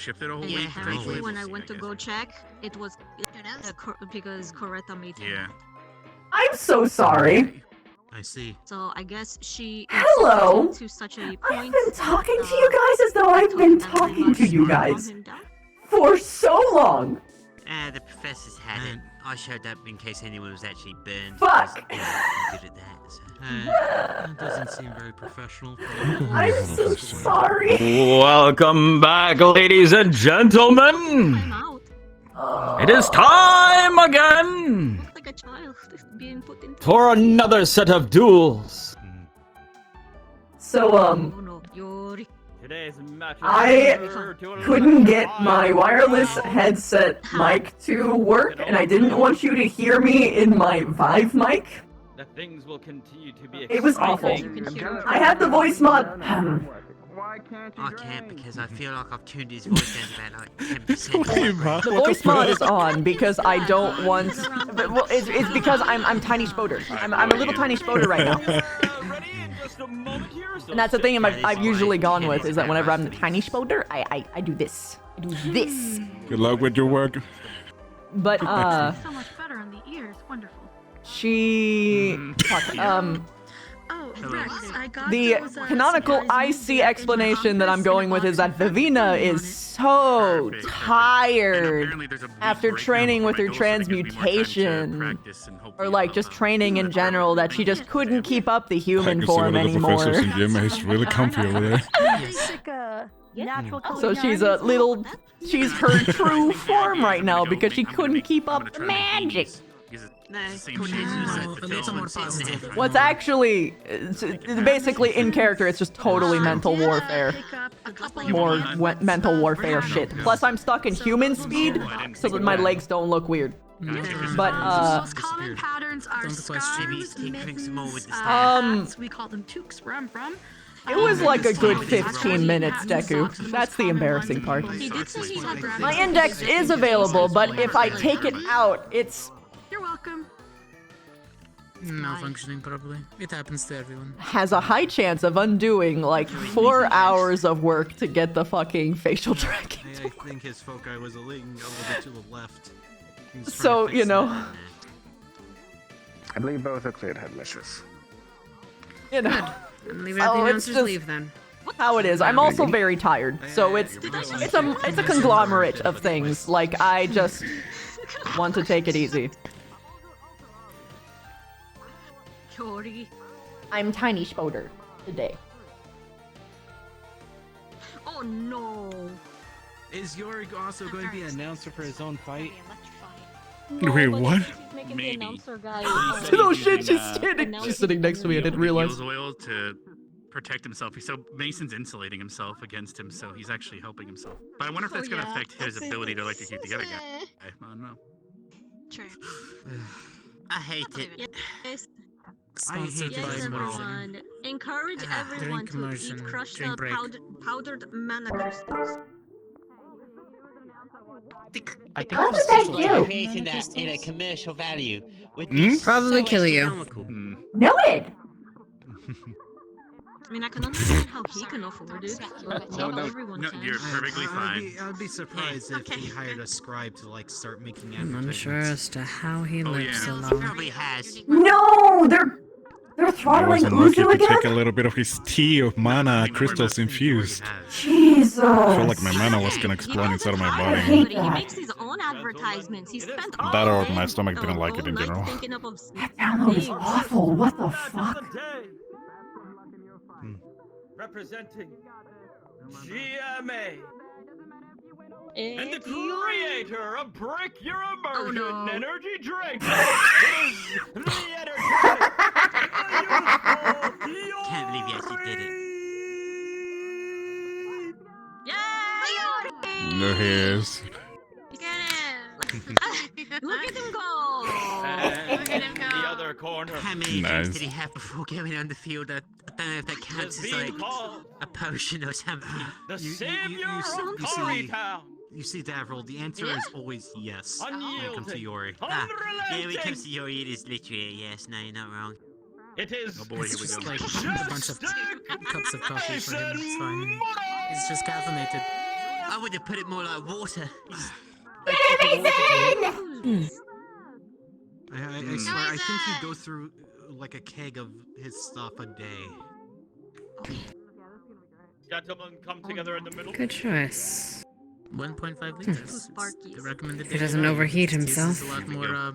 shifted a whole And week. apparently when I went to go check, it was because Coretta made him. Yeah. I'm so sorry. I see. So I guess she Hello. insulted him to such a point. I've been talking to you guys as though I've been talking to you guys for so long. The professor's had it. I showed up in case anyone was actually burned. Fuck. Because, I'm good at that. So. That doesn't seem very professional. I'm so sorry. Welcome back, ladies and gentlemen. I'm out. It is time again Like a child being put into for another set of duels. So, Oh no, Yori. Today's match. I couldn't get my wireless headset mic to work, and I didn't want you to hear me in my Vive mic. That things will continue to be. It was awful. Exciting. I had the voice mod. I can't because I feel like I've tuned his voice down about like 10%. The voice mod is on because I don't want. Well, it's because I'm tiny spoder. I'm a little tiny spoder right now. And that's the thing I've usually gone with, is that whenever I'm the tiny spoder, I do this. I do this. Good luck with your work. But So much better on the ears. Wonderful. she Oh, Rex, I got the those, canonical surprise IC explanation that I'm going with is that Vivina is so tired after training with her transmutation, or like just training in general, that she just couldn't keep up the human form anymore. It's really comfy over there. So she's a little, she's her true form right now because she couldn't keep up the magic. What's actually, basically in character, it's just totally mental warfare. More mental warfare shit. Plus I'm stuck in human speed, so that my legs don't look weird. But most common patterns are scars, mitts, we call them toques, rum. it was like a good 15 minutes, Deku. That's the embarrassing part. He did say he had My index is available, but if I take it out, it's You're welcome. Malfunctioning, probably. It happens to everyone. has a high chance of undoing like 4 hours of work to get the fucking facial tracking. I think his foci was a little bit to the left. So, you know, I believe both are cleared, headmistress. you know, Leave it at the it's announcers just leave then. how it is. I'm also very tired, so it's a conglomerate of things. Like I just want to take it easy. Yori. I'm tiny spoder today. Oh no. Is Yorick also going to be an announcer for his own fight? Wait, what? Maybe. No shit, she's sitting next to me. I didn't realize. Oil to protect himself. So Mason's insulating himself against him, so he's actually helping himself. But I wonder if that's going to affect his ability to like to keep together again. I don't know. True. I hate it. Yes, Sponsored by yes, immersion. everyone. Encourage everyone Drink to immersion. eat crushed Drink up break. powdered mana crystals. I think How does that do? creating that in a commercial value would Probably kill you. Noted. I mean, I can understand how he can afford it, but not everyone No, can. you're perfectly fine. I'd be surprised if he hired a scribe to like start making I'm unsure advertisements. as to how he Oh, lived yeah. so He long. probably has. No, they're I throttling wasn't lucky Uzu to take a again. little bit of his tea of mana crystals infused. Jesus. I felt like my mana was gonna explode inside of my body. He makes his own advertisements. He spent all That or day, my stomach didn't the like it whole in night general. thinking up of That download is names. awful. What the fuck? Representing GMA Eh, and the Yori. creator of Break Your Oh, Immersion no. Energy Drink. It is the energetic, the youthful Can't believe you actually did it. Yeah, Yori! No hairs. Look at him! Look at him go! And Look at him the go! other corner. How many Nice. drinks did he have before going on the field? I don't know if that counts Is as being like called a potion or something. the You- you- savior you of see- Koreatown. You see, Davril, the answer Yeah. is always yes when it comes to Unyielding, Yori. Yeah, when it comes to Yori, it is literally a yes. No, you're not wrong. It is Oh boy, here we Just go. like a bunch of cups of coffee for him. It's fine. It's just caffeinated. I would have put it more like water. I swear, I think he'd go through like a keg of his stuff a day. Gentlemen, come together in the middle. Good choice. 1.5 liters. It's Sparkies. the recommended. He doesn't overheat This himself. is a lot more.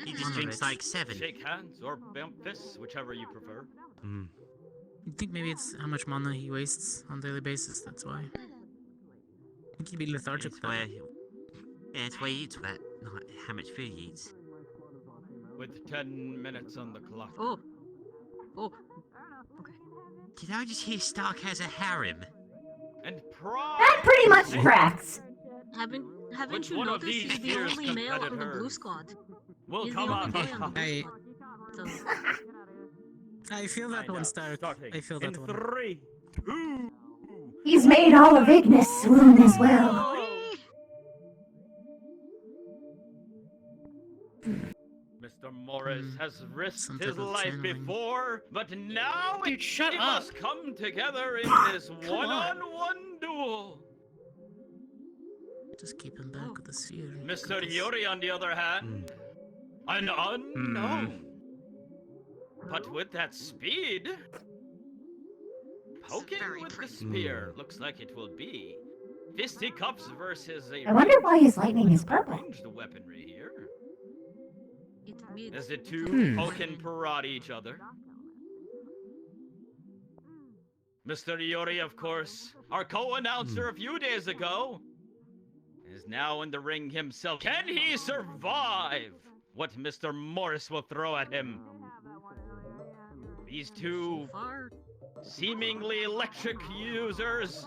He just drinks like 7. Shake hands or bump fists, whichever you prefer. I think maybe it's how much mana he wastes on a daily basis. That's why. I think he'd be lethargic. It's where, it's where he eats that. Not how much food he eats. With 10 minutes on the clock. Oh. Okay. Did I just hear Stark has a harem? And pride. That pretty much tracks. Haven't Which you one of noticed these he's the fierce only male on the competitors blue squad? will He's the come only on boy top? on the blue I- squad. I feel that one, Stark. I feel that in one. 3, 2. He's made all of Ignis swoon as well. Mr. Morris has risked Some his type of life channeling. before, but now Dude, shut we up. must come together in this one-on-one duel. Just keep him back with the sphere. Mr. Yuri, on the other hand, an unknown. But with that speed, poking very with the pretty. spear looks like it will be fisticuffs versus a I wonder why his lightning is purple. ranged weaponry here. It's mid. As the two Hmm. poke and parade each other. Mr. Yuri, of course, our co-announcer a few days ago, is now in the ring himself. Can he survive what Mr. Morris will throw at him? These two Far. seemingly electric users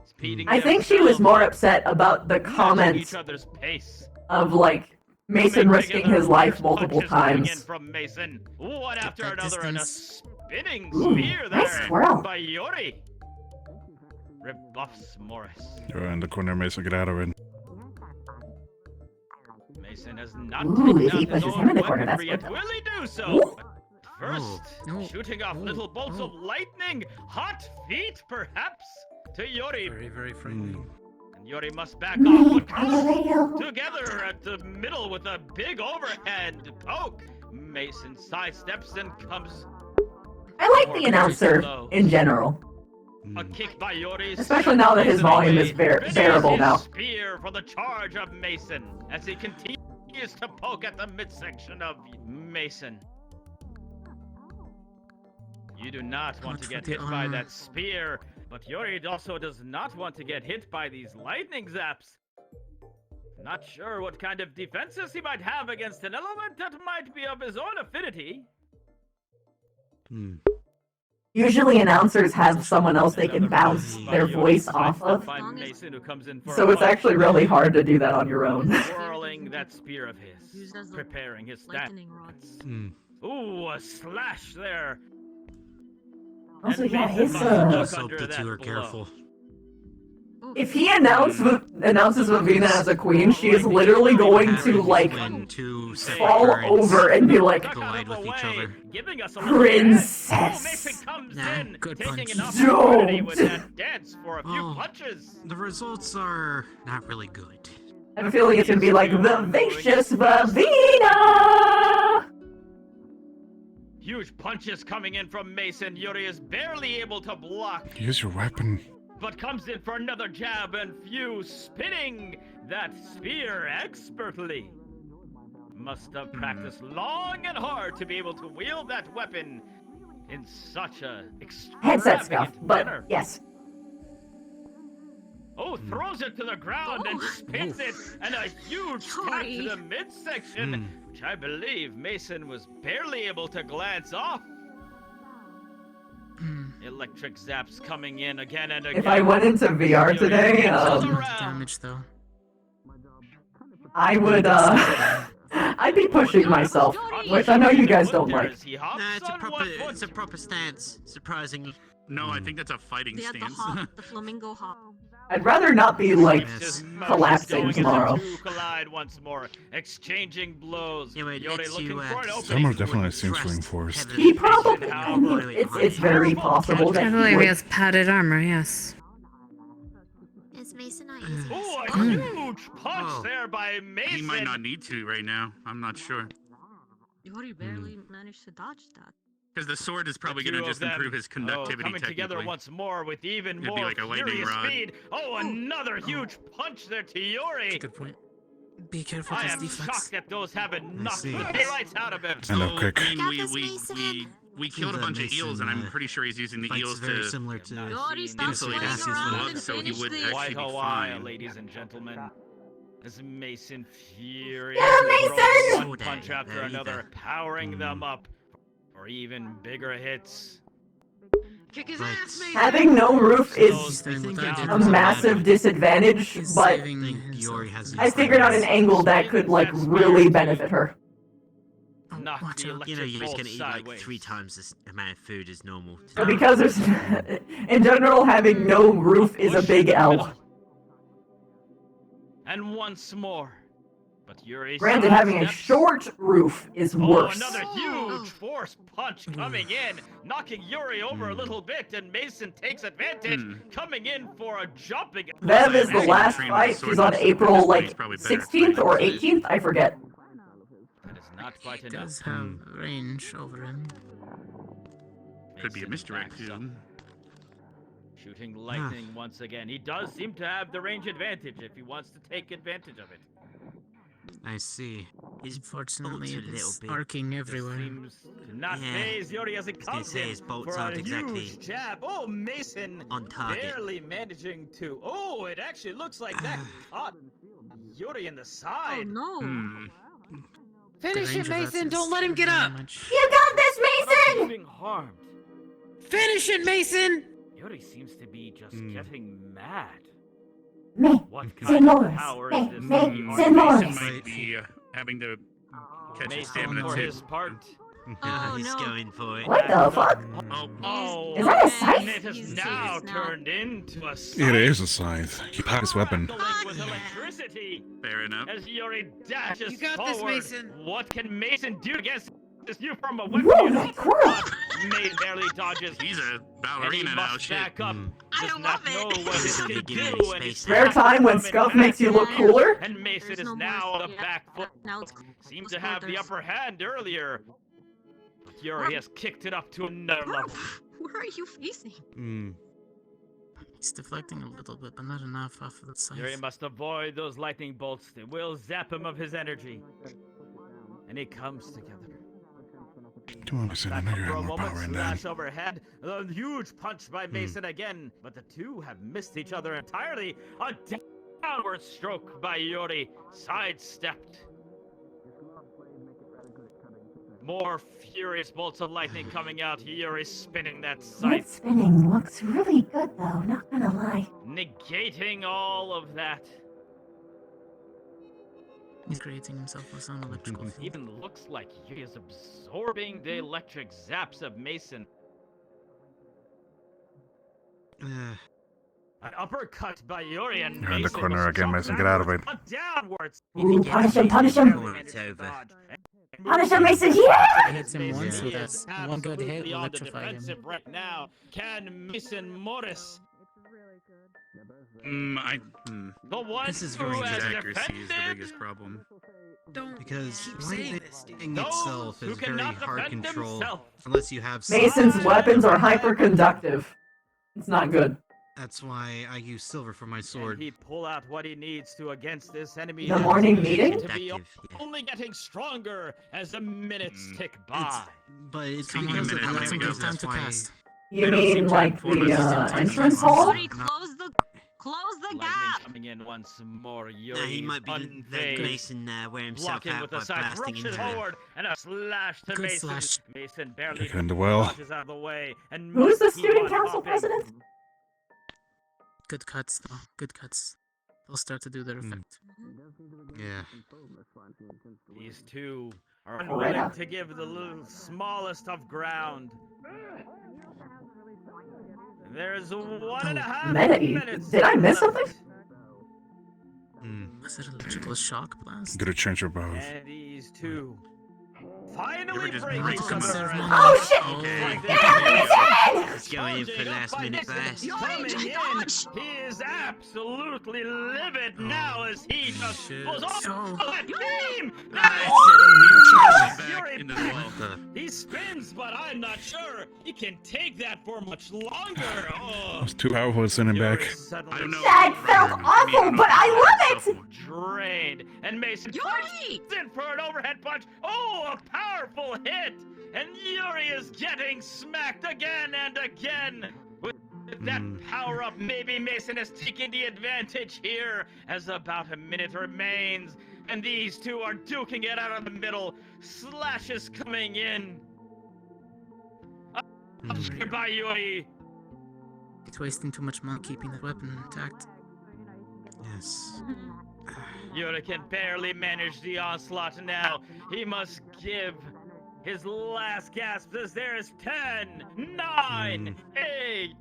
speeding I think she was themselves more up, upset about the matching comments each other's pace. of like Mason risking his life multiple Punches coming in times. from Mason, one after that another, and a distance. spinning Ooh, spear nice there squirrel. by Yuri. Rebuffs Morris. You're in the corner, Mason. Get out of it. Mason has not Ooh, taken if out he his pushes own him in the corner, that's weaponry yet. good. Will he do so? Ooh. First, Oh. shooting off Oh. little bolts Oh. of lightning, hot feet perhaps, to Yuri. Very, very frightening. And Yuri must back off, Me, but comes Kyle. together at the middle with a big overhand poke. Mason sidesteps and comes I like the announcer in general. a kick by Yuri. Especially now that his volume is Finishes bearable his now. Spear for the charge of Mason as he continues to poke at the midsection of Mason. You do not want to God, get for the hit by armor. that spear, but Yuri also does not want to get hit by these lightning zaps. Not sure what kind of defenses he might have against an element that might be of his own affinity. Usually announcers have someone else they can bounce their voice off of, By Mason, who comes in for so a it's punch. actually really hard to do that on your own. Whirling that spear of his, Used as a preparing his lightning stance. rod. Ooh, a slash there. Also, And yeah, Mason his must Let's duck hope under that you are blow. careful. if he announces Vavina as a queen, she is literally going to like When two separate fall currents over and be like, Duck out collide of with the each way, other. giving us a little Princess. dance. Oh, Mason comes Nah, in, good taking punch. an opportunity Don't. with that dance for a few Oh. punches. The results are not really good. I have a feeling it's gonna be like the vicious Vavina. Huge punches coming in from Mason. Yuri is barely able to block, Use your weapon. but comes in for another jab and few, spinning that spear expertly. Must have practiced long and hard to be able to wield that weapon in such a Headset stuff, extravagant but manner. yes. Oh, throws it to the ground and Oh. spins it, and a huge tap to Sorry. the midsection, which I believe Mason was barely able to glance off. Electric zaps coming in again and again. If I went into VR today, All Not around. damage though. I would I'd be pushing myself, which I know you guys don't like. He hops Nah, it's a on proper, one foot. it's a proper stance. Surprisingly. No, I think that's a fighting They had the stance. hop, the flamingo hop. I'd rather not be, like, Just collapsing going tomorrow. as the two collide once more, exchanging blows. Yeah, well, Yuri let's looking you, for an Summer opening. definitely seems Thrust reinforced. heavily He into probably, Mason, I mean, it's very possible I that believe he he would. has padded armor, yes. Is Mason not using Oh, his a sword? huge punch Oh. there by Mason. He might not need to right now. I'm not sure. Yuri barely managed to dodge that. Because the sword is probably The going two to of just them, improve his conductivity coming together technically. once more with even It'd be more like a lightning furious rod. speed. Oh, another huge punch there to Yuri. That's a good point. Be careful I with am his deflex. shocked that those haven't knocked see. the lights out of him. And up quick. I Got mean, this, Mason. we killed a bunch of eels, and I'm pretty sure he's using the Fights eels very to similar to Yuri, stop insulate playing his around blood, and so he finish would this. actually Quite be a while, fine. ladies and gentlemen. As Mason furious, Mason! one punch after There you another, go. powering them up for even bigger hits. Kick his Right. ass, Mason. Having no roof He's is staying with down. that. a massive disadvantage, He's but saving think himself. Yuri has I figured out an angle that could, like, really benefit her. Oh, Knock watch the out. You know, electric Yuri's bolt gonna eat like sideways. 3 times this amount of food as normal. But because there's, in general, having no roof is a Push big in the L. middle. And once more. But Yuri Granted, having a sidesteps. short roof is Oh, worse. another huge force punch coming in, knocking Yuri over a little bit, and Mason takes advantage, coming in for a jumping. Bev is the Actually, last trained with fight. sword She's on most of April, his like, he's probably better at 16th or fighting. 18th? I forget. That is not quite He enough. does have range over him. Could be a Mason misdirect backs up, too. shooting lightning once again. He does seem to have the range advantage if he wants to take advantage of it. I see. His Unfortunately, bolts it a little is bit. arcing everywhere. Seems to not Yeah. phase Yuri as it gonna comes say in his bolts for a aren't exactly huge jab. Oh, Mason on target. barely managing to. Oh, it actually looks like that caught Yuri in the side. Oh no. Finish The it, range of that Mason! is Don't let him get very up! much- You got this, Mason! Being harmed. Finish it, Mason! Yuri seems to be just getting mad. Me. What Say kind more. of power Say- is this? say- thing? say more. Mason might be having to catch his Mason, stamina for too. his part. Oh, He's no. going for it. What the fuck? Oh, Oh, Is that a and scythe? it has He's now serious now. turned into a scythe. It is a scythe. Keep out his weapon. Crackling with electricity. fair enough. As Yuri dashes You got this, forward. Mason. What can Mason do against this new form of weapon? Whoa, He that squirrel! Mason barely dodges. He's a And he ballerina now. must Shit. back up. I Does love not it. know what This he is can beginning do. of And he space. Rare time when Scuff makes you look cooler. And Mason There's is no now more- on the yeah, back foot. Now it's Seemed close to have the quarters. upper hand earlier. But Yuri has kicked it up to another level. Where are you facing? He's deflecting a little bit, but not enough off of the side. Yuri must avoid those lightning bolts. They will zap him of his energy. And he comes together. Come on, Mason. I Back know up you for have a more moment, power in there. slash overhead. A huge punch by Mason again. But the two have missed each other entirely. A downward stroke by Yuri. Sidestepped. More furious bolts of lightning coming out. Yuri spinning that That sight. spinning looks really good, though, not gonna lie. Negating all of that. He's creating himself with some electrical field. Even looks like Yuri is absorbing the electric zaps of Mason. An uppercut by Yuri and You're in the Mason corner was again, shot Mason. Get out of backwards, downwards. Ooh, punish him, punish him! Well, it's over. Punish him, Mason, yeah! Hits him once, so He that's is one good hit absolutely will on the electrify him. defensive right now. Can Mason Morris, the one This is who very has His accuracy is the defended biggest problem. Don't Because keep saying this, lightning those itself who is very cannot hard defend control themselves. unless you have Mason's silver. weapons are hyperconductive. It's not good. That's why I use silver for my And sword. he pull out what he needs to against this enemy. The that morning seems meeting? to be Conductive, yeah. only getting stronger as the minutes tick It's, by. but it's Speaking because of of the minutes, lightning, it's time to that's why- cast. You They don't seem mean, to like, inform the, us sometimes. entrance hall? Yuri, close the Lightning gap. coming in once more. Yuri He might be letting unfazed, Mason wear himself blocking out with by the side, blasting rushes into it. forward, and a slash to Good Mason. slash. Mason barely Kick into well. dodges out of the way, and Who's the must keep student on council hopping. president? Good cuts, though. Good cuts. They'll start to do their effect. Yeah. These two are Right unwilling up. to give the little smallest of ground. There's 1.5 Medi? minutes. Did I miss something? Was it electrical shock blast? Get a trench above. And these two finally just break break each them other. up. Oh shit! Okay. Let's go in for last minute blast. Coming in, he is absolutely livid now as he just was off that beam. Back into the wall. He spins, but I'm not sure he can take that for much longer. Oh, It's too powerful to send him back. I don't know. That felt awful, but I love it! Drained, and Mason punches in for an overhead punch. Oh, a powerful hit! And Yuri is getting smacked again and again. With that power up, maybe Mason is taking the advantage here, as about a minute remains, and these two are duking it out of the middle. Slashes coming in. By Yuri. It's wasting too much money keeping that weapon intact. Yes. Yuri can barely manage the onslaught now. He must give his last gasp as there is 10, 9, 8,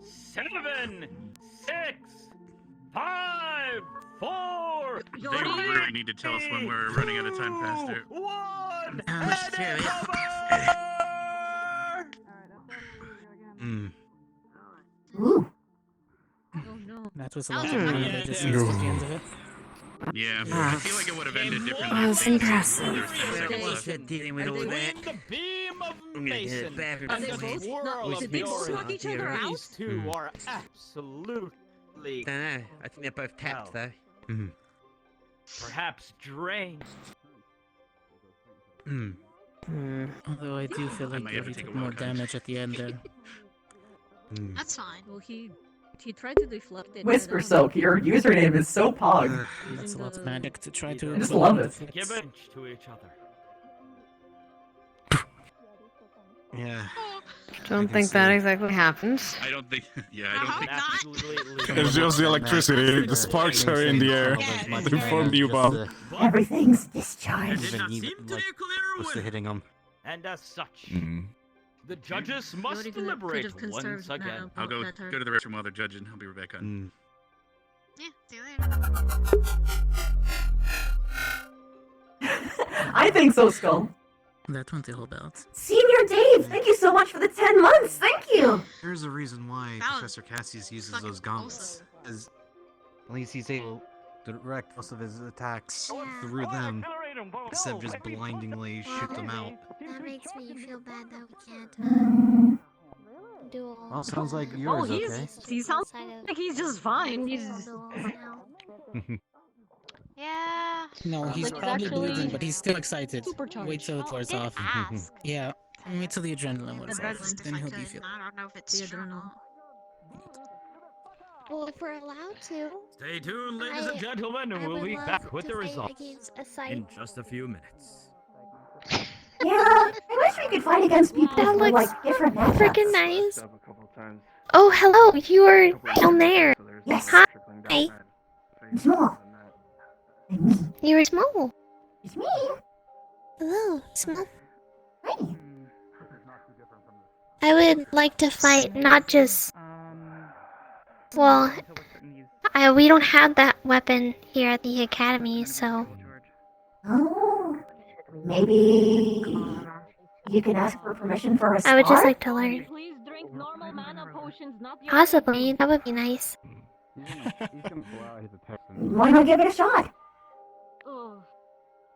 7, 6, 5, 4, They really need to tell us when we're running out of time faster. 1, Let's do and it. it's over! Ooh. That was a That lot was of a money really that just good used at one. the end of it. Yeah, I feel like it would have ended differently. That was impressive. There's 10 seconds Well, left. after dealing with all that, With the beam of I'm gonna get Mason it back and and the forth. swirl Did of they Yuri, knock each other out? these two are absolutely, Dunno, I think they're both tapped though. perhaps drained. Although I do feel like might have to he take a took more wild card. damage at the end there. That's fine. Well, he tried to deflect it. Whisper Silk, your username is so pog. That's a lot of magic to try to. I just love it. Give inch to each other. Yeah. Don't think that exactly happened. I don't think. Yeah, I don't think. Absolutely. It's just the electricity. The sparks are in the air. They form you bomb. Everything's It discharged. did not seem to declare a winner. hitting them. And as such, Mm. the judges must Yuri could have deliberate conserved once again. mana I'll go better. go to the restroom while they're judging. I'll be right back on. Yeah, see you later. I think so, Skull. That went the whole belt. Senior Dave, thank you so much for the 10 months. Thank you. There's a reason why That was Professor Cassius uses fucking those gauntlets. As at least he's able to direct most of his attacks Yeah. through them instead of just blindingly shoot them out. That makes me feel bad that we can't do all. Well, sounds like Oh, yours, okay? he sounds Outside of like he's just fine. He's duels now. Yeah. No, he's Like, probably actually bleeding, but he's still excited. supercharged. Wait till it wears Didn't off. ask. Yeah, wait till the adrenaline wears I'd off. like Then if I he'll be could. feeling. I don't know if it's The true or adrenaline. not. Well, if we're allowed to, Stay tuned, ladies I- and gentlemen, and I we'll would be love back with to the fight results against a side. in just a few minutes. Yeah, I wish we could fight against people That who looks like different matchups. freaking nice. Oh, hello, you are down there. Yes. Hi. I'm small. And me. You're small. It's me. Hello, small. Hi. I would like to fight, not just. Well, we don't have that weapon here at the academy, so. Oh, maybe you can ask for permission for a spar? I would just like to learn. Please drink normal mana potions, not your Possibly, that would be nice. Why not give it a shot? Ugh.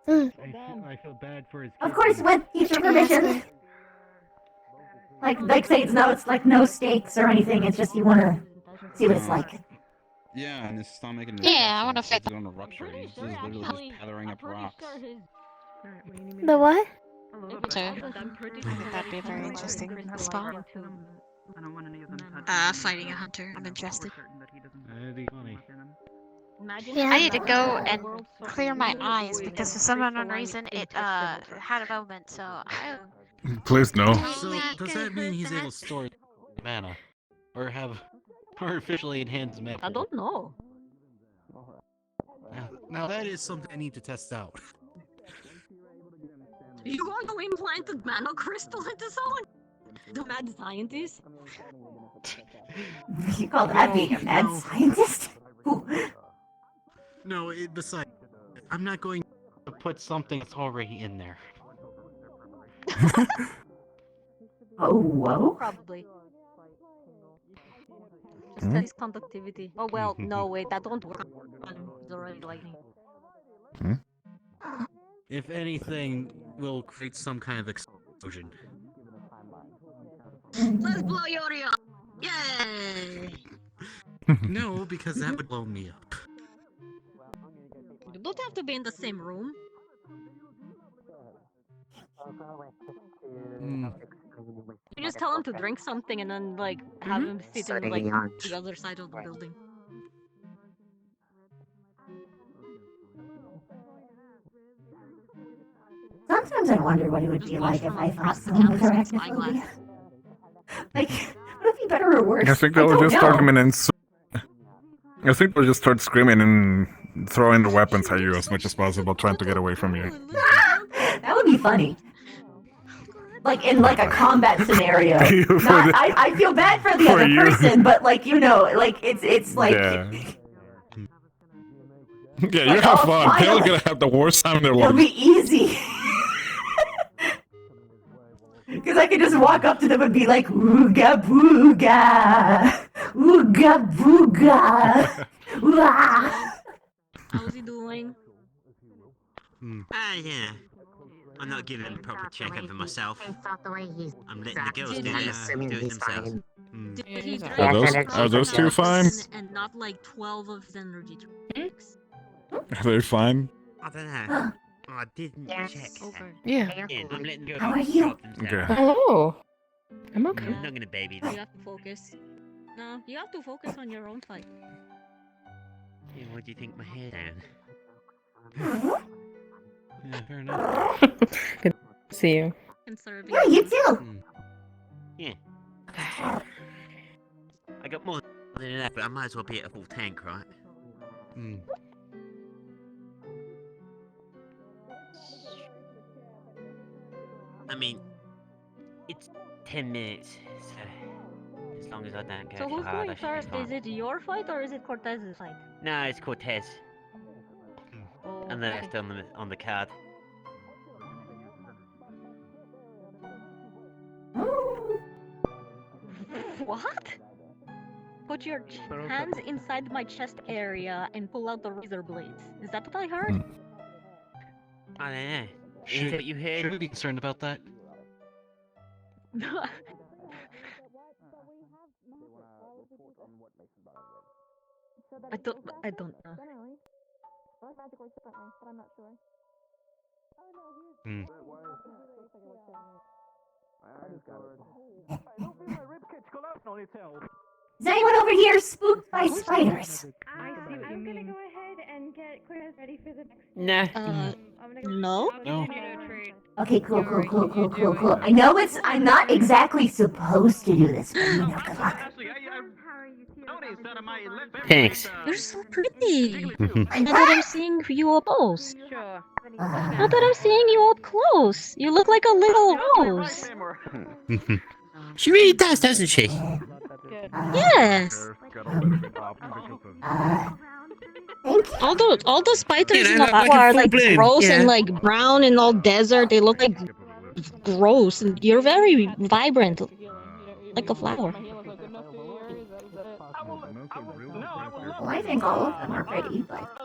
Mm. I feel bad for his Of course, with teacher permission. Like say it's like no stakes or anything. It's just you want to see what it's like. Yeah, and his stomach and Yeah, I wanna fit- It's gonna rupture. He's just literally just gathering up rocks. The what? I'm pretty sure that'd be a very interesting spot. Fighting a hunter. I'm interested. That'd be funny. Yeah. I need to go The and world's so clear my big, eyes we because can for some trace unknown the line reason it imperceptibly. had a moment, so I Please no. So does that mean he's able to store mana, or officially enhanced mana? I don't know. Now that is something I need to test out. You want to implant a mana crystal into someone? The mad scientist? You call that being a mad scientist? No, besides, I'm not going to put something that's already in there. Oh, whoa. Probably. Just test conductivity. Oh well, no wait, that won't work. It's already lightning. If anything, we'll create some kind of explosion. Let's blow Yori up! Yay! No, because that would blow me up. You don't have to be in the same room. You just tell him to drink something and then like have him sit in like the other side of the building. Sometimes I wonder what it would be like if I fought someone with arachnophobia. Like, would it be better or worse? I think they'll just start coming in. I think they'll just start screaming and throwing the weapons at you as much as possible, trying to get away from you. That would be funny. Like in like a combat scenario. I feel bad for the other person, but like like it's like. Yeah, you have fun. They're gonna have the worst time in their life. It'll be easy. Because I could just walk up to them and be like, ooga booga, ooga booga, wah. How's he doing? Yeah. I'm not giving him a proper checkup for myself. I'm letting the girls do it themselves. Did he drink Are those two fine? and not like 12 of his energy drinks? Are they fine? I don't know. I didn't check. Yeah. I'm letting the girls How are you? help themselves. Okay. Oh. I'm okay. I'm not gonna baby them. You have to focus. No, you have to focus on your own fight. Yeah, what do you think my hair down? Yeah, fair enough. Good to see you. Conserving. Yeah, you too. Yeah. I got more than that, but I might as well be at a full tank, right? I mean, it's 10 minutes, so as long as I don't go So too who's hard, going I should be first? fine. Is it your fight or is it Cortez's fight? No, it's Cortez. Oh, And the rest on the card. What? Put your hands inside my chest area and pull out the razor blades. Is that what I heard? I don't know. Is that what you heard? Should we be concerned about that? I don't know. Is anyone over here spooked by spiders? I'm gonna go ahead and get Cortez ready for the next. Nah. No. No. Okay, cool. I know I'm not exactly supposed to do this, but you know, good luck. Thanks. You're so pretty. Now that I'm seeing you up close. Now that I'm seeing you up close, you look like a little rose. She really does, doesn't she? Yes. All the spiders in the like lab a are full like bloom, gross yeah. and like brown and all desert. They look like gross, and you're very vibrant, like a flower. Well, I think all of them are pretty, but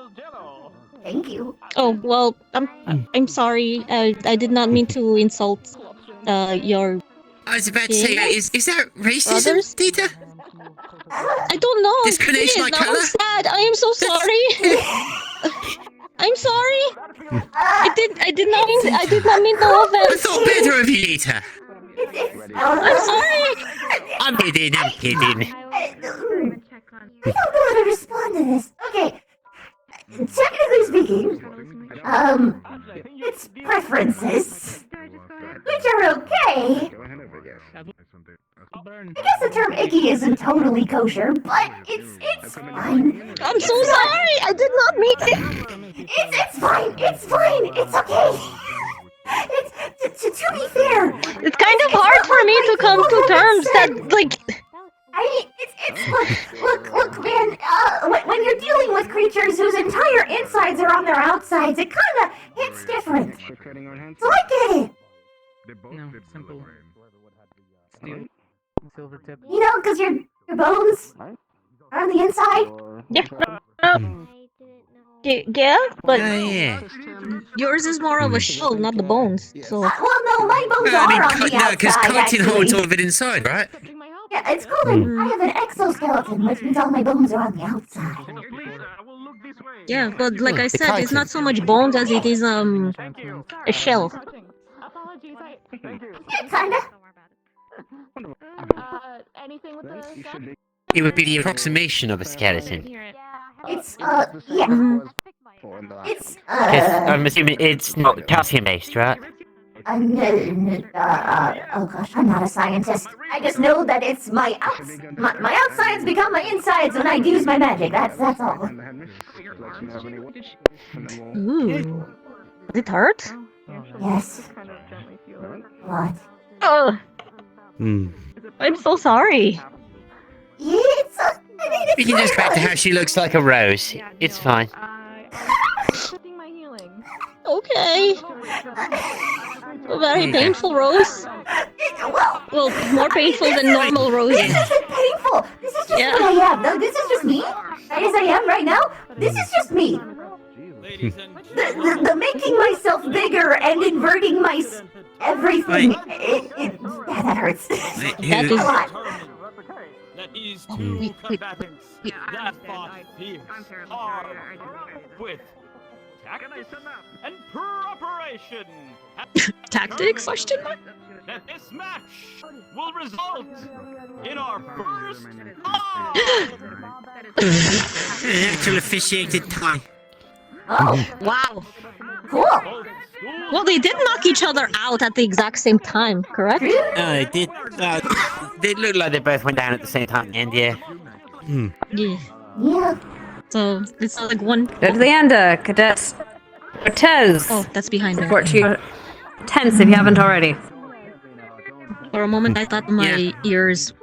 thank you. Oh well, I'm sorry. I did not mean to insult your. I was about to say, is that racism, brothers? Dita? I don't know. Discrimination by Now colour? I'm sad. I am so sorry. I'm sorry. I did not mean no I offense. thought better of you, Dita. I'm sorry. I'm kidding. I don't know how to respond to this. Okay. Technically speaking, it's preferences, which are okay. I guess the term icky isn't totally kosher, but it's fine. I'm so sorry. I did not mean it. It's fine. It's okay. To be fair, It's kind of hard for me to come to terms that like Look, man. When you're dealing with creatures whose entire insides are on their outsides, it kind of hits different. So I get it. No, simple. Steel. Silver tip. You know, because your bones are on the inside. Yeah, but yeah. yours is more of a shell, not the bones. So. Well, no, my bones No, I mean, are on the outside. no, because chitin actually. holds all of it inside, right? Yeah, it's called I have an exoskeleton, which means all my bones are on the outside. Yeah, but like I said, it's not so much bones as it is a shell. Yeah, kinda. Anything with the stuff? It would be the approximation of a skeleton. It's yeah. It's 'Cause I'm assuming it's not calcium based, right? oh gosh, I'm not a scientist. I just know that it's my outsides become my insides when I use my magic. That's all. Ooh. Does it hurt? Yes. What? Oh. I'm so sorry. It's We can just back to how she looks like a rose. It's fine. Okay. A very painful rose. Well, more painful than normal rose. This isn't painful. This is just what I am. No, this is just me. As I am right now. This is just me. The making myself bigger and inverting my everything. That hurts. That is a lot. That is two combatants that fought fierce, hard, with tactics and preparation. Tactics? Question mark? That this match will result in our first An actual officiated tie. Oh, wow. Cool. Well, they did knock each other out at the exact same time, correct? It did. They looked like they both went down at the same time, and yeah. Yeah. Yeah. So, it's like one... Go to the end, Cadet Cortez. Oh, that's behind her. Report to your tents if you haven't already. For a moment, I thought my ears,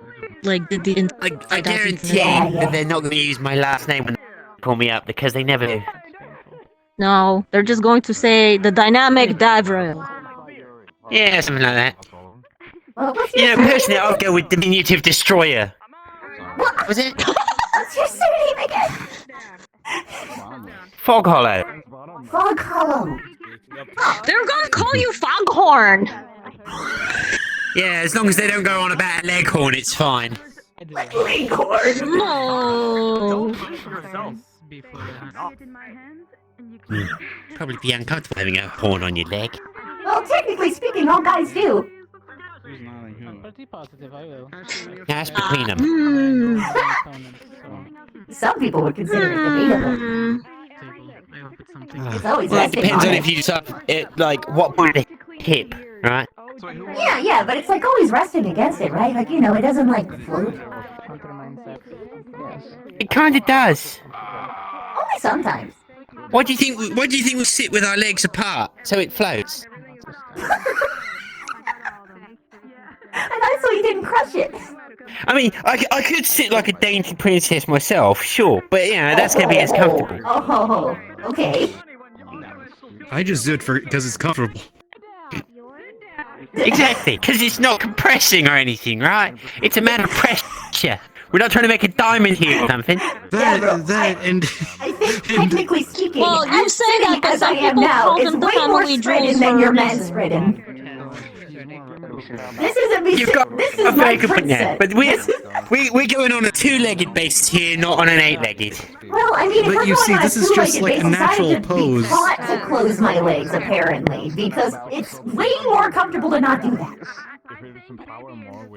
like, did the... I guarantee that they're not going to use my last name when they call me up, because they never do. No, they're just going to say the dynamic Davril. Yeah, something like that. What's You know, personally, I'll go with diminutive destroyer. What was it? What's your surname again? Fog Hollow. Fog Hollow. They're gonna call you Foghorn. Yeah, as long as they don't go on about a leghorn, it's fine. Leghorn. No. Probably be uncomfortable having a horn on your leg. Well, technically speaking, all guys do. Pretty positive, I will. That's between them. Some people would consider it debatable. It's always Well, it resting depends on on it. if you decide, like, what point of the hip, right? Yeah, but it's like always resting against it, right? Like, you know, it doesn't like float. It kind of does. Only sometimes. What do you think? What do you think we sit with our legs apart so it floats? And that's so you didn't crush it. I mean, I could sit like a dainty princess myself, sure, but yeah, that's gonna be as comfortable. Oh, okay. I just do it because it's comfortable. Exactly, because it's not compressing or anything, right? It's a matter of pressure. We're not trying to make a diamond here or something. And I think technically speaking, Well, you as say sitting that, but as some I am people now call is them the way more family spreading jewels than for your a man's reason. spreading. This is a You've got this a is very my good point there, princess. but we're going on a two-legged basis here, not on an eight-legged. Well, I mean, if But we're you going see, on this a is just two-legged like a basis, natural I have to pose. be taught to close my legs, apparently, because it's way more comfortable to not do that.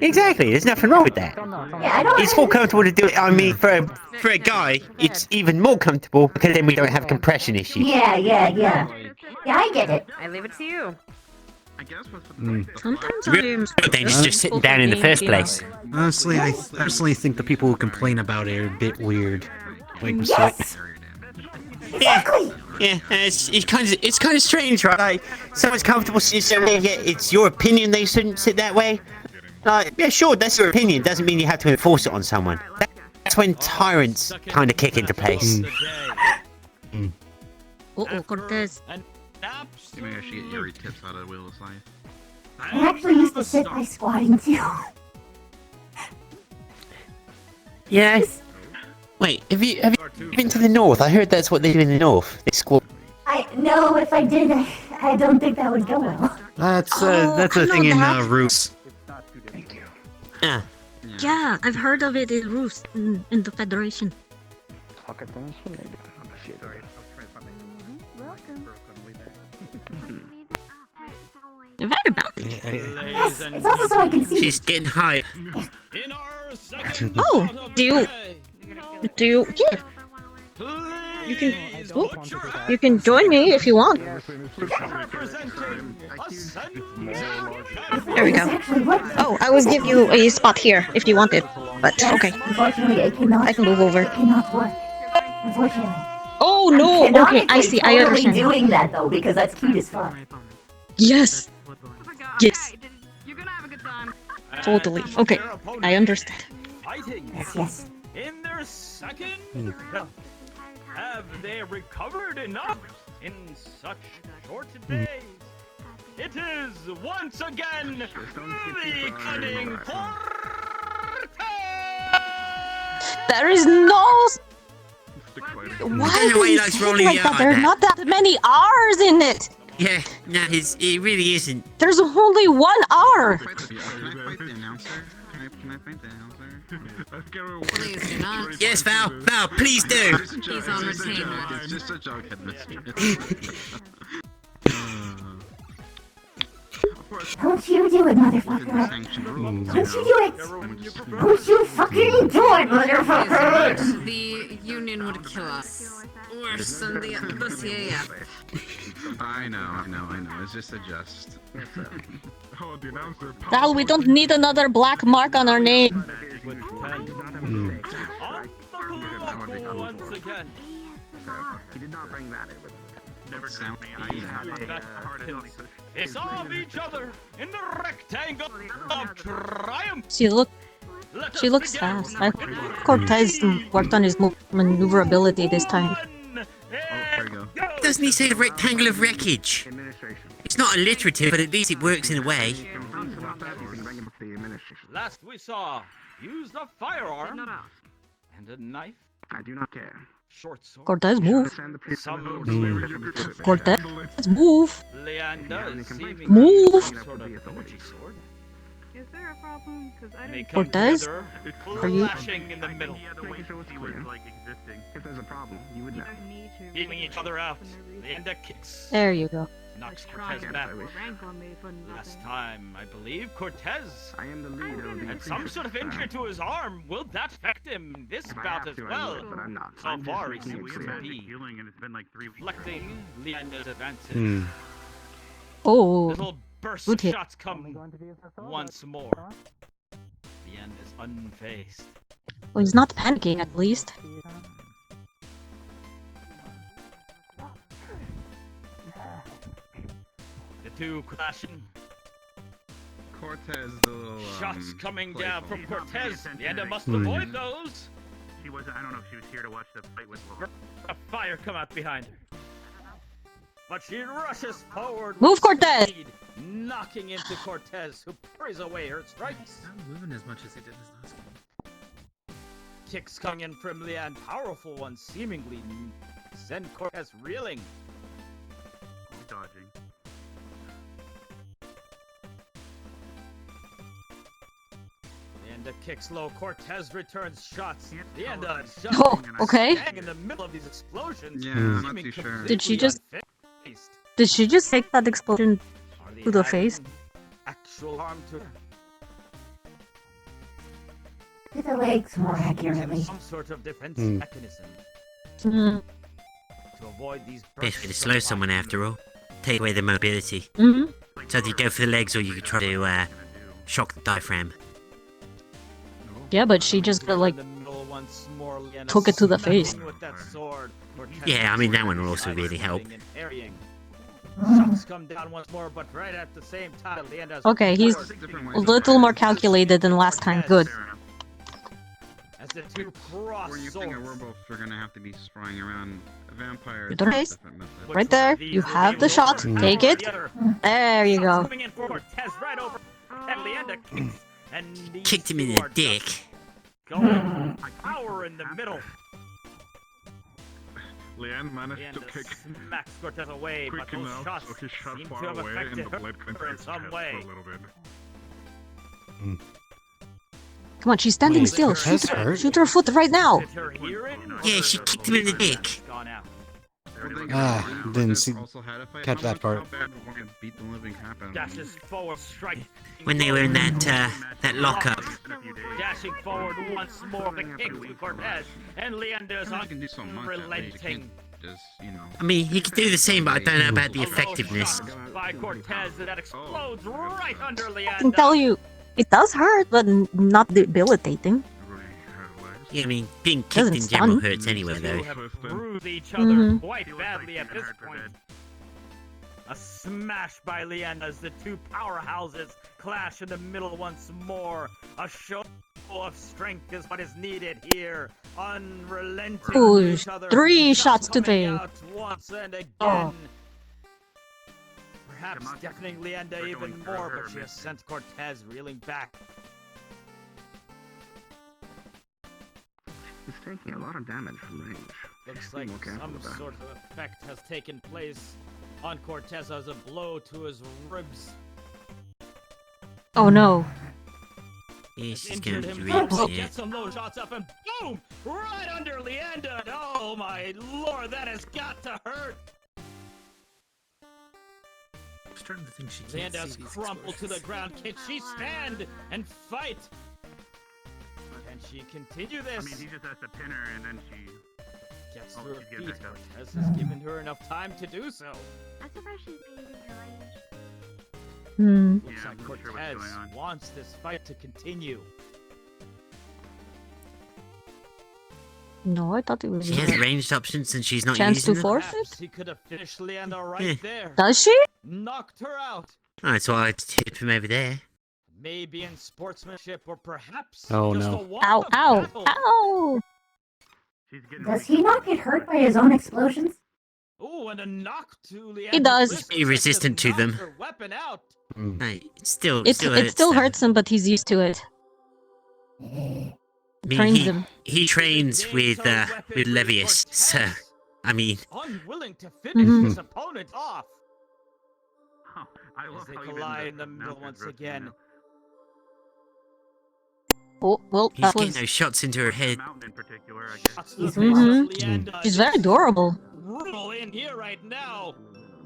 Exactly, there's nothing wrong with that. Yeah, I don't. It's more comfortable to do it. I mean, for a guy, it's even more comfortable because then we don't have compression issues. Yeah, I get it. I leave it to you. Sometimes The real thing is just sitting down in the first place. Honestly, I personally think the people who complain about it are a bit weird. Like, Yes. Exactly. Yeah, it's kind of strange, right? Like, someone's comfortable sitting somewhere, yet it's your opinion they shouldn't sit that way. Yeah, sure, that's your opinion. Doesn't mean you have to enforce it on someone. That's when tyrants kind of kick into place. Cortez. You may actually get Yuri tips out of Wheel of Life. I actually used to sit by squatting too. Yes. Wait, have you been to the north? I heard that's what they do in the north. They squat. I know if I did, I don't think that would go well. That's a thing in Roost. Yeah. Yeah, I've heard of it in Roost, in the Federation. You're very bounty. Yes, it's also so I can see. She's getting high. Oh, yeah. You can join me if you want. There we go. Oh, I will give you a spot here if you want it. But okay. Unfortunately, I cannot. I can move over. It cannot work. Unfortunately. Oh no! Okay, I see. I understand. Doing that though because that's cute as fuck. Yes. Yes. Totally. Okay, I understand. Yes, yes. In their second, have they recovered enough in such short days? It is once again the cunning There is no. Why do you say it like that? There are not that many R's in it. Yeah, no, it really isn't. There's only one R. Can I fight the announcer? Can I fight the announcer? Please do not. Yes, Val, please do. He's on retainer. It's just a joke, Don't you do it, motherfucker. Don't you do it. Don't you fucking do it, motherfucker. The Union would kill us. Worse than the CAF. I know. It's just a jest. Val, we don't need another black mark on our name. once again. He did not bring that in with him. Never sound They saw each other in the rectangle of triumph. She looks fast. I think Cortez worked on his maneuverability this time. Doesn't he say the rectangle of wreckage? It's not alliterative, but at least it works in a way. Last we saw, used a firearm and a knife. I do not care. Short sword. Cortez, move. Some Cortez, move. Leander is seeming Move. some sort of energy sword. Is there a problem? Because I They didn't. come Cortez? together, Are you- clashing in the middle, If there's a problem, you would know. beating each other out. Leander kicks, There you go. knocks Cortez back. Last time, I believe, Cortez I am the leader of the had some sort of injury to his arm. Will that affect him this bout as well? but I'm not. So far, he seems to be reflecting Leander's advances. Hmm. Oh, Little burst good of hit. shots come once more. Leander's unfazed. Well, he's not panicking at least. The two clashing. Cortez, the little Shots coming down from playful. Cortez. Leander must Hmm. avoid those. She wasn't. I don't know if she was here to watch the fight with. A fire come out behind her. But she rushes forward. Move, with Cortez! speed, knocking into Cortez, who parries away her strikes. Not moving as much as he did this last one. Kicks coming in from Leanne, powerful ones, seemingly send Cortez reeling. Dodging. Leander kicks low. Cortez returns shots. Leander Oh, okay. Bang in the middle of these explosions. Yeah, I'm not seeming too sure. Did she completely just- unfazed. Did she just take that explosion Are they to the adding face? Actual harm to her. To the legs, more Using accurately. some sort of defense Hmm. mechanism Mm. to avoid these Best way bursts to of slow fire. someone after all. Take away their mobility. Hmm. So you go for the legs or you could try to shock the diaphragm. Yeah, but she just like In the middle once more, Leanna took it to the face. smacking with that sword. Cortez Yeah, I mean, that one will is also really help. swinging and parrying. Shots come down once more, but right at the same time, Leanda's Okay, he's a little more calculated than last time. Good. as the two cross Where you swords. think we're both are gonna have to be sprawling around vampires. Good race. Right there. You have the shot. Take it. There you go. Moving in forward, Tez right over, and Leanda kicks, and these Kicked him in two the are dick. going power in the middle. Leanne managed to Leanda kick smacks Cortez away, but quick those enough shots so he shot seem far to have away and affected the blade went her in through his some chest way. for a little bit. Come on, she's standing Wait, still. Cortez hurt? Shoot her foot right now. Did her hear it? Yeah, she kicked him in the dick. Gone out. Didn't see, catch that part. Beat the living crap out of Dashes forward, strike. When they were in that lockup. Dashing forward once more, the kick to Cortez, and Leanda's I can do so much. unrelenting. Just, you know. I mean, he could do the same, but I don't know about the effectiveness. By Cortez that explodes right under I Leanda. can tell you, it does hurt, but not debilitating. Yeah, I mean, being kicked Doesn't in general stun. hurts anyway, Two though. have bruised each other quite badly at this point. A smash by Leanda as the two powerhouses clash in the middle once more. A show of strength is what is needed here. Unrelenting Ooh, to each other. 3 Shots shots to coming 3. out once and again. Oh. Perhaps deafening Leanda even more, but she has sent Cortez reeling back. He's taking a lot of damage from range. Looks like some sort of effect has taken place on Cortez as a blow to his ribs. Oh no. Yeah, she's Injured going to him. ribs, He yeah. gets some low shots up and boom! Right under Leanda. Oh my lord, that has got to hurt. I'm starting to think she can't Leanda's see these crumpled to the explosions. ground. Can she stand and fight? Can she continue this? I mean, he just has to pin her, and then she Gets Oh, to her she's getting feet. back up. Cortez has given her enough time to do so. I'm surprised she's made it in her range. Hmm. Looks Yeah, like I'm not sure what's Cortez going on. wants this fight to continue. No, I thought it was She has ranged options and she's not chance using to them. forfeit. Perhaps he could have finished Leanda right Yeah. there. Does she? Knocked her out. Alright, so I'd tip him over there. Maybe in sportsmanship or perhaps Oh, just no. a walk Ow! of Ow! battle. Ow! She's getting Does he not get hurt by his own explosions? Ooh, and a knock to Leanda's He does. wrist Be resistant to knocks them. her weapon out. Right, it still It hurts still them. hurts him, but he's used to it. I mean, Trains he, him. he trains with Levius, so I mean, Unwilling to finish Mhm. his opponent off. Huh, I As love they how even collide in the mountains middle once rotate again. now. Oh, well, he's that getting was. those shots into her head. Mountain in particular, I guess. Shots to the face Mhm. of Leanda. She's very adorable. Brutal in here right now.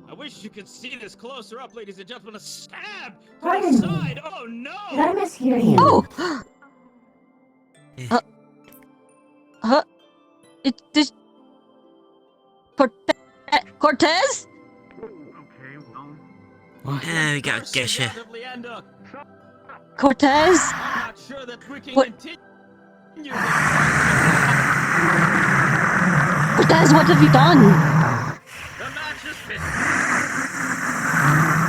I wish you could see this closer up, ladies and gentlemen. A stab to the Pardon me. side. Oh no! Did I mishear you? Oh! It this Cortez? Okay, well, Ah, we got Mercy Gesha. out of Leanda. Cortez? I'm not sure that we can What? continue. Cortez, what have you done? The match is finished.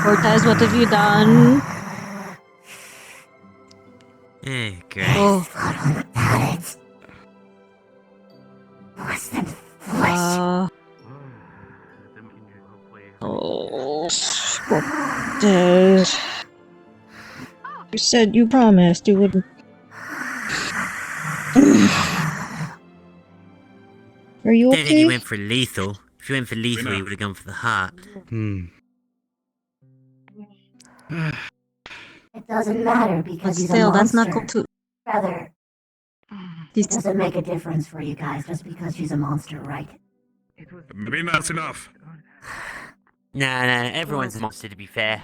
Cortez, what have you done? Eh, great. Oh, Pallets. Worse than flesh. then we can hopefully. oh, Cortez. You said you promised you wouldn't. Are you Then he okay? went for lethal. If he went for lethal, he would have gone for the heart. It doesn't matter because he's Still, a that's monster. not cool too. Rather, it doesn't make a difference for you guys just because she's a monster, right? Maybe that's enough. Nah, everyone's a monster to be fair.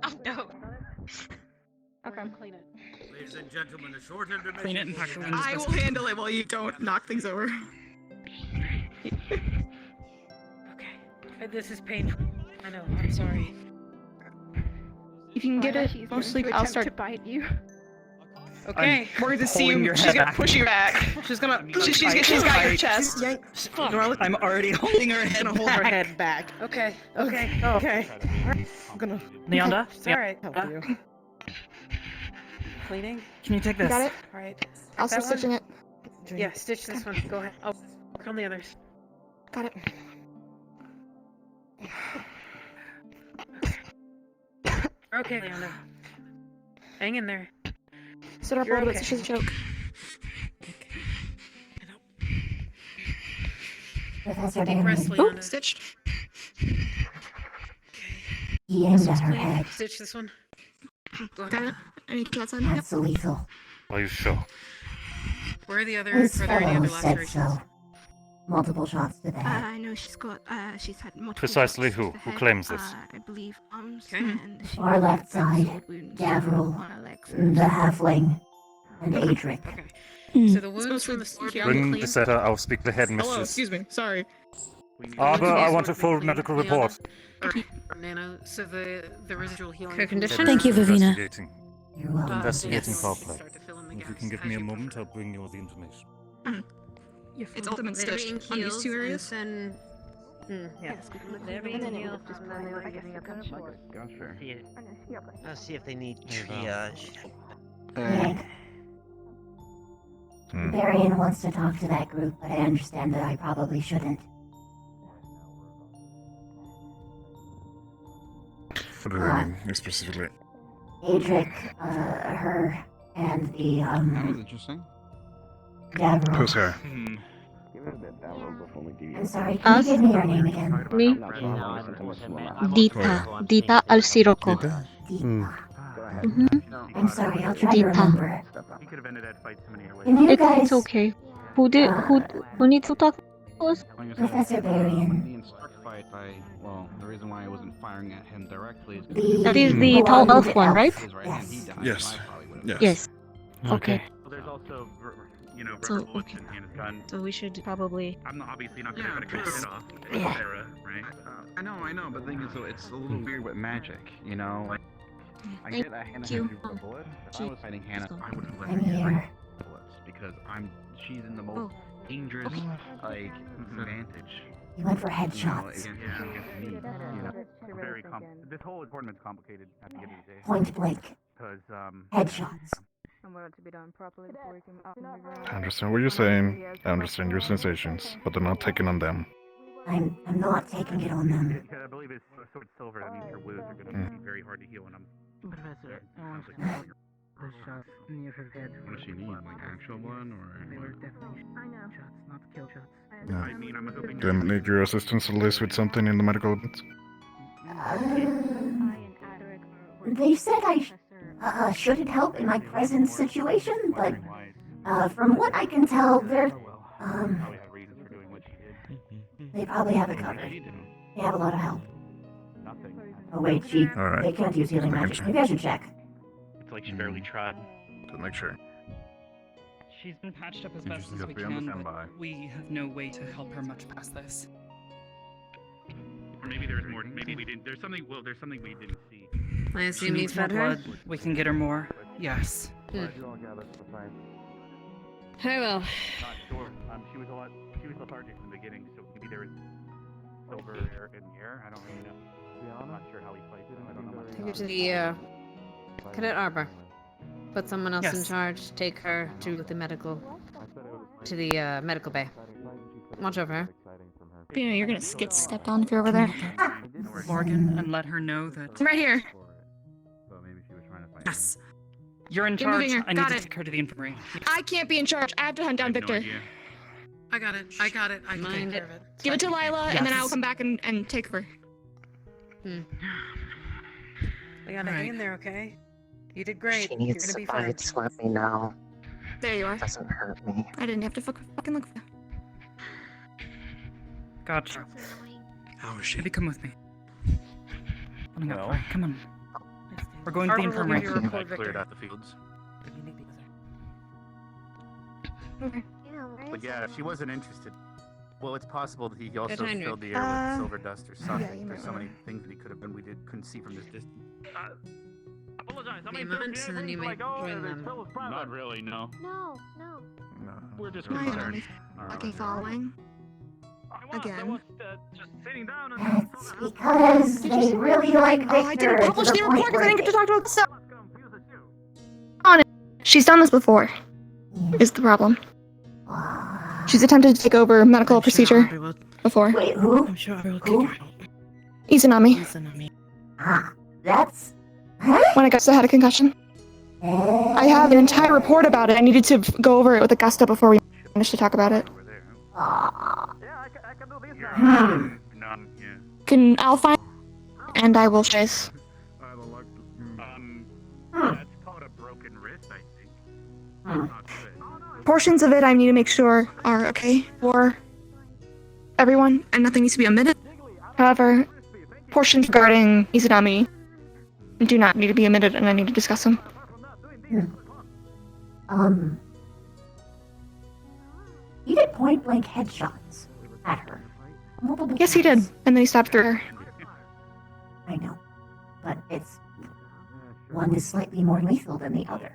Oh no. Okay. Clean it. Ladies and gentlemen, a short intermission. Clean it and pack it in. I will handle it while you don't knock things over. This is painful. I know. I'm sorry. If you can get it She's mostly, going to I'll attempt start. to bite you. Okay, we're going to see you. She's gonna push you back. She's got your chest. I'm already holding her head. Hold her head back. Okay. Okay. I'm gonna. Neonda? It's alright. Help you. Cleaning? Can you take this? Got it. Alright. Also stitching it. Yeah, stitch this one. Go ahead. I'll work on the others. Got it. Okay, Leona. Hang in there. Sit up a You're little bit okay. so she doesn't choke. Professor Deep breaths, Bailey. Leona. Stitched. He aimed at her head. Stitch this one. Go Got ahead. it. Anything else on That's lethal. Are you sure? Where are the other? His Are there any fellow other said lacerations? so. Multiple shots to the head. I know she's had multiple Precisely shots who? to the Who head, claims this? I believe arms Okay. and she Far left had side, sword wounds Gavril, on her legs. the halfling, and Adric. Okay. So the wounds from the sword are Bring clean. the setter, I'll speak to head Hello, mistress. excuse me. Sorry. Arbor, I want a Sword full clean. medical Leona, report. Nano. So the residual healing. Her from the condition? sword- Thank you, Vivina. Investigating. You're welcome. Investigating Yes. foul play. Start to fill in the If you gaps can give as me a you moment, progress. I'll bring you all the information. It's ultimate stitch on these two areas. Then, yeah. Gotcha. I'll see if they need triage. Nick. Varian wants to talk to that group, but I understand that I probably shouldn't. What do they mean, specifically? Adric, her, and the, That was interesting. Gavril. Who's her? I'm sorry, can you give me your name again? Me? Dita. Dita Alsiroko. Dita. Mm-hmm. I'm sorry, I'll try to Dita. remember. He could have ended that fight so many other ways. Can you guys... It's okay. Who needs to talk to us? Professor Varian. The instruct fight well, the reason why I wasn't firing at him directly is That is the tall elf one, right? his right hand, he died. Yes. so I probably would've Yes. Yes. Okay. Well, there's also, So, rubber bullets okay. in Hannah's gun. So we should probably. I'm obviously not gonna Yeah, cut a good plus- hit off. Yeah. Sarah, right? I know, but the thing is, though, it's a little weird with magic, you know? Like, I get that Hannah you. had to do the bullets. If I was fighting Hannah, I would have let I'm her here. fight bullets because she's in the most dangerous, like, vantage. You went for You know, headshots. against me, you know? Very this whole tournament's complicated at the end of the day. Point blank. Because, Headshots. I understand what you're saying. I understand your sensations, but they're not taking on them. I'm not taking it on them. I believe it's sword silver. That means your wounds are gonna be very hard to heal, and I'm. Professor, I want to know the shots near her head. What does she need? Like actual one, or? They were definitely shots, not kill shots. Yeah. I mean, I'm hoping. Do I need your assistance at least with something in the medical? They said I shouldn't help in my present situation, but from what I can tell, they probably have it covered. They have a lot of help. Oh wait, Alright. they can't use healing magic. Maybe I should check. It's like she barely tried. To make sure. She's been patched up as You best just as have we to be on the can, standby. but we have no way to help her much past this. Or maybe there's more. Maybe we didn't. There's something. Well, there's something we didn't see. I She assume you needs more fed her. blood. We can get her more. Yes. Very well. Not sure. She was a lot. She was lethargic in the beginning, so maybe there was silver air in the air. I don't really know. I'm not sure how he fights it. I don't know much. Take her to the Cadet Arbor. Put someone else in Yes. charge. Take her to the medical bay. Watch over her. You know, you're gonna get stepped on if you're over there. Morgan, and let her know that. I'm right here. Yes. You're in You're moving charge. her. I need Got to it. take her to the infirmary. I can't be in charge. I have to hunt down Victor. I got it. I can take care of it. Give it to Lila, and then Yes. I'll come back and take her. We gotta hang in there, okay? You did great. She You're needs gonna be to fine. fight, let me know. There you are. It doesn't hurt me. I didn't have to fucking look for that. Gotcha. How is she? Maybe come with me. Coming up, Well. Frank, come on. We're going to the Arbor will give infirmary. you a report, I cleared Victor. out the fields. Okay. But yeah, if she wasn't interested. Well, it's possible that he also Heinrich. filled the air with silver dust or something. There's so many things that he could have been. Couldn't see from this distance. and then you may join them. Not really, no. No. We're just Why concerned. fucking following? Again. It's because they really like Victor. I didn't publish the report because I didn't get to talk about the stuff. On it. She's done this before. Is the problem. She's attempted to take over medical procedure before. Wait, who? I'm sure I will Who? Izanami. Ah, that's... When I got had a concussion. I have an entire report about it. I needed to go over it with Augusta before we finished to talk about it. I'll find and I will chase. That's called a broken wrist, I think. Not good. Portions of it I need to make sure are okay for everyone, and nothing needs to be omitted. However, portions regarding Izanami do not need to be omitted, and I need to discuss them. He did point-blank headshots at her. Multiple Yes, he did, times. and then he stabbed through her. I know, but it's... one is slightly more lethal than the other.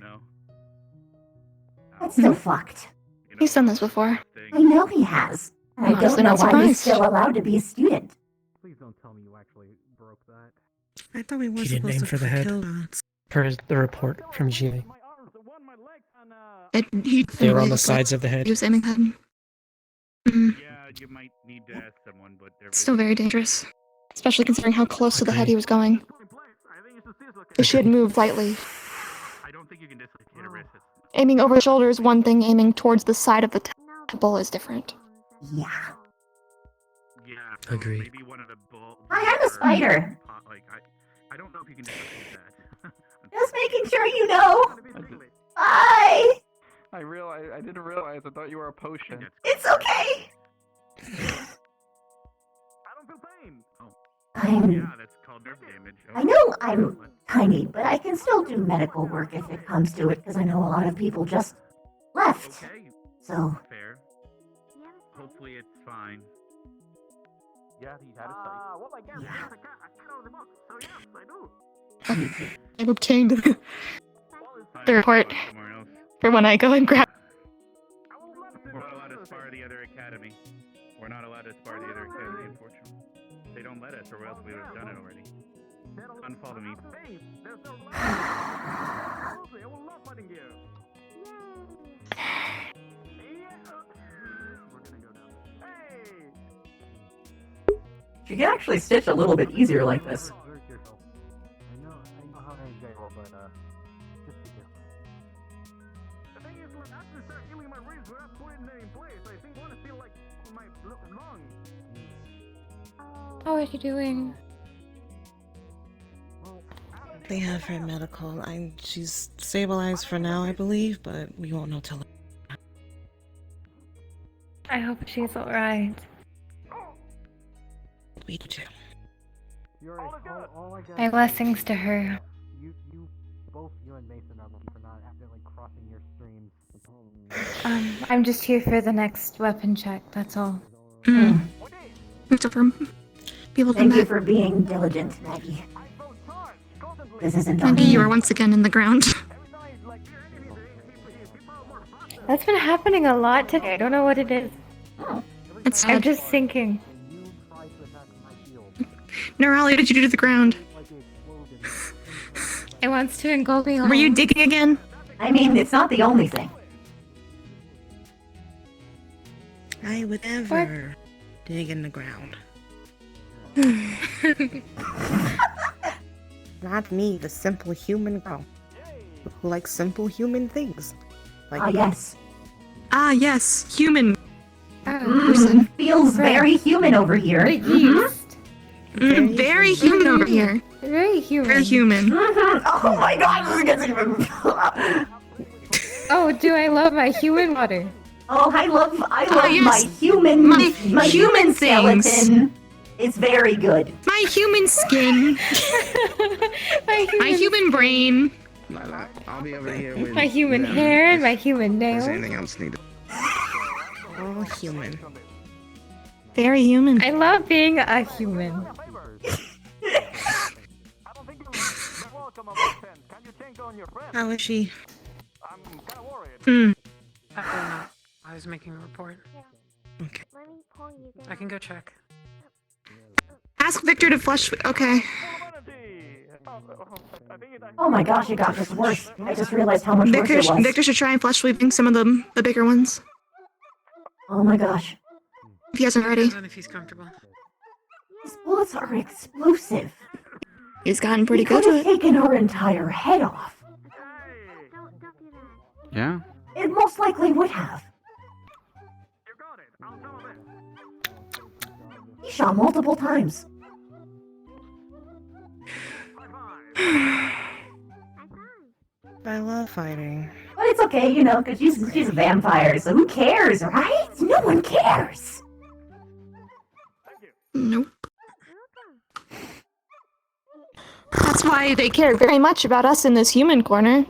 That's still fucked. He's done this before. I know he has. And I Honestly, don't know not why he's surprised. still allowed to be a student. Please don't tell me you actually broke that. I thought we were He didn't supposed aim to for the head. kill that. Per the report from GA. He They were on the sides of the head. He was aiming at him. Yeah, you might need to ask someone, but they're Still very dangerous. Especially considering how close to the head he was going. If she had moved lightly. I don't think you can dislocate a wrist. Aiming over the shoulder is one thing, aiming towards the side of the temple is different. Yeah. Yeah. Agreed. Maybe one of the bolts. Hi, I'm a spider. Like, I don't know if you can dislocate that. Just making sure you know. Bye. I didn't realize. I thought you were a potion. It's okay. I don't feel pain. Oh. I'm... Yeah, that's called nerve damage. I know I'm tiny, but I can still do medical work if it comes to it, because I know a lot of people just left. Okay. So... Fair. Hopefully it's fine. Yeah, he had a sight. Well, I guess I cut out the box, so yes, I do. I've obtained the report for when I go and grab. We're not allowed to spar the other academy. We're not allowed to spar the other academy, unfortunately. They don't let us, or else we would have done it already. Unfollow me. Absolutely, I will love fighting you. We're gonna go down. Hey! You can actually stitch a little bit easier like this. I know how to go, but just be careful. The thing is, when after start healing my ribs without putting it in place, I think I want to feel like my lung. How are you doing? They have her medical. She's stabilized for now, I believe, but we won't know till. I hope she's alright. We do too. All I got. My blessings to her. Both you and Mason are lucky for not accidentally crossing your streams. I'm just here for the next weapon check, that's all. It's over. People come Thank you back. for being diligent, Maggie. This isn't on Maggie, me. you are once again in the ground. That's been happening a lot today. I don't know what it is. It's I'm sad. just thinking. Neurali, what did you do to the ground? It wants to engulf me. Were you digging again? I mean, it's not the only thing. I would ever dig in the ground. Not me, the simple human girl who likes simple human things. Like yes. Ah, yes, human. Feels very human over here. Yeast. Very human over here. Very human. Very human. Oh my god, this isn't even... Oh, do I love my human water? Oh, I love yes. my human... My human skeleton. things. It's very good. My human skin. My human brain. I'll be over here with My human them hair and if my human there's nails. anything else needed. all human. Very human. I love being a human. How is she? Hmm. I was making a report. Okay. I can go check. Ask Victor to flush. Okay. Oh my gosh, it got just worse. I just realized how much worse it was. Victor should try and flush sweeping some of the bigger ones. Oh my gosh. If he hasn't already. If he's comfortable. These bullets are explosive. He's gotten pretty He good could at have it. taken her entire head off. Yeah. It most likely would have. He shot multiple times. I love fighting. But it's okay, you know, because she's a vampire, so who cares, right? No one cares. Nope. That's why they care very much about us in this human corner.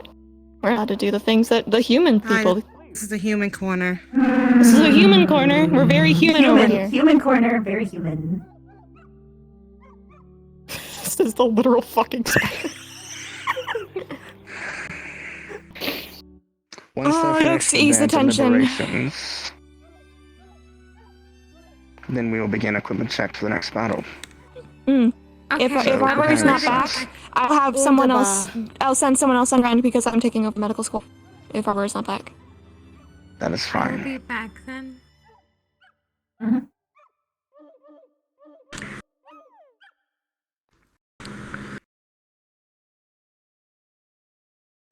We're allowed to do the things that the human people. This is the human corner. This is a human corner. We're very human over here. Human corner, very human. This is the literal fucking spider. Once they're finished ease the with their tension. deliberations, then we will begin equipment check for the next battle. If Arbor is not back, I'll have someone else. I'll send someone else on round because I'm taking over medical school. If Arbor is not back. That is I'll fine. be back then.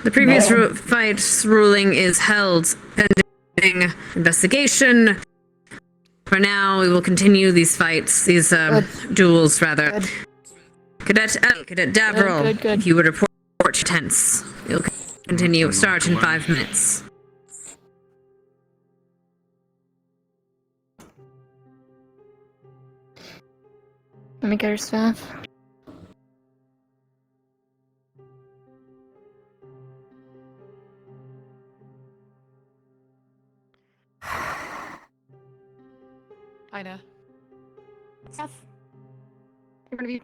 The previous fight's ruling is held pending investigation. For now, we will continue these fights, these duels, rather. Cadet Davril, Good. if you would report to tents. You'll continue. Start in 5 minutes. Let me get her staff. Ida. Staff. In front of you.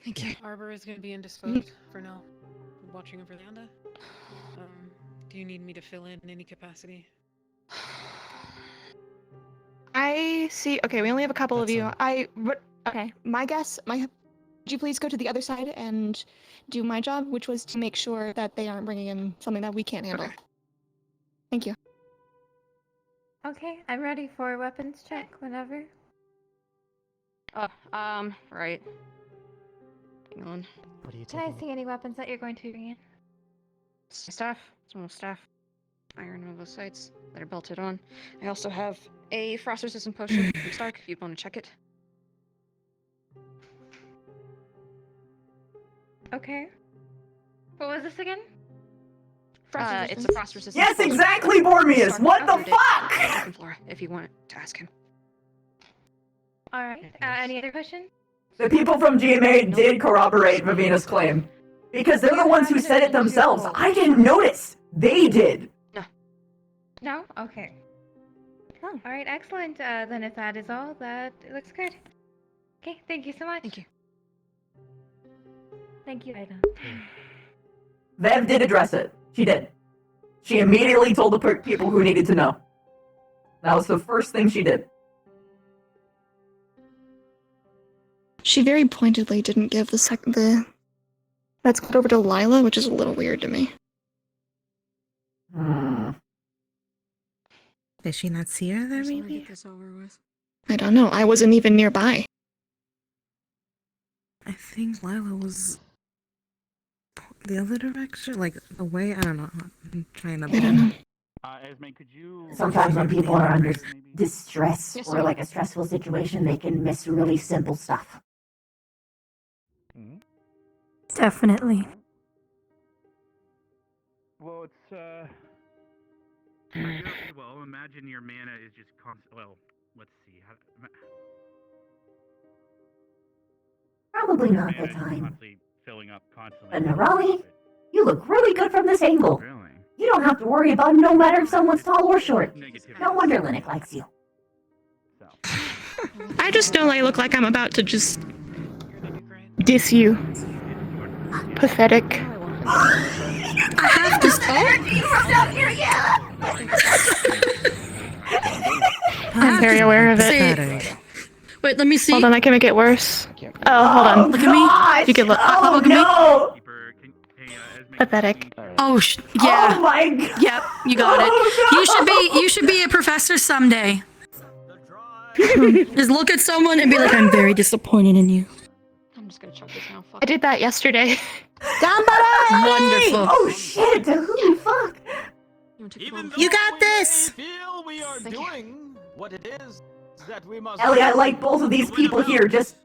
Thank you. Arbor is going to be indisposed for now. Watching over Landa. Do you need me to fill in any capacity? I see. Okay, we only have a couple of you. Okay, my guess. Would you please go to the other side and do my job, which was to make sure that they aren't bringing in something that we can't handle. Okay. Thank you. Okay, I'm ready for a weapons check whenever. Right. Hang on. What are you Can I see any weapons that you're going to bring in? Staff. Some staff. Iron on both sides that are belted on. I also have a frost resistant potion from Stark if you want to check it. Okay. What was this again? It's a frost resistant. Yes, exactly, Bormius! What the fuck? Second floor, if you want to ask him. Alright, any other questions? The people from GMA did corroborate Vavina's claim. Because they're the ones who said it themselves. I didn't notice. They did. No? Okay. Alright, excellent. Then if that is all, that looks good. Okay, thank you so much. Thank you. Thank you, Ida. Vev did address it. She did. She immediately told the people who needed to know. That was the first thing she did. She very pointedly didn't give the that's cut over to Lila, which is a little weird to me. Did she not see her there, maybe? I don't know. I wasn't even nearby. I think Lila was the other direction, like away. I don't know. I'm trying to. I don't know. Esme, could you... Sometimes when people are under distress or like a stressful situation, they can miss really simple stuff. Definitely. Well, it's, Well, imagine your mana is just constant. Well, let's see. Probably not the time. Constantly filling up constantly. But Narali, you look really good from this angle. Really? You don't have to worry about it no matter if someone's tall or short. No wonder Linux likes you. I just know I look like I'm about to just diss you. Pathetic. I have to I'm very aware of it. Wait, let me see. Hold on, I can make it worse. Oh, hold on. Look at me. You can look. Look at me. Pathetic. Oh, yeah. Oh my god. Yep, you got it. You should be a professor someday. Just look at someone and be like, I'm very disappointed in you. I'm just gonna chuck this now. Fuck. I did that yesterday. Wonderful. Oh shit, holy fuck. You got this! Feel we are doing what it is that we must. Ellie, I like both of these people here. Just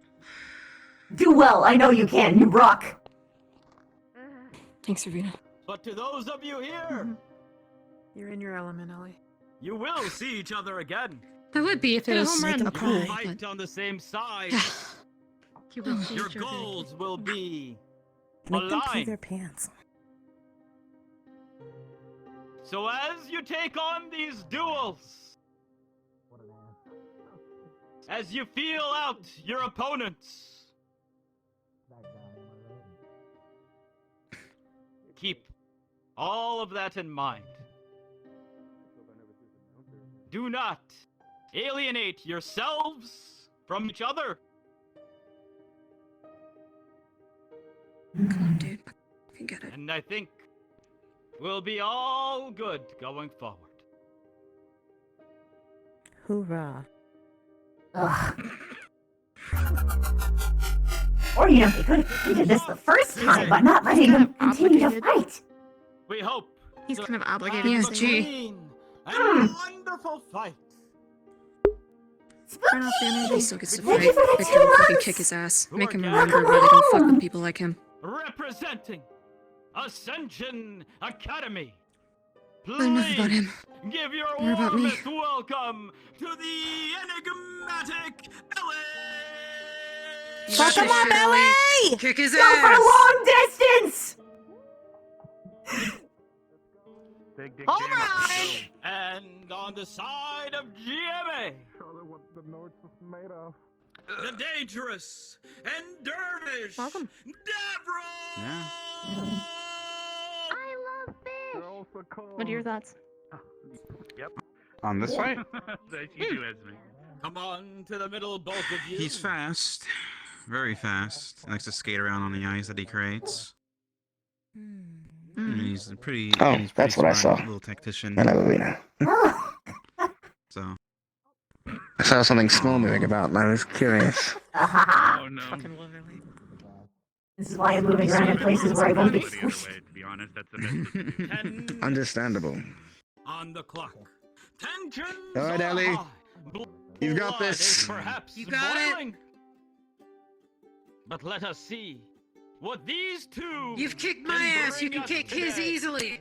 do well. I know you can. You rock. Thanks, Ravina. But to those of you here, You're in your element, Ellie. you will see each other again. That would be if it was like a pool. Fight on the same side. You will see Your each other goals will be Make them pee aligned. their pants. So as you take on these duels, as you feel out your opponents, keep all of that in mind. Do not alienate yourselves from each other. Come on, dude. I can get it. And I think we'll be all good going forward. Hoorah. Ugh. Or, you know, they could have completed this the first time by not letting them continue to fight. We hope He's kind of obligated. Yes, to gee. clean and wonderful fight. Turn off the energy. He still gets to Thank fight. you for the Victor will 2 fucking months. kick his ass. Who Make are him gathered remember why they don't fuck with people like him. Representing Ascension Academy. Enough about him. Give your More about me. warmest welcome to the enigmatic Ellie. Fuck him up, Ellie! Kick his Go for ass! long distance! All right. And on the side of GMA, the dangerous and dervish Welcome. Davros. Yeah. I love fish. What are your thoughts? On this fight? You do, Esme. Come on to the middle, both of you. He's fast. Very fast. Likes to skate around on the ice that he creates. And he's a pretty. Oh, and he's that's pretty what I smart saw. Little tactician. And Arena. So. I saw something small moving about and I was curious. Oh no. Fucking love Ellie. This is why I'm moving around in places where I won't get The other squished. way, to be honest, that's the best. 10 Understandable. on the clock. Tensions All right, are Ellie. high. You've got Blood this. is perhaps You got it. boiling. But let us see what these two. You've kicked my can ass. You bring can us kick his today. easily.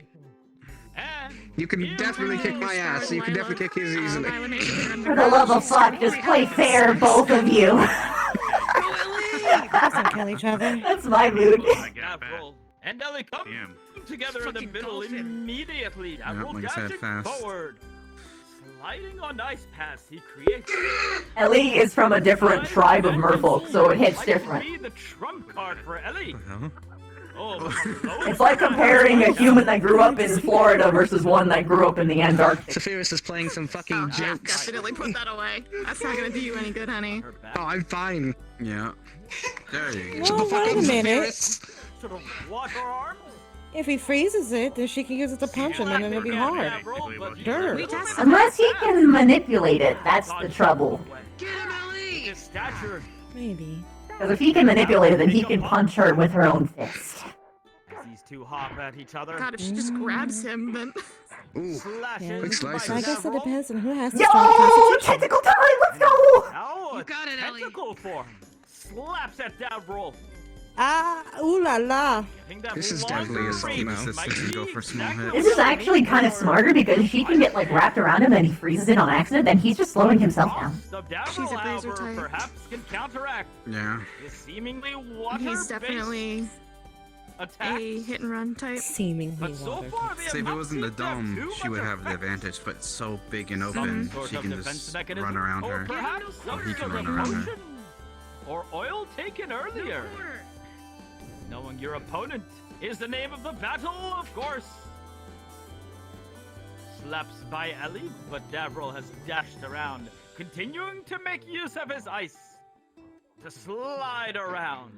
And You can here definitely we kick go. my ass. You can definitely kick his easily. For the love of fuck, just play fair, both of you. Let's not kill each other. That's my mood. Avril and Ellie come Damn. together in the Fucking middle dolphin. immediately. Avril like I said, dashing fast. forward. Sliding on ice paths he creates. Ellie is from a different tribe of merfolk, so it hits Like different. be the trump card for Ellie. What the hell? Oh, It's like comparing a human that grew up in Florida versus one that grew up in the Antarctic. Sephiroth is playing some fucking jokes. Definitely put that away. That's not gonna do you any good, honey. Oh, I'm fine. Yeah. There you go. Shut the Well, fuck wait up, a minute. Sephiroth. Sort of lock her arms. If he freezes it, then she can use it to punch him, and then it'll be hard. Sure. Unless he can manipulate it, that's the trouble. Get him, Ellie! His stature. Maybe. Because if he can manipulate it, then he can punch her with her own fist. As these two hop at each other. God, if she just grabs him, then. Ooh, Slashes quick slices. I guess it depends on who has to Yo, start constitution. tentacle time, let's go! Now You got it, Ellie. tentacle form slaps at Davril. Ah, ooh la la. This is definitely a small mouth. Assistant can go for small hits. This is actually kind of smarter because she can get like wrapped around him and he freezes it on accident, then he's just slowing himself down. The Davril, She's a bruiser however, type. perhaps can counteract Yeah. this seemingly water. He's definitely attack. a hit and run type. Seemingly But so far, they See, have if it not wasn't the seemed to have dome, too she would much have the effect. advantage, but it's so big and Some open, sort she of can defense just mechanism, run around or her. perhaps some he can sort of run around her. potion or oil taken earlier. Knowing your opponent is the name of the battle, of course. Slaps by Ellie, but Davril has dashed around, continuing to make use of his ice to slide around.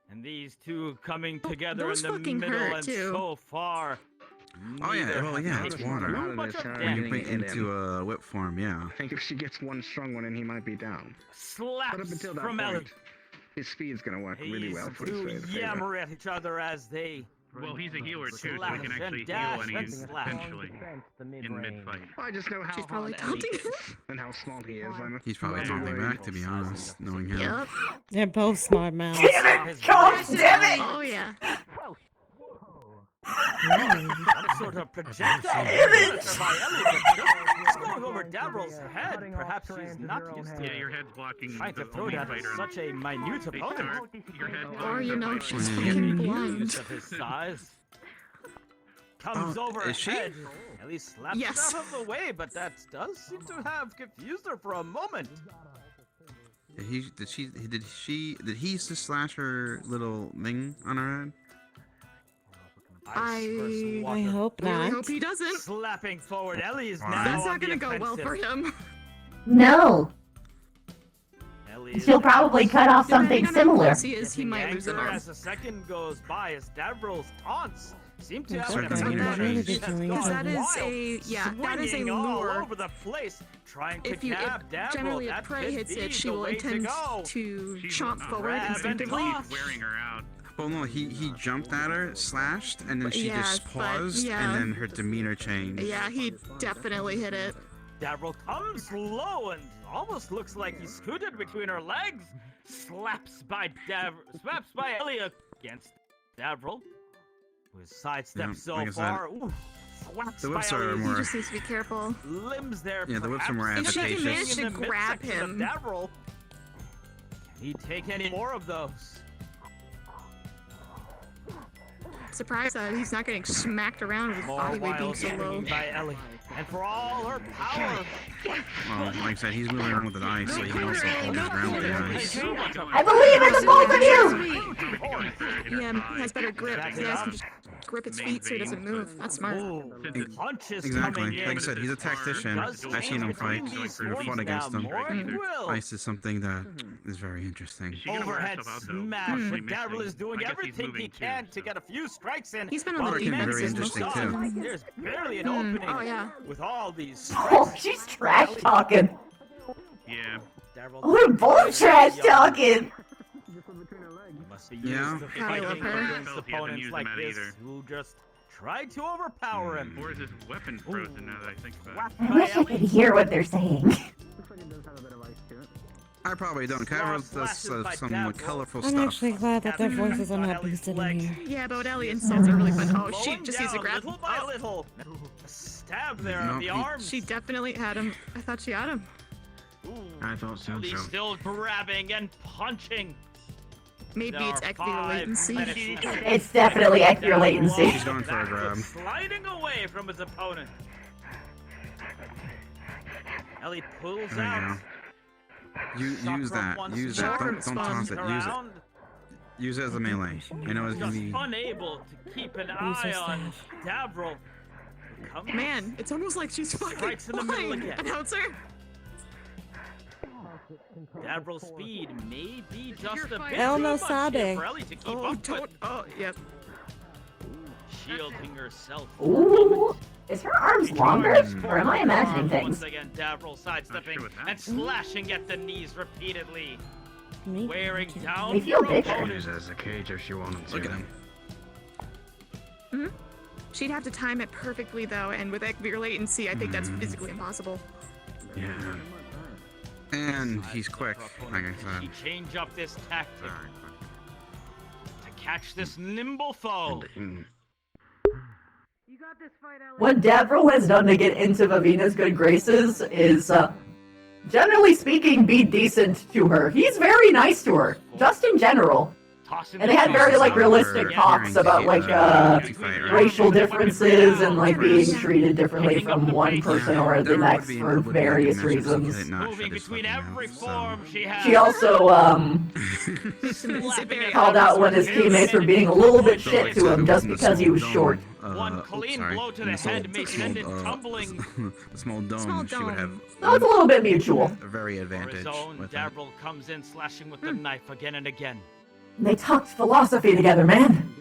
And these two coming together in the middle and so far. Oh yeah, well yeah, it's water. Too much of When you bring damage. into a whip form, yeah. I think if she gets one strong one in, he might be down. Slaps But up until that from Ellie. point, his speed's gonna work really well for These his two favor. yammer at each other as they. Well, he's a healer too, so he Slash can and actually heal dash any and slash. potentially in mid-fight. I just know how She's probably hard Ellie taunting is and how small he is. He's probably taunting back, to be honest, knowing him. Yep. They're both smart mouths. Damn it! Gosh, damn it! Oh yeah. Some sort of projectile pressure by Ellie, but just going over Davril's head. Perhaps she's not used to Yeah, your head's blocking trying to the throw elite down fighter. such a minute They opponent. start, your head Or you know, she's Yeah. fucking Making blind. use of his size. Comes over is she? head. Ellie slaps Yes. out of the way, but that does seem to have confused her for a moment. Did he used to slash her little thing on her head? I hope really not. hope he doesn't. Slapping forward, Ellie is now That's on not the gonna go well for offensive. him. No. Ellie is She'll probably cut off something Depending on how similar. close he is, he might lose an anger arm. as the second goes by, as Davril's taunts seem to That's have what an that effect. means. She has Because gone that is wild, that is a swinging all lure. over the place, trying to If you, nab if Davril. generally That if prey could hits be it, she the will way intend go. to She's chomp not forward grab and instinctively. toss. Wearing her out. Well, no, he jumped at her, slashed, and then she Yes, just but, paused, yeah. and then her demeanor changed. Yeah, he definitely hit it. Davril comes low and almost looks like he scooted between her legs. Slaps by Ellie against Davril, who has sidestepped Yeah, so like I said, far. Ooh, slaps the whips by are Ellie. more- He just needs to be careful. Limbs there. Yeah, the whips are more perhaps. If she can efficacious. manage to In the grab midsection of him. Davril. Can he take any more of those? Surprised that he's not getting smacked around with More body weight being wild so low. swinging by Ellie. And for all her power, Well, like I said, he's moving around with an ice, so he can also hold his ground with the ice. I believe in the both of you! Yeah, he has better grip. He has to just grip its feet so he doesn't move. That's smart. punches Exactly. coming in. Like I said, he's a tactician. I've seen him fight. I've fought against him. Ice is something that is very interesting. Overhead smash. And Davril is doing everything he can to get a few strikes in. He's been on while the defense very is interesting, done. too. There's barely an opening. Oh yeah. With all these Oh, strikes. she's trash talking. Yeah. Davril We're both trash talking. must be Yeah. used to I love fighting her. against He hasn't opponents used like them this either. who just try to overpower him. Or is his weapon frozen now that I think about it? I wish I could hear what they're saying. I probably don't. Kyra does some colorful I'm stuff. actually glad that their voices are not boosted in here. Yeah, but Ellie insults are really fun. Oh, she Slowing just needs to down grab. little by Oh, little. A stab there No, on the he- arms. she definitely had him. I thought she had him. I thought so He's too. still grabbing and punching. Maybe There it's are extra 5 latency. minutes left. It's definitely extra latency. She's going for a grab. Sliding away from his opponent. Ellie pulls There out. you go. Use that. Use that. Don't toss it. Use it. Around, Use it as a melee. I know it's gonna just be. unable to keep an Use her eye on Davril. Comes- Man, it's almost like she's fucking Strikes in the middle blind. again. Announcer. Davril's speed may be just a bit El too no much here sabe. for Ellie to keep Oh, up don't. with. Oh, yep. Shielding herself. Ooh, is her arms longer? Or am I imagining Once things? again, Davril sidestepping with that. and slashing at the knees repeatedly. Me? Wearing down They feel your bigger. opponent. Use it as a cage if she wanted to. Look at him. She'd have to time it perfectly though, and with your latency, I think that's physically impossible. Yeah. And he's quick, like I She said. change up this tactic to catch this nimble foe. What Davril has done to get into Vavina's good graces is, generally speaking, be decent to her. He's very nice to her, just in general. And they had very like realistic talks about like racial differences and like being treated differently from one person or the next for various reasons. Moving between every form she has. She also called out when his teammates were being a little bit shit to him just because he was short. One clean blow to the head may send it tumbling. The small dome, she would have. So it's a little bit mutual. A very advantage. For his own, with that. Davril comes in slashing with the knife again and again. They talked philosophy together, man.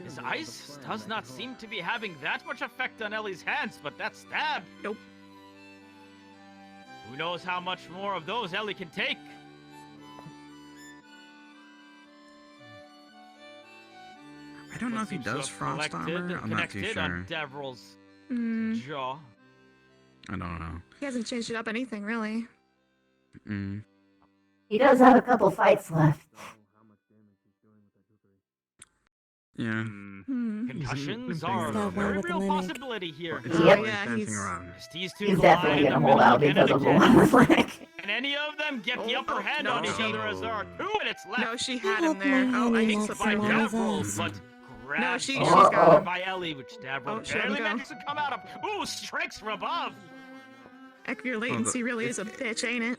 His ice does not seem to be having that much effect on Ellie's hands, but that stab. Nope. Who knows how much more of those Ellie can take? I don't know if he does frost armor. I'm not too sure. On Davril's jaw. I don't know. He hasn't changed it up anything, really. He does have a couple fights left. Yeah. Concussions are a very real possibility here. He's definitely gonna hold out because of the one with Link. And any of them get the upper hand on each other as there are 2 minutes left. No, she had him there. Oh, I hate by Davril, but grabbed she's got by Ellie, which Davril barely managed to come out of. Ooh, strikes from above. Your latency really is a bitch, ain't it?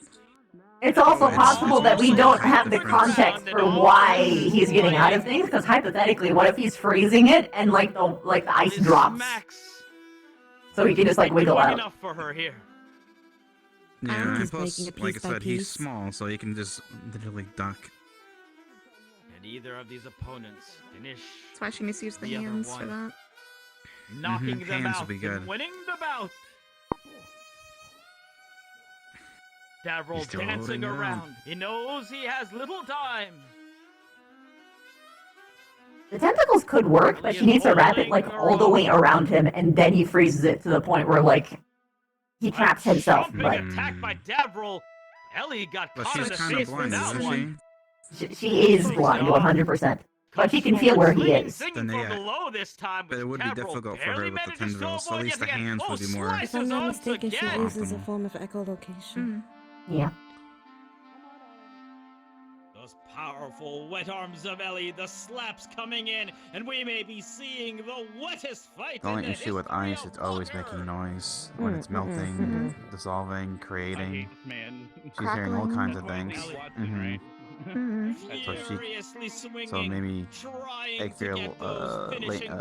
It's also possible that we don't have the context for why he's getting out of things, because hypothetically, what if he's freezing it and like the ice drops? So he can just like wiggle out. Enough for her here. Yeah, and plus, like I said, he's small, so he can just literally duck. And either of these opponents finish. That's why she needs to use the hands for that. Knocking them hands out will be good. and winning the bout. Davril dancing around. He knows he has little time. The tentacles could work, but she needs to wrap it like all the way around him, and then he freezes it to the point where like he traps himself. But attack by Davril. Ellie got caught in the face with that isn't one. She is blind 100%, but she can feel where he is. Then but it would be difficult for her with the tendrils, so at least the hands would be more. If I'm not mistaken, she uses a form of echolocation. Yeah. Those powerful wet arms of Ellie, the slaps coming in, and we may be seeing the wettest fight. The only issue with ice, it's always making noise when it's melting, dissolving, creating. She's hearing all kinds of things. So maybe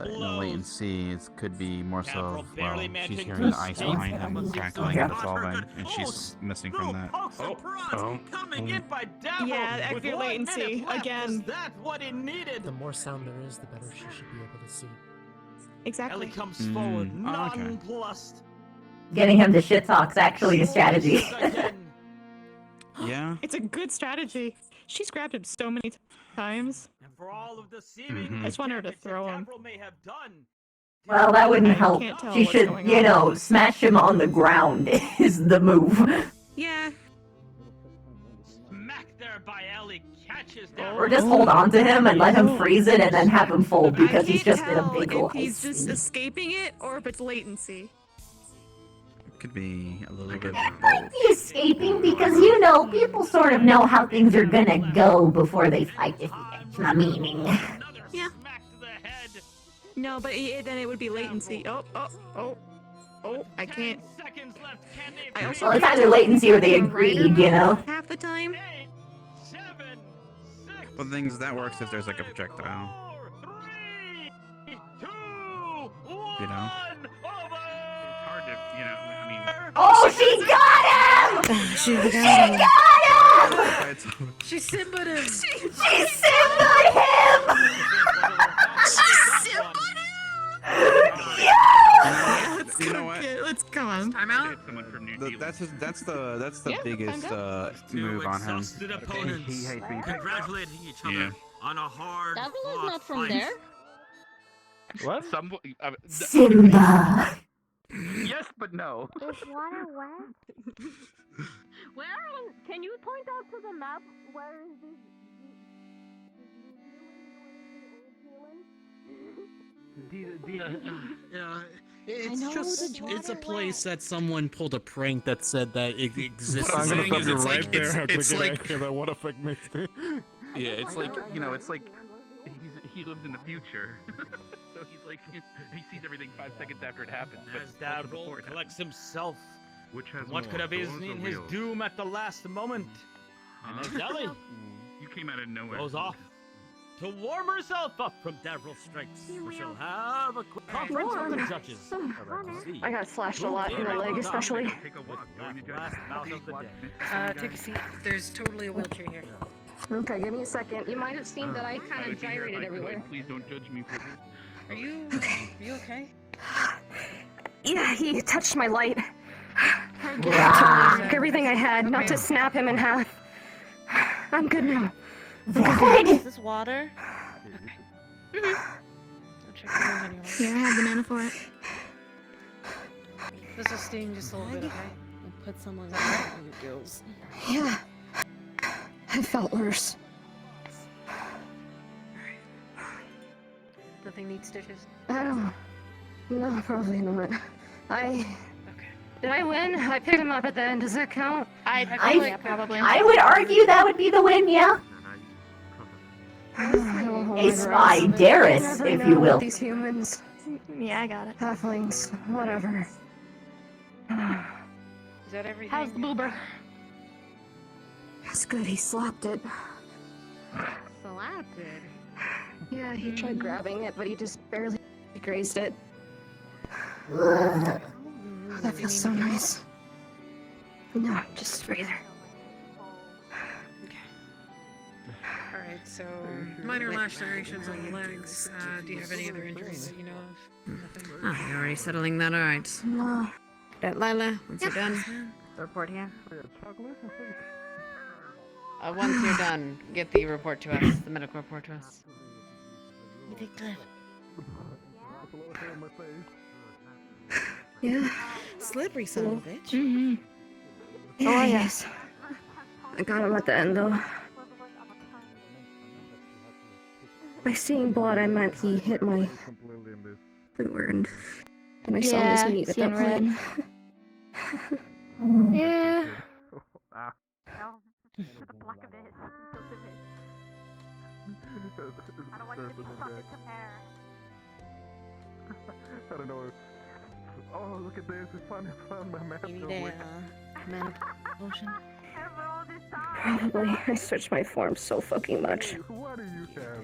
latency could be more so of, well, she's hearing the ice behind him crackling and dissolving, and she's missing from that. Coming in by Davril. Yeah, with your 1 latency minute left. again. Is that what it needed? The more sound there is, the better she should be able to see. Exactly. Ellie comes forward, nonplussed. Getting him to shit talk's actually a strategy. Yeah. It's a good strategy. She's grabbed him so many times. And for all of the seeming I just want her to throw him. may have done. Well, that wouldn't help. can't tell She what's should, going you on. know, smash him on the ground is the move. Yeah. Smack there by Ellie, catches down. Or just hold on to him and let him freeze it and then have him fold because he's just in a Tell big if ol' he's ice just thing. escaping it or if it's latency. Could be a little bit Might be escaping because, you know, people sort of know how things are gonna go before they fight, if you catch my meaning. Yeah. No, but then it would be latency. Oh, I can't. I also Well, it's either latency or they agreed, you know? half the time. Well, the thing is, that works if there's like a projectile. You know? Oh, she got him! She got him! She simbered him. She simbered him! You know what? Let's come on. Time out. That's the Yeah, biggest move on him. Exhausted opponents He hates me. congratulating each other Yeah. on a hard Davril is fought not from fight. there. What? Simba! Yes, but no. Is water wet? Can you point out to the map where is this? Yeah, I it's know just the it's a water place that someone pulled a prank that said that it exists. I'm gonna stop you it's right like- there. it's- I it's think like- what effect makes it. Yeah, it's like, you know, it's like he lives in the future. So he's like, he sees everything 5 seconds after it happens. But As also Davroll before it collects himself, Which has what more, could have those been or his wheels? doom at the last moment, and as Ellie You came out of nowhere. goes off to warm herself up from Davroll's strikes, we shall have a quick conference with the judges. See I got slashed a who lot in came the out leg, on top especially. with that last bout of the day. Take a seat. There's totally a wheelchair here. Okay, give me a second. You might have seen that I kind of gyrated everywhere. Please don't judge me for this. Are you okay? Yeah, he touched my light. Took everything I had, not to snap him in half. I'm good now. Is this water? Here, I have the mana for it. This will sting just a little bit, okay? I'll put some on your gills. Yeah. I felt worse. Nothing needs stitches. I don't. No, probably not. Did I win? I picked him up at the end. Does that count? Probably. I would argue that would be the win, yeah. A spy Darius, if you will. These humans. Yeah, I got it. Halflings. Whatever. Is that everything? How's the boober? That's good. He slapped it. Slapped it? Yeah, he tried grabbing it, but he just barely grazed it. That feels so nice. No, just right there. Alright, so minor lacerations on the legs. Do you have any other injuries that you know of? Nothing? Ah, you're already settling that, alright. No. Lila, once you're done, the report here. Once you're done, get the report to us, the medical report to us. You did good. Yeah. Slippery son of a bitch. Mm-hmm. Oh, yes. I got him at the end, though. By seeing blood, I meant he hit my wound. And I saw his meat at that point. Yeah. I don't know. Oh, look at this. It's fun. My map. You need a mana potion? Probably. I switched my form so fucking much.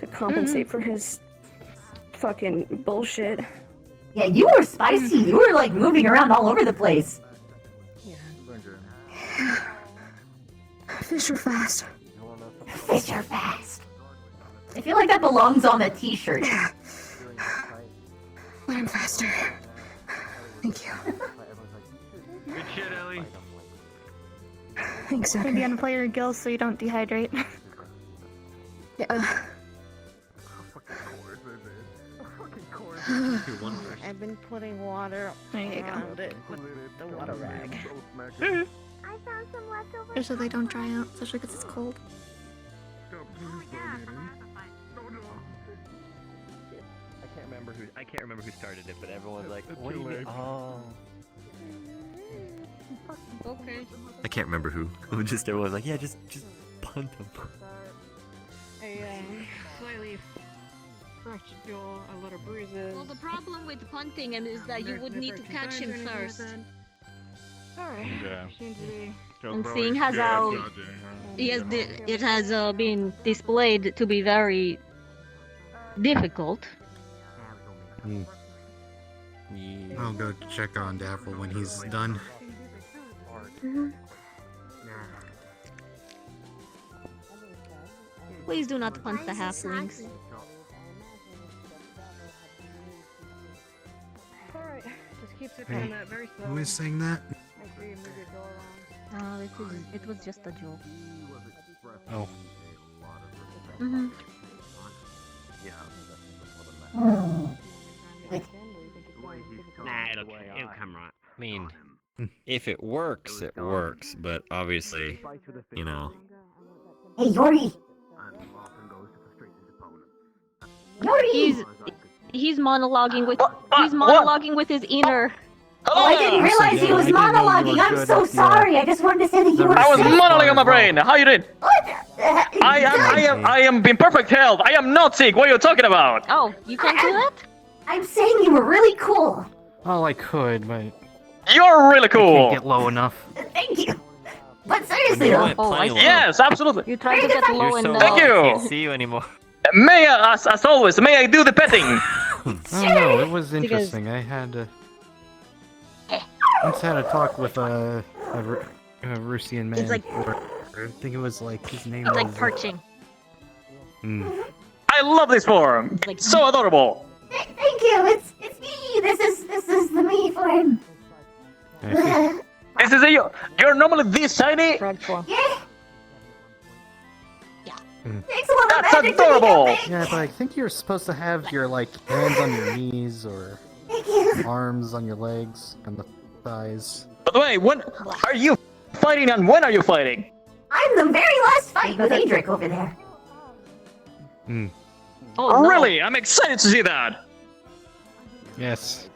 To compensate for his fucking bullshit. Yeah, you were spicy. You were like moving around all over the place. Fish are fast. Fish are fast. I feel like that belongs on a t-shirt. But I'm faster. Thank you. Good shit, Ellie. Thanks, Maybe on player gills so you don't dehydrate. Yeah. I've been putting water around it with the water rag. I found some leftovers. Just so they don't dry out, especially because it's cold. I can't remember who started it, but everyone's like, "What do you mean?" Oh. Okay. I can't remember who. Just everyone's like, yeah, just punt him. Slightly fractured jaw, a lot of bruises. Well, the problem with punting him is that you would need to catch him first. Alright. Yeah. Seems to be. And seeing as how it has been displayed to be very difficult. I'll go check on Daffel when he's done. Please do not punt the halflings. Alright, just keep it Hey, on that very slow. who is saying that? It was just a joke. Oh. Mm-hmm. Nah, it'll come right. I mean, if it works, it works. But obviously, you know. Hey, Yori! Yori! He's monologuing with his inner. Oh, I didn't realize he was monologuing. I'm so sorry. I just wanted to say that you were I was sick. monologuing on my brain. How you doing? I am in perfect health. I am not sick. What are you talking about? Oh, you can't do that? I'm saying you were really cool. Well, I could, but You're really I cool. can't get low enough. Thank you. But seriously though. Oh, I see. Yes, absolutely. You tried to get low and Thank you. I can't see you anymore. May I, as always, may I do the petting? Oh no, it was interesting. I had once had a talk with a Russian man. It's like- or I think it was like his name. It's like was, perching. I love this form. It's so adorable. Thank you. It's me. This is the me form. This is you're normally this tiny. Yeah. That's adorable. Yeah, but I think you're supposed to have your like hands on your knees or arms on your legs and the thighs. By the way, when are you fighting and when are you fighting? I'm the very last fight with Adric over there. Oh, no. Really? I'm excited to see that. Yes.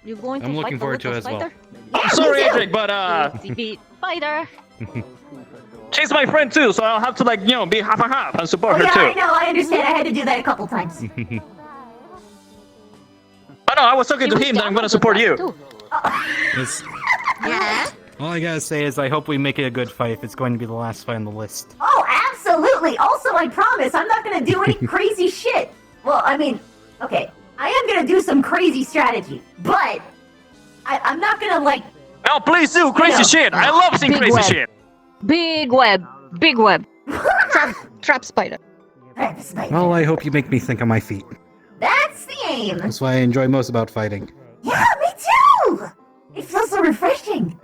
You're going to I'm fight looking the forward to it little as well. spider? I'm sorry, Adric, but Easy beat fighter. she's my friend too, so I'll have to be half and half and support her Yeah, too. I know. I understand. I had to do that a couple times. I know. I was talking to him that I'm gonna support you. It's, Yeah. all I gotta say is I hope we make it a good fight if it's going to be the last fight on the list. Oh, absolutely. Also, I promise I'm not gonna do any crazy shit. Well, I mean, okay, I am gonna do some crazy strategy, but I'm not gonna like. No, please do crazy shit. I love seeing Big crazy web. shit. Big web. Big web. Trap spider. Well, I hope you make me think on my feet. That's the aim. That's what I enjoy most about fighting. Yeah, me too. It feels so refreshing.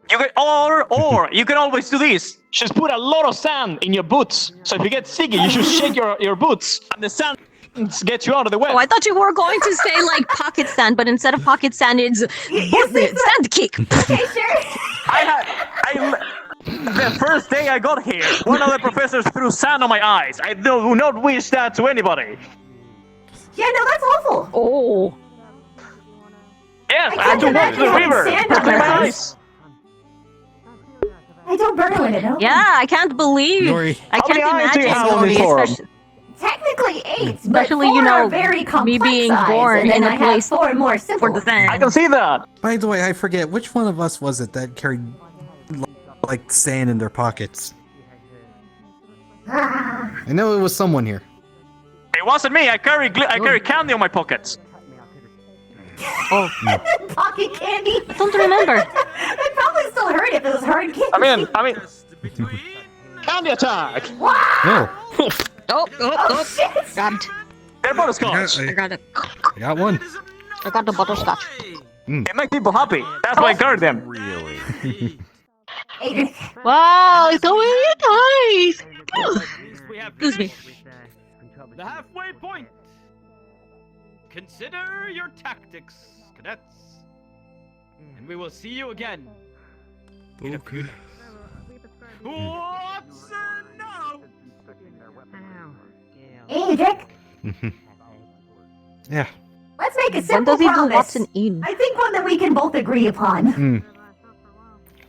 You can, or you can always do this. Just put a lot of sand in your boots. So if you get sticky, you should shake your boots, and the sand gets you out of the way. Oh, I thought you were going to say like pocket sand, but instead of pocket sand, it's sand kick. Okay, sure. The first day I got here, one of the professors threw sand on my eyes. I do not wish that to anybody. Yeah, no, that's awful. Oh. Yes, I had can't to walk to imagine the having river. sand to on clean my my eyes. eyes. I don't burn when it opens. Yeah, I can't believe. Yori. I How many can't eyes do you imagine have on Yori, this form? especially. Technically 8, but Especially, 4 you know, are very complex me being eyes, born and then in a I place have 4 more simple. for the sand. I can see that. By the way, I forget which one of us was it that carried like sand in their pockets. I know it was someone here. It wasn't me. I carry candy on my pockets. Oh. Pocket candy. I don't remember. I'd probably still hurt if it was hard candy. I mean, candy attack. No. Oh, shit. got it. They're butterscotch. I got it. I got one. I got the butterscotch. It makes people happy. That's why I carry them. Really? Wow, it's so many times. We have Excuse me. the halfway point. Consider your tactics, cadets. And we will see you again. In a few days. What's no? Adric, Yeah. let's make a When simple does he do promise. Watson in? I think one that we can both agree upon. Hmm.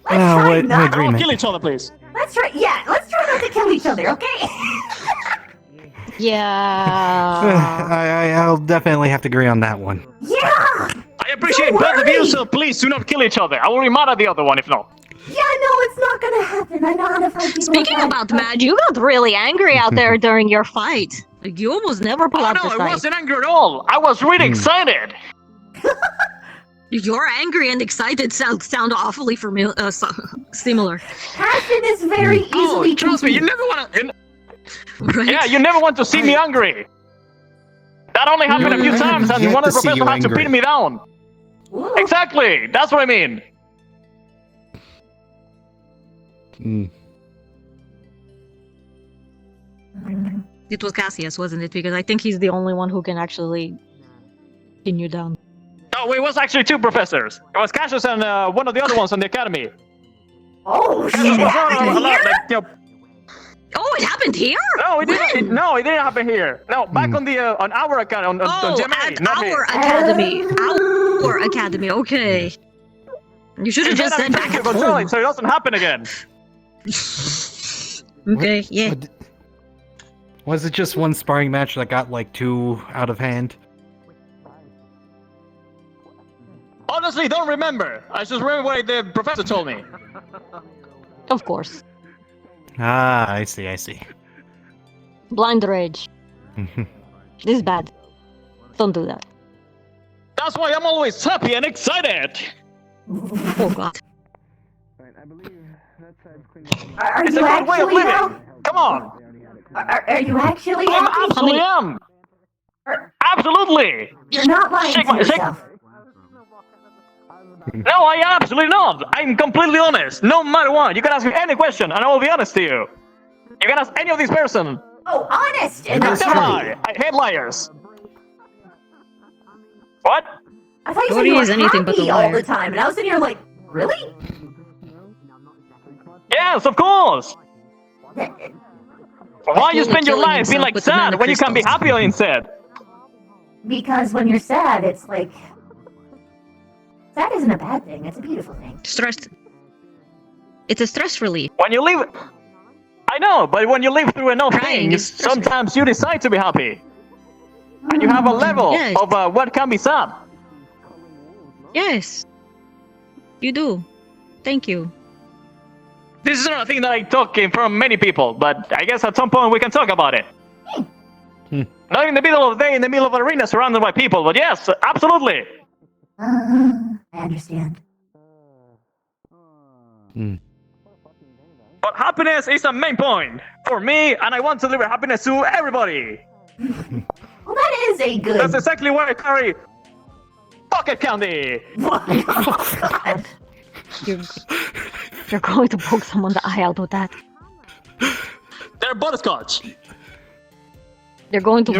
Let's try what not. Don't agreement? kill each other, please. Let's try. Yeah, let's try not to kill each other. Okay. Yeah. I'll definitely have to agree on that one. Yeah. I appreciate Don't both of you, worry. so please do not kill each other. I will be mad at the other one if not. Yeah, no, it's not gonna happen. I know how to fight people. Speaking about Mad, you got really angry out there during your fight. Like, you almost never pull Oh out no, the I fight. wasn't angry at all. I was really excited. You're angry and excited sound awfully similar. Passion is very easily. Trust me, you never want to. Right? Yeah, you never want to see me angry. That only happened a few times, and Yet one to of the see you professors had to angry. pin me down. Ooh. Exactly, that's what I mean. It was Cassius, wasn't it? Because I think he's the only one who can actually pin you down. No, it was actually 2 professors. It was Cassius and one of the other ones in the academy. Oh Cassius shit! was not Happened allowed, here? like, Oh, it happened here? No, it didn't. No, it didn't happen here. No, back on the on our account on Gemini, at not our here. academy. Our academy. Okay. You should have just said back at control home. it so it doesn't happen again. Okay, yeah. Was it just one sparring match that got like too out of hand? Honestly, don't remember. I just remember what the professor told me. Of course. Ah, I see. Blind rage. This is bad. Don't do that. That's why I'm always happy and excited. Oh god. Are It's you a good way of actually living. now? Come on. Are you actually I happy? absolutely am. Absolutely. You're not lying to shake- yourself. No, I am absolutely not. I'm completely honest. No matter what, you can ask me any question, and I will be honest to you. You can ask any of these person. Oh, honest and not Don't happy. lie. I hate liars. What? I thought you said Cody you were is anything but a happy all liar. the time, and I was sitting here like, really? Yes, of course. Why you spend your killing life being himself like with the sad when you can be nanocrystals. happy instead? Because when you're sad, it's like... Sad isn't a bad thing, it's a beautiful thing. Stress. It's a stress relief. When you live... I know, but when you live through enough Crying things, is stress sometimes you decide to be happy. And you have a level Yes. of what can be sad. Yes. You do. Thank you. This is not a thing that I talk in front of many people, but I guess at some point we can talk about it. Not in the middle of the day, in the middle of an arena surrounded by people, but yes, absolutely. I understand. But happiness is a main point for me, and I want to deliver happiness to everybody. Well, that is a good... That's exactly why I carry pocket candy. God. You're going to poke someone in the eye out with that. They're butterscotch. They're going to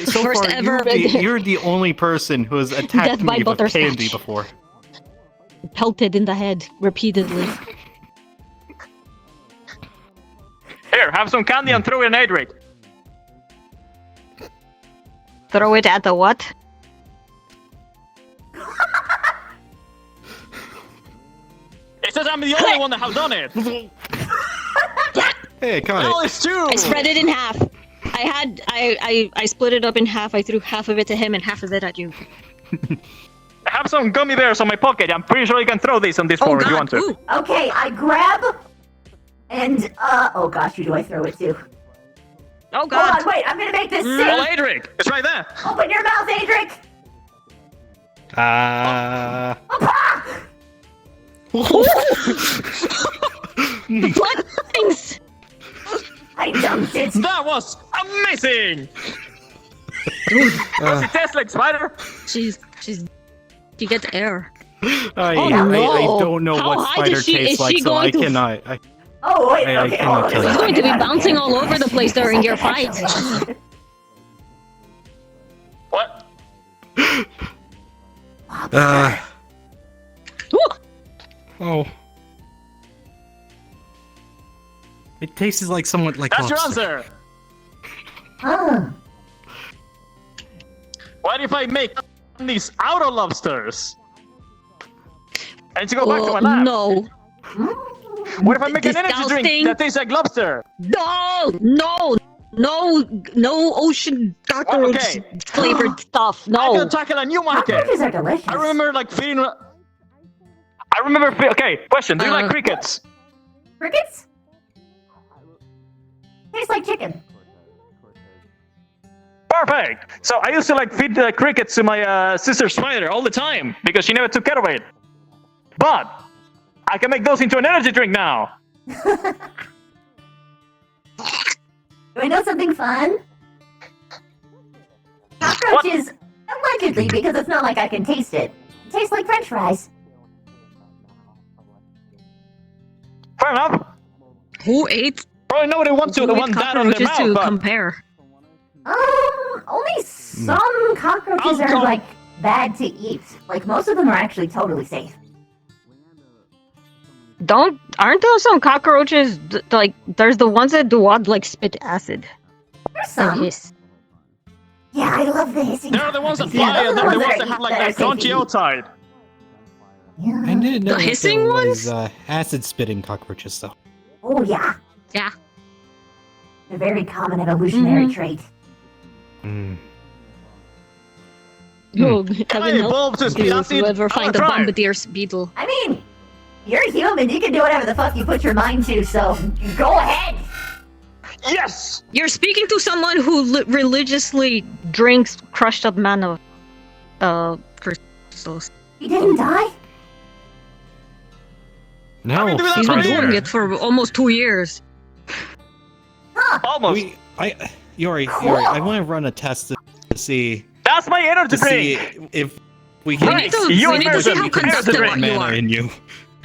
So first far, ever you're the only person who has attacked Death by me with butterscotch. candy before. pelted in the head repeatedly. Here, have some candy and throw it in Adric. Throw it at the what? It says I'm the only one that have done it. Hey, I caught No, it. it's true. I spread it in half. I split it up in half. I threw half of it to him and half of it at you. I have some gummy bears on my pocket. I'm pretty sure you can throw these on this floor if you want to. Ooh. Okay, I grab and oh gosh, who do I throw it to? Oh god. Hold on, wait, I'm gonna make this safe. Well, Adric, it's right there. Open your mouth, Adric! The things! I dumped it! That was amazing! Dude. Does it taste like spider? She gets air. I no. don't know How what high spider does she- tastes is like, she so going I to- cannot. Oh, wait, I okay, cannot hold on. tell you. She's going to be bouncing all over the place during your fight. What? Oh. It tastes like somewhat like That's your lobster. answer. Huh. What if I make these outer lobsters? And to go back to my lab. No. What if I make an energy Disgusting. drink that tastes like lobster? No, ocean cockroach Okay. flavored stuff. I No. can tackle a new market. Cockroaches are delicious. I remember like feeding. Okay, question. Do you like crickets? Crickets? Tastes like chicken. Perfect. So I used to like feed crickets to my sister spider all the time because she never took care of it. But I can make those into an energy drink now. Do I know something fun? Cockroaches, allegedly, because it's not like I can taste it. Tastes like French fries. Fair enough. Who ate? Probably nobody wants to want that on their cockroaches mouth. to But compare? Only some cockroaches are like bad to eat. Like most of them are actually totally safe. Aren't there some cockroaches? Like, there's the ones that do odd, like spit acid. There's some. Hiss. Yeah, I love the hissing. They're the ones that fly, and they're the ones that have like that crunchy outside. I didn't know The that hissing there ones? was acid spitting cockroaches though. Oh yeah, Yeah. a very common evolutionary Mhm. trait. Mm. Oh, I heaven help evolved to spit you if acid. you ever I'm find a gonna try. bombardier's beetle. I mean, you're human. You can do whatever the fuck you put your mind to. So go ahead. Yes! You're speaking to someone who religiously drinks crushed up mana crystals. You didn't die. No, He's been doing it for almost 2 years. Almost. Yori, I want to run a test to see. That's my energy To see drink! if we can. We need to see how conductive you mana are. in you.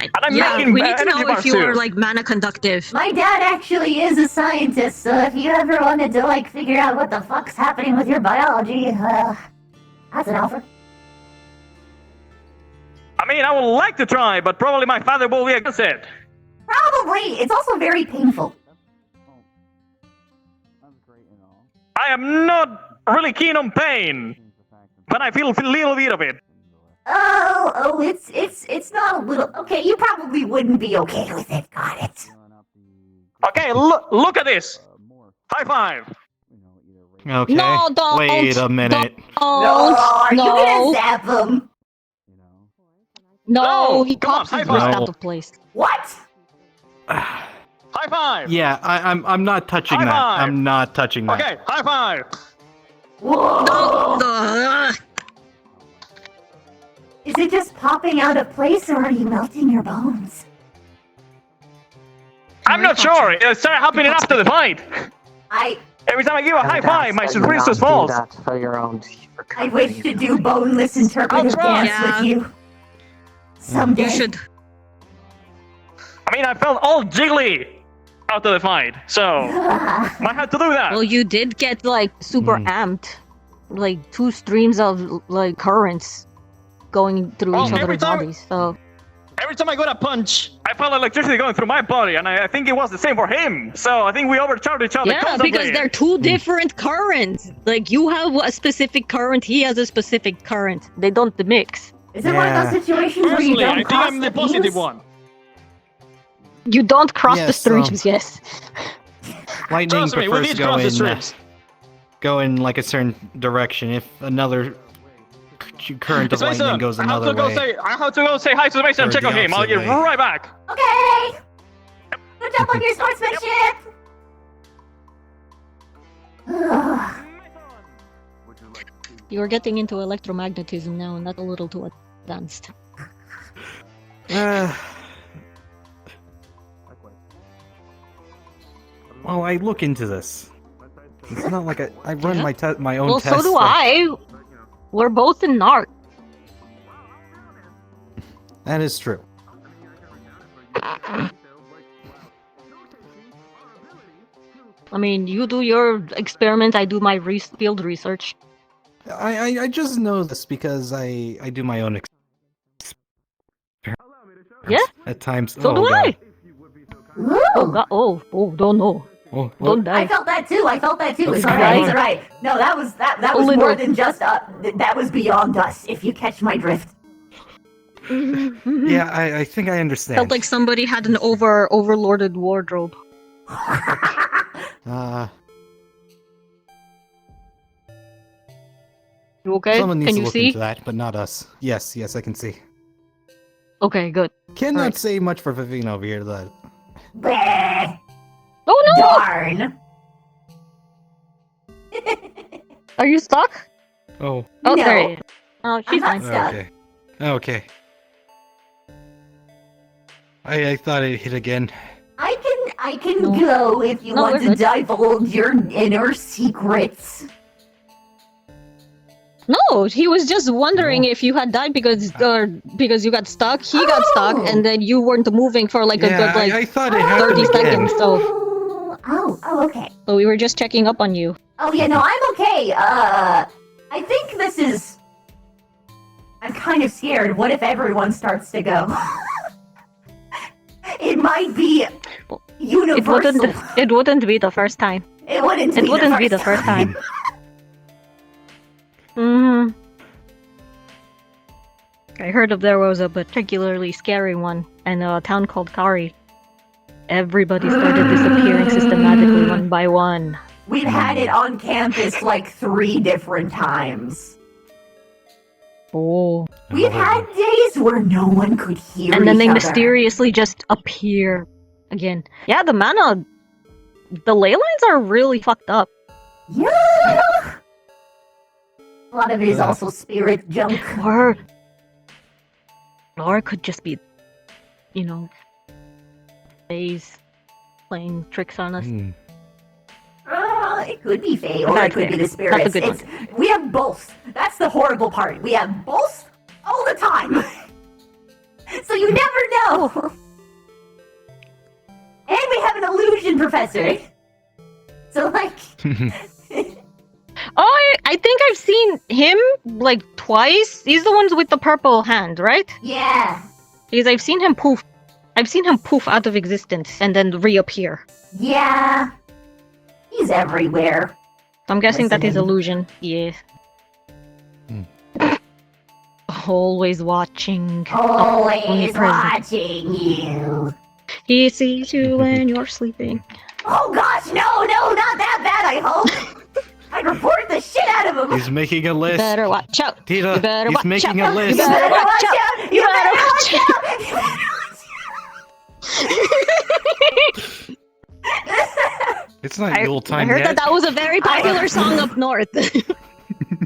And I'm Yeah, making we need to energy know bars if you too. are like mana conductive. My dad actually is a scientist, so if you ever wanted to like figure out what the fuck's happening with your biology, that's an offer. I mean, I would like to try, but probably my father will be against it. Probably. It's also very painful. I am not really keen on pain, but I feel a little bit of it. Oh, it's not a little. Okay, you probably wouldn't be okay with it. Got it. Okay, look at this. High five. Okay. No, don't. Wait a minute. No, are you no. gonna zap him? No, he come on, pops his high wrist five. out of place. What? High five. Yeah, I'm not touching High that. five. I'm not touching that. Okay, high five. Whoa! Is it just popping out of place, or are you melting your bones? I'm not sure. It started happening after the fight. Every time I give a high five, my wrist just falls. For your own. I wish to do boneless interpretive try. dance with you. Someday. You should. I mean, I felt all jiggly after the fight, so might have to do that. Well, you did get like super amped, like 2 streams of like currents going through Well, each every other's time- bodies. So Every time I got a punch, I felt electricity going through my body, and I think it was the same for him. So I think we overcharged each other yeah, constantly. because they're 2 different currents. Like you have a specific current, he has a specific current. They don't mix. Is it one of those situations where you Personally, don't I think cross I'm the the positive beams? one. You don't cross the Yes, streams, yes. Lightning Trust me, we prefers need to cross the streams. go in like a certain direction. If another current of It's Mason. lightning goes I have another to go way. I have to go say hi to Mason and Or check the on him. I'll opposite get way. right back. Okay. Good job on your sportsmanship. You're getting into electromagnetism now, and that's a little too advanced. Well, I look into this. It's not like I run Yeah. my own Well, tests. so do I. We're both in NARC. That is true. I mean, you do your experiment, I do my field research. I just know this because I do my own experiments. Yeah? At times. So do God. I. Oh god! Oh, don't know. Oh, Don't die. I felt that too. Okay. Sorry, it's alright. No, that was A was little. more than just that was beyond us. If you catch my drift. Yeah, I think I understand. Felt like somebody had an overlorded wardrobe. You okay? Someone needs Can to you look see? into that, but not us. Yes, I can see. Okay, good. Cannot Alright. say much for Vivina over here, though. Bleh. Oh no! Darn. Are you stuck? Oh. Oh, No. there you are. Oh, she's I'm fine. not stuck. Okay. Okay. I thought it hit again. I can No. go if you No, want we're to good. divulge your inner secrets. No, he was just wondering if you had died because you got stuck. He got stuck, and then you weren't moving for like a Yeah, good like I thought it 30 happened again. seconds. So, Oh, okay. so we were just checking up on you. Oh yeah, no, I'm okay. I think this is. I'm kind of scared. What if everyone starts to go? It might be universal. It wouldn't be the first time. It wouldn't be the first time. I heard there was a particularly scary one in a town called Kari. Everybody started disappearing systematically one by one. We've had it on campus like 3 different times. Oh. We've had days where no one could hear And then each they other. mysteriously just appear again. Yeah, the mana... The ley lines are really fucked up. Yeah! A lot of it is also spirit junk. Or it could just be, you know, Fae's playing tricks on us. It could be Fae, or it could be the spirits. We have both. That's the horrible part. We have both all the time. So you never know. And we have an illusion professor. So, like... Oh, I think I've seen him, like, twice. He's the ones with the purple hand, right? Yeah. Because I've seen him poof. I've seen him poof out of existence and then reappear. Yeah. He's everywhere. I'm guessing that is illusion. Yes. Always watching. Always watching you. He sees you when you're sleeping. Oh gosh, no, not that bad, I hope. I'd report the shit out of him. He's making a list. You better watch out. Tita, You better he's watch making out. a list. You better watch out. You better watch out. It's not Yule I time heard yet. that was a very popular song up north.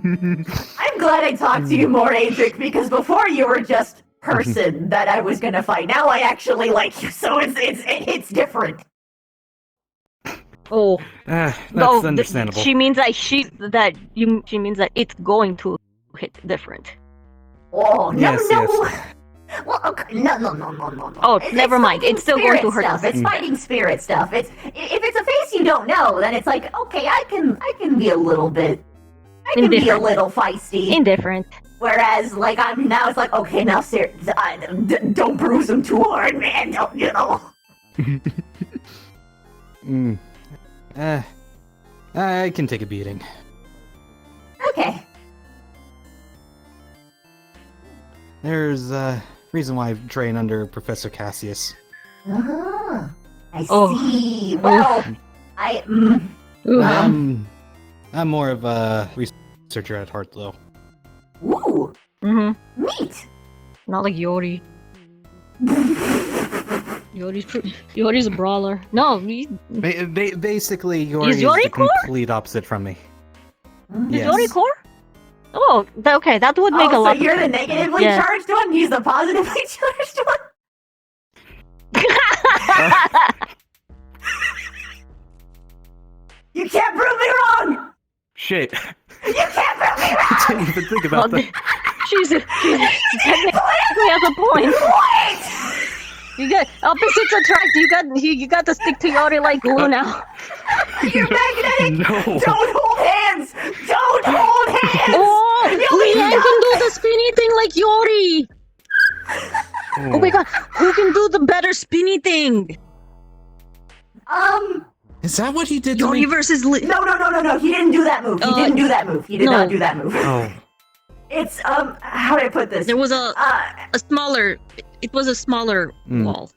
I'm glad I talked to you more, Adric, because before you were just person that I was gonna fight. Now I actually like you, so it's different. Oh. That's understandable. She means that she means that it's going to hit different. Oh no, Yes, no. yes. Well, okay, no. Oh, never mind. fighting It's still going to spirit hurt stuff. us. It's fighting spirit stuff. If it's a face you don't know, then it's like, okay, I can be a little bit. I can be a Indifferent. little feisty. Indifferent. Whereas, like, now it's like, okay, now, don't bruise him too hard, man. Don't, you know. I can take a beating. Okay. There's a reason why I train under Professor Cassius. I Oh. see. Well, I'm more of a researcher at heart, though. Ooh. Mm-hmm. Neat. Not like Yori. Yori's a brawler. No, Basically, Yori Is is Yori the core? complete opposite from me. Is Yori core? Oh, okay, that would make a lot. So you're the negatively Yeah. charged one. He's the positively charged one. You can't prove me wrong. Shit. You can't prove me wrong. I didn't even think about that. She technically has a point. You got opposites attract. You got to stick to Yori like glue now. You're magnetic. No. Don't hold hands. Don't hold hands. Oh, Leanne can do the spinny thing like Yori. Oh my god, who can do the better spinny thing? Is that what he did to Yori me? versus No. He didn't do that move. He didn't do that move. He did not do that move. Oh. It's how do I put this? There was a smaller. It was a smaller wall.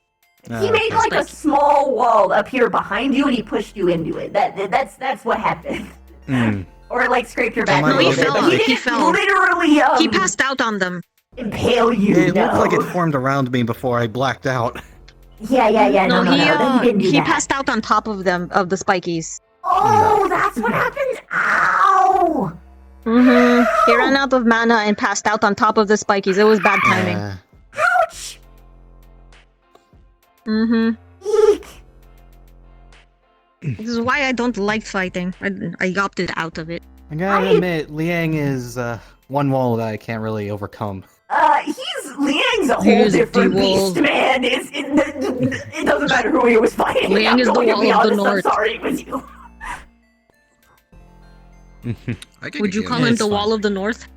He made like a small wall appear behind you, and he pushed you into it. That's what happened. Or like scraped your back. No, a he little bit, fell. but he He didn't fell. literally He passed out on them. impale you. It no. looked like it formed around me before I blacked out. Yeah. No. Then he didn't do he that. passed out on top of them, of the spikies. Oh, that's what happened. Ow! Mm-hmm. He ran out of mana and passed out on top of the spikies. It was bad timing. Ouch! Mm-hmm. Eek! This is why I don't like fighting. I opted out of it. I gotta admit, Liang is one wall that I can't really overcome. Liang's a whole He's different the wall. beast, man. It doesn't matter who he was fighting. Liang I'm is the going to wall be of the honest, I'm north. sorry it was you. Would you call him the Wall of the North?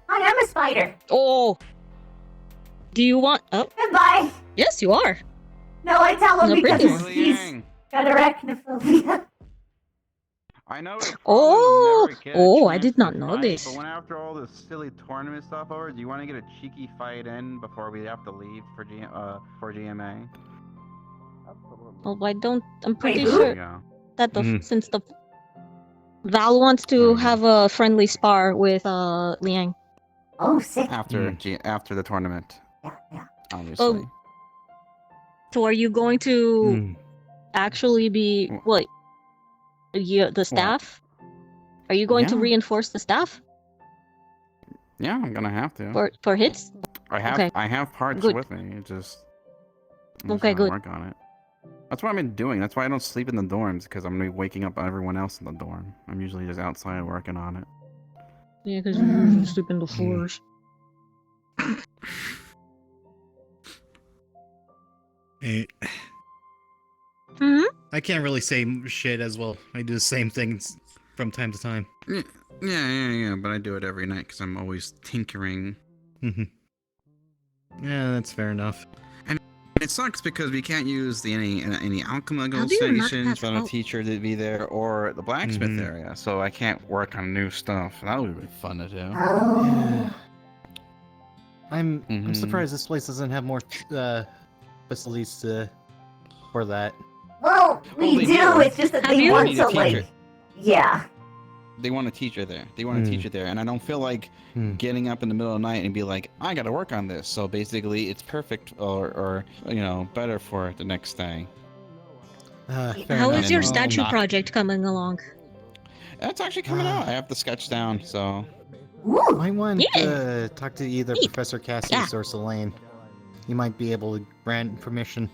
I am a spider. Oh! Do you want? Oh. Goodbye. Yes, you are. No, I tell him No, because pretty. he's got arachnophobia. I know. Oh, I did not know this. But when after all this silly tournament stuff over, do you want to get a cheeky fight in before we have to leave for GMA? Well, I don't. I'm pretty There you sure go. that since the Val wants to have a friendly spar with Liang. Oh, sick. After after the tournament. Yeah. Obviously. Oh. So are you going to actually be what? The staff? Are you going to Yeah. reinforce the staff Yeah, I'm gonna have to. for hits? I have Okay. I have parts Good. with me. I'm Okay, just gonna good. work on it. That's what I've been doing. That's why I don't sleep in the dorms, because I'm gonna be waking up everyone else in the dorm. I'm usually just outside working on it. Yeah, because you usually sleep in the floors. I can't really say shit as well. I do the same things from time to time. Yeah, but I do it every night because I'm always tinkering. Yeah, that's fair enough. And it sucks because we can't use any alchemical How do you not stations have for the help? teacher to be there or the blacksmith area, so I can't work on new stuff. That would be fun to do. Oh. I'm surprised this place doesn't have more facilities for that. Well, we they do. do. It's just that Have they you? want Need to a teacher. like. Yeah. They want a teacher there. They want a teacher there, and I don't feel like getting up in the middle of the night and be like, I gotta work on this. So basically, it's perfect or better for the next day. How is your statue project coming along? That's actually coming out. I have the sketch down, so. I want to talk to either Professor Cassius or Selene. You might be able to grant permission.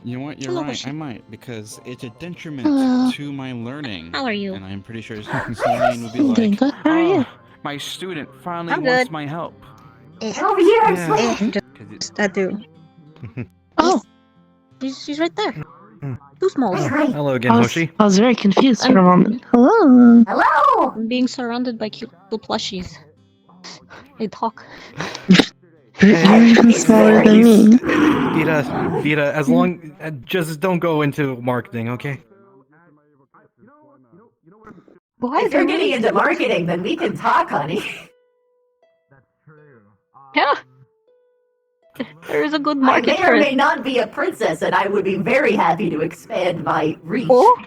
You know what? You're right. I might, because it's a detriment to my learning. How are you? And I'm pretty sure Selene would be like, good. How are you? My student finally I'm wants good. my help. Over here, I'm Just I do. Oh, she's right there. Too small. Hello again, Hoshi. I was very confused for a moment. Hello. Hello. I'm being surrounded by cute little plushies. They talk. Even smaller than me. Vita, as long just don't go into marketing, okay? If you're getting into marketing, then we can talk, honey. Yeah. There is a good I market may for or it. may not be a princess, and I would be very happy to expand my reach. Oh?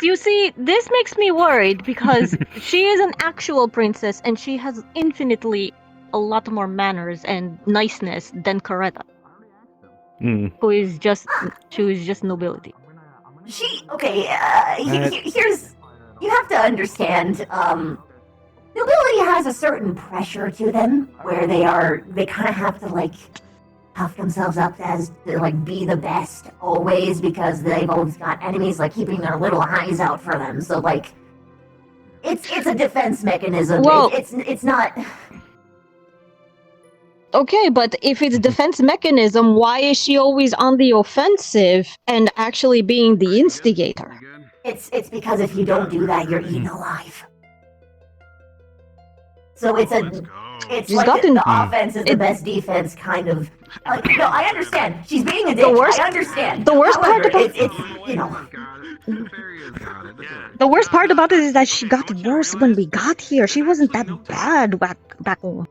You see, this makes me worried because she is an actual princess and she has infinitely a lot more manners and niceness than Coretta, who is just nobility. Here's, you have to understand, nobility has a certain pressure to them, where they kind of have to, like, puff themselves up as to, like, be the best always, because they've always got enemies, like, keeping their little eyes out for them, so, like, it's a defense mechanism. Well- It's not... Okay, but if it's defense mechanism, why is she always on the offensive and actually being the instigator? It's because if you don't do that, you're eaten alive. So it's She's like gotten- the offense is the best defense, kind of. No, I understand. She's being a dick. worst- I understand. the worst part However, about- it's you know. The worst part about it is that she got worse when we got here. She wasn't that bad back home.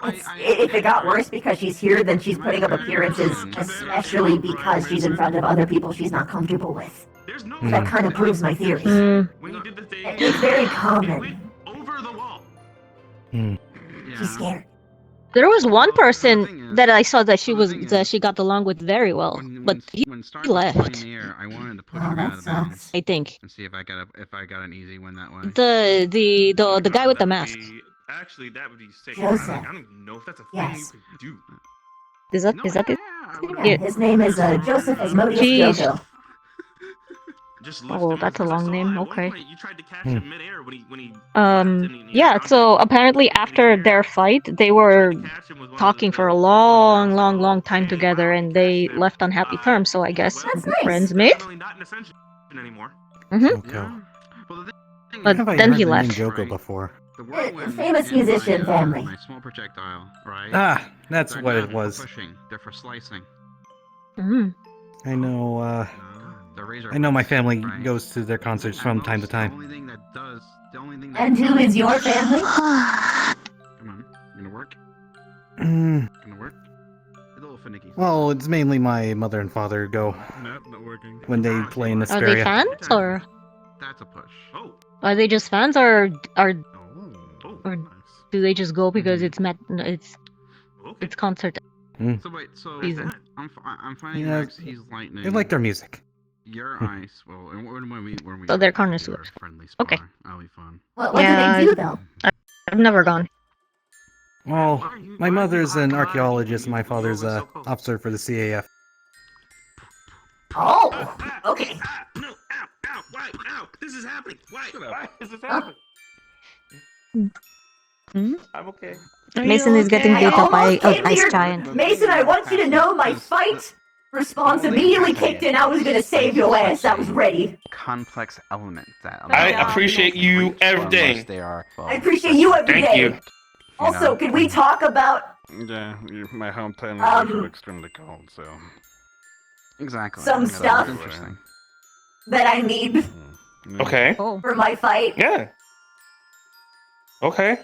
If it got worse because she's here, then she's putting up appearances, especially because she's in front of other people she's not comfortable with. That kind of proves my theory. It's very common. She's scared. There was one person that I saw that she got along with very well, but he left. I wanted to push her out of bounds I think and see if I got an easy win that way. the guy with the mask. Actually, that would be sick. Joseph. I don't even know if that's a thing Yes. you could do. Is that it? Yeah, his name is Joseph Asmodeus Jeez. Jojo. Oh, that's a long name. Okay. You tried to catch him midair when he Yeah, so apparently after their fight, they were talking for a long time together, and they left on happy terms, so I guess friends made? not in Ascension anymore. Mm-hmm. Okay. But Have I then heard he the name left. Joko before? famous musician family. My small projectile, right? Ah, that's They're what not it was. For pushing. They're for slicing. I know. The razor I know my blades, family right? goes to their concerts from time to time. And who is your family? Come on, you gonna work? Gonna work? It's a little finicky. Well, it's mainly my mother and father go Not working. when they play in Are Asperia. they fans or That's a push. Oh. are they just fans or do they just go because it's concert Mm. So wait, so season? I'm finding Yeah, Rex, he's lightning. they like their music. Your ice. Well, and when we So they're connoisseurs. Okay. That'll be fun. What do they do though? I've never gone. Well, my mother's an archaeologist, my father's a officer for the CAF. Oh, okay. No, ow, ow, why, ow, this is happening. Why is this happening? I'm okay. Mason is getting beat up by an ice giant. Mason, I want you to know my fight response immediately kicked in. I was gonna save your ass. I was ready. Complex element that. I appreciate you every day. They are. I appreciate you every day. Thank you. Also, could we talk about Yeah, my hometown is Um, extremely cold, so. Exactly. some That's stuff interesting. that I need Okay. for my fight? Yeah. Okay.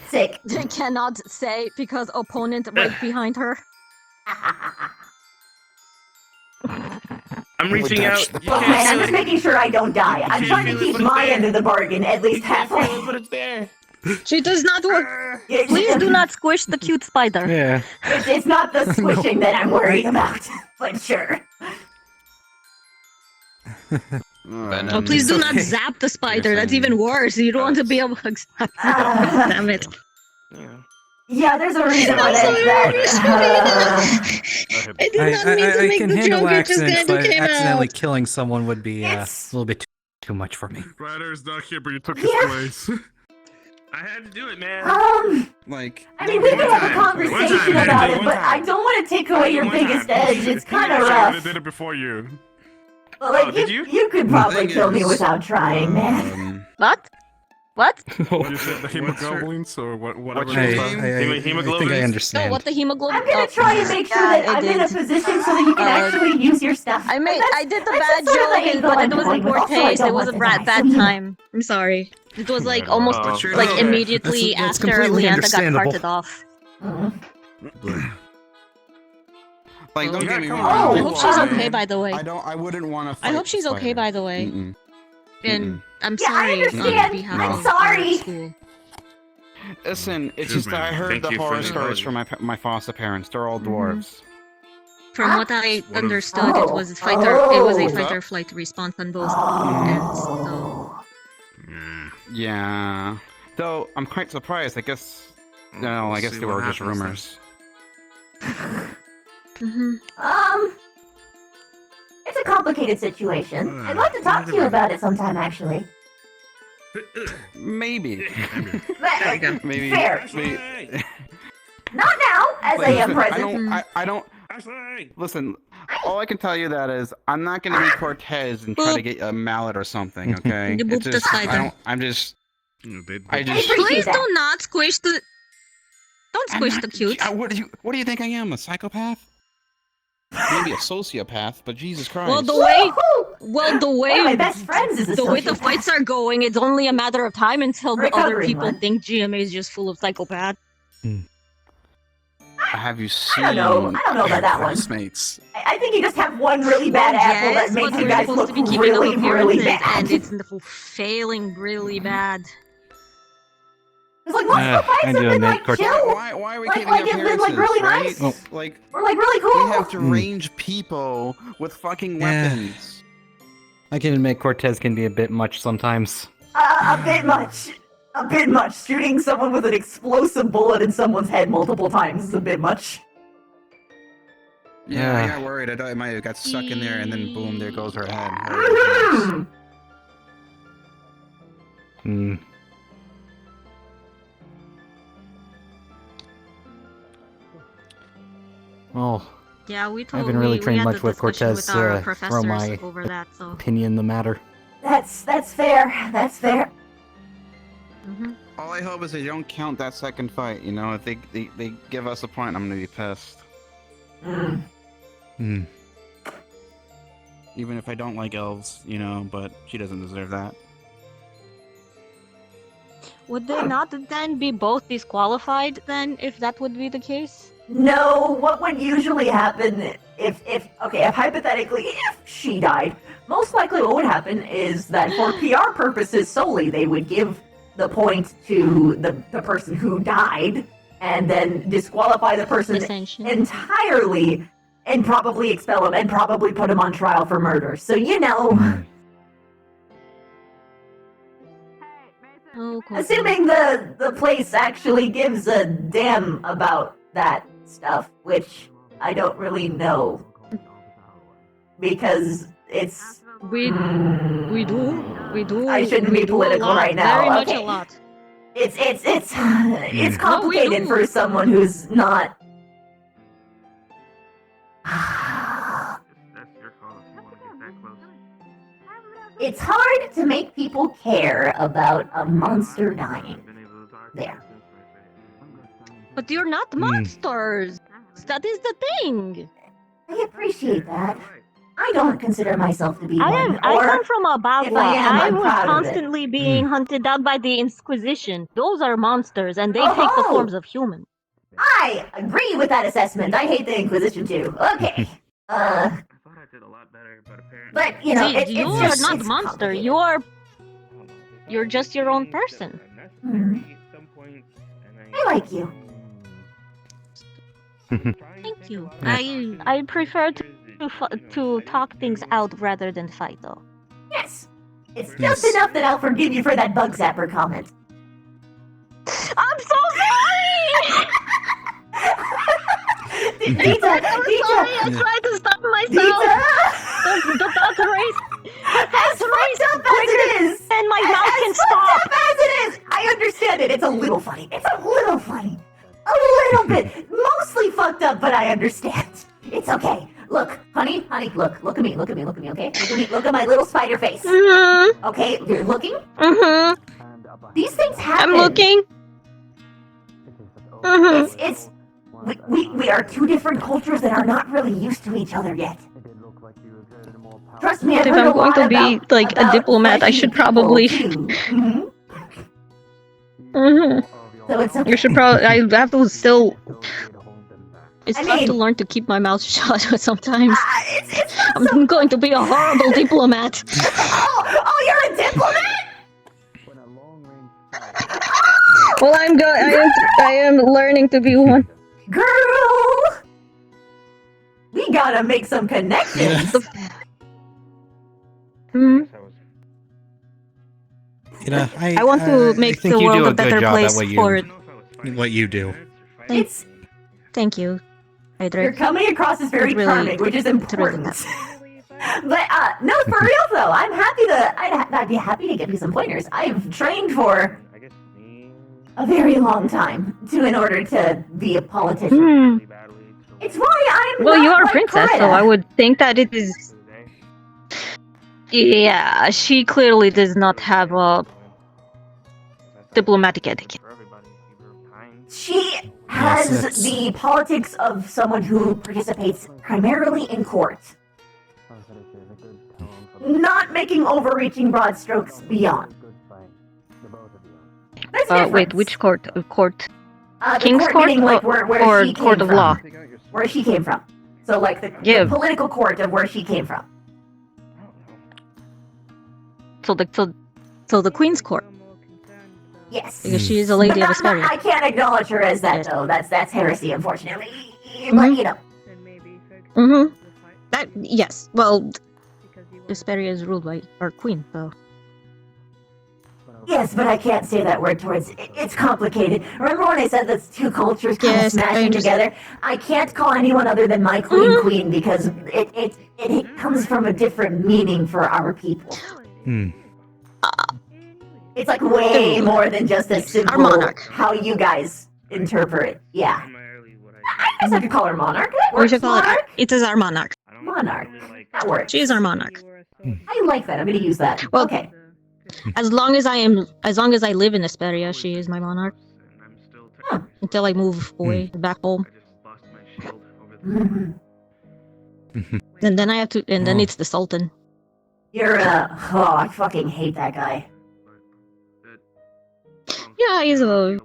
Sick. They cannot say because opponent right behind her. I'm reaching out. Oh man, I'm just making sure I don't die. I'm trying to keep my end of the bargain at least halfway. But it's there. She does not work. Please do not squish the cute spider. Yeah. It's not the squishing that I'm worried about, but sure. Oh, please do not zap the spider. That's even worse. You don't want to be able to zap. Damn it. Yeah, there's a reason why I did not mean to make can the handle joke. It just accidents, kind of but came accidentally out. killing someone would be a little bit too much for me. Ryder's not here, but you took his place. I had to do it, man. Like. I mean, we can have a conversation about it, but I don't want to take away your biggest edge. It's kind of I rough. did it before you. But, like, did you could probably kill me without trying, man. What? What? You said the hemoglobins or whatever. I think I understand. Oh, what the hemoglobin? I'm gonna try and make sure that I'm in a position so that you can actually use your stuff. I did the that's bad sort of the joke, angle but I'm it wasn't going with. poor Also, I taste. don't It was want a to bad die. time. I'm sorry. It was like almost like immediately That's after completely Leanda got understandable. carted off. Like, don't get me wrong. I hope she's okay, by the way. I wouldn't want to. I hope she's okay, by the way. And I'm Yeah, I sorry on understand. behalf I'm of sorry. our school. Listen, it's Excuse just that me. I heard Thank the you for horror the stories apology. from my foster parents. They're all dwarves. From what I What understood, it was a fighter. It was a fight or flight response on both ends. So. Yeah. Though I'm quite surprised. I guess. No, I guess see they what were just happens then. rumors. It's a complicated situation. I'd like to talk to you about it sometime, actually. Maybe. Maybe. Fair. Maybe. Not now, as I am present. I don't. Listen, all I can tell you that is I'm not gonna be Cortez and try to get a mallet or something. Okay. You booped the spider. I'm just. I Please just. do not squish the. Don't squish the cute. What do you think I am? A psychopath? Maybe a sociopath, but Jesus Christ. Well, the way One of my best friends is a the way the sociopath. fights are going, it's only a matter of time until the other Recovering people one. think GMA is just full of psychopaths. Have you seen? I don't know about that one. Classmates? I think you just have one really bad apple that makes but you we're guys supposed look to be keeping really, up really appearances, bad. and it's failing really bad. It's like most of the fights I have do been admit, like Cortez. chill. Why are we Like keeping it's been like really appearances, nice. right? Like We're like really cool. we have to range people with fucking Yeah. weapons. I can admit Cortez can be a bit much sometimes. A bit much. A bit much. Shooting someone with an explosive bullet in someone's head multiple times is a bit much. Yeah, I got worried. I thought it might have got stuck in there, and then boom, there goes her head. Hmm. Well, Yeah, we I told haven't really we trained had much the with discussion Cortez with our throw professors my over that, so. opinion in the matter. That's fair. That's fair. All I hope is they don't count that second fight. You know, if they give us a point, I'm gonna be pissed. Even if I don't like elves, you know, but she doesn't deserve that. Would they not then be both disqualified then, if that would be the case? No, what would usually happen if hypothetically, if she died, most likely what would happen is that for PR purposes solely, they would give the point to the person who died, and then disqualify the person entirely, and probably expel him, and probably put him on trial for murder. So, you know... Assuming the place actually gives a damn about that stuff, which I don't really know. Because it's... We do. I shouldn't be political right now. Very much okay. a lot. It's complicated for someone who's not... It's hard to make people care about a monster dying. There. But you're not monsters! That is the thing! I appreciate that. I don't consider myself to be one. I come from a if I am, I I'm was proud of it. constantly being hunted down by the Inquisition. Those are monsters, and they take the forms of humans. I agree with that assessment. I hate the Inquisition too. Okay. But, you know, See, you are not a monster. You're just your own person. I like you. Thank you. I prefer to talk things out rather than fight, though. Yes. It's just enough that I'll forgive you for that bug zapper comment. I'm so sorry! Dita! I tried to stop myself! The dog race! As fucked up as it is! And my mouth can As stop! fucked up as it is! I understand it. It's a little funny. It's a little funny. A little bit. Mostly fucked up, but I understand. It's okay. Look, honey, look at me, okay? Look at my little spider face. Okay, you're looking? These things happen. I'm looking. We are two different cultures that are not really used to each other yet. Trust me, But if I'm going to be like a diplomat, I should probably. So it's okay. You should probably. I have to still. It's tough to learn to keep my mouth shut sometimes. I'm going to be a horrible diplomat. Oh, you're a diplomat? Well, I am learning to be one. Girl! We gotta make some connections. You know, I want to make the world a better place for what you do. Thank you. You're coming across as very charming, which is important. But no, for real though, I'd be happy to give you some pointers. I've trained for a very long time in order to be a politician. It's why I'm. Well, not you are a like princess, so Coretta. I would think that it is. Yeah, she clearly does not have a diplomatic etiquette. She has the politics of someone who participates primarily in court. Not making overreaching broad strokes beyond. Wait, which court? Court? The King's court court meaning, like, where or she court came of from. law? Where she came from. So, like, the political court of where she came from. So the Queen's court. Yes. Because she is a lady of Asperia. I can't acknowledge her as that, though. That's heresy, unfortunately. But, you know. That, yes. Well, Asperia is ruled by our queen, so. Yes, but I can't say that word towards... It's complicated. Remember when I said that's two cultures kind of smashing together? I can't call anyone other than my queen because it comes from a different meaning for our people. It's like way more than just a simple monarch. how you guys interpret it. Yeah. I guess I could call her monarch. That We works, should call monarch. it. It is our monarch. Monarch. That works. She is our monarch. I like that. I'm going to use that. Well, okay. As long as I live in Esperia, she is my monarch. Until I move away back home. And then I have to, and then it's the Sultan. You're oh, I fucking hate that guy. Yeah, he's a.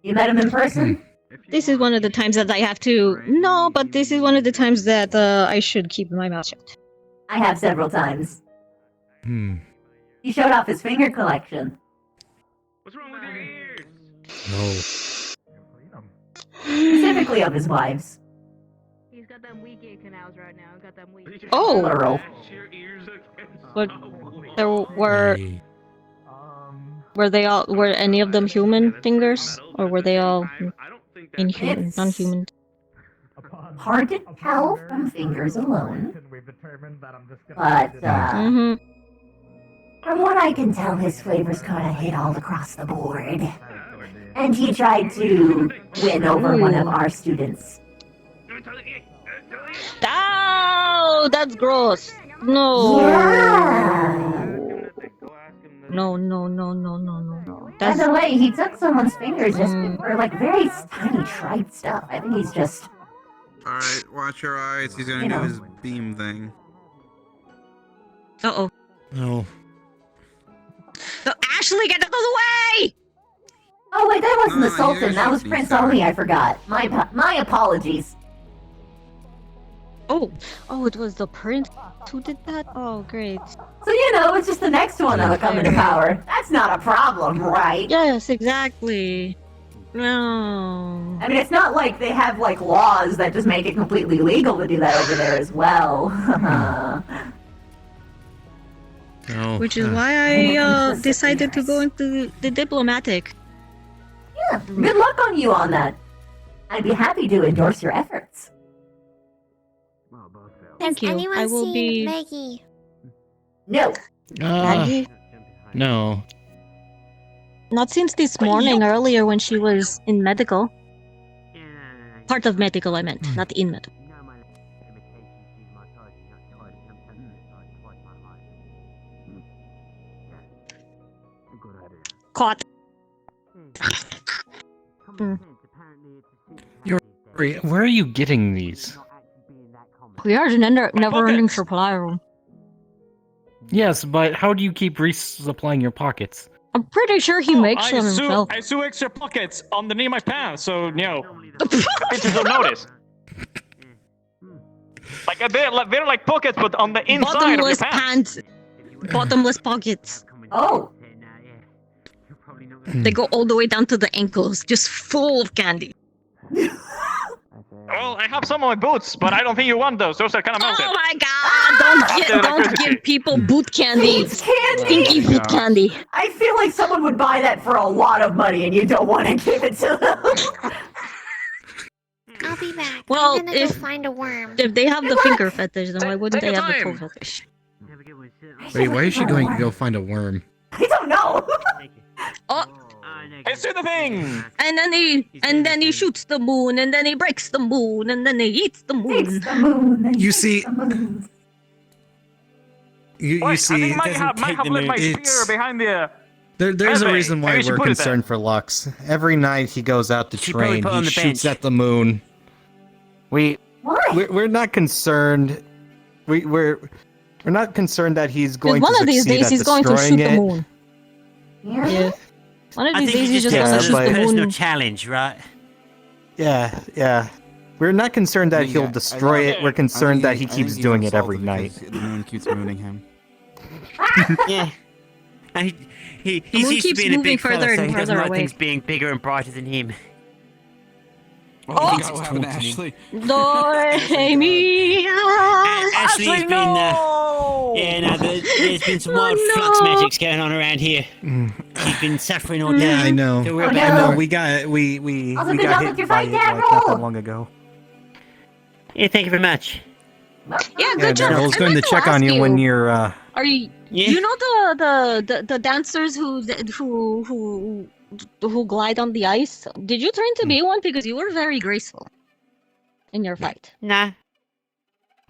You met him in person? This is one of the times that I have to. No, but this is one of the times that I should keep my mouth shut. I have several times. He showed off his finger collection. What's wrong with your ears? No. Specifically of his wives. He's got them weak ear canals right now. Got them weak. Oh! Plural. But there were they all? Were any of them human fingers, or were they all inhuman, non-human? Hard to tell from fingers alone. But from what I can tell, his flavors kind of hit all across the board. And he tried to win over one of our students. Oh, that's gross. No. Yeah. No. By the way, he took someone's fingers just for like very tiny trite stuff. I think he's just. Alright, watch your eyes. He's gonna do his beam thing. Uh-oh. No. No, Ashley, get out of the way! Oh wait, that wasn't the Sultan. That was Prince Ali. I forgot. My apologies. Oh, it was the prince who did that? Oh, great. So, it's just the next one that'll come into power. That's not a problem, right? Yes, exactly. No. I mean, it's not like they have, laws that just make it completely legal to do that over there as well. No. Which is why I decided to go into the diplomatic. Yeah, good luck on you on that. I'd be happy to endorse your efforts. Thank you. Anyone I will seen be. Maggie? No. Maggie? No. Not since this morning, earlier when she was in medical. Part of medical, I meant, not in medical. Caught. Where are you getting these? We are in a never-ending supply room. Yes, but how do you keep resupplying your pockets? I'm pretty sure he makes them himself. I sew extra pockets underneath my pants, so bitches don't notice. They're like pockets, but on the inside of your pants. Bottomless pockets. Oh. They go all the way down to the ankles, just full of candy. Well, I have some on my boots, but I don't think you want those. Those are kind of melted. Oh my god! Don't give people boot candy. Stinky boot candy. I feel like someone would buy that for a lot of money, and you don't want to give it to them. I'll be back. Well, I'm gonna go find a worm. If they have the finger fetish, then why wouldn't they have the toe fetish? Wait, why is she going to go find a worm? I don't know. Oh. Let's do the thing! And then he shoots the moon, and then he breaks the moon, and then he eats the moon. You see, you see, I think might have left my spear behind the. There's a reason why we're concerned for Lux. Every night he goes out to train, he shoots at the moon. We're not concerned. We're not concerned that he's going to succeed one of these days he's going to shoot the moon. Yeah. One of these days he's just going to shoot the moon. Personal challenge, right? Yeah. We're not concerned that he'll destroy it. We're concerned that he keeps doing it every night. The moon keeps mooning him. Yeah. And he's moon used to keeps being a moving big fella, further so and he doesn't further like away. things being bigger and brighter than him. Oh, what happened to Ashley? Ashley's been, there's been some wild flux magics going on around here. She's been suffering all day. Yeah, I know. So we're I know. We got hit by it like not that long ago. Yeah, thank you very much. Yeah, good job. I was I going to meant check ask on you when you're. Are you? Yeah. You know the dancers who glide on the ice? Did you train to be one? Because you were very graceful in your fight. Nah.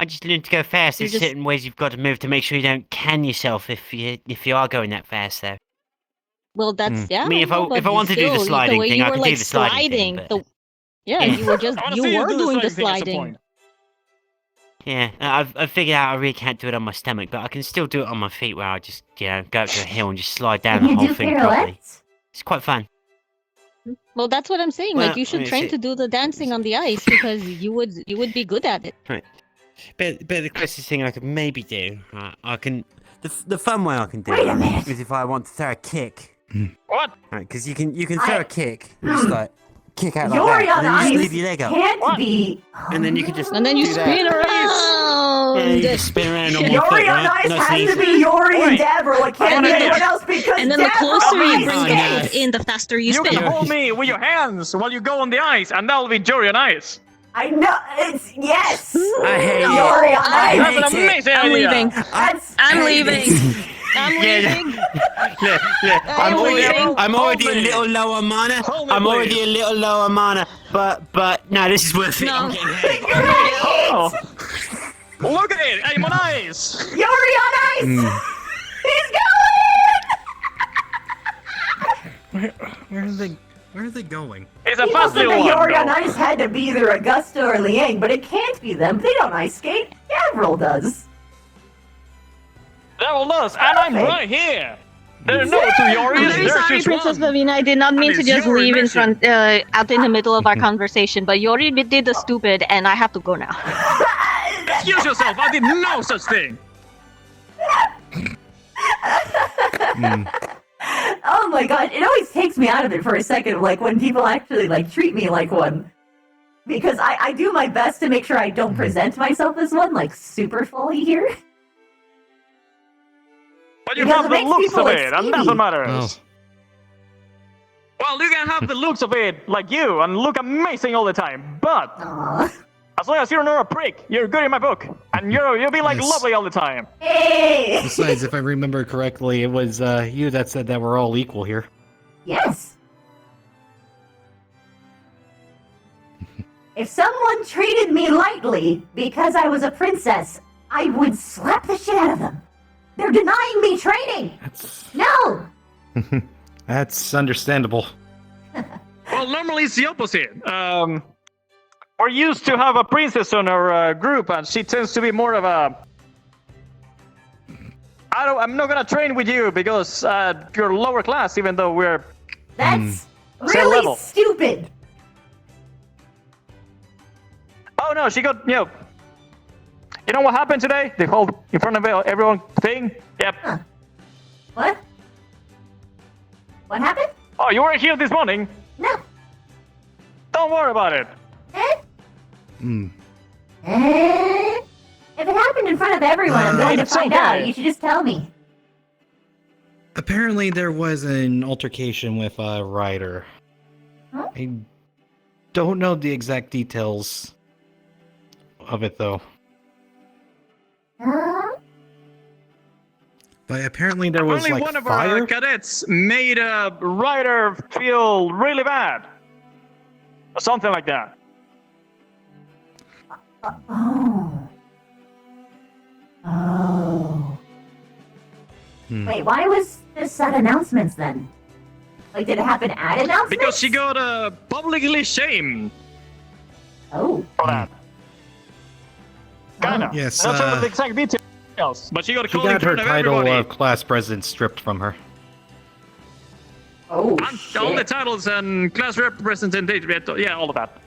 I just learned to go fast. There's certain ways you've got to move to make sure you don't can yourself if you are going that fast, though. Well, that's yeah. I mean, if I want to do the sliding thing, I can do the sliding thing. But... Yeah, you were just you were doing the sliding. Yeah, I've figured out I really can't do it on my stomach, but I can still do it on my feet, where I just go up to a hill and just slide down the whole thing properly. It's quite fun. Well, that's what I'm saying. Like, you should train to do the dancing on the ice because you would be good at it. Right. But the closest thing I could maybe do, I can the fun way I can do it is if I want to throw a kick. What? Right, because you can throw a kick, just like kick out like Yori that, on and then you just ice leave your leg up. can't be. And then you can just and then you spin around. Yeah, you just spin around on one Yori foot, on right? ice Nice and has to easy. be Yori and Davro. It can't And be then- anyone else because And then the Davro closer you always bring escapes. it in, the faster you You spin. can hold me with your hands while you go on the ice, and that'll be Yori on ice. I know. It's yes. I hate it. Yori on ice. That's an amazing I'm idea. leaving. I'm leaving. I'm leaving. Look, I'm already a little low on mana. I'm already a little low on mana. But no, this is worth it. No. I'm getting hit. Oh. Look at it! I'm on ice! Yori on ice. He's going. Where are they going? It's a He fast said little that one. Yori on though. ice had to be either Augusta or Liang, but it can't be them. They don't ice skate. Davro does. Devil does, and I'm right here. There are no two I'm Yoris. very There's sorry, just Princess one. Lavina. I did not mean And to it's just your leave in mission. front, out in the middle of our conversation, but Yori did the stupid, and I have to go now. Excuse yourself. I did no such thing. Oh my god, it always takes me out of it for a second, like when people actually like treat me like one. Because I do my best to make sure I don't present myself as one, like super fully here. But you Because have it the makes looks people of look it, and that's skinny. what matters. Oh. Well, you can have the looks of it like you and look amazing all the time, but as long as you're not a prick, you're good in my book, and you'll be like Yes. lovely all the time. Hey! Besides, if I remember correctly, it was you that said that we're all equal here. Yes. If someone treated me lightly because I was a princess, I would slap the shit out of them. They're denying me training. No. That's understandable. Well, normally it's the opposite. We're used to have a princess on our group, and she tends to be more of a. I'm not gonna train with you because you're lower class, even though we're. That's Same really level. stupid. Oh no, she got You know what happened today? The whole in front of everyone thing. Yep. Huh. What? What happened? Oh, you weren't here this morning. No. Don't worry about it. If it happened in front of everyone, I'm going to It's find okay. out. You should just tell me. Apparently, there was an altercation with a rider. Huh? I don't know the exact details of it, though. But apparently, there was Only like one of fire. our cadets made a rider feel really bad, or something like that. Oh. Oh. Wait, why was this at announcements then? Like, did it happen at announcements? Because she got publicly shamed. Oh. For that. Kinda. Yes, Not sure the exact details, but she got She called in got her front of title everybody. of class president stripped from her. Oh, All the titles and class representative, yeah, all of that.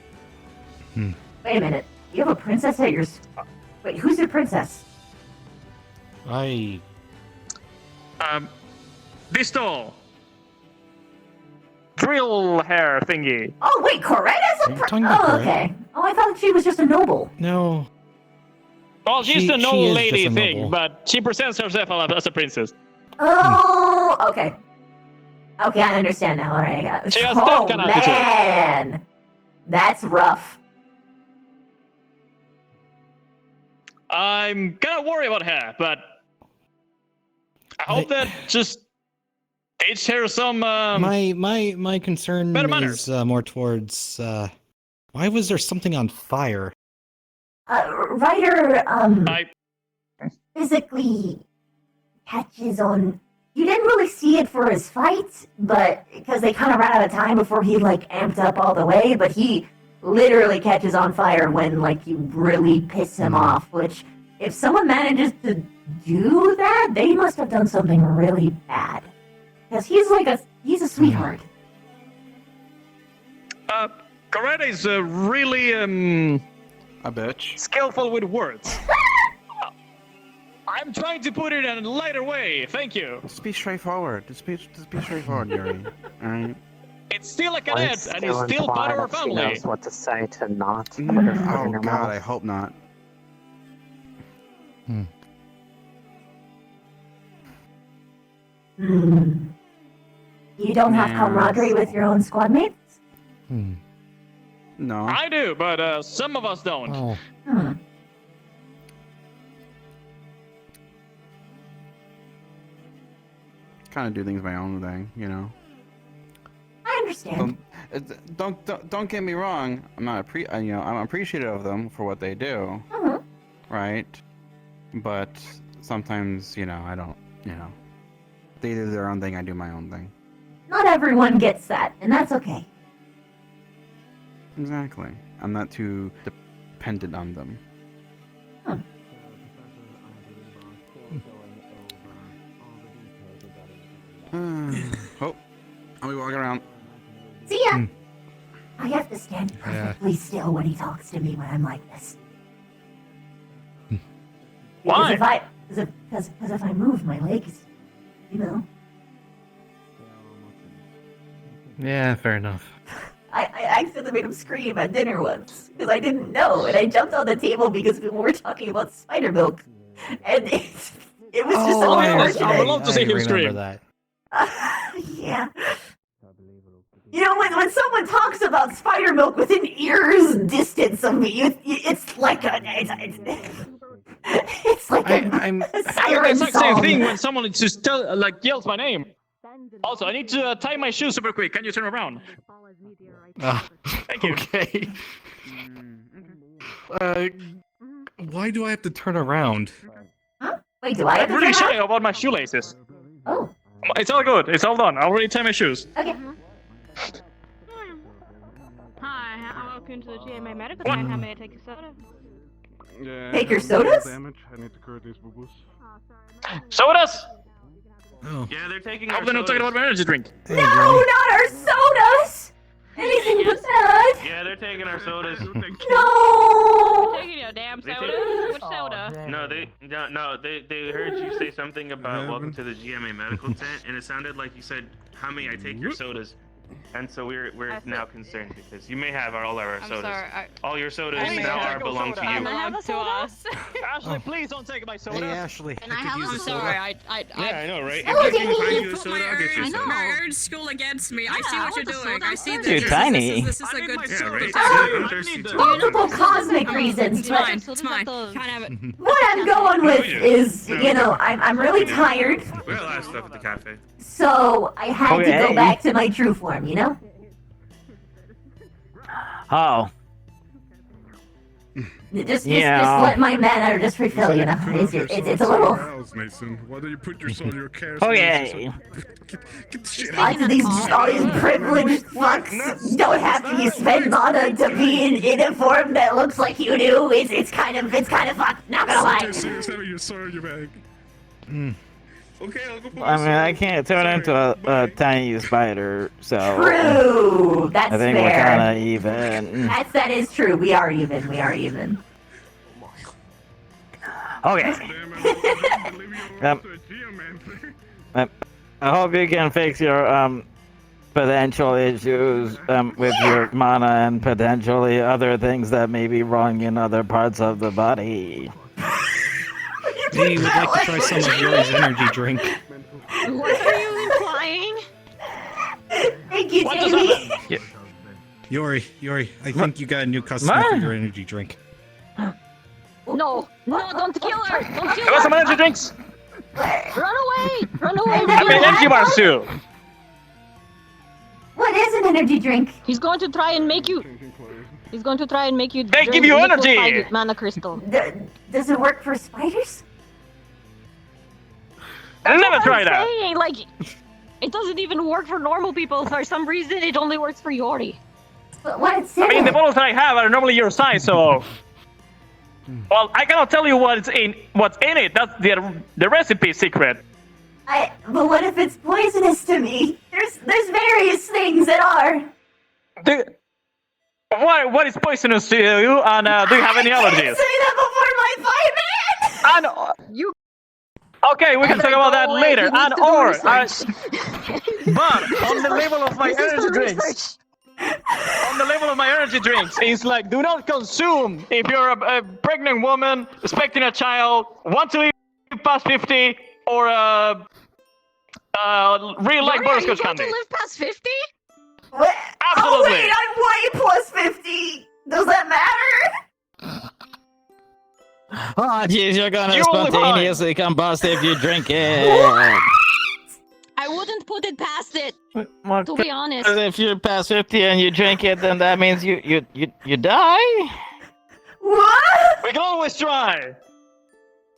Wait a minute. You have a princess at your... Wait, who's your princess? This doll. Drill hair thingy. Oh, wait, Coretta's a talking princess? about Oh, Coretta? okay. Oh, I thought she was just a noble. No. Well, she's She- the she noble is lady just a thing, noble. but she presents herself as a princess. Oh, okay. Okay, I understand now. All right. She has that Oh, kind of attitude. man. That's rough. I'm gonna worry about her, but I hope that just teach her some. My concern better manners. is more towards why was there something on fire? Ryder, physically catches on. You didn't really see it for his fight, but because they kind of ran out of time before he like amped up all the way. But he literally catches on fire when like you really piss him off. Which, if someone manages to do that, they must have done something really bad. Because he's a sweetheart. Karate is really a bitch. Skillful with words. I'm trying to put it in a lighter way. Thank you. Just be straightforward. Just be straightforward, Yuri. Alright? It's still a cadet, and it's still part of our family. She knows what to say to not. Oh God, I hope not. You don't have camaraderie with your own squad mates? No. I do, but some of us don't. Kind of do things my own thing, you know. I understand. Don't get me wrong. I'm appreciative of them for what they do, right? But sometimes, I don't. They do their own thing. I do my own thing. Not everyone gets that, and that's okay. Exactly. I'm not too dependent on them. Oh, I'll be walking around. See ya! I have to stand perfectly still when he talks to me when I'm like this. Why? Because if I move my legs, Yeah, fair enough. I accidentally made him scream at dinner once because I didn't know, and I jumped on the table because we were talking about spider milk, and it was just unfortunate. I would love to see him scream. That. Yeah. When someone talks about spider milk within ears distance of me, it's like a siren It's like the song. same thing when someone just yells my name. Also, I need to tie my shoes super quick. Can you turn around? Thank you. Okay. Why do I have to turn around? Huh? Wait, do I have to I'm really turn shy about my shoelaces. Oh. It's all good. It's all done. I already tie my shoes. Okay. Hi, welcome to the GMA Medical Line. How may I take your soda? Take your sodas? I need to cure these boo-boos. Sodas? Oh. Yeah, they're taking I hope they're not talking about my energy drink. No, not our sodas! Anything but that! Yeah, they're taking our sodas. No! Taking your damn soda? Which soda? No, they heard you say something about welcome to the GMA medical tent, and it sounded like you said, "How may I take your sodas?" And so we're now concerned because you may have all our sodas. Sorry, all your sodas now belong to you. Belong to us. Ashley, please don't take my soda. Hey, Ashley. Can I have a soda? Yeah, I know, right? Oh, If you can find you a soda, I'll get you a soda. my urge school against me. I see what you're doing. I see that You're tiny. This is a good Yeah, soda. right? I'm thirsty too. Multiple cosmic reasons, It's but mine. It's mine. Can't have it. what I'm going with is, I'm really tired, We got a lot of stuff at the cafe. so I had to go back to my true form, Oh. Just let my mana just refill, It's a little. Mason, why don't you put your soul in your care? Okay. Get the shit All these privileged fucks don't have to spend mana to be in a form that looks like you do. It's kind of fucked. Not gonna lie. Serious having your soul in your bag. Okay, I'll go put I mean, I can't turn into a tiny spider, so True. That's I think fair. we're kind of even. That is true. We are even. Okay. I hope you can fix your potential issues with your mana and potentially other things that may be wrong in other parts of the body. We would like to try some of yours energy drink. What are you implying? Thank you, Jamie. Yuri, I think you got a new customer for your energy drink. No, don't kill her! Don't kill I got some her! energy drinks. Run away! I mean, energy bars too. What is an energy drink? He's going to try and make you. He's going to try and make you. They give you energy! Mana crystal. Does it work for spiders? I never tried that. Saying, like, it doesn't even work for normal people. For some reason, it only works for Yori. But what it I mean, the bottles that I have are normally your size, so. Well, I cannot tell you what's in it. That's the recipe secret. But what if it's poisonous to me? There's various things that are. What is poisonous to you? And do you have any allergies? I didn't say that before my fight, man. You. Okay, we can talk about that later. But on the level of my energy drinks. On the level of my energy drinks, it's like do not consume if you're a pregnant woman expecting a child, want to live past 50, or really like butterscotch candy. You want to live past 50? What? Absolutely. Oh wait, I'm way plus 50. Does that matter? Oh jeez, you're gonna spontaneously combust if you drink it. I wouldn't put it past it. To be honest. If you're past 50 and you drink it, then that means you die. What? We can always try.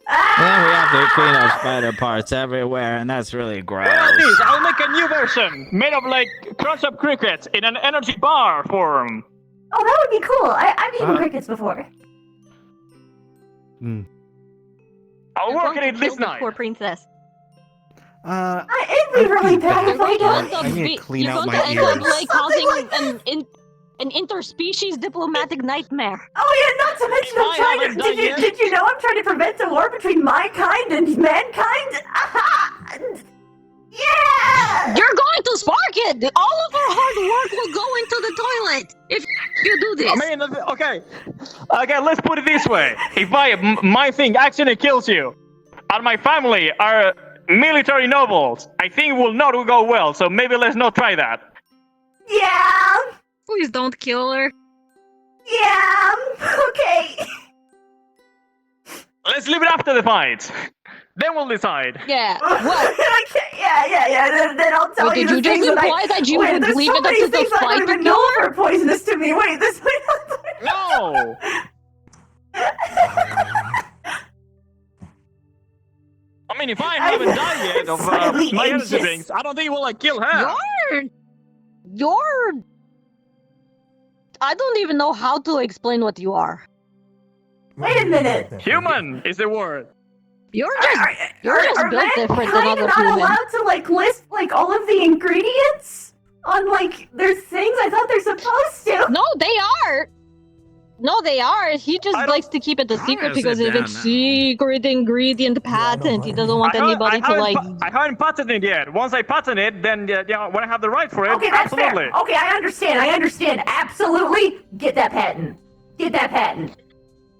Then we have to clean up spider parts everywhere, and that's really gross. Please, I'll make a new version made of like crunch up crickets in an energy bar form. Oh, that would be cool. I've eaten crickets before. I'll work on it this night. Poor princess. It'd be really bad if I don't. I need to clean out my You're going ears. to end up causing an interspecies diplomatic nightmare. Oh yeah, not to mention I'm trying to. Did you know I'm trying to prevent a war between my kind and mankind? Yeah! You're going to spark it! All of our hard work will go into the toilet if you do this. I mean, okay, let's put it this way. If my thing accidentally kills you, and my family are military nobles, I think it will not go well, so maybe let's not try that. Yeah! Please don't kill her. Yeah! Okay. Let's leave it after the fight. Then we'll decide. Yeah. What? Yeah. Then I'll tell you the things that imply that you would leave it up to the I fight don't to even know kill if are poisonous to me. Wait, this way. No! I mean, if I haven't died yet of my energy drinks, I don't think it will like kill her. You're. I don't even know how to explain what you are. Wait a minute. Human is the word. You're just built different than other not humans. allowed to like list like all of the ingredients on like their things? I thought they're supposed to. No, they are. No, they are. He just likes to keep it a secret because if it's secret ingredient patent, he doesn't want anybody to like. I haven't patented it yet. Once I patent it, then when I have the right for it, Okay, that's absolutely. fair. Okay, I understand. Absolutely, get that patent.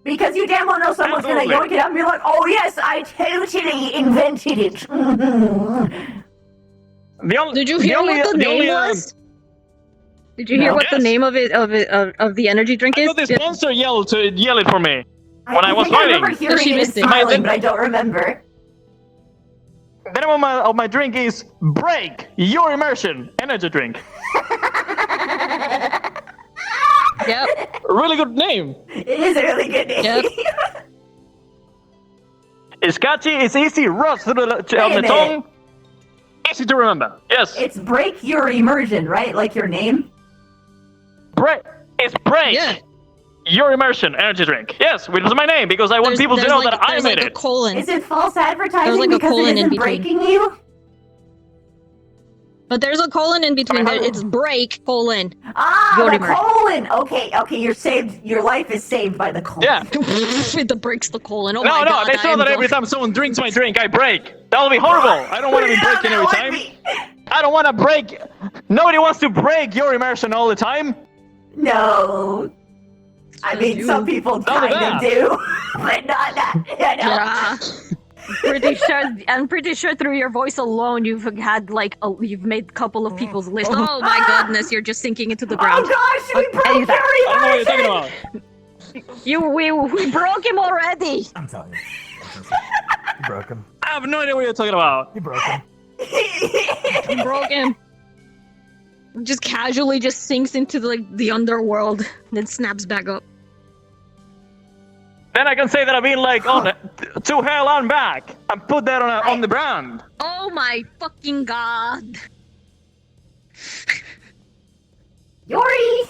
Because you damn well know someone's gonna yoink it up and be like, "Oh yes, I totally invented it." Did you hear what the name was? Did you hear what the name of the energy drink is? I thought the sponsor yelled it for me when I was I fighting. remember hearing it smiling, but I don't remember. The name of my drink is Break Your Immersion Energy Drink. Yep. Really good name. It is a really good name. Yep. It's catchy, it's easy, runs through on the tongue. Easy to remember. Yes. It's Break Your Immersion, right? Like your name? It's Break. Yeah. Your Immersion Energy Drink. Yes, which was my name because I want people to know that I made it. Colon. Is it false advertising There's like a because colon it in isn't between. breaking you? But there's a colon in between there. It's break colon. The colon. Okay. You're saved. Your life is saved by the colon. Yeah. It breaks the colon. Oh no, my god. they saw that every time someone drinks my drink, I break. That'll be horrible. I don't want to be breaking every time. I don't want to break. Nobody wants to break your immersion all the time. No. I mean, some people kind of do, but not that. Yeah. I'm pretty sure through your voice alone you've had you've made a couple of people's lists. Oh my goodness, you're just sinking into the ground. Oh gosh, we broke Harry. I don't know what you're talking about. We broke him already. I'm telling you. You broke him. I have no idea what you're talking about. You broke him. You broke him. Just casually just sinks into the underworld, then snaps back up. Then I can say that I've been like on to hell and back and put that on the brand. Oh my fucking god. Yori!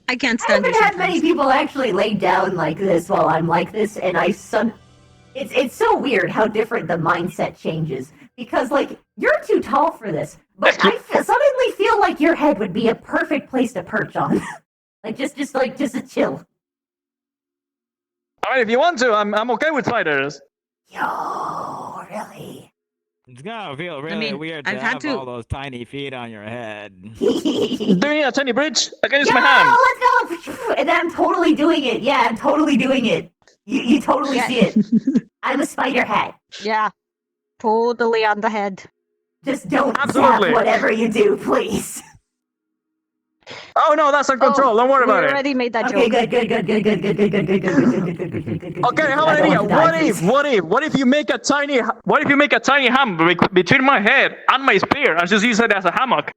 I can't I stand haven't you had many people actually lay down like this while I'm like this, and it's so weird how different the mindset changes. Because, like, you're too tall for this, but I suddenly feel like your head would be a perfect place to perch on. just a chill. I mean, if you want to, I'm okay with spiders. Yo, really? It's gonna feel really weird to have all those tiny feet on your head. Do you need a tiny bridge? I can use my Yeah, hand. let's go! And I'm totally doing it. Yeah, I'm totally doing it. You totally see it. I'm a spider hat. Yeah. Totally on the head. Just don't zap whatever you do, please. Oh no, that's on control. Don't worry about it. We already made that Okay, joke. Good. Okay, how about an idea? What if you make a tiny hammock between my head and my spear and just use it as a hammock?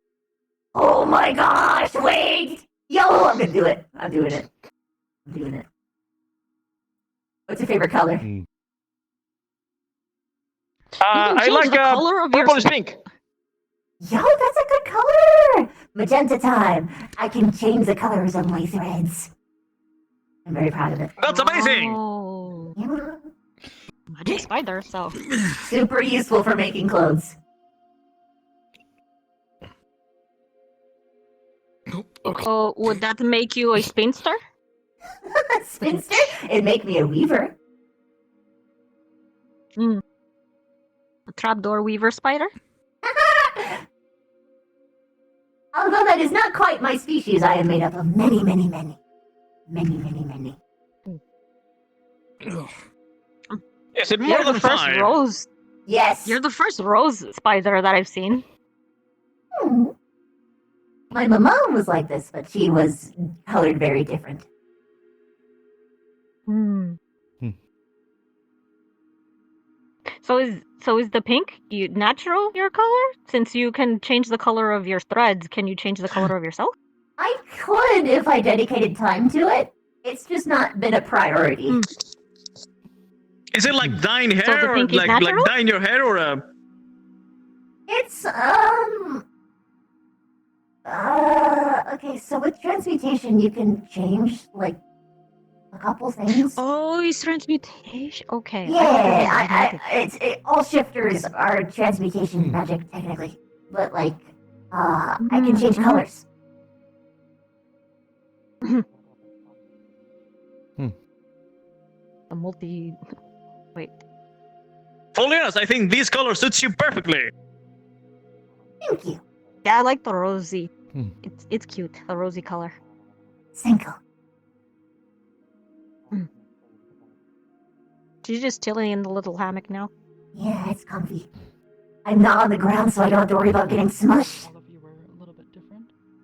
Oh my gosh, wait! Yo, I'm gonna do it. I'm doing it. What's your favorite color? I like purplish pink. Yo, that's a good color! Magenta time. I can change the colors of my threads. I'm very proud of it. That's amazing! Oh. Yeah. Magic spider, so. Super useful for making clothes. Okay. Oh, would that make you a spinster? Spinster? It'd make me a weaver. A trapdoor weaver spider? Although that is not quite my species, I am made up of many. Is it more You're than the first 5? rose. Yes. You're the first rose spider that I've seen. My mama was like this, but she was colored very different. So is the pink natural your color? Since you can change the color of your threads, can you change the color of yourself? I could if I dedicated time to it. It's just not been a priority. Is it like dyeing the hair or pink is like natural? dyeing your hair or a? It's okay, so with transmutation you can change like a couple things. Oh, it's transmutation. Okay. Yeah, all shifters are transmutation magic technically, but like, I can change colors. A multi. Wait. Fully honest, I think this color suits you perfectly. Thank you. Yeah, I like the rosy. It's cute. The rosy color. Single. She's just chilling in the little hammock now. Yeah, it's comfy. I'm not on the ground, so I don't have to worry about getting smushed.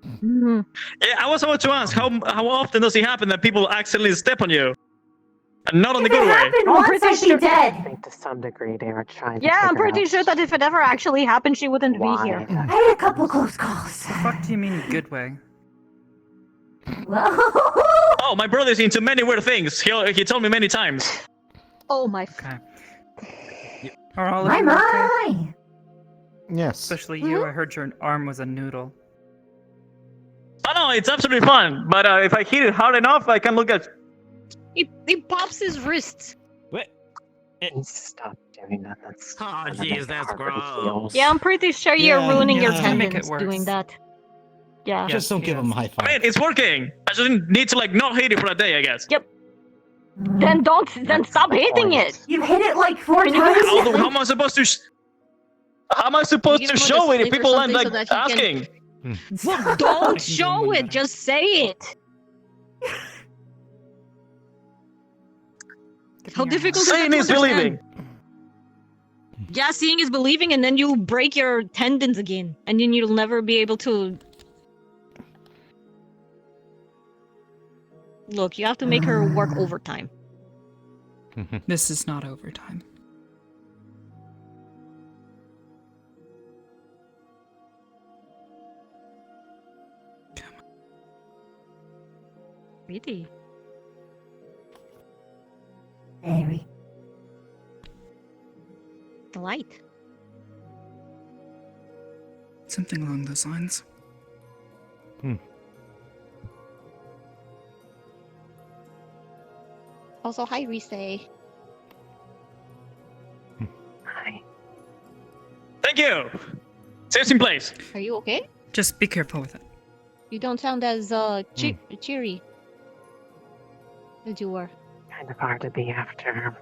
Mm-hmm. Yeah, I was about to ask how often does it happen that people accidentally step on you, and not on the good way? Once I'd be dead. I think to some degree they are trying to Yeah, I'm figure pretty out sure that if it ever actually happened, she wouldn't be here. I had a couple close calls. The fuck do you mean good way? Oh, my brother's into many weird things. He told me many times. Oh my. Okay. Are all of My you okay? my. Yes. Especially you. I heard your arm was a noodle. Oh no, it's absolutely fine. But if I hit it hard enough, I can look at. He pops his wrists. What? Stop doing that. That's. Oh, gonna jeez, make that's it harder to gross. heal. Yeah, I'm pretty sure you're ruining your yeah. Make it tendons worse. doing that. Yeah. Just don't give him a high five. I mean, it's working. I just need to like not hit it for a day, I guess. Yep. Then stop hitting it. You've hit it like 4 times. How am I supposed to? How am I supposed to show it if people aren't like asking? Well, don't show it. Just say it. How difficult Saying is is that to believing. understand? Yeah, seeing is believing, and then you break your tendons again, and then you'll never be able to. Look, you have to make her work overtime. This is not overtime. Pretty. Very. Light. Something along those lines. Also, hi, Risei. Hi. Thank you. Saves in place. Are you okay? Just be careful with it. You don't sound as cheery as you were. Kind of hard to be after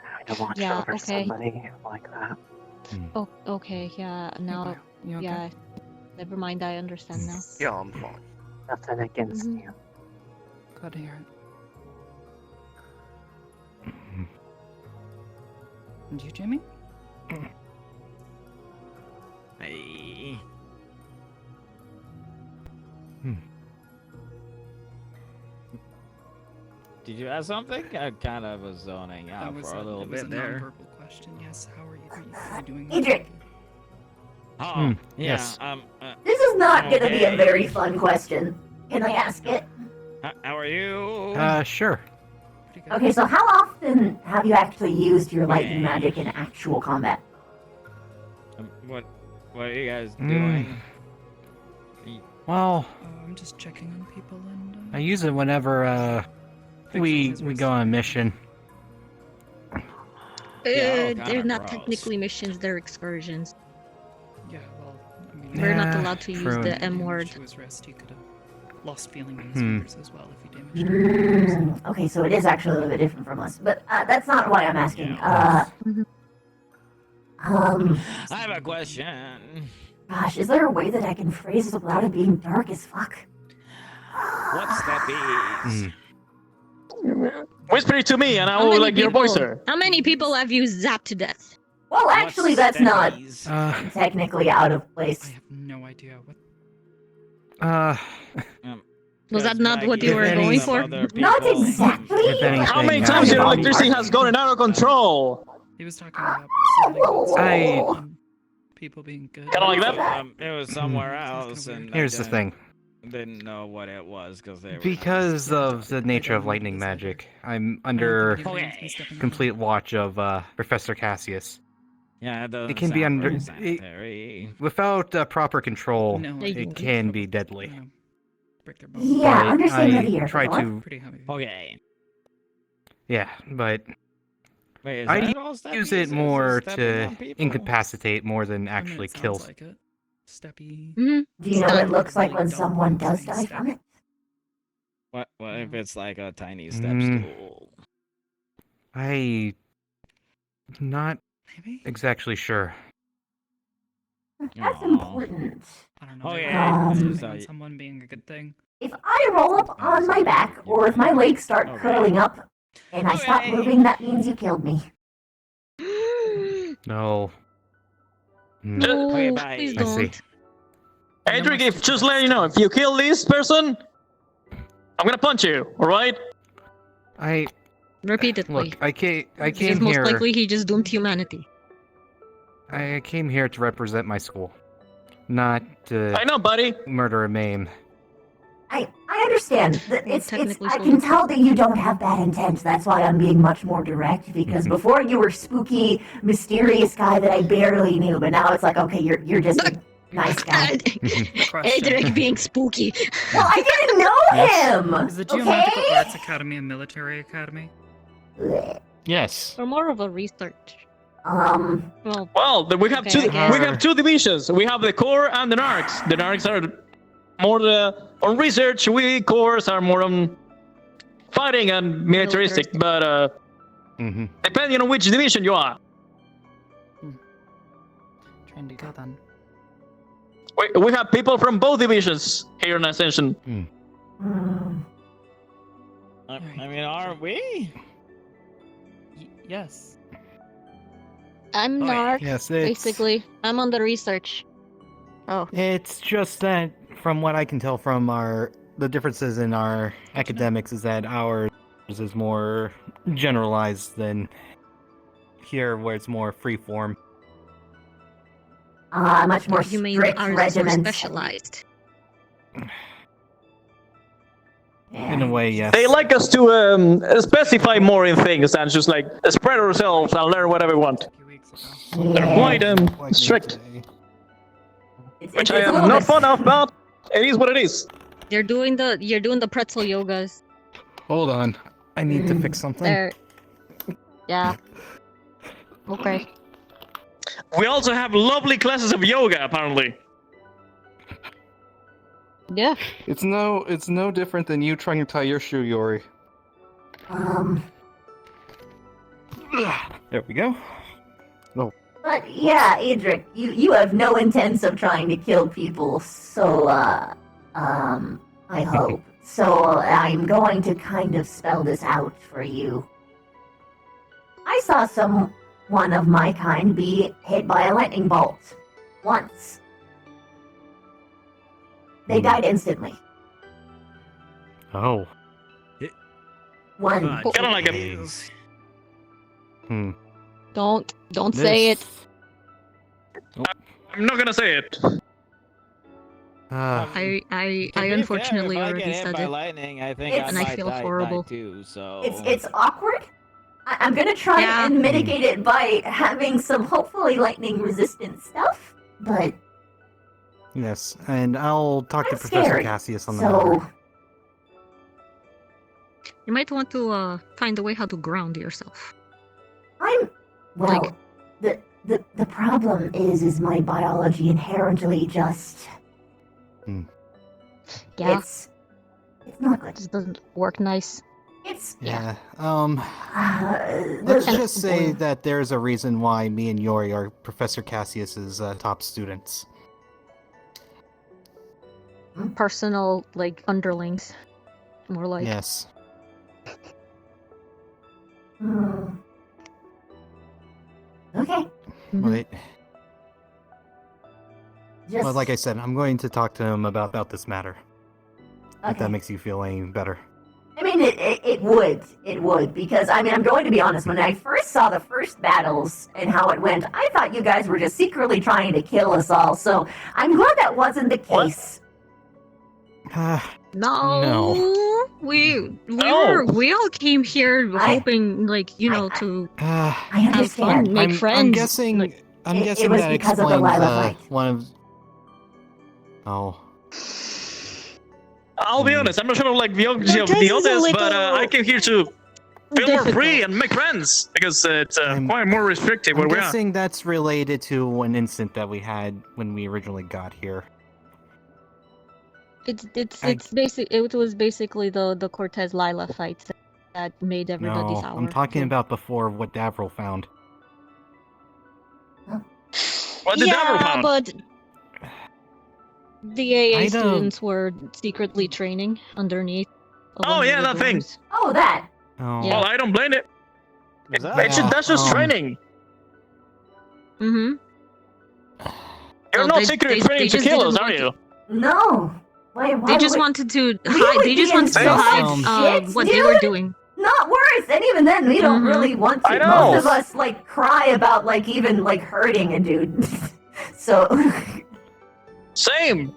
having to watch Yeah, over okay. somebody like that. Oh, okay. Yeah. Now. You okay? Yeah. Never mind. I understand now. Yeah, I'm fine. Nothing against you. Glad to hear it. And you, Jamie? Hey. Did you ask something? I kind of was zoning out for a little bit there. Non-verbal question. Yes. How are you doing? Adric, Oh, yes. this is not gonna be a Okay. very fun question. Can I ask it? How are you? Sure. Okay, so how often have you actually used your lightning magic in actual combat? What are you guys Mm. doing? Well, I'm just checking on people and. I use it whenever we go on a mission. They're not technically missions; they're excursions. Yeah, well, I mean, We're not Yeah, allowed to use true. the M word. To his rest, he could have lost feeling in his fingers as well if he damaged him. Okay, so it is actually a little bit different from us, but that's not why I'm asking. I have a question. Gosh, is there a way that I can phrase this without it being dark as fuck? What's that Whisper it to me, and I How will many like your people- voice, sir. How many people have you zapped to death? Well, actually, that's not Uh, technically out of place. No idea what. Was that not what you were going for? Not exactly. If anything, How many times your electricity has gone out of control? He was talking about people being good. Kinda like that? It was somewhere else, and Here's the thing. Didn't know what it was because they were. Because of the nature of lightning magic, I'm under complete watch of Professor Cassius. Yeah, It can be under without proper control. No, It can be deadly. Yeah, But understand that I here. try Go to. on. Okay. Yeah, but Wait, is I that all use Steppy it is more stepping to on people? incapacitate more than actually kill. Like it. Steppy. Do you know what it looks like when someone does die from it? What if it's like a tiny step Mm. stool? I not exactly sure. That's important. I don't know. Oh, maybe yeah. something So on you- someone being a good thing. If I roll up on my back, or if my legs start curling up, and I stop moving, that means you killed me. No. No, Okay, bye. please I see. don't. Adric, if just let you know, if you kill this person, I'm gonna punch you. All right? I Repeatedly. look. I came Because most here. likely he just doomed humanity. I came here to represent my school, not to I know, buddy. murder or maim. I understand. That Well, it's, technically I so. can tell that you don't have bad intent. That's why I'm being much more direct, because before you were spooky, mysterious guy that I barely knew, but now it's like, okay, you're just a nice guy. Adric being spooky. Well, I didn't know him! Is the Geomagical Okay? Arts Academy a military academy? Yes. Or more of a research. Well, We have Okay, I guess. we have two divisions. We have the core and the narcs. The narcs are more on research. We cores are more on fighting and militaristic. But depending on which division you are. Trendy, go then. We have people from both divisions here in Ascension. I mean, are we? Yes. I'm not. Yes, it's- Basically, I'm on the research. Oh. It's just that, from what I can tell from the differences in our academics, is that ours is more generalized than here, where it's more freeform. Much more You mean strict ours is more regiment. specialized? In a way, yes. They like us to specify more in things than just like spread ourselves and learn whatever we want. They're quite strict. Which I am not fond of, but it is what it is. You're doing the pretzel yogas. Hold on. I need to fix something. There. Yeah. Okay. We also have lovely classes of yoga, apparently. Yeah. It's no different than you trying to tie your shoe, Yori. There we go. No. But yeah, Edric, you have no intents of trying to kill people, so I hope. So I'm going to kind of spell this out for you. I saw someone of my kind be hit by a lightning bolt. Once. They died instantly. Oh. One. Kind of like a... Don't say it. I'm not gonna say it. I unfortunately already said it. Lightning, I think It's- and I feel horrible. too, so... It's awkward. I'm gonna try and mitigate it by having some hopefully lightning resistant stuff, but Yes, and I'll talk to I'm Professor scared, Cassius on that. so You might want to find a way how to ground yourself. well. The problem is my biology inherently just Yeah. it's not good. It just doesn't work nice. It's Yeah. Let's just say that there's a reason why me and Yori are Professor Cassius's top students. Personal, like, underlings. More like. Yes. Okay. Wait. Just, Well, like I said, I'm going to talk to him about this matter. If Okay. that makes you feel any better. I mean, it would, because, I mean, I'm going to be honest, when I first saw the first battles and how it went, I thought you guys were just secretly trying to kill us all, so I'm glad that wasn't the case. No. We all came here hoping, like, you know, to have fun, make friends. I'm guessing. like- I'm It guessing was that because of the explains Lila fight. one of. Oh. I'll be honest, I'm not sure of like the others, but I came here to feel more free and make friends because it's quite more restrictive where I'm we are. guessing that's related to an incident that we had when we originally got here. It was basically the Cortez Lila fight that made everybody No, sour. I'm talking about before what Davril found. What did Davril found? But the AA I don't- students were secretly training underneath. Oh yeah, that thing. Oh, that. Oh. Yeah. Well, I don't blame it. That's just training. Mm-hmm. You're not secretly training to kill us, are you? No. Wait, why They just would- wanted to We hide. would They just be in wanted to so hide much shit, what they were dude. doing. Not worse, and even then, we don't really want to. I know. Most of us, like, cry about, like, even, like, hurting a dude. So, Same.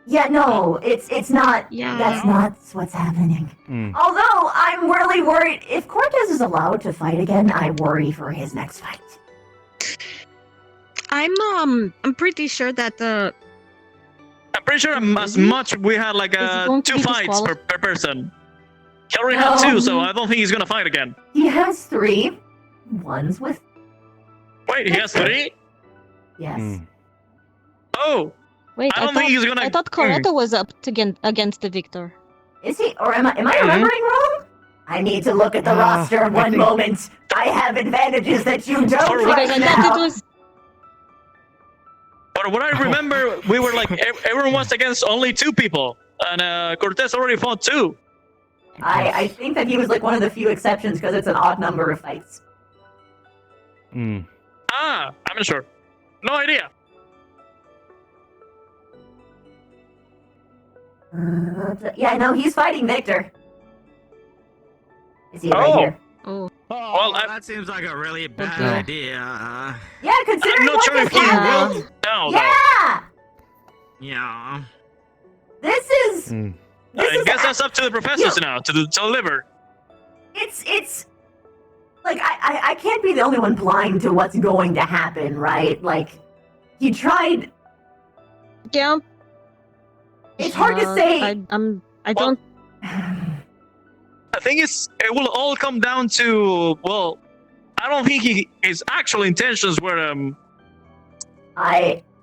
yeah, no, it's not, Yeah. that's not what's happening. Although, I'm really worried, if Cortez is allowed to fight again, I worry for his next fight. I'm pretty sure that I'm pretty sure as much we had like going to 2 be fights per person. He already had 2, so I don't think he's gonna fight again. He has 3. One's with, Wait, he has 3? yes. Oh, wait. I don't think he's gonna- I thought Coretta was up against the Victor. Is he, or am I remembering wrong? I need to look at the roster one moment. I have advantages that you don't right Because I now. thought it was. But what I remember, we were like everyone was against only 2 people, and Cortez already fought 2. I think that he was like one of the few exceptions because it's an odd number of fights. I'm not sure. No idea. Yeah, no, he's fighting Victor. Is he right here? Oh. Well, that seems like a really bad Okay. idea. Yeah, considering I'm not what sure if just he happened. will. No, Yeah! Yeah. This is I guess that's up to the professors now to deliver. It's like I can't be the only one blind to what's going to happen, right? Like, he tried. Yeah. It's hard to say. I don't. The thing is, it will all come down to, well, I don't think his actual intentions were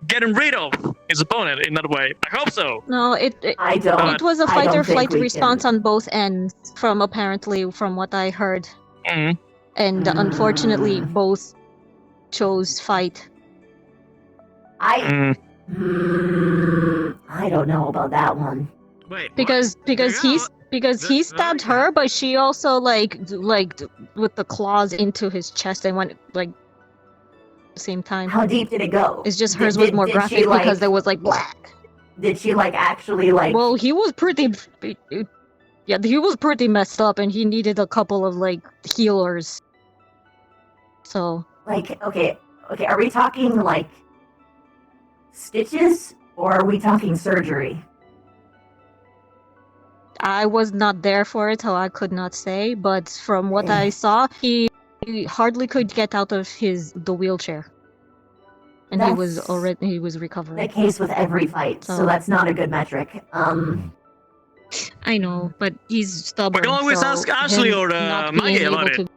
getting rid of his opponent in that way. I hope so. No, I don't. It was a fight or flight response on both ends, from what I heard. Mm-hmm. And unfortunately, both chose fight. I don't know about that one. Wait, because he stabbed her, but she also like with the claws into his chest and went like at the same time. How deep did it go? It's just hers was more graphic because there was like black. Did she like actually like? Well, he was pretty messed up, and he needed a couple of like healers. So like okay, are we talking like stitches or are we talking surgery? I was not there for it, so I could not say. But from what I saw, he hardly could get out of the wheelchair, and he was recovering. The case with every fight, so that's not a good metric. I know, but he's stubborn. We can always ask Ashley or Maggie about it.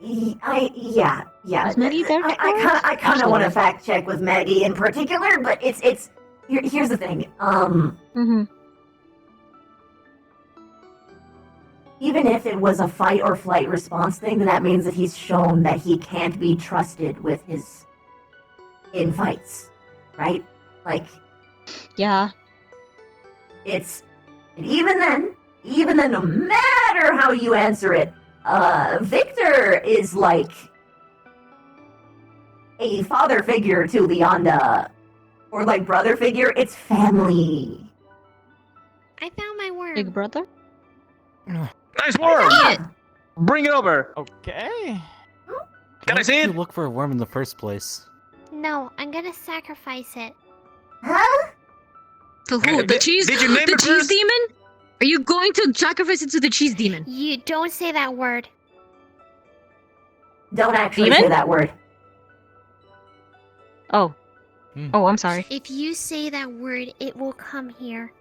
Yeah. Is Maggie there? I kind of want to fact check with Maggie in particular, but it's here's the thing. Even if it was a fight or flight response thing, then that means that he's shown that he can't be trusted with his in fights, right? Like, yeah. And even then, no matter how you answer it, Victor is like a father figure to Leonda, or like brother figure. It's family. I found my worm. Big brother? Nice worm! Yeah. Bring it over. Okay. Can I see it? You look for a worm in the first place. No, I'm gonna sacrifice it. Huh? To who? The cheese? Did you name the it cheese first? demon? Are you going to sacrifice it to the cheese demon? You don't say that word. Don't actually Demon? say that word. Oh. Oh, I'm sorry. If you say that word, it will come here.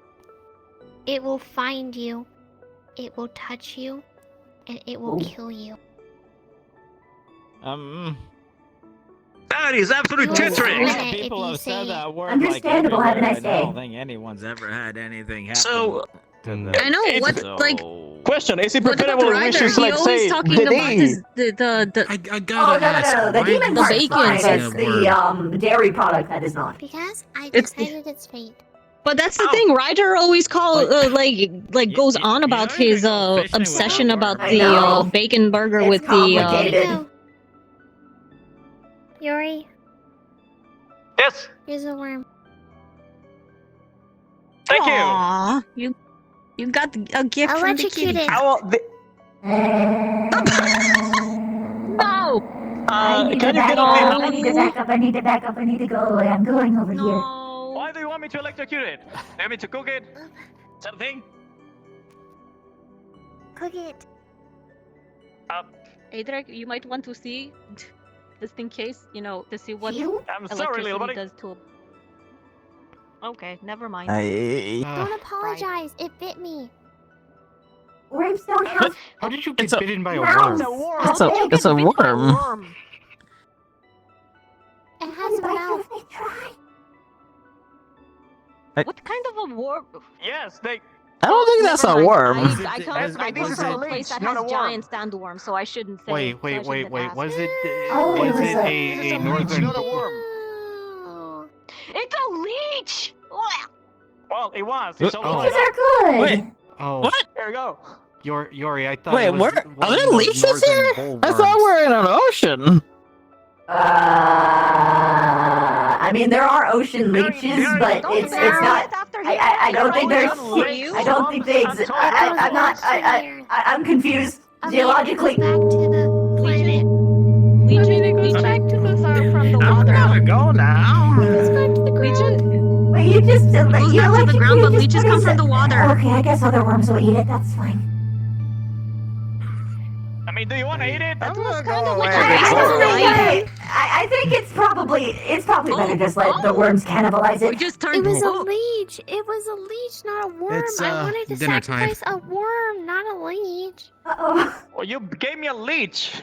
It will find you. It will touch you. And it will kill you. That is absolute treachery. People have said that word. Understandable. Have a nice day. I don't think anyone's ever had anything happen. So, I know what like. question: is it What about preferable the if we rider? just He like always say talking the about day? the I gotta ask. No. The why demon is part's it fine. saying It's a word? the dairy product that is not. Because I It's- decided it's fate. But that's the thing. Ryder always goes on about his obsession about I the know. bacon burger It's with the. complicated. No. Yuri, Yes. here's a worm. Thank you. Aw, you got a gift I'll from let the you kitty. cute it. No. I need Can to you back get up. on I need to back up. I need to back up. I need to go. I'm going over here. No. Why do you want me to electrocute it? Do you want me to cook it? Something? Cook it. Adric, you might want to see, just in case, to see what I'm sorry, little buddy. does to. Okay, never mind. Don't apologize. It bit me. Worms don't have. How did you get bitten by a mouths. worm? It's a worm. It has a mouth. What kind of a worm? Yes, they. I don't think that's a worm. I come from a place that has giant sandworms, so I shouldn't say. Wait. so I shouldn't ask. Was it? Oh, Was it it was a northern? Not a worm. Oh. It's a leech. Well, it was. It's Oh. all These are good. Wait, Oh, what? There we go. Yuri, I thought. Wait, it was where one are of there those leeches northern here? bull I thought worms. we're in an ocean. I mean, there are ocean leeches, but it's not. I don't think there's. I don't think they exist. I'm not. I'm confused. Geologically. Back to the planet. Leeches are from the water. I'm gonna go now. Let's back to the ground. Wait, you just It goes you back like to the to ground, but just leeches put come his- from the water. Okay, I guess other worms will eat it. That's fine. I mean, do you want to eat it? That was kind of away like with a race that. to the life. I think it's probably better just let the worms cannibalize it. We just It turned. was a leech. It was a leech, not a worm. It's, I wanted to dinner time. sacrifice a worm, not a leech. Uh-oh. Well, you gave me a leech.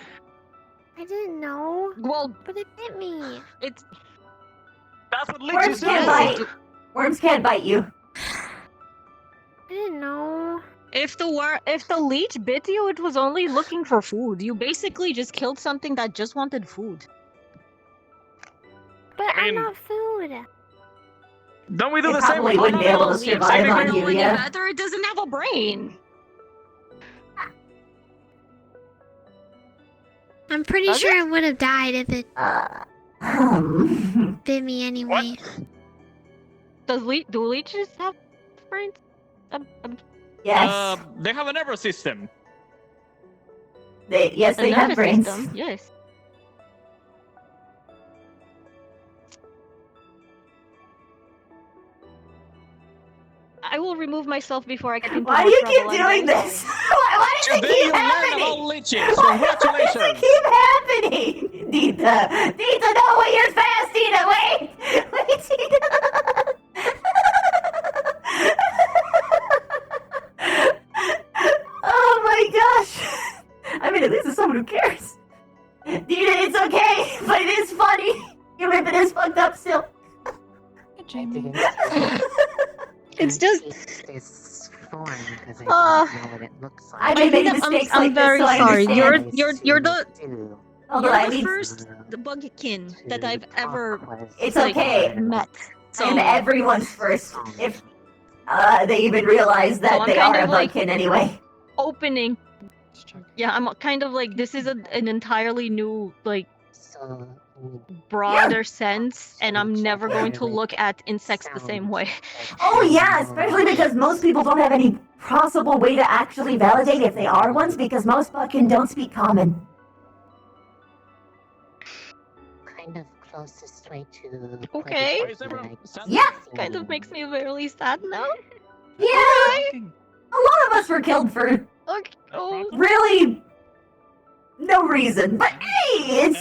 I didn't know. Well, But it bit me. it's That's what Worms leeches can't do. bite. Worms can't bite you. I didn't know. if the leech bit you, it was only looking for food. You basically just killed something that just wanted food. But I I'm mean- not food. Don't we do It the same probably with wouldn't be able to leeches? survive Same on thing. you, Any yeah. better? It doesn't have a brain. I'm pretty Does sure it would have died if it bit me anyway. Do leeches have brains? Yes. They have a nervous system. They A have nervous brains. system, yes. I will remove myself before I get into Why do more you trouble. keep I'm doing very this? sorry. Why does it Today keep you learn happening? about leeches. Why does Congratulations. it keep happening? Nita, no, wait, you're fast, Nita, wait! Wait, Nita! Oh my gosh! I mean, at least it's someone who cares. Nita, it's okay, but it is funny. Even if it is fucked up still. It's just. This form because I Uh, don't know what it looks like. I may make mistakes I'm like this, very so I sorry. understand. You're the Although you're I the mean, first bugkin that I've ever it's like, okay. met. So And everyone's first, if they even realize that I'm they kind are a of like- bugkin anyway. opening. Yeah, I'm kind of like this is an entirely new like broader sense, and I'm never going to look at insects the same way. Oh yeah, especially because most people don't have any possible way to actually validate if they are ones, because most bugkin don't speak common. Kind of closest way to. Okay. Yeah. Kind of makes me really sad now. Yeah. A lot of us were killed for really no reason, but hey,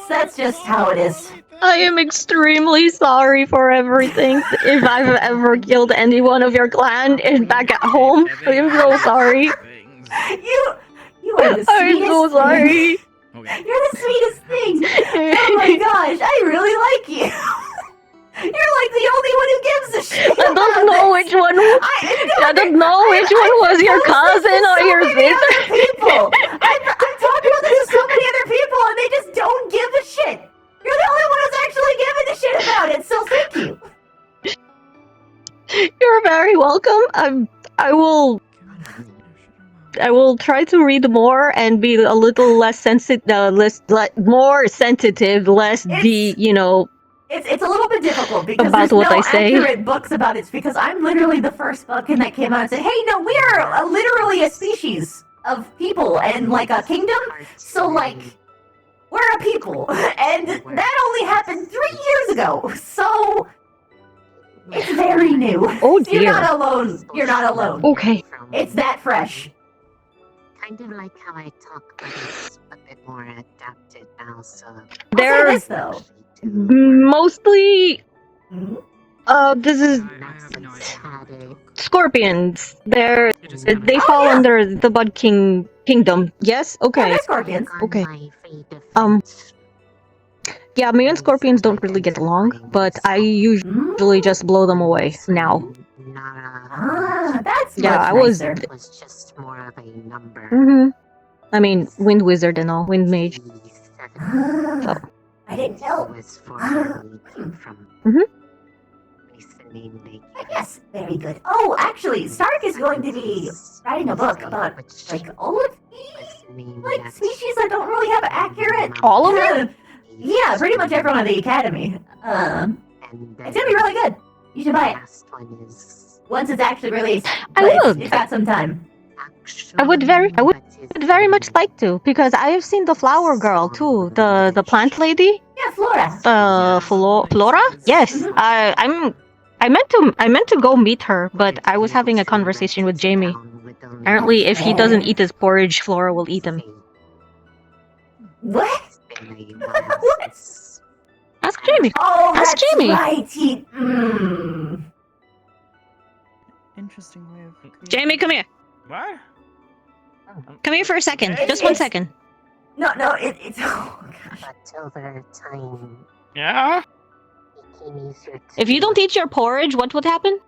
that's just how it is. I am extremely sorry for everything. If I've ever killed any one of your clan back at home, I'm so sorry. You are the sweetest. I'm so sorry. You're the sweetest thing. Oh my gosh, I really like you. You're like the only one who gives a shit. I don't know which one. I don't know which one was your cousin or your sister. People, I'm talking about this to so many other people, and they just don't give a shit. You're the only one who's actually giving a shit about it. So thank you. You're very welcome. I will try to read more and be a little less sensitive, more sensitive, less It's a little bit difficult because About there's what no I say. accurate books about it. Because I'm literally the first bugkin that came out and said, "Hey, no, we are literally a species of people and like a kingdom. So like, we're a people, and that only happened 3 years ago. So it's very new. Oh dear. You're not alone. You're not alone. Okay. It's that fresh. Kind of like how I talk, but it's a bit more adapted now, so. They're this though. mostly. This is scorpions. They fall under the Bud King kingdom. Yes. Okay. they're scorpions. Okay. Yeah, me and scorpions don't really get along, but I usually just blow them away now. Ah, that's Yeah, much I was. nicer. Just more of a number. Mhm. I mean, wind wizard and all, wind mage. Ah, I didn't know. Mhm. Yes, very good. Oh, actually, Stark is going to be writing a book about like all of the like species that don't really have accurate. All of them? Yeah, pretty much everyone in the academy. It's gonna be really good. You should buy it once it's actually released. I But would. It's got some time. I would very much like to, because I have seen the flower girl too, the plant lady. Yeah, Flora. Flora? Yes, I I meant to go meet her, but I was having a conversation with Jamie. Apparently, if he doesn't eat his porridge, Flora will eat him. What? What? Ask Jamie. Oh, Ask that's Jamie. right. Interesting way of. Jamie, come here. What? Come here for a second. Just 1 second. No, it's. Oh, gosh. But over time, Yeah? it became easier to If you don't eat your porridge, what would happen?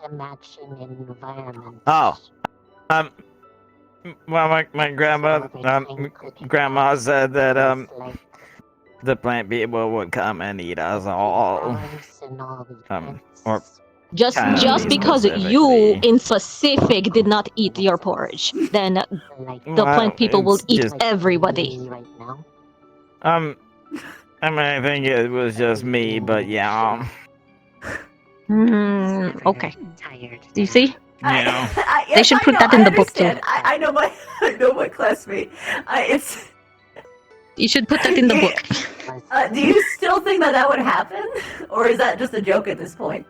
imagine an environment. Oh. Well, my grandma said that the plant people would come and eat us all. Or Just because you in specific did not eat your porridge, then the plant people will eat everybody. I mean, I think it was just me, but yeah. Okay. You see? Yeah. They should put that in the book too. I know my classmate. It's. You should put that in the book. Do you still think that would happen, or is that just a joke at this point?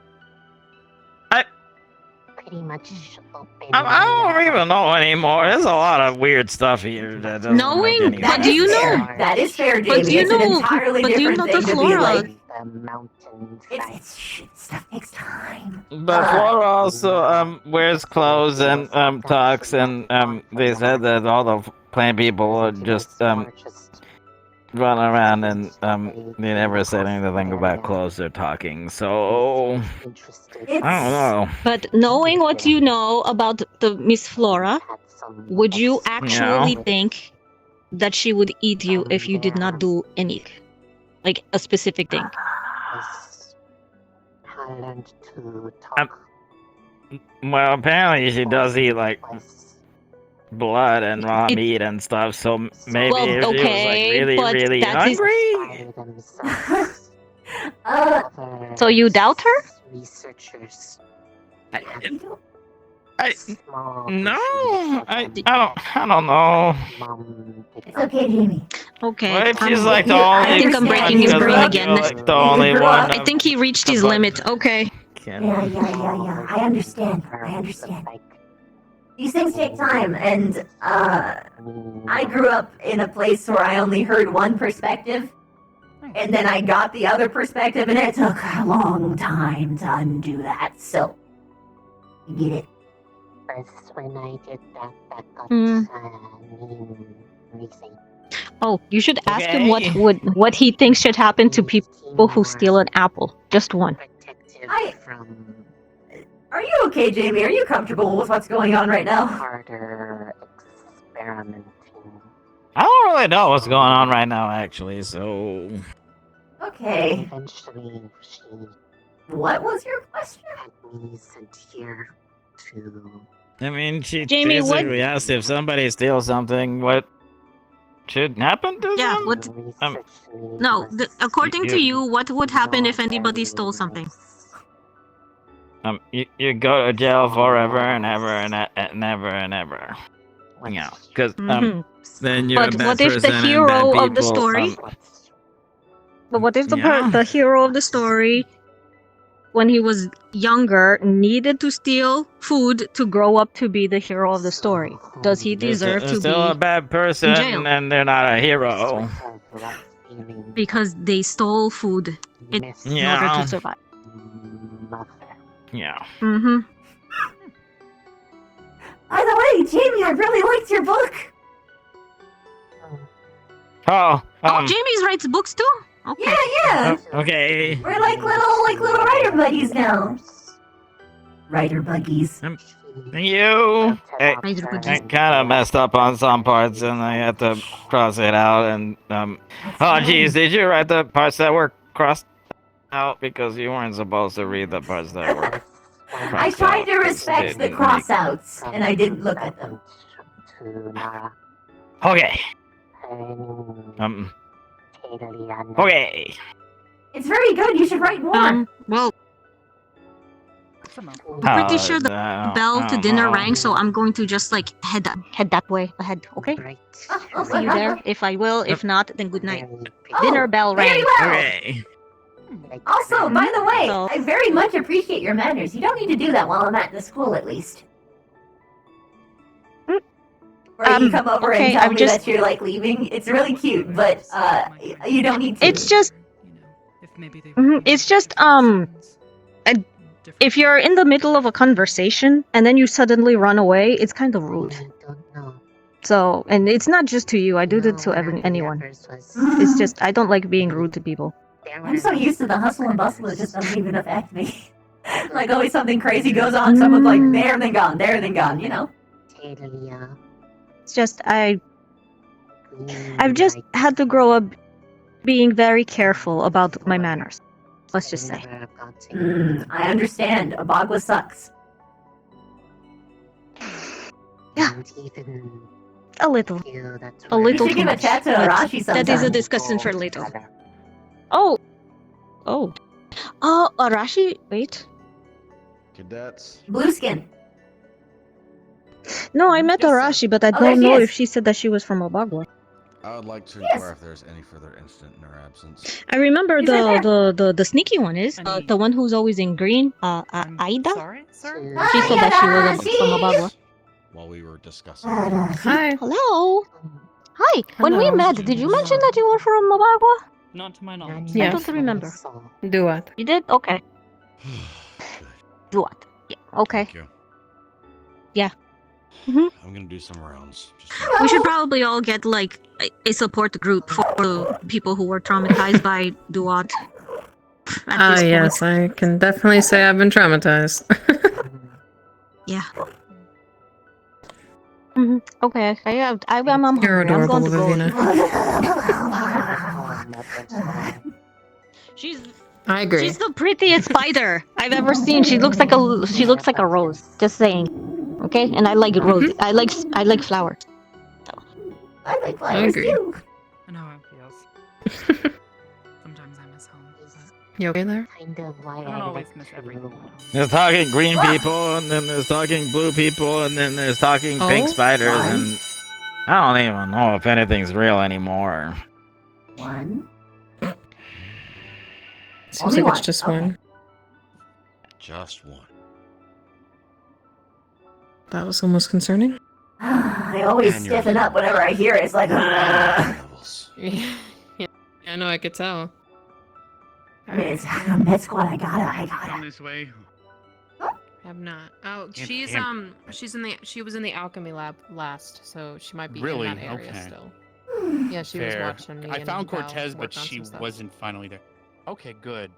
Pretty much open. I don't even know anymore. There's a lot of weird stuff here that doesn't Knowing, make any but sense. do you know? That is fair, Jamie. But do you It's an know? entirely But do you different know the thing to be flora? like. The mountains. It's shit. Stuff takes time. But Flora also wears clothes and talks, and they said that all the plant people would just run around and they never said anything about clothes or talking. So I don't know. But knowing what you know about the Miss Flora, would you actually think that she would eat you if you did not do anything? Like a specific thing? I learned to talk. Well, apparently she does eat like blood and raw meat and stuff. So maybe Well, if she was okay, like but really that is- hungry. So you doubt her? Researchers. No, I don't know. It's okay, Jamie. Okay. What if she's like the only? I think I'm breaking his brain again. Like the only one. I think he reached his limit. Okay. Yeah. I understand. These things take time, and I grew up in a place where I only heard one perspective, and then I got the other perspective, and it took a long time to undo that. So, you get it. First, when I did that got anything. Oh, you should ask him what he thinks should happen to people who steal an apple. Just one. Are you okay, Jamie? Are you comfortable with what's going on right now? Harder experimenting. I don't really know what's going on right now, actually. So. Okay. Eventually, she What was your question? had me sent here to. I mean, she Jamie, what- basically asked if somebody steals something, what should happen to Yeah, them? what? No, according to you, what would happen if anybody stole something? You go to jail forever and ever and never and ever. Yeah, because then you're a But bad what if the person and hero bad of the people, story? But what if Yeah. the hero of the story, when he was younger, needed to steal food to grow up to be the hero of the story? Does he deserve they're to still a be bad person jail? and they're not a hero. because they stole food in order Yeah. to survive? Yeah. Mm-hmm. By the way, Jamie, I really liked your book. Oh. Jamie's writes books too. Okay. Yeah. Okay. We're like little writer buddies now. Writer buggies. You. I kind of messed up on some parts, and I had to cross it out. And oh, geez, did you write the parts that were crossed out because you weren't supposed to read the parts that were? I tried to respect the crossouts, and I didn't look at them. Okay. Okay. It's very good. You should write more. Well, I'm pretty sure the bell to dinner rang, so I'm going to just like head that way ahead. Okay. See you there. If I will. If not, then good night. Dinner bell rang. Okay. Also, by the way, I very much appreciate your manners. You don't need to do that while I'm at the school, at least. Where you come over and tell me that you're like leaving. It's really cute, but you don't need to. It's just. It's just if you're in the middle of a conversation and then you suddenly run away, it's kind of rude. So, and it's not just to you. I do it to anyone. It's just I don't like being rude to people. I'm so used to the hustle and bustle, it just doesn't even affect me. Like always something crazy goes on, someone's like there and then gone, there and then gone, you know? It's just I've just had to grow up being very careful about my manners. Let's just say. I understand. Abagwa sucks. Yeah. A little. A little. You should give a chat to Arashi sometime. That is a discussion for later. Oh. Arashi, wait. Cadets. Blueskin. No, I met Arashi, but I don't know if she said that she was from Obagwa. I would like to inquire if there's any further incident in her absence. I remember the sneaky one is the one who's always in green. Aida. Sorry, sir. She said that she was from Obagwa. While we were discussing. Hi. Hello. Hi. When we met, did you mention that you were from Obagwa? Not to my knowledge. I don't remember. Do what? You did? Okay. Do what? Yeah. Okay. Thank you. Yeah. I'm gonna do some rounds. We should probably all get like a support group for the people who were traumatized by Duat. Yes, I can definitely say I've been traumatized. Yeah. Okay. I'm hungry. You're adorable, I'm going to Vivina. She's. I agree. She's the prettiest spider I've ever seen. She looks like a rose. Just saying. Okay, and I like rose. I like flowers. I like I agree. too. I know how it feels. Sometimes I miss home. You okay there? I don't always miss everything. There's talking green people, and then there's talking blue people, and then there's talking pink spiders, and I don't even know if anything's real anymore. One. Seems like it's just one. Just one. That was almost concerning. I always stiffen up whenever I hear it. It's like, Yeah, I know, I could tell. I mean, it's med squad. I gotta. Come this way. Have not. Oh, Can't- she's can't- she was in the alchemy lab last, so she might be Really? in that area Okay. still. Yeah, she was Fair. watching me. I and found Val Cortez, but work on she some stuff. wasn't finally there. Okay, good.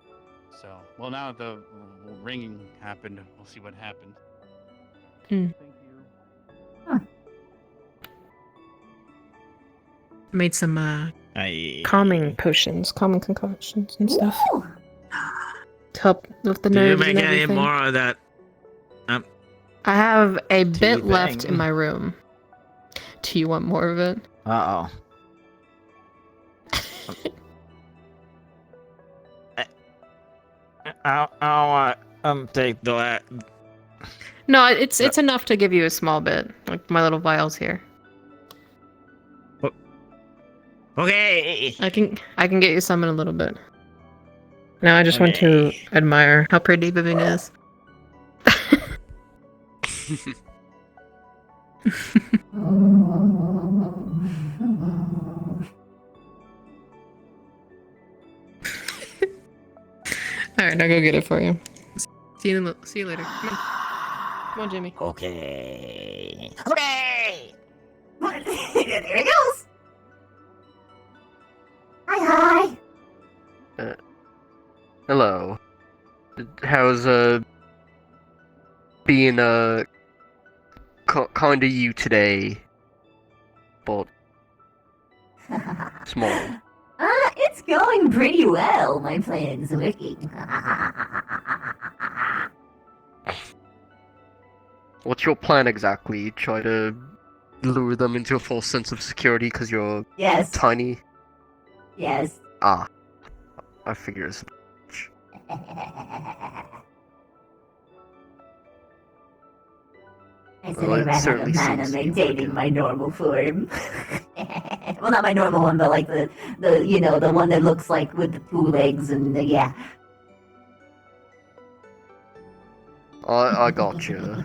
So, well, now the ringing happened. We'll see what happened. Made some calming potions, calming concoctions and stuff. To help with the Did you nerves make and any everything. more of that? I have a bit thing. left in my room. Do you want more of it? Uh-oh. I don't want take the No, it's enough to give you a small bit, like my little vials here. Okay. I can get you some in a little bit. Now I just want to admire how pretty Vivina is. Alright, I'll go get it for you. See you later. Come on, Jimmy. Okay. Okay. There he goes. Hi. Hello. How's being kind to you today, but small. It's going pretty well. My plan's working. What's your plan exactly? Try to lure them into a false sense of security because you're tiny? Yes. Ah, I figure as much. I said I ran out of mana maintaining my normal form. Well, not my normal one, but like the you know, the one that looks like with the 2 legs and yeah. I got you.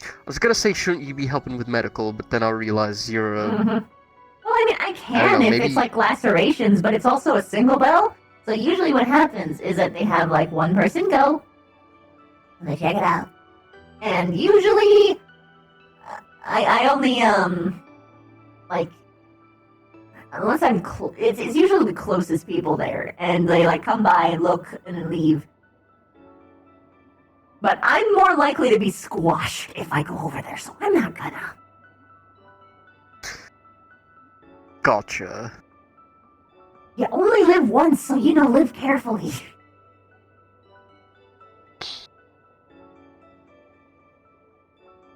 I was gonna say, shouldn't you be helping with medical, but then I realized you're a... Well, I mean, I can know, if maybe... it's like lacerations, but it's also a single bell. So usually what happens is that they have like one person go, and they check it out. And usually, I only, like, unless I'm, it's usually the closest people there, and they like come by and look and then leave. But I'm more likely to be squashed if I go over there, so I'm not gonna. Gotcha. You only live once, so you know, live carefully.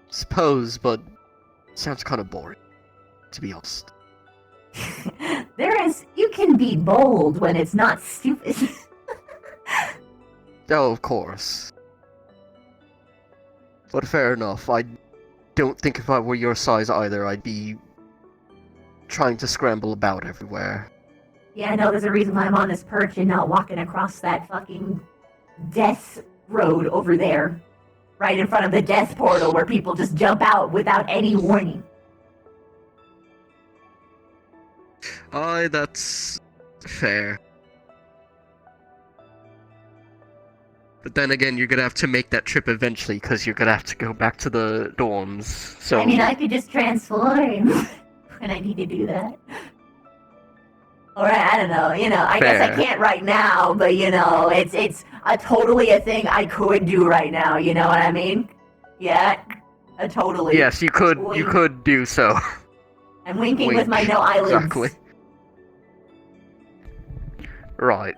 Suppose, but sounds kind of boring, to be honest. You can be bold when it's not stupid. Oh, of course. But fair enough, I don't think if I were your size either, I'd be trying to scramble about everywhere. Yeah, I know there's a reason why I'm on this perch and not walking across that fucking death road over there. Right in front of the death portal where people just jump out without any warning. Aye, that's fair. But then again, you're gonna have to make that trip eventually, because you're gonna have to go back to the dorms, so... I mean, I could just transform when I need to do that. Or, I don't know, you know, I guess I can't right now, but, you know, it's totally a thing I could do right now, you know what I mean? Yeah, totally. Yes, you could do so. I'm winking with my no eyelids. Exactly. Right.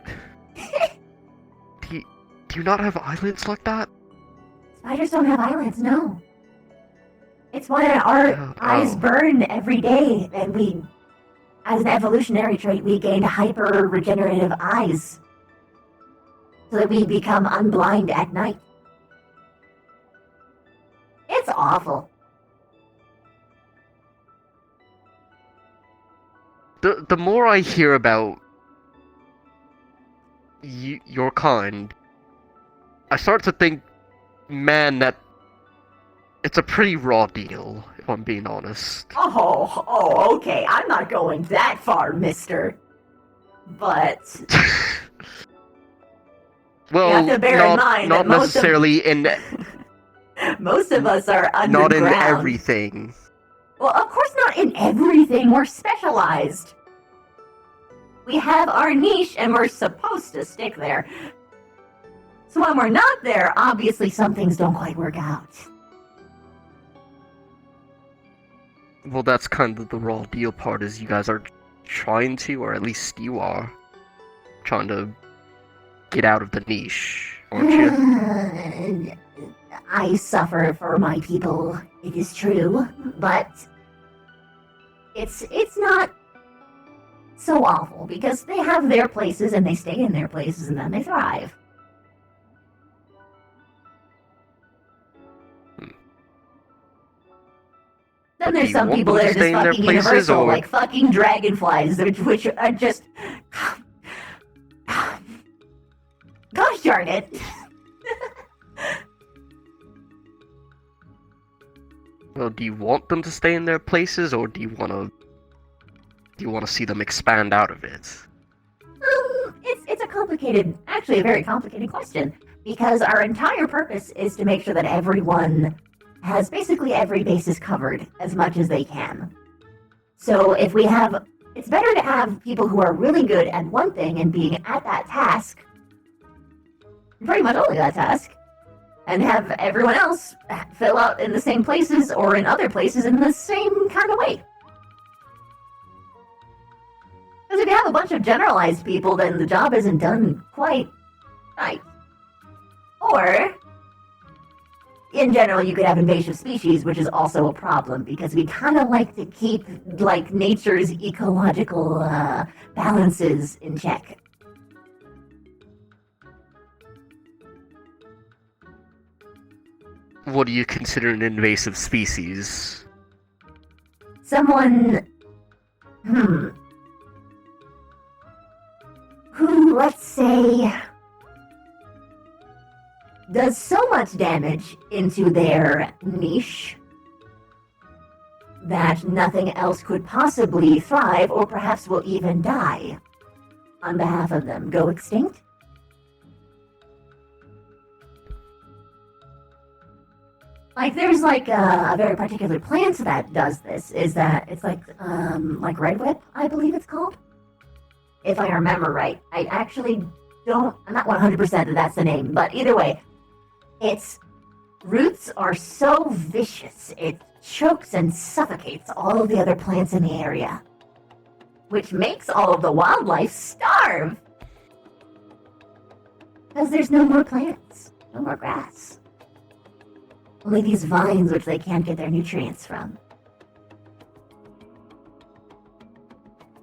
Do you not have eyelids like that? Spiders don't have eyelids, no. It's why our eyes burn every day, and we, as an evolutionary trait, we gained hyper-regenerative eyes. So that we become unblind at night. It's awful. The more I hear about your kind, I start to think, man, that it's a pretty raw deal, if I'm being honest. Oh, okay. I'm not going that far, mister. But... well, you have to bear in mind not that necessarily in... most of us are underground. Not in everything. Well, of course not in everything. We're specialized. We have our niche, and we're supposed to stick there. So when we're not there, obviously some things don't quite work out. Well, that's kind of the raw deal part, is you guys are trying to, or at least you are, trying to get out of the niche, aren't you? I suffer for my people, it is true, but it's not so awful, because they have their places, and they stay in their places, and then they thrive. Then there's some people that are just fucking universal, like fucking dragonflies, which are just... Gosh darn it! Well, do you want them to stay in their places, or do you want to see them expand out of it? It's a complicated, actually a very complicated question, because our entire purpose is to make sure that everyone has basically every basis covered as much as they can. So if we have, it's better to have people who are really good at one thing and being at that task, pretty much only that task, and have everyone else fill out in the same places or in other places in the same kind of way. Because if you have a bunch of generalized people, then the job isn't done quite right. Or, in general, you could have invasive species, which is also a problem, because we kind of like to keep, like, nature's ecological balances in check. what do you consider an invasive species? Someone, who, let's say, does so much damage into their niche that nothing else could possibly thrive, or perhaps will even die on behalf of them. Go extinct? Like, there's like a very particular plant that does this. Is that it's like red whip, I believe it's called, if I remember right. I actually don't. I'm not 100% that that's the name, but either way, its roots are so vicious it chokes and suffocates all of the other plants in the area, which makes all of the wildlife starve because there's no more plants, no more grass. Only these vines which they can't get their nutrients from.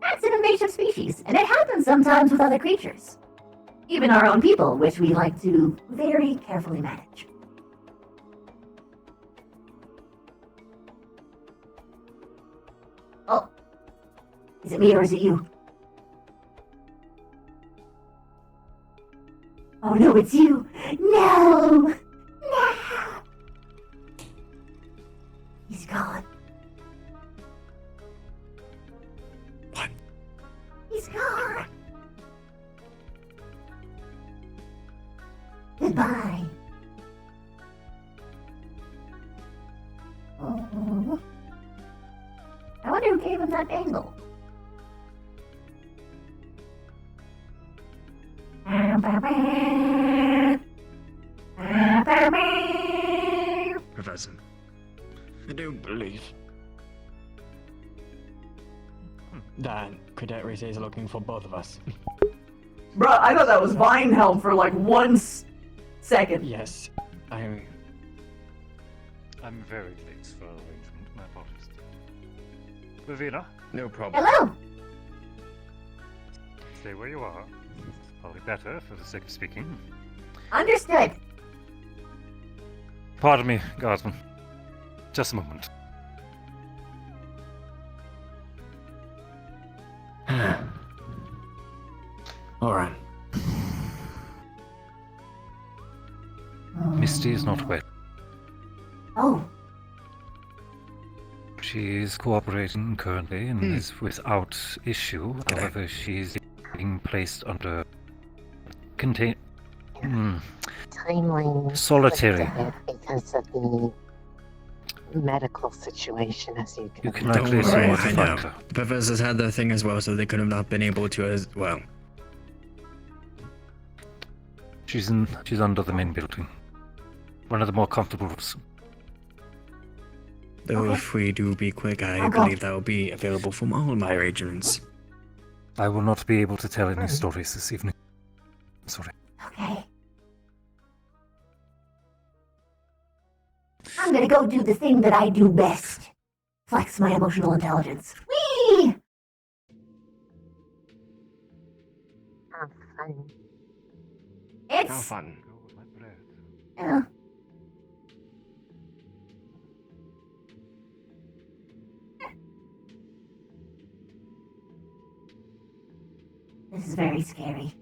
That's an invasive species, and it happens sometimes with other creatures. Even our own people, which we like to very carefully manage. Oh. Is it me or is it you? Oh no, it's you! No! No! He's gone. What? He's gone. Goodbye. Oh. I wonder who gave him that bangle. Professor. I do believe that Cadet Race is looking for both of us. Bruh, I thought that was Vinehelm for like 1 second. Yes, I'm very late for our arrangement. My apologies. Lavina? No problem. Hello! Stay where you are. Probably better for the sake of speaking. Understood. Pardon me, Guardsman. Just a moment. Alright. Misty is not well. Oh. She is cooperating currently and is without issue. However, she is being placed under Timeline solitary. because of the medical situation, as you can. You can Don't likely worry, assume what I to know. find her. The professors had their thing as well, so they could have not been able to as well. She's under the main building. One of the more comfortable rooms. Though if we do be quick, I believe that will be available from all of my arrangements. I will not be able to tell any stories this evening. Sorry. Okay. I'm gonna go do the thing that I do best. Flex my emotional intelligence. Whee! Have fun. It's... How fun. Yeah. This is very scary.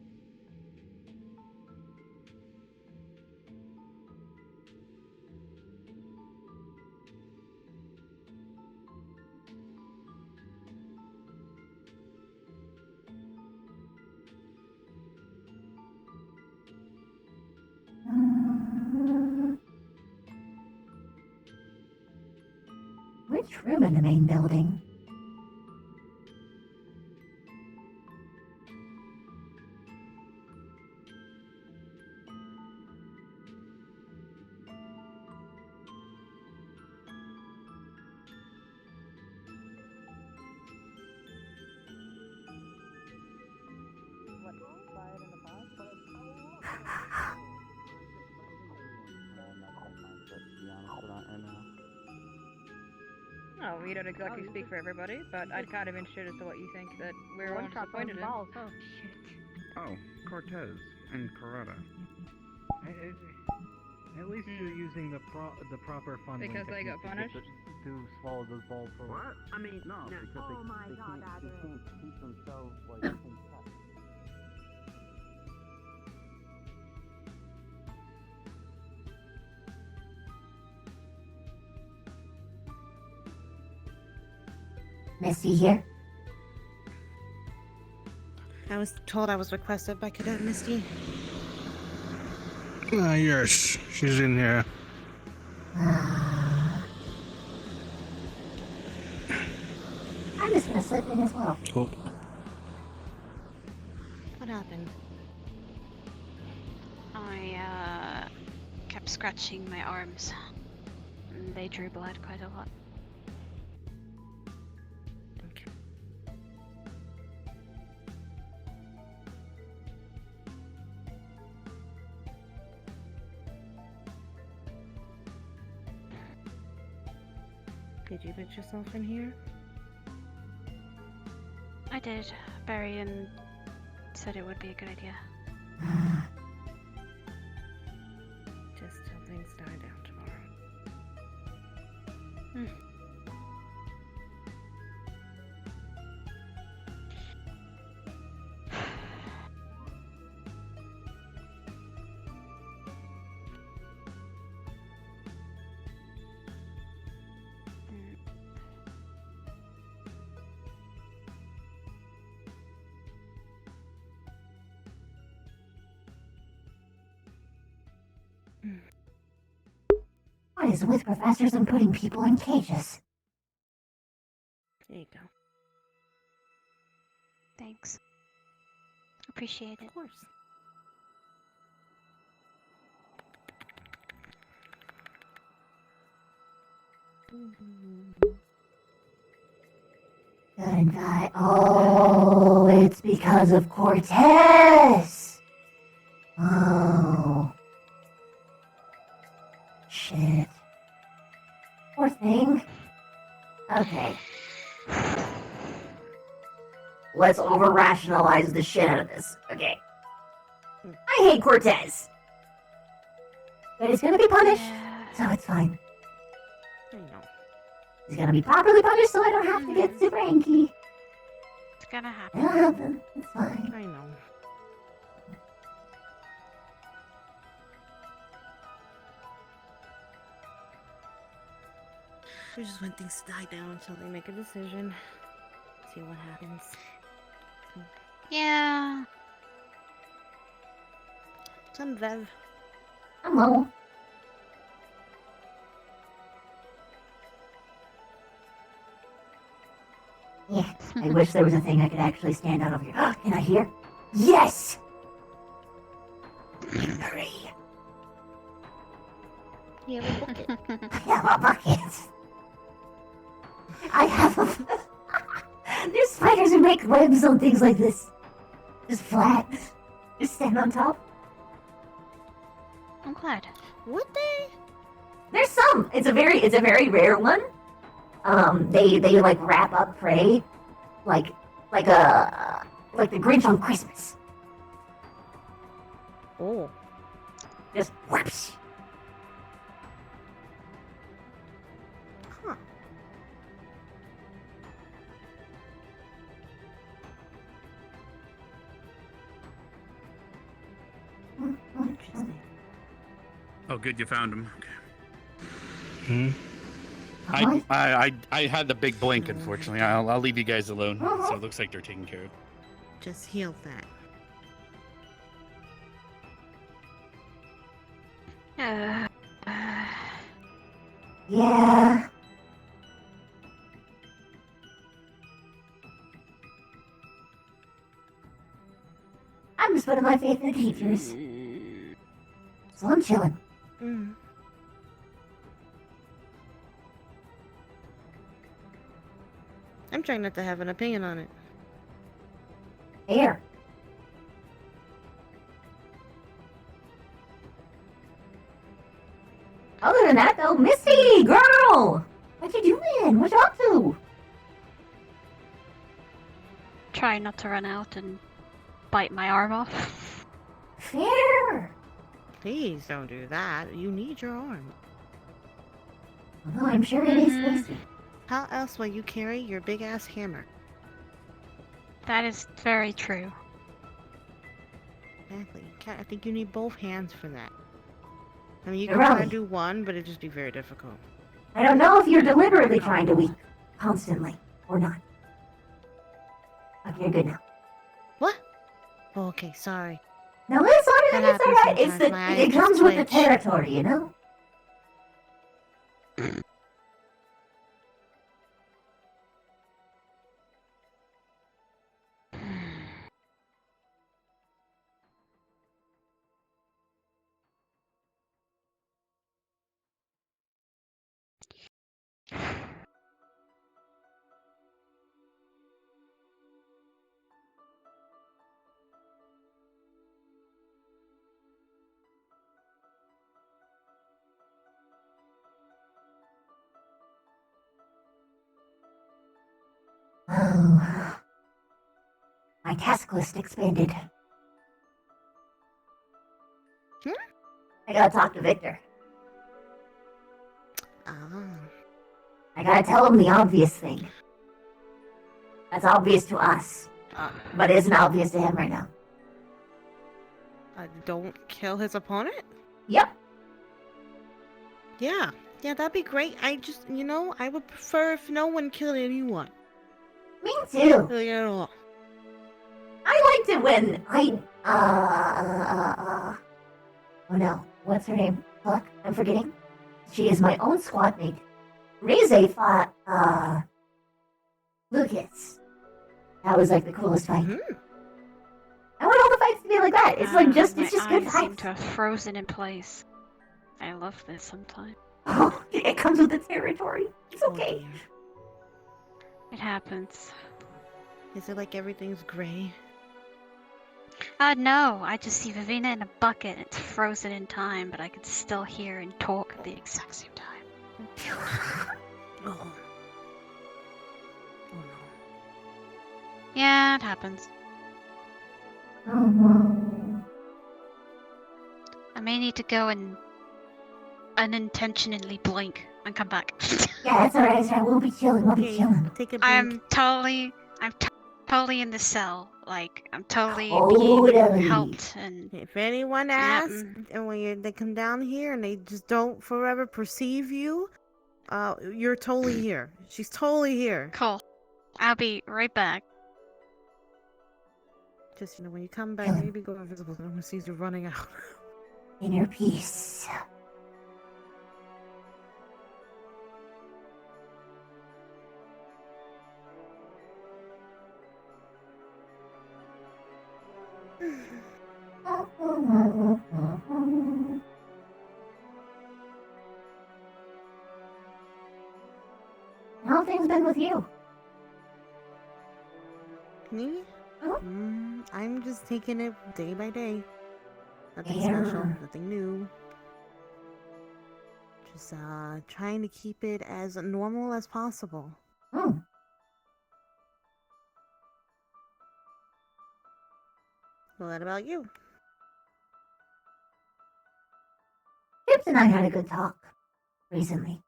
Which room in the main building? Oh, we don't exactly speak for everybody, but I'd kind of interested as to what you think that we're all disappointed in. Oh, Cortez and Corrada. At least you're using the proper funding. Because they got punished? To swallow those balls for What? I mean, no, because Oh my God, they Adam. can't keep themselves like in check. Misty here. I was told I was requested by Cadet Misty. Yes, she's in here. I'm just gonna slip in as well. Cool. What happened? I kept scratching my arms. And they drew blood quite a lot. Did you put yourself in here? I did. Barry said it would be a good idea. Just till things die down tomorrow. What is with professors and putting people in cages? There you go. Thanks. Appreciate it. Of course. Good and bad. Oh, it's because of Cortez. Oh. Shit. Poor thing. Okay. Let's over-rationalize the shit out of this. Okay. I hate Cortez. But he's gonna be punished, so it's fine. I know. He's gonna be properly punished so I don't have to get super anky. It's gonna happen. It'll happen. It's fine. I know. We just want things to die down until they make a decision. See what happens. Yeah. Some Vev. Hello. Yeah, I wish there was a thing I could actually stand out over here. Can I hear? Yes! Hurry. You have a bucket. I have a bucket. I have a... There's spiders who make webs on things like this. Just flat. Just stand on top. I'm glad. Would they? There's some. It's a very rare one. They like wrap up prey, like the Grinch on Christmas. Oh. Just whoops. Huh. Interesting. Oh, good, you found him. Hmm. I had the big blink, unfortunately. I'll leave you guys alone. So it looks like they're taken care of. Just heal that. Yeah. I'm just putting my faith in the teachers. So I'm chilling. Mm. I'm trying not to have an opinion on it. Here. Other than that, though, Misty, girl, what you doing? What you up to? Try not to run out and bite my arm off. Fair. Please don't do that. You need your arm. Although I'm sure it is tasty. How else will you carry your big ass hammer? That is very true. Exactly. I think you need both hands for that. I mean, you You're can try right. to do one, but it'd just be very difficult. I don't know if you're deliberately trying to weak constantly or not. Okay, you're good now. What? Oh, okay, sorry. No, it's alright. That It's happens alright. It's sometimes. My it eyes comes with the twitch. territory, you know. Oh, my task list expanded. I gotta talk to Victor. I gotta tell him the obvious thing. That's obvious to us, but isn't obvious to him right now. Don't kill his opponent? Yep. Yeah, that'd be great. I just, I would prefer if no one killed anyone. Me too. Really at all. I liked it when oh no, what's her name? Fuck, I'm forgetting. She is my own squad mate. Rize fought, Lucas. That was like the coolest fight. I want all the fights to be like that. It's like it's just good My eyes fights. seem to have frozen in place. I love this sometimes. Oh, it comes with the territory. It's okay. It happens. Is it like everything's gray? No, I just see Vivina in a bucket. It's frozen in time, but I can still hear and talk at the exact same time. Oh. Yeah, it happens. I may need to go and unintentionally blink and come back. Yeah, it's alright. We'll be chilling. We'll be chilling. Take a I'm totally in the cell. Like, I'm totally Totally. being helped and... If anyone asks, and when they come down here and they just don't forever perceive you, you're totally here. She's totally here. Cool. I'll be right back. Just, when you come back, maybe go invisible. I don't want to see you running out. Inner peace. How have things been with you? Me? I'm just taking it day by day. Nothing Yeah. special, nothing new. Just trying to keep it as normal as possible. Well, what about you? Gibbs and I had a good talk recently.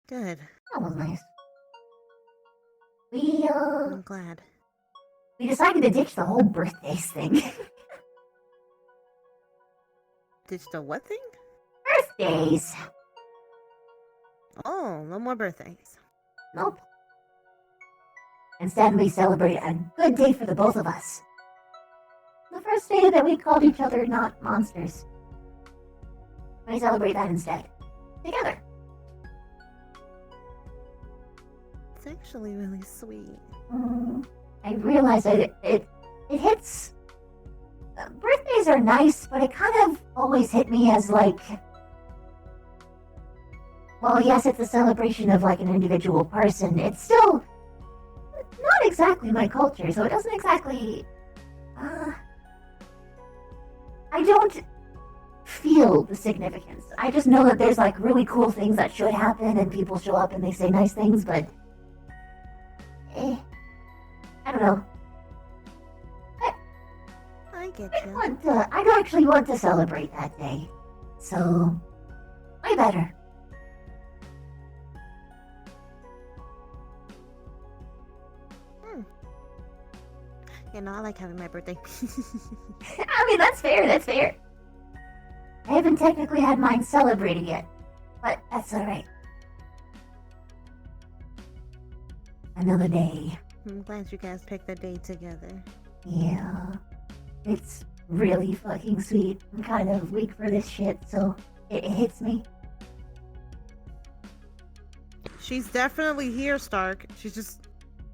Good. That was nice. We I'm glad. we decided to ditch the whole birthdays thing. Ditch the what thing? Birthdays. Oh, no more birthdays. Nope. Instead, we celebrate a good day for the both of us. The first day that we called each other not monsters. We celebrate that instead. Together. It's actually really sweet. I realize that it hits... birthdays are nice, but it kind of always hit me as like... Well, yes, it's a celebration of like an individual person. It's still not exactly my culture, so it doesn't exactly... I don't feel the significance. I just know that there's like really cool things that should happen and people show up and they say nice things, but... I don't know. I get you. I actually want to celebrate that day. So, way better. You know, I like having my birthday. I mean, that's fair, that's fair. I haven't technically had mine celebrated yet, but that's alright. Another day. I'm glad you guys picked the day together. Yeah. It's really fucking sweet. I'm kind of weak for this shit, so it hits me. She's definitely here, Stark. She's just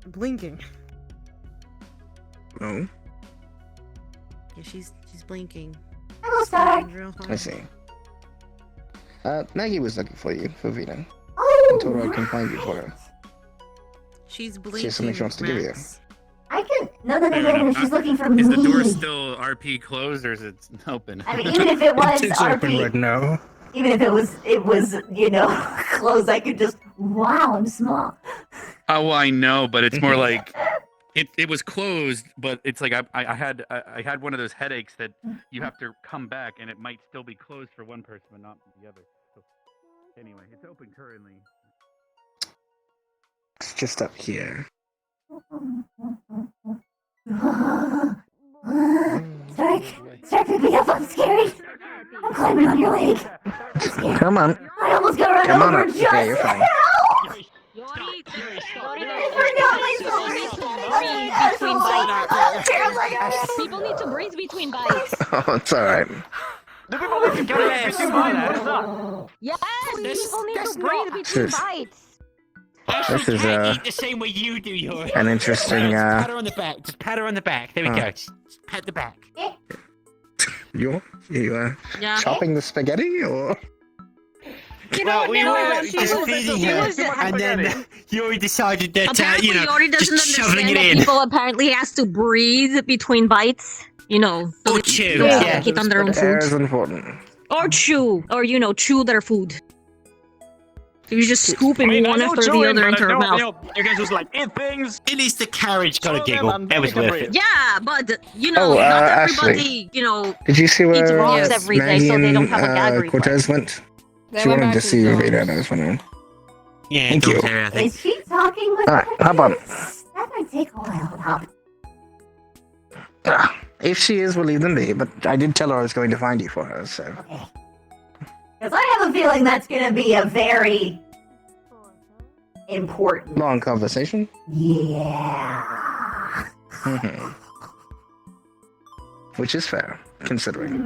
blinking. No. Yeah, she's blinking. Hello, Stark. I see. Maggie was looking for you, for Vina. Oh, I told her I can find you for her. She's blinking. She has something she wants to give you. I can. No. She's looking for me. Is the door still RP closed or is it open? I mean, even if it was It's RP, open right now. even if it was, closed, I could just. Wow, I'm small. Oh, I know, but it's more like it was closed, but it's like I had one of those headaches that you have to come back, and it might still be closed for one person, but not the other. So, anyway, it's open currently. It's just up here. Stark, pick me up. I'm scared. I'm climbing on your leg. I'm scared. Come on. I almost got run Come on over. up. Just Yeah, you're fine. help! People need to breathe between bites. Oh, it's alright. Do people need to get between bites? Yes, people need to breathe between This- bites. This is Eat the same way you do yours. an interesting Pat her on the back. Just pat her on the back. There we go. Just pat the back. You Yeah. chopping the spaghetti or? You know, we no, were she just was- feeding she her, was- and then Yuri decided that Apparently, Yori doesn't just shoveling understand it that in. people apparently has to breathe between bites. You know, Or so chew, they yeah. get on their own Air is food. important. Or chew, or chew their food. So you're just scooping I one know after the chewing, other but into her mouth. you can just like eat things. At least the carriage got a Show them giggle. and That was they can worth breathe. it. Yeah, but Oh, not Ashley. everybody, Did you see eats where rocks every day, Maggie so they don't and have a gag reflex. Cortez went? They She went wanted back to to see the Rita, doors. and I was wondering. Yeah, Thank you. there, I think. Is she talking with Alright, hop on. That might take a while, Hop. If she is, we'll leave them be, but I did tell her I was going to find you for her, so. Because I have a feeling that's going to be a very important. Long conversation? Yeah. Which is fair, considering.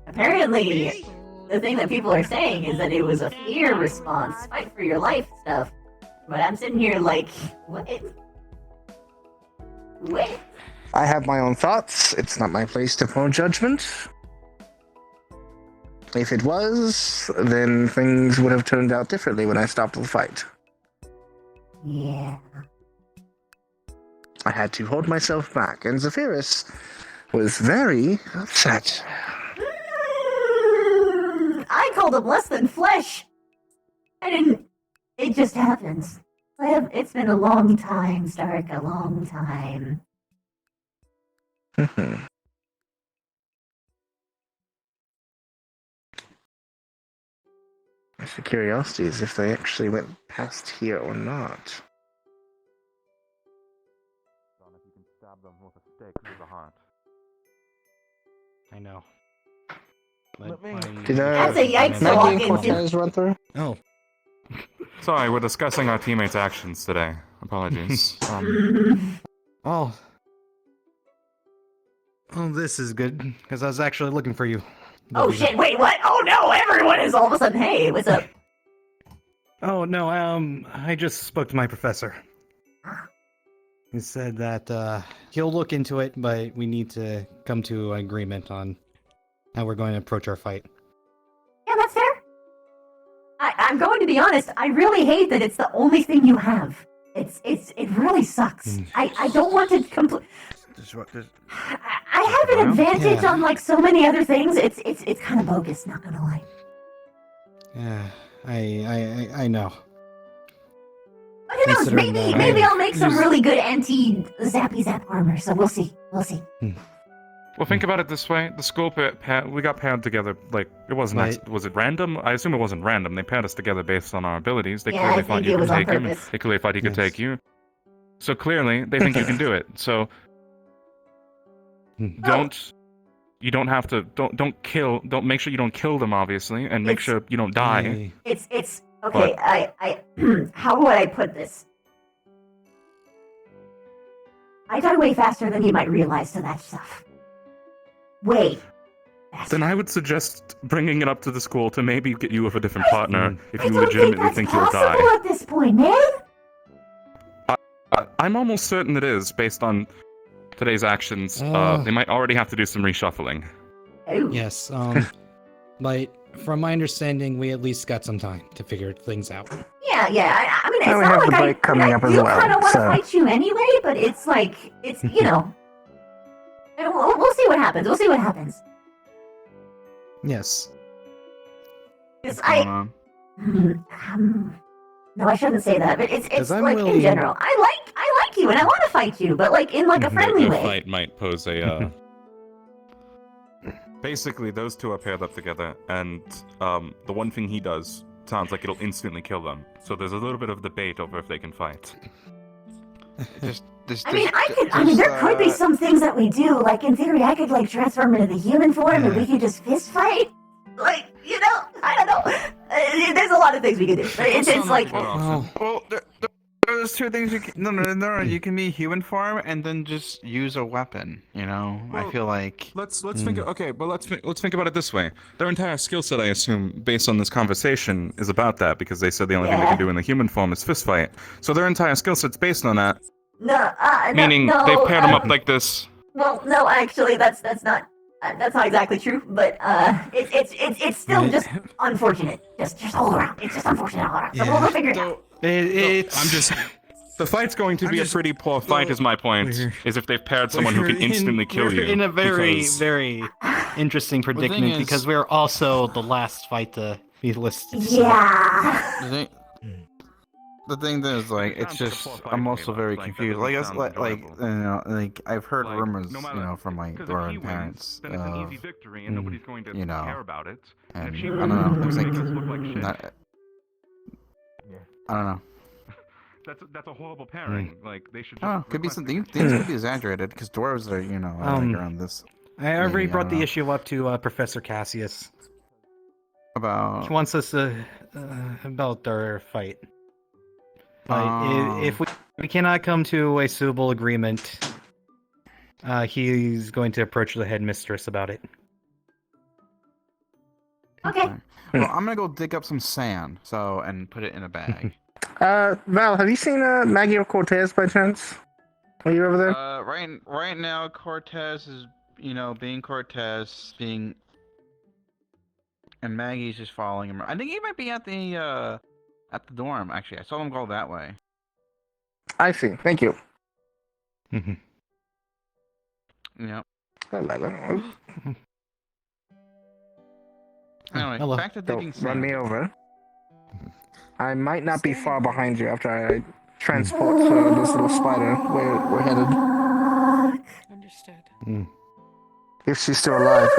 Apparently, the thing that people are saying is that it was a fear response, fight for your life stuff. But I'm sitting here like, what? What? I have my own thoughts. It's not my place to form judgment. If it was, then things would have turned out differently when I stopped the fight. Yeah. I had to hold myself back, and Zephyrus was very upset. I called him less than flesh. I didn't. It just happens. It's been a long time, Stark, a long time. The curiosity is if they actually went past here or not. I know. Did That's a yikes to walk into. run through? Oh. Sorry, we're discussing our teammates' actions today. Apologies. Oh, this is good, because I was actually looking for you. Oh shit, wait, what? Oh no, everyone is all of a sudden, hey, what's up? Oh, no, I just spoke to my professor. He said that, he'll look into it, but we need to come to an agreement on how we're going to approach our fight. Yeah, that's fair. I'm going to be honest, I really hate that it's the only thing you have. It really sucks. I don't want to I have an advantage on like so many other things. It's kind of bogus, not gonna lie. Yeah, I know. But who knows? Maybe I'll make some really good anti-zappy zap armor. So we'll see. We'll see. Well, think about it this way: the school we got paired together. Like it wasn't. Right. Was it random? I assume it wasn't random. They paired us together based on our abilities. They Yeah, clearly I thought think you it could was on take him. purpose. They clearly thought he could take you. So clearly, they think you can do it. So don't. You don't have to. Don't kill. Don't make sure you don't kill them, obviously, and make sure you don't die. It's okay. But- I how would I put this? I die way faster than you might realize to that stuff. Way. Then I would suggest bringing it up to the school to maybe get you with a different partner if you I don't legitimately think think that's you'll die. possible at this point, man. I'm almost certain it is, based on today's actions. They might already have to do some reshuffling. Yes. But from my understanding, we at least got some time to figure things out. Yeah. I mean, it's Now we not have like the break coming up as I well, kind of want to so- fight you anyway, but it's like it's you know. And we'll see what happens. We'll see what happens. Yes. It's, no, I shouldn't say that. But it's 'Cause I'm like willing- in general. I like you and I want to fight you, but like in like a friendly The way. fight might pose a. Basically, those two are paired up together, and the one thing he does sounds like it'll instantly kill them. So there's a little bit of debate over if they can fight. I mean, there could be some things that we do. Like in theory, I could like transform into the human form, and we could just fist fight. Like I don't know. There's a lot of things we could do. It's like. Well, there's two things you can. No. You can be human form and then just use a weapon. You know, I feel like. Let's think. Okay, but let's think about it this way. Their entire skill set, I assume, based on this conversation, is about that because they said the only thing they can do in the human form is fist fight. So their entire skill set's based on that. Meaning they've paired them up like this. Well, no, actually, that's not exactly true. But it's still just unfortunate. Just all around. It's just unfortunate all around. So we'll figure it out. The fight's going to be a pretty poor fight, is my point. Is if they've paired someone who can instantly kill you. We're in a very, because- very interesting predicament is- because we're also the last fight to be listed. Yeah. The thing is, like, it's just I'm also very confused. Like, I've heard rumors, from my Doran parents. Then it's an easy victory, and nobody's going to you know, care about it. and if she I don't know. It's makes us look like shit. I don't know. That's a horrible pairing. Like they should. Just Oh, could be something. Things could be exaggerated because dwarves are, like around this. I already maybe, brought don't the know. issue up to Professor Cassius. About. He wants us to about our fight. But if we cannot come to a suitable agreement, he's going to approach the headmistress about it. Okay. Well, I'm gonna go dig up some sand, and put it in a bag. Val, have you seen Maggie or Cortez by chance? Are you over there? Right now, Cortez is, being Cortez, and Maggie's just following him. I think he might be at the dorm. Actually, I saw him go that way. I see. Thank you. Yep. Anyway, Hello. back to digging Don't run sand. me over. I might not be far behind you after I transport this little spider. We're headed. Understood. If she's still alive,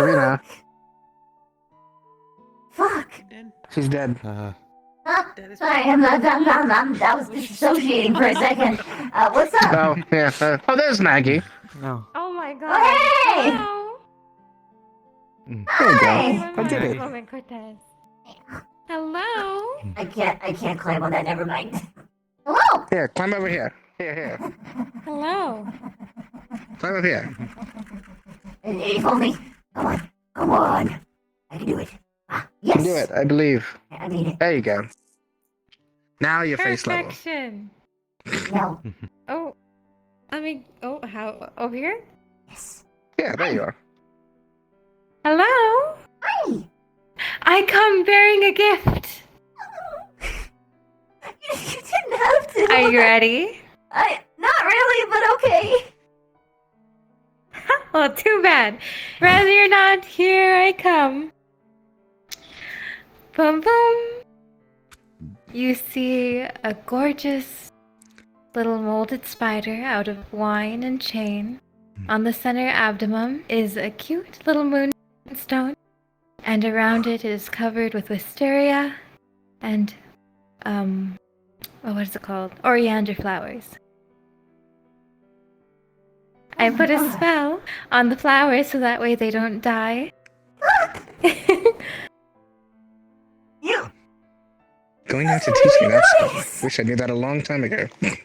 Fuck. She's dead. Sorry, I was disassociating for a second. What's up? Oh, yeah. Oh, there's Maggie. No. Oh my god. Hey! Hello. There you Hi. go. I did it. Woman Cortez. Hello. I can't climb on that. Never mind. Hello. Here, climb over here. Here. Hello. Climb over here. If only. Come on. I can do it. You can do it, I believe. I mean it. There you go. Now you're face level. Perfection. No. Oh. How? Over here? Yes. Yeah, there you are. Hello. Hi. I come bearing a gift. You didn't have to. Are you ready? Not really, but okay. Well, too bad. Rather you're not, here I come. Boom boom. You see a gorgeous little molded spider out of wine and chain. On the center abdomen is a cute little moonstone, and around it is covered with wisteria and, what is it called? Oriander flowers. I put a spell on the flowers so that way they don't die. Going out to teach me that stuff. Wish I knew that a long time ago. I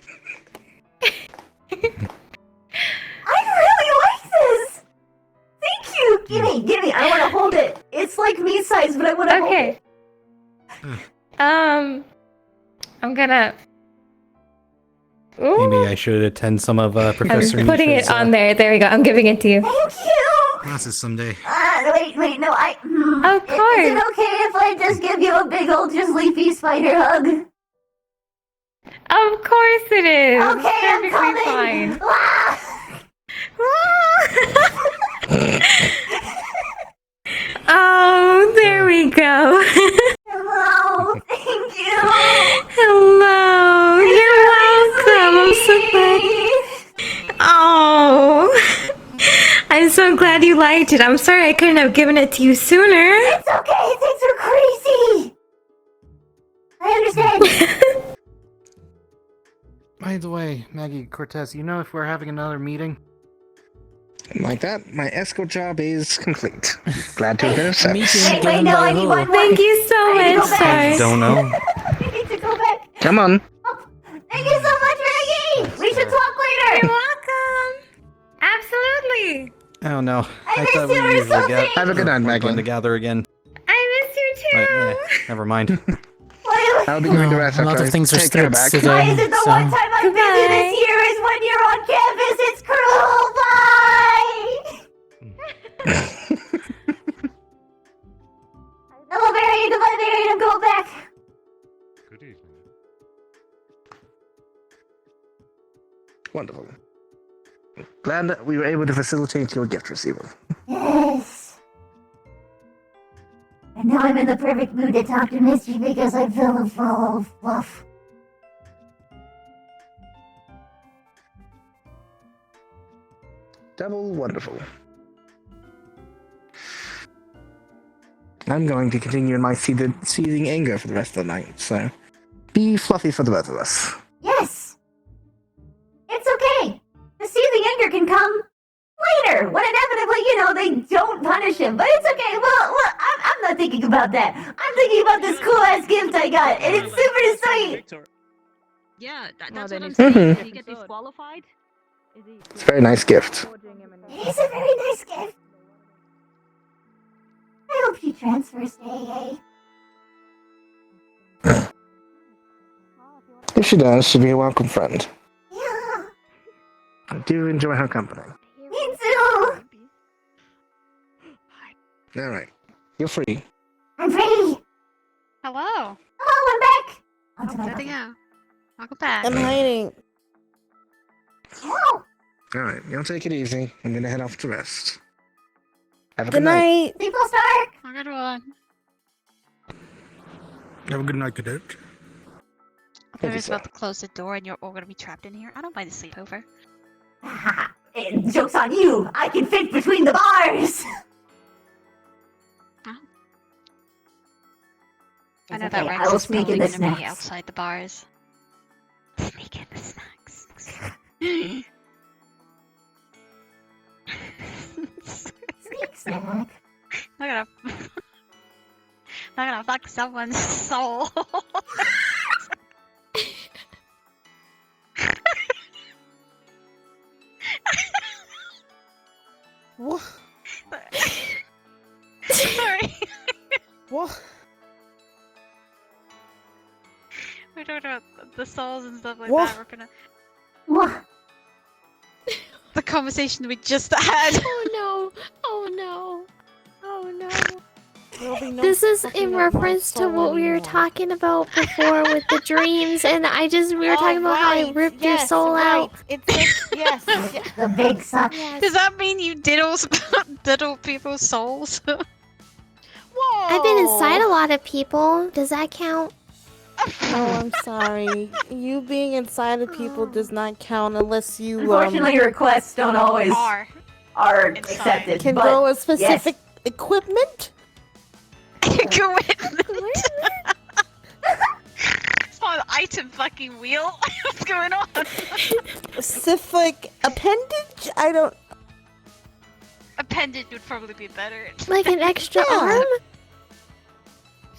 really like this! Thank you! Give me, I want to hold it. It's like me size, but I want to hold it. I'm gonna... Ooh. Maybe I should attend some of Professor I'm putting Nisha's, it on there. There we go. I'm giving it to you. Thank you! Classes someday. Wait, no, Of course. Is it okay if I just give you a big old just leafy spider hug? Of course it is. Okay, I'm Perfectly coming. fine. Oh, there we go. Hello, thank you. Hello. You're welcome. I'm so glad. Oh. I'm so glad you liked it. I'm sorry I couldn't have given it to you sooner. It's okay. Things are crazy. I understand. By the way, Maggie Cortez, you know if we're having another meeting? Like that, my escort job is complete. Glad to have been of service. Wait, no, I need one more. Thank you so much, back. Sarge. Don't know. I need to go back. Come on. Thank you so much, Maggie. We should talk later. You're welcome. Absolutely. Oh no. I thought miss you or something. Have a good night, We're going Megan. to gather again. I miss you too. But, never mind. I'll be going to rest A lot after of I things are take her stripped back. today. Why is it the so- one time I'm busy this year is when you're on campus? It's cruel. Bye. Hello, Variant. Goodbye, Variant. I'm going back. Good evening. Wonderful. Glad that we were able to facilitate your gift receival. Yes. And now I'm in the perfect mood to talk to Misty because I feel full of fluff. Double wonderful. I'm going to continue in my seething anger for the rest of the night, so be fluffy for the both of us. Yes. It's okay. The seething anger can come later when inevitably, they don't punish him. But it's okay. Well, I'm not thinking about that. I'm thinking about this cool ass gift I got, and it's super sweet. Yeah, that's they what I'm need saying. to- Did he get disqualified? It's a very nice gift. It is a very nice gift. I hope she transfers to AA. If she does, she'll be a welcome friend. Yeah, I do enjoy her company. me too. Alright, you're free. I'm free. Hello. Hello, I'm back. There we go. Welcome back. I'm hiding. Hello. Alright, you'll take it easy. I'm gonna head off to rest. Have a Good night. Sleep well, Stark. Have a good one. Have a good night, cadet. I was about to close the door and you're all gonna be trapped in here. I don't mind a sleepover. Joke's on you. I can fit between the bars. I know It's that okay, Rex I will is sneak probably in the gonna be snacks. outside the bars. Sneak in the snacks. Sneak snack. I'm gonna fuck someone's soul. What? Sorry. What? We're talking about the souls and stuff like What? that. We're gonna. What? The conversation we just had. Oh no. Oh no. Oh no. There'll be no This is fucking in of my reference to soul what we were anymore. talking about before with the dreams, and we were talking about how I right. ripped your Yes, soul right. out. Yes. The big suck. Does that mean you diddle people's souls? Whoa! I've been inside a lot of people. Does that count? No, I'm sorry. You being inside of people does not count unless you. Unfortunately, requests don't always are accepted. Can but go with specific equipment. It's on an item fucking wheel. What's going on? Specific appendage? I don't. Appendage would probably be better. Like an extra arm?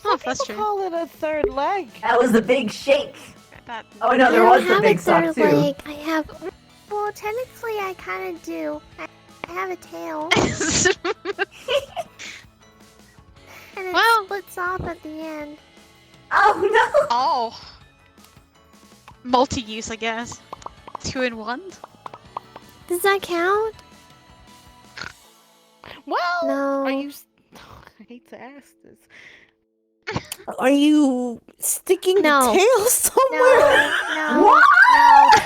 Oh, that's true. Call it a third leg. That was the big shake. That... Oh no, there was the big sock too. Leg. I have. Well, technically, I kind of do. I have a tail. And it splits off at the end. Oh no! Oh. Multi-use, I guess. 2 in 1. Does that count? Well, no. Are you? I hate to ask this. Are you sticking the tail somewhere? No. What?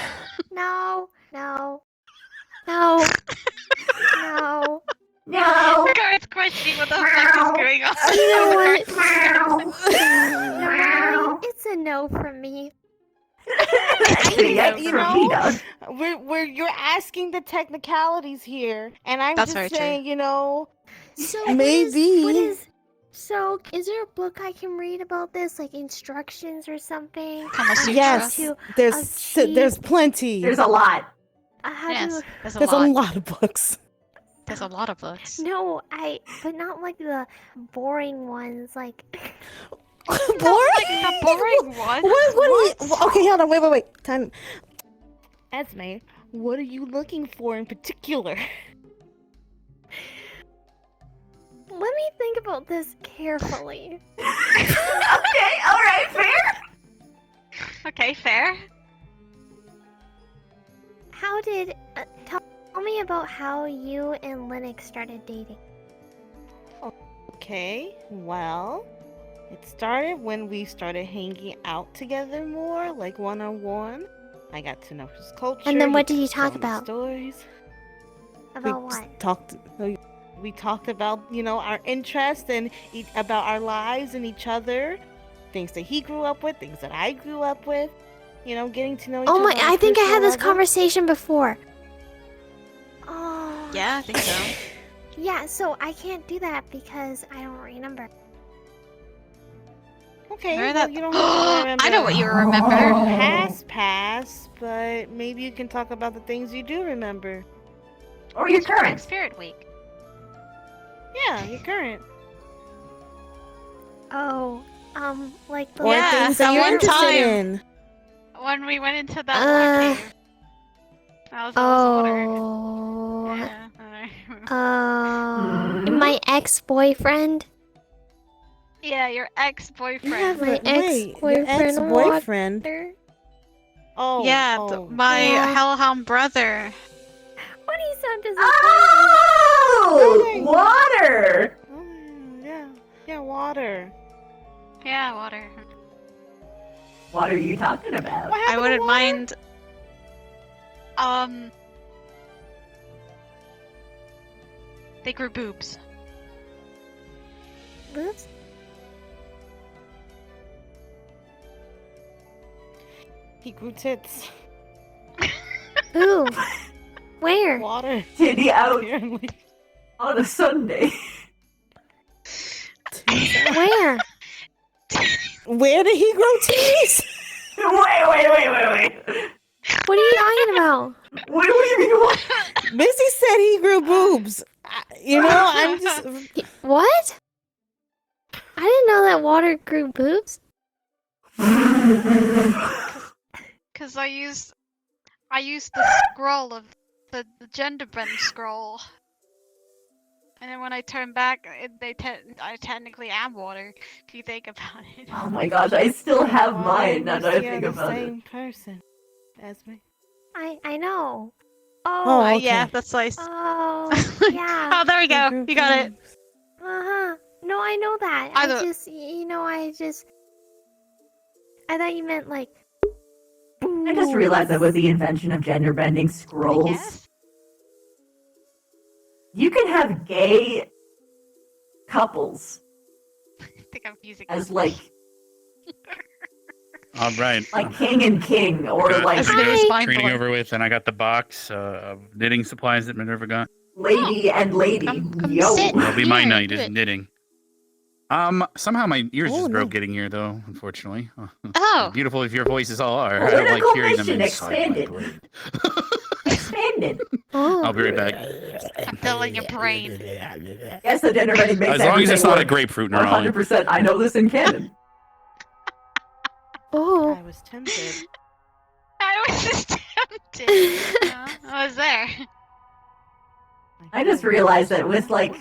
No. No. No. No. No. Guys, questioning what the fuck is going on. You know what? No, it's a no from me. You know, you're asking the technicalities here, and I'm That's just very saying, true. you know, So maybe. So, is there a book I can read about this, like instructions or something? Yes, there's plenty. There's a lot. How Yes, do? there's a There's lot. a lot of books. There's a lot of books. No, but not like the boring ones, like. Boring? The boring one? Okay, hold on, wait. Time. Esme, what are you looking for in particular? Let me think about this carefully. Okay, alright, fair. Okay, fair. How did tell me about how you and Linux started dating? Okay, well, it started when we started hanging out together more, like one-on-one. I got to know his culture. And then what he did you told talk me about? Stories. About we what? We talked about, you know, our interests and about our lives and each other, things that he grew up with, things that I grew up with. You know, getting to know each Oh other. my! on a I think I had personal this level. conversation before. Oh. Yeah, I think so. Yeah, so I can't do that because I don't remember. Okay, Remember well, that- you don't have to remember. I know what you remember. Past, but maybe you can talk about the things you do remember. Or your current. Spirit Week. Yeah, your current. Oh, like the Or things that you're interested in. When we went into that one cave. That was Oh. Yeah. My ex-boyfriend. Yeah, your ex-boyfriend. My ex-boyfriend. ex-boyfriend? Water. Oh. Yeah, my hellhound brother. What do you sound Oh, water. Yeah, water. Yeah, water. What are you talking about? I wouldn't mind. They grew boobs. Boobs? He grew tits. Ooh. Where? Water. Titty out Apparently. on a Sunday. Where? Where did he grow titties? Wait. What are you talking about? What do you mean? What? Missy said he grew boobs. You know, I'm just. What? I didn't know that water grew boobs. Cause I used the scroll of the gender bend scroll. And then when I turn back, I technically am water. If you think about it. Oh my gosh, I still have mine now that I You're think the about same it. person as me. I know. Oh, okay. Yeah, that's nice. Oh, yeah. Oh, there we go. You got it. Uh-huh. No, I know that. I thought you meant like. I just realized that was the invention of gender bending scrolls. Yes. You can have gay couples I think I'm using as like All right. Like king and king, or like training over with, and I got the box of knitting supplies that Minerva got. lady and lady. Yo. That'll be my night is knitting. Somehow my ears just broke getting here, though. Unfortunately. Oh. Beautiful if your voices all are. I don't like hearing them inside my brain. Expanded. I'll be right back. I'm filling your brain. Yes, the dinner ready makes As long as it's not a grapefruit neuron. 100%. I know this in canon. Oh. I was tempted. I was just tempted. I was there. I just realized that with like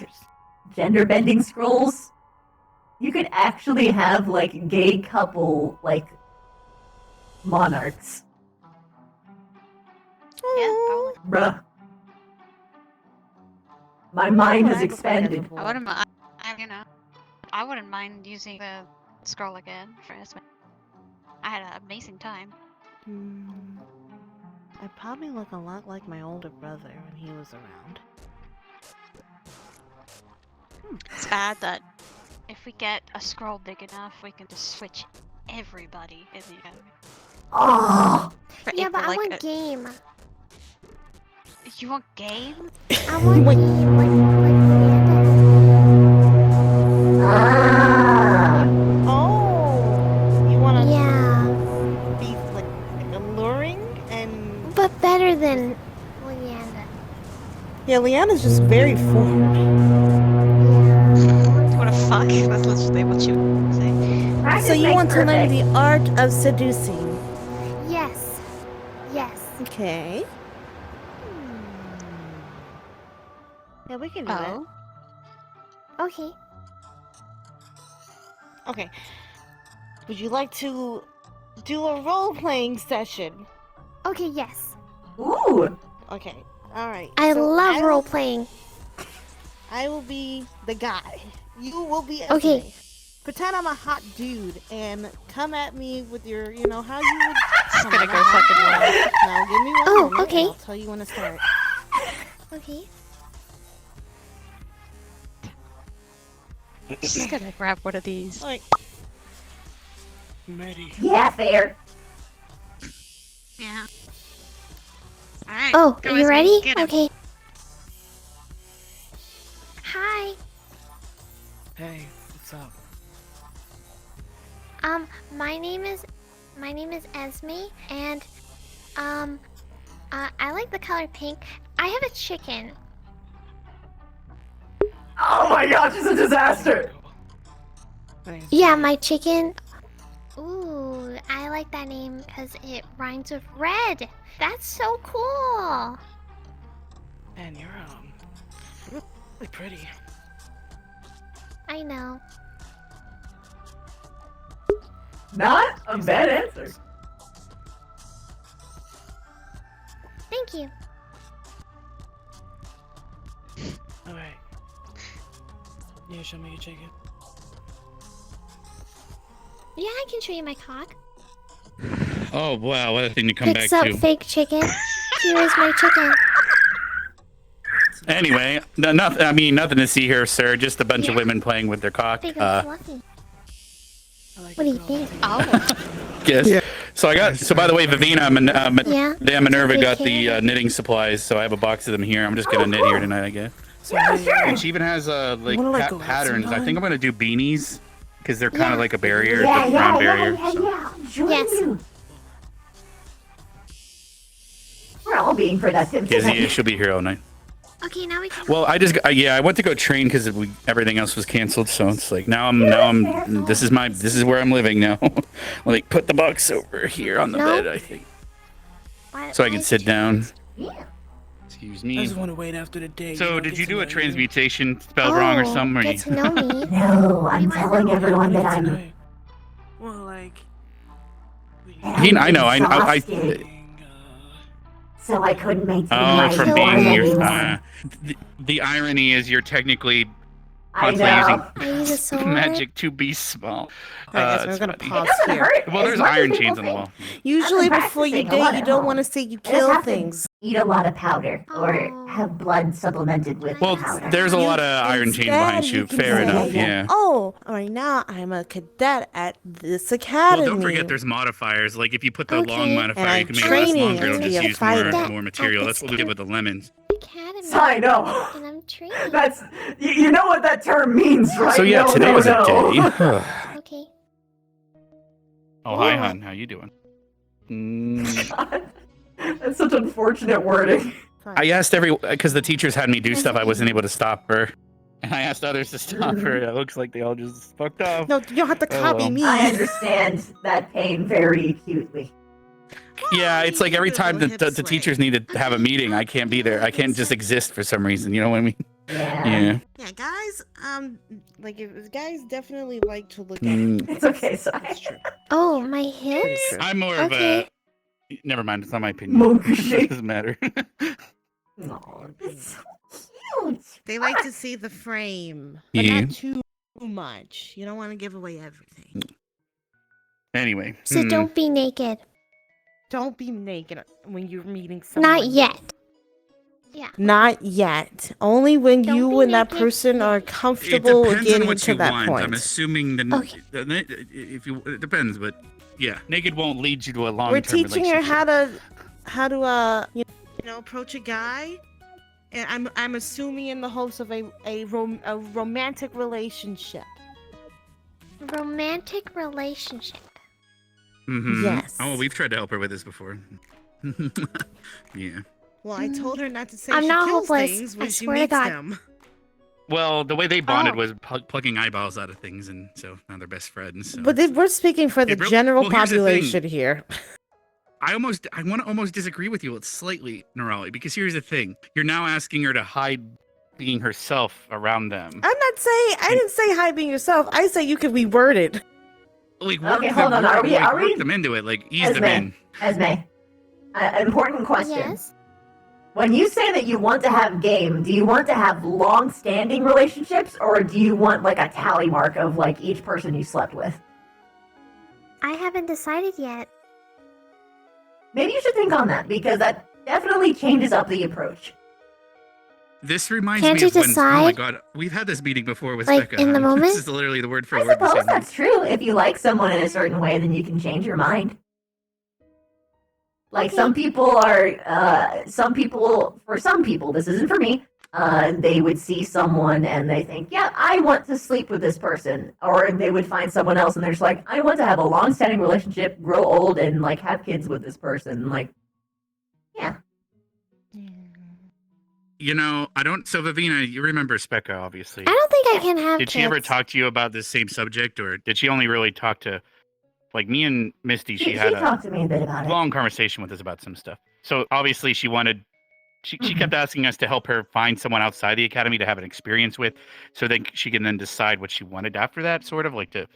gender bending scrolls, you could actually have like gay couple like monarchs. Yeah, Bruh. My mind has expanded. I wouldn't mind. I wouldn't mind using the scroll again for Esme. I had an amazing time. I probably look a lot like my older brother when he was around. It's bad that if we get a scroll big enough, we can just switch everybody in the academy. Oh. Yeah, but I want game. You want game? I want game. Oh, you wanna be like alluring and but better than Leanna. Yeah, Leanna's just very forward. What a fuck. That's literally what you say. So you want to learn the art of seducing? Yes. Yes. Okay. Yeah, we can do it. Okay. Okay. Would you like to do a role-playing session? Okay, yes. Ooh. Okay. All right. I So love will- role playing. I will be the guy. You will be Okay. Esme. Pretend I'm a hot dude and come at me with your, you know, how you would. It's gonna go fucking well. Now give me one Oh, moment, okay. and I'll tell you when to start. Okay. Just gonna grab one of these. Like, Yeah, fair. Yeah. Alright. Oh, go are you Esme, ready? get 'em. Okay. Hi. Hey, what's up? My name is Esme, and I like the color pink. I have a chicken. Oh my gosh, it's a disaster. Yeah, my chicken. Ooh, I like that name because it rhymes with red. That's so cool. Man, you're really pretty. I know. Not a bad answer. Thank you. Alright. Yeah, show me your chicken. Yeah, I can show you my cock. Oh wow, what a thing to come Picks back up to. fake chicken. Here is my chicken. Anyway, nothing to see here, sir. Just a bunch of women playing with their cock. They go fluffy. What do you think? Oh. Yes. Yeah. So I got. So by the way, Vivina, Yeah? Minerva Big got can. the knitting supplies, so I have a box of them here. I'm just gonna knit here tonight, I guess. And she even has like Wanna, like, go out patterns. I think I'm gonna do beanies because they're kind of Yeah. like a barrier, Yeah, like a yeah, ground yeah, barrier. yeah, so. yeah. Join Yes. you. We're all being productive Yeah, tonight. she'll be here all night. Okay, now we can. Well, I went to go train because everything else was canceled. So it's like now I'm this is where I'm living now. Like put the box over here on the No. bed, I think, so I can sit down. Excuse I me. just want to wait after the day. So know, did get you to do a know transmutation spelled wrong or Oh, something? Or get to know me. No, I'm telling everyone that I'm. tonight. Well, like. I know. exhausted, so I couldn't maintain Oh, my from form being your. anymore. The irony is you're technically Constantly I use a sword. magic to be small. Alright, guys, That's we're gonna funny. pause doesn't here. hurt. Well, as there's much as iron people chains on the think. wall. Usually I've been before you practicing a lot date, you at don't home. want to say you You just kill have to things. eat a lot of powder or have blood supplemented with Well, powder. there's a lot of iron chains behind Instead, you you. can Fair say, enough. Yeah. Oh, right now I'm a cadet at this Well, academy. don't forget there's modifiers. Like if you put the long Okay. modifier, And you I'm can make it last training longer. to It'll be just a use fighter. more material. That's what we did with the lemons. Academy. I know. And I'm training. That's you know what that term means, right? So yeah, no, today no, was a no. day. Okay. Oh, hi, hon. How you doing? That's such unfortunate wording. I asked because the teachers had me do stuff I wasn't able to stop her, and I asked others to stop her. It looks like they all just fucked off. No, you don't have to Oh, copy well. me. I understand that pain very acutely. Yeah, it's like every time the teachers need to have a meeting, I can't be there. I can't just exist for some reason. You know what I mean? Yeah. Yeah, guys. Like if guys definitely like to look at. It's okay, so That's true. Oh, my hips? I'm more of Okay. a. Never mind. It's not my opinion. Monkey It shake. doesn't matter. No, it's so cute. They like to see the frame, but Yeah. not too much. You don't want to give away everything. Anyway. So don't be naked. Don't be naked when you're meeting someone. Not yet. Yeah. Not yet. Only when Don't you be and that naked. person are It comfortable with depends on getting what to you that want. point. I'm assuming Okay. if you it depends, but yeah, naked won't lead you to a long. We're teaching her how to you know approach a guy, and I'm assuming in the hopes of a romantic relationship. Romantic relationship. Mm-hmm. Yes. Oh, we've tried to help her with this before. Yeah. Well, I told her not to say I'm she not kills hopeless. things I when she swear to meets God. them. Well, the way they bonded Oh. was plucking eyeballs out of things, and so now they're best friends. So. But we're speaking for the It broke- general well, here's the thing. population here. I want to almost disagree with you slightly, Nerali, because here's the thing: you're now asking her to hide being herself around them. I'm not saying I didn't say hide being yourself. I say you could reword it. Like, Okay, hold on. Are we? work them into it, like ease them in. Esme, important question. Yes. When you say that you want to have game, do you want to have long-standing relationships, or do you want like a tally mark of like each person you slept with? I haven't decided yet. Maybe you should think on that, because that definitely changes up the approach. This reminds Can't me you of when. Oh my decide? god, we've had this meeting before with Like, Becca. in the This moment? is literally the word for I word. the suppose same that's true. If you like someone in a certain way, then you can change your mind. Like some people are, for some people, this isn't for me, they would see someone and they think, yeah, I want to sleep with this person. Or they would find someone else and they're just like, I want to have a long-standing relationship, grow old, and like have kids with this person. Like, yeah. You know, I don't. So, Vivina, you remember Specca, obviously. I don't think I can have Did kids. she ever talk to you about this same subject, or did she only really talk to, like me and Misty? She had talked to me a bit about it. long conversation with us about some stuff. So obviously, she wanted. She kept asking us to help her find someone outside the academy to have an experience with, so that she can then decide what she wanted after that. Sort of like to,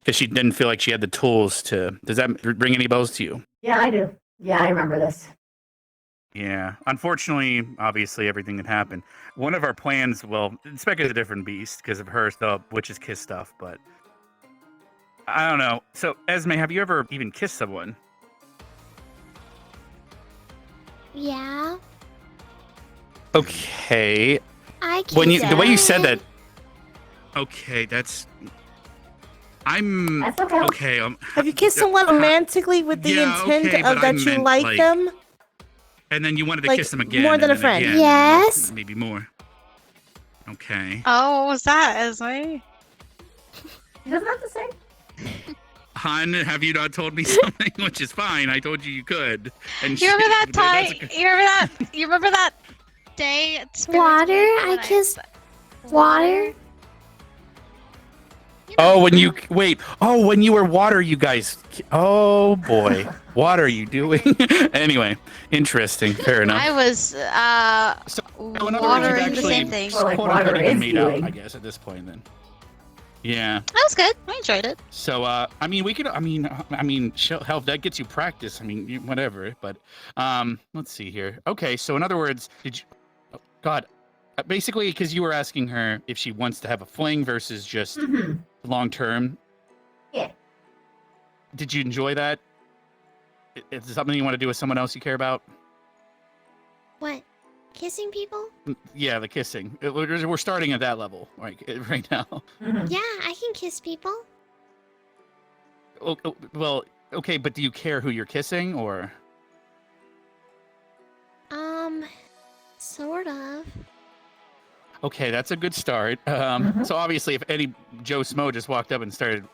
because she didn't feel like she had the tools to. Does that ring any bells to you? Yeah, I do. Yeah, I remember this. Yeah. Unfortunately, obviously, everything that happened. One of our plans, well, Spec is a different beast because of her stuff, witch's kiss stuff, but I don't know. So, Esme, have you ever even kissed someone? Yeah. Okay. I When you kissed the way you said her. that. Okay, that's. I'm That's okay. okay. Have you kissed someone romantically with the Yeah, intent okay, of but that I you meant, like like, them? And then you wanted to Like, kiss them again. more than and a then friend. again, Yes. Maybe more. Okay. Oh, what was that, Esme? He doesn't have to say. Han, have you not told me something? Which is fine. I told you you could. And You remember that that's time? You remember that? You remember that day at Spirit Water? Week I when kissed water? Oh, when you wait. Oh, when you were water, you guys. Oh boy, what are you doing? Anyway, interesting. Fair enough. I was in other words, watering you've the actually same thing. Or like quote unquote water been is made out, viewing. I guess, at this point then. Yeah. That was good. I enjoyed it. So, I mean, we could. I mean, hell, if that gets you practice. I mean, whatever. But, let's see here. Okay, so in other words, did you? Oh, God, basically, because you were asking her if she wants to have a fling versus just long term. Yeah. Did you enjoy that? Is it something you want to do with someone else you care about? What? Kissing people? Yeah, the kissing. We're starting at that level right now. Yeah, I can kiss people. Well, okay, but do you care who you're kissing, or? Sort of. Okay, that's a good start. So obviously, if any Joe Smo just walked up and started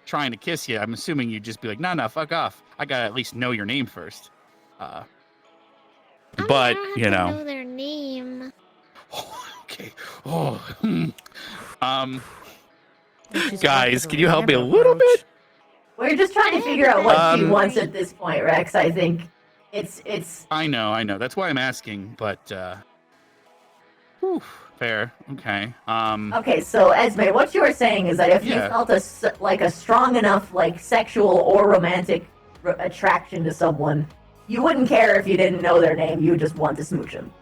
trying to kiss you, I'm assuming you'd just be like, nah, fuck off. I gotta at least know your name first. But, I don't have to know their name. Okay. Guys, can you help me a little bit? We're just trying to figure out what she wants at this point, Rex. I think it's. I know. That's why I'm asking, but fair. Okay. Okay, so Esme, what you were saying is that if you felt a strong enough sexual or romantic attraction to someone, you wouldn't care if you didn't know their name. You would just want to smooch them.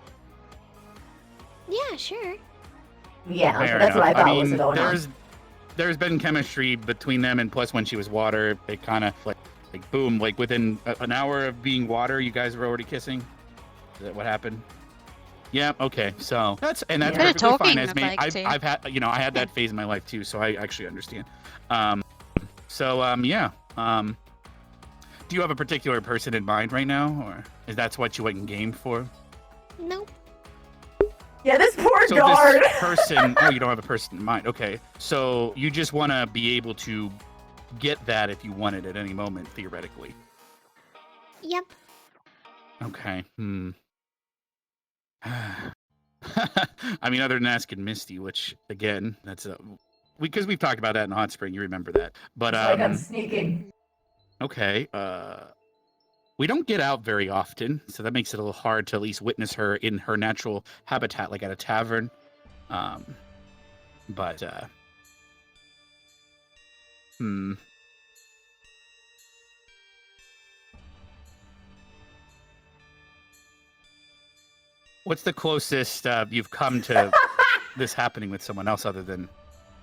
Yeah, sure. Yeah, fair that's enough. what I thought was going on. There's been chemistry between them, and plus when she was water, it kind of like boom, like within an hour of being water, you guys were already kissing. Is that what happened? Yeah. Okay. So that's perfectly fine. As me, I've had I had that phase in my life too, so I actually understand. Yeah. Do you have a particular person in mind right now, or is that what you went in game for? Nope. Yeah, this poor so guard. This person. Oh, you don't have a person in mind. Okay. So you just want to be able to get that if you want it at any moment, theoretically. Yep. Okay. I mean, other than asking Misty, which again, that's because we've talked about that in Hot Spring. You remember that, but I'm sneaking. Okay. We don't get out very often, so that makes it a little hard to at least witness her in her natural habitat, like at a tavern. What's the closest you've come to this happening with someone else other than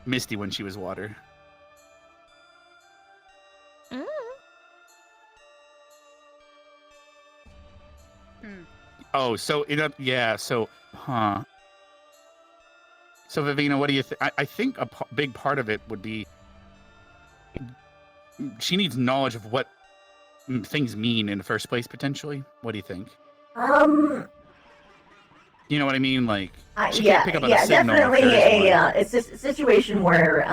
Misty when she was water? Oh, so So Vivina, what do you think? I think a big part of it would be she needs knowledge of what things mean in the first place, potentially. What do you think? You know what I mean? Like, she can't pick up on a signal. Definitely it's a situation where,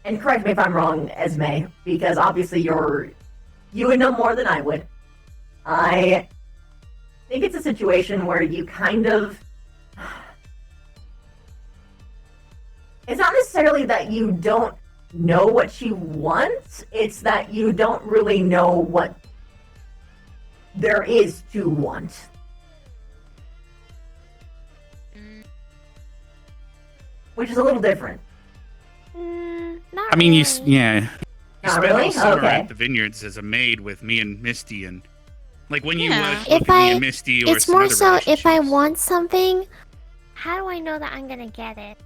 and correct me if I'm wrong, Esme, because obviously you would know more than I would. I think it's a situation where you kind of, it's not necessarily that you don't know what she wants, it's that you don't really know what there is to want. Which is a little different. Not mean, really. You spent really? all summer Okay. at the vineyards as a maid with me and Misty, and like when you If look at me and Misty, or it's some more other so if I relationships. want something, how do I know that I'm gonna get it?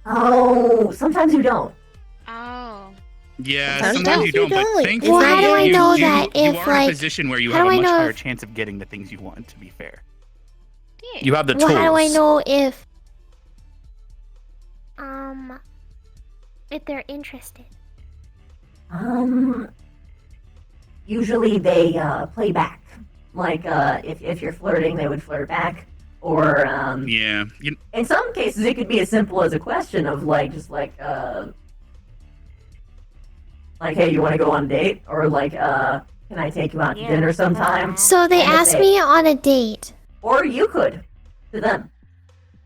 Oh, sometimes you don't. Oh. Yeah, sometimes you don't, but thankfully Well, how do I know you that if, are in a like, position where you how have do a I much know higher if- chance of getting the things you want, to be fair. You have the Well, tools. how do I know if they're interested? Usually they play back. Like if you're flirting, they would flirt back. Or Yeah. in some cases, it could be as simple as a question of like, hey, you want to go on a date? Or like, can I take you out to dinner sometime? So they And if ask me on a date. Or you could to them.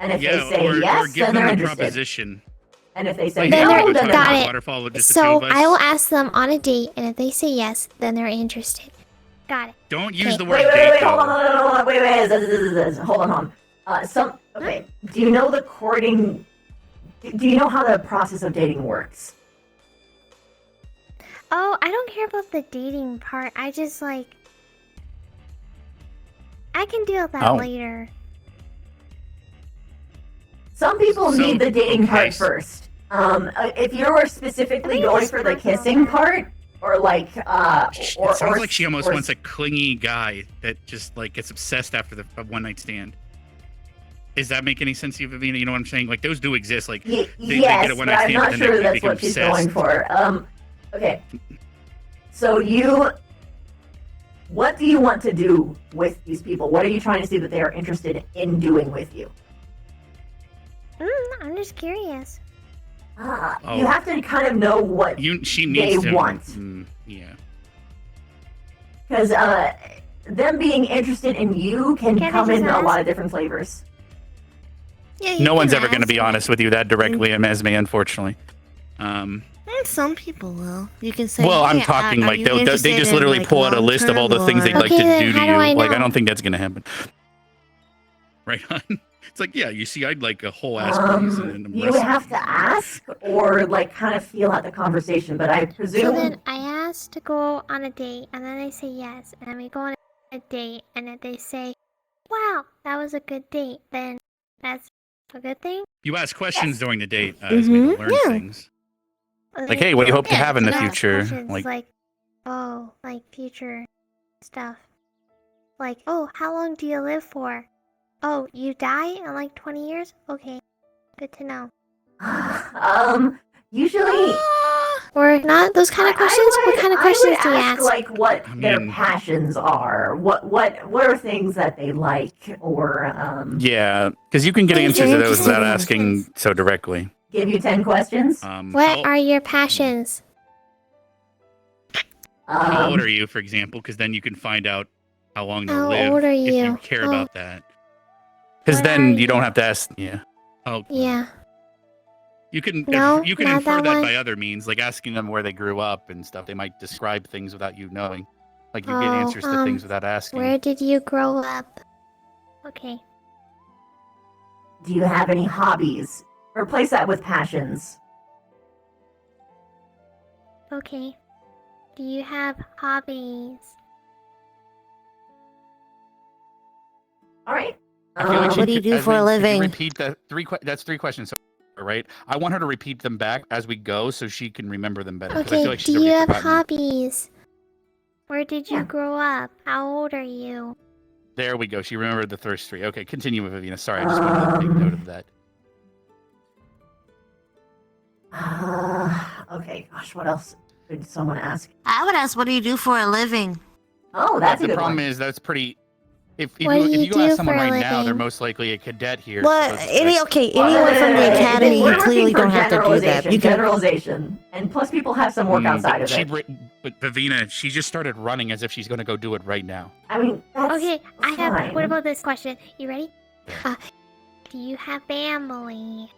And if they say or yes, give then them they're a interested. proposition. And if they say Like, Then no, they're then got they're it. Waterfall with just the So two of us. I will ask them on a date, and if they say yes, then they're interested. Got it. Don't use Okay. the word Wait, date. hold though. on, wait, hold on. Okay, do you know the courting, do you know how the process of dating works? Oh, I don't care about the dating part. I just like. I can deal with that Oh. later. Some people So, need the dating okay, part first. If you were specifically going for the kissing part, or like, It sounds like she almost wants a clingy guy that just like gets obsessed after the one night stand. Does that make any sense to you, Vivina? You know what I'm saying? Like those do exist. Like they yes, get a one but night I'm stand, not and sure then they that's become what she's obsessed. going for. Okay. So what do you want to do with these people? What are you trying to see that they are interested in doing with you? I'm just curious. You have to kind of know what she they needs to want. Yeah. Because them being interested in you can Can I come just in a lot ask? of different flavors. Yeah, No one's ever going to be honest with you that directly, Esme, unfortunately. Some people will. You can say. Well, I'm "Hey, talking are like you they interested just in, literally like, pull out a list of all the things they'd like to then do to how you. do I Like, I know? don't think that's going to happen. Right on. It's like, yeah, you see, I'd like a whole ass piece, and then the You rest. have to ask or like kind of feel out the conversation, but I So presume then I asked to go on a date, and then they say yes, and then we go on a date, and then they say, "Wow, that was a good date." Then that's a good thing. You ask questions during the date, Mhm, Esme, to learn yeah. things. Like, hey, what do you hope to have in the and ask future? questions like, oh, like future stuff. Like, oh, how long do you live for? Oh, you die in like 20 years? Okay, good to know. usually Or not those kind of questions? What kind of questions do you ask ask? like what their passions are, what are things that they like, or Yeah, because you can get Things answers you're to those interested without in. asking so directly. give you 10 questions. What are your passions? How old are you, for example? Because then you can find out how long they'll How live old are if you you? care Oh. about that. Because What are then you you? don't have to ask. Yeah. Oh, Yeah. you can No, you can not infer that that one. by other means, like asking them where they grew up and stuff. They might describe things without you knowing. Like you get Oh, answers to things without asking. Where did you grow up? Okay. Do you have any hobbies? Replace that with passions. Okay. Do you have hobbies? All right. I feel like she What do you could- do Esme, for a could you living? repeat that that's 3 questions, right? I want her to repeat them back as we go so she can remember them better. 'cause I Okay, feel like she's do you already have forgotten them. hobbies? Where did you grow up? How old are you? There we go. She remembered the first 3. Okay, continue with Vivina. Sorry, I just wanted to take note of that. Okay, gosh, what else could someone ask? I would ask, what do you do for a living? Oh, that's a the good problem one. is that's pretty. If What do you you go ask do someone for a right now, they're living? most likely a cadet here. Well, so it's anyone from the academy, We're you clearly looking for don't have to do that. You can. generalization, and plus people have some work outside of it. But Vivina, she just started running as if she's going to go do it right now. I mean, that's Okay, I have. fine. What about this question? You ready? Do you have family?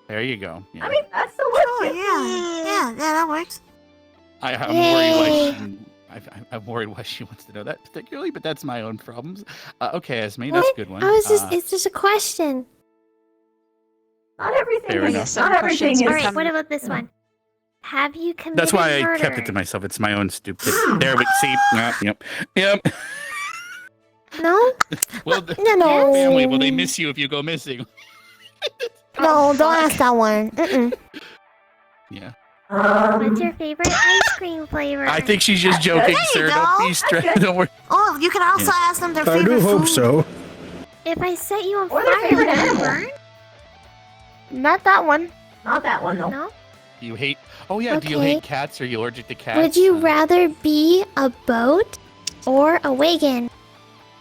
There you go. Yeah. I mean, that's the Sure, yeah, that works. I'm Yay. worried why I'm worried why she wants to know that particularly, but that's my own problems. Okay, Esme, that's a good one. I was just—it's just a question. Not everything Fair is. enough. Not everything is. All right. What about this one? Have you committed That's why I murder? kept it to myself. It's my own stupid. There we see. Yep. No. Well, No. family, will they miss you if you go missing? No, don't ask that one. Yeah. What's your favorite ice cream flavor? I think she's just joking, There you sir. go. Don't be stressed. Don't worry. Oh, you can also Yeah. ask them their I favorite do hope food. so. If I set you on Or their fire, favorite would you animal. burn? Not that one. Not that one though. No. Do you hate? Oh yeah. Do you Okay. hate cats? Are you allergic to cats? Would you rather be a boat or a wagon?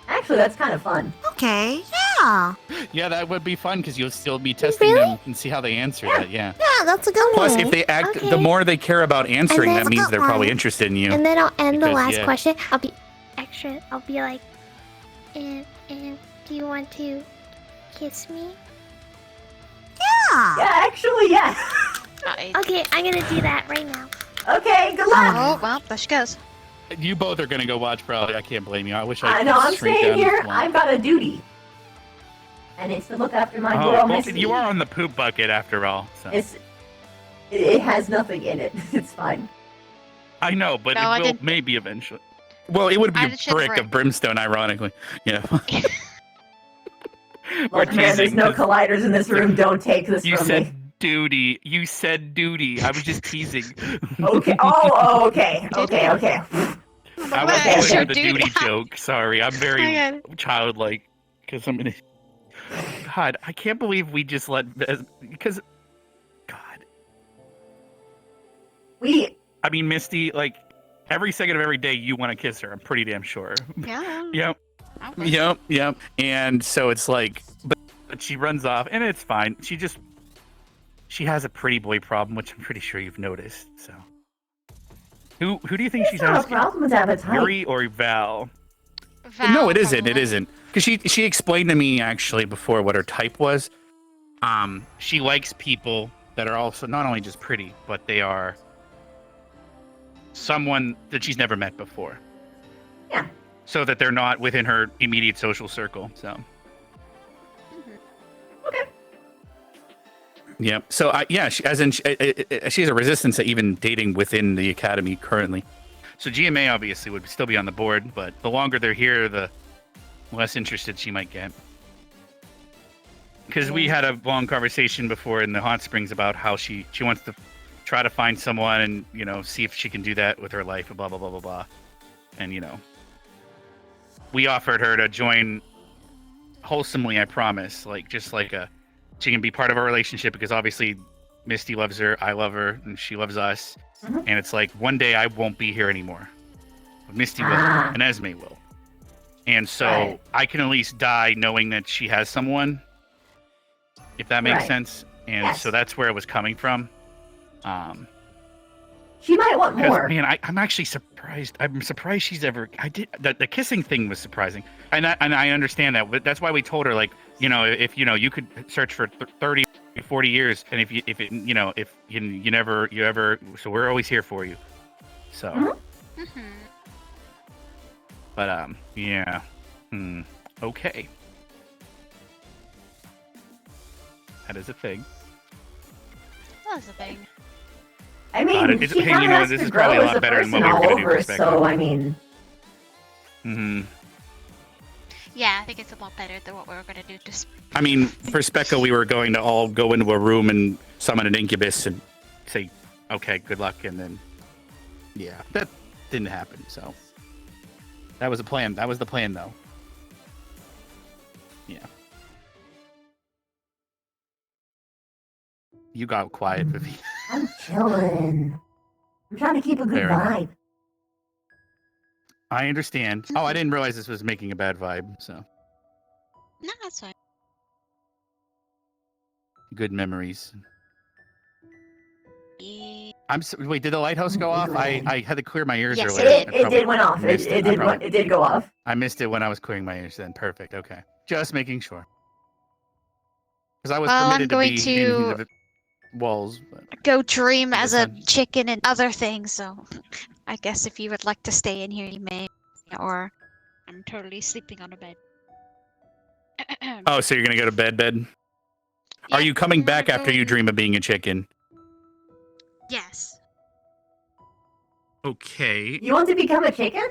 Actually, that's kind of fun. Okay, yeah. Yeah, that would be fun because you'll still be testing them and see how they answer that. Yeah. Yeah, that's a good Plus, one. if they act, Okay. the more they care about answering, then- that means they're probably one. interested in you. And then I'll end the Because, last yeah. question. I'll be extra. I'll be like, and do you want to kiss me? Yeah. Yeah, actually, yes. Okay, I'm gonna do that right now. Okay, good luck. Oh, well, there she goes. You both are gonna go watch, probably. I can't blame you. I wish I I could know. I'm shrink staying down here. this long. I've got a duty, and it's to look after my Oh, girl, well, Missy. you are on the poop bucket after all. So. It has nothing in it. It's fine. I know, but No, I it will didn't- maybe eventually. Well, it would be I a did shit brick brick. of brimstone, ironically. Yeah. We're Look, man, there's teasing. no colliders in this room. Don't take this You from said me. duty. You said duty. I was just teasing. Okay. Oh, okay. Okay. Okay. I wasn't Okay, going okay. for the duty joke. Sorry, I'm very childlike because I'm in a... God, I can't believe we just let because I mean, Misty, like every second of every day, you want to kiss her. I'm pretty damn sure. Yeah. Yep. Yep. And so it's like, but she runs off, and it's fine. She has a pretty boy problem, which I'm pretty sure you've noticed. So, who do you think she's not a asking? problem to have a type. Yuri or Val? Val, No, it isn't. It probably. isn't. Because she explained to me actually before what her type was. She likes people that are also not only just pretty, but they are someone that she's never met before. Yeah. So that they're not within her immediate social circle. So. Okay. Yep. So she has a resistance to even dating within the academy currently. So GMA obviously would still be on the board, but the longer they're here, the less interested she might get. Because we had a long conversation before in the hot springs about how she wants to try to find someone and, you know, see if she can do that with her life and blah, blah, blah, blah, blah. And, you know, we offered her to join wholesomely, I promise. Like, just like she can be part of our relationship because obviously Misty loves her, I love her, and she loves us. Mm-hmm. And it's like, one day I won't be here anymore. But Misty will, and Esme will. And so I can at least die knowing that she has someone, if that makes sense. And so that's where it was coming from. She might want more. Man, I'm actually surprised. I'm surprised she's ever. The kissing thing was surprising, and I understand that. But that's why we told her, like, you know, if you know, you could search for 30, 40 years, and if you ever, so we're always here for you. So. But yeah. Okay. That is a thing. That's a thing. I mean, this has is to probably a grow as lot better than what we person were all going to do. over, so I mean. Yeah, I think it's a lot better than what we were gonna do. I mean, for Specca, we were going to all go into a room and summon an incubus and say, "Okay, good luck," and then, yeah, that didn't happen. So that was a plan. That was the plan, though. Yeah. You got quiet, Vivi. I'm chilling. I'm trying to keep a good Fair enough. vibe. I understand. Oh, I didn't realize this was making a bad vibe. So No, that's fine. good memories. Wait, did the lighthouse go off? I had to clear my ears Yes, earlier. it did went off. Missed It did go off. I missed it when I was clearing my ears. Then perfect. Okay, just making sure. Because I was Well, I'm permitted going to be to in the walls. But... Go dream as a chicken and other things. So, I guess if you would like to stay in here, you may. Or I'm totally sleeping on a bed. Oh, so you're gonna go to bed? Are you coming back after you dream of being a chicken? Yes. Okay. You want to become a chicken?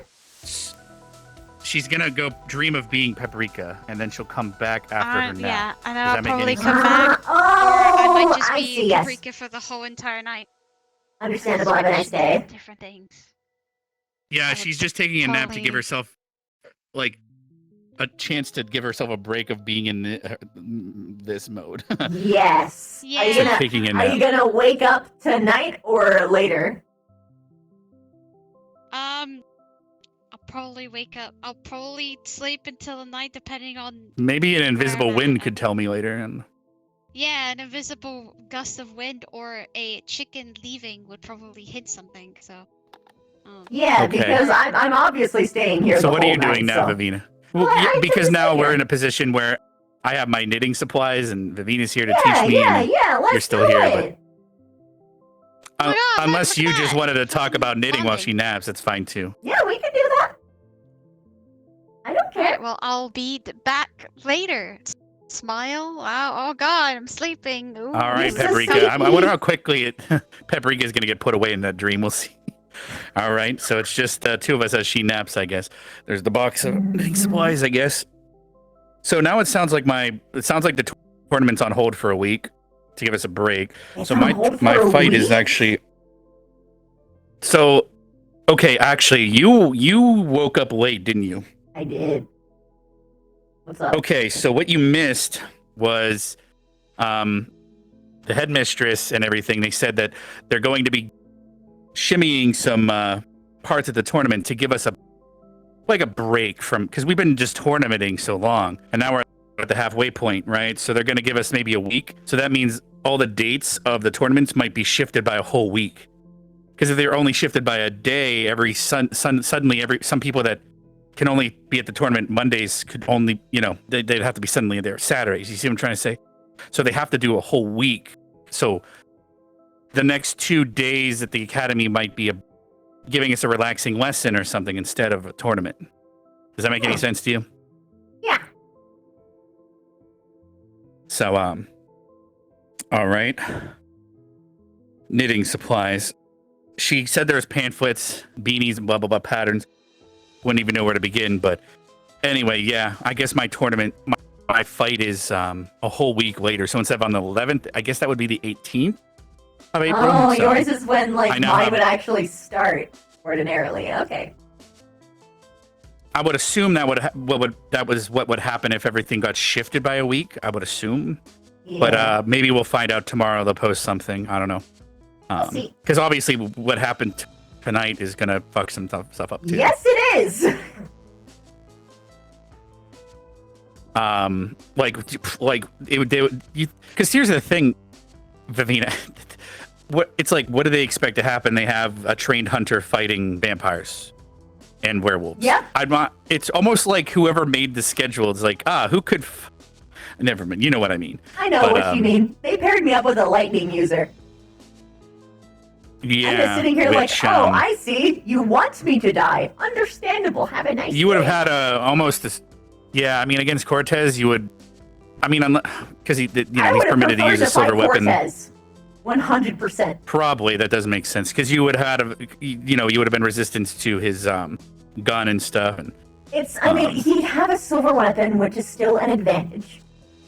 She's gonna go dream of being Paprika, and then she'll come back after her nap. Yeah, and then Does I'll that make probably any come sense? back. Or I might just I be see, yes. Paprika for the whole entire night. Understandable. Have a nice day. Different things. Yeah, she's just taking a nap to give totally- herself, like, a chance to give herself a break of being in this mode. Yes. Yeah. Are you So gonna, taking a are you nap. gonna wake up tonight or later? I'll probably wake up. I'll probably sleep until the night, depending on. Maybe an invisible wind could tell me later. And Yeah, an invisible gust of wind or a chicken leaving would probably hit something. So. Yeah, Okay. because I'm obviously staying here. so the what are whole you doing night, now, so. Vivina? Well, Well, I because just now sit we're here. in a position where I have my knitting supplies and Vivina's here to Yeah, teach me. yeah, and yeah, You're let's still do here, it. but unless you just wanted to talk about knitting while she naps, that's fine too. Yeah, we can do that. I don't care. Alright, well, I'll be back later. Smile. Wow. Oh God, I'm sleeping. Ooh, All right, this is Paprika. so I wonder how quickly Paprika is going to get put away in that dream. We'll see. All right, so it's just two of us as she naps, I guess. There's the box of knitting supplies, I guess. So now it sounds like the tournament's on hold for a week to give us a break. It's so on my hold for my a fight is week? actually. So, okay, actually, you woke up late, didn't you? I did. What's up? Okay, so what you missed was the headmistress and everything. They said that they're going to be shimmying some parts of the tournament to give us a break from, because we've been just tournamenting so long, and now we're at the halfway point, right? So they're going to give us maybe a week. So that means all the dates of the tournaments might be shifted by a whole week. Because if they're only shifted by a day, suddenly some people that can only be at the tournament Mondays could only, they'd have to be suddenly there Saturdays. You see what I'm trying to say? So they have to do a whole week. So the next 2 days at the academy might be giving us a relaxing lesson or something instead of a tournament. Does that make any sense to you? Yeah. So, all right. Knitting supplies. She said there's pamphlets, beanies, and blah, blah, blah patterns. Wouldn't even know where to begin. But anyway, yeah, I guess my tournament, my fight is a whole week later. So instead of on the 11th, I guess that would be the 18th of April. Oh, so yours is when mine would would actually start ordinarily. Okay. I would assume that was what would happen if everything got shifted by a week. I would assume, but maybe we'll find out tomorrow. They'll post something. I don't know. Because obviously, what happened tonight is gonna fuck some stuff up too. Yes, it is. Because here's the thing, Vivina. What do they expect to happen? They have a trained hunter fighting vampires and werewolves. Yeah. It's almost like whoever made the schedule is like, who could? Never mind. You know what I mean. I know what you mean. They paired me up with a lightning user. Yeah. I'm just sitting here I see. You want me to die. Understandable. Have a nice You would have day. had almost this. Yeah, I mean, against Cortez, you would. I mean, because he's permitted to use a silver weapon. Cortez. 100%. Probably that doesn't make sense because you would have you would have been resistant to his gun and stuff. And I mean, he'd have a silver weapon, which is still an advantage,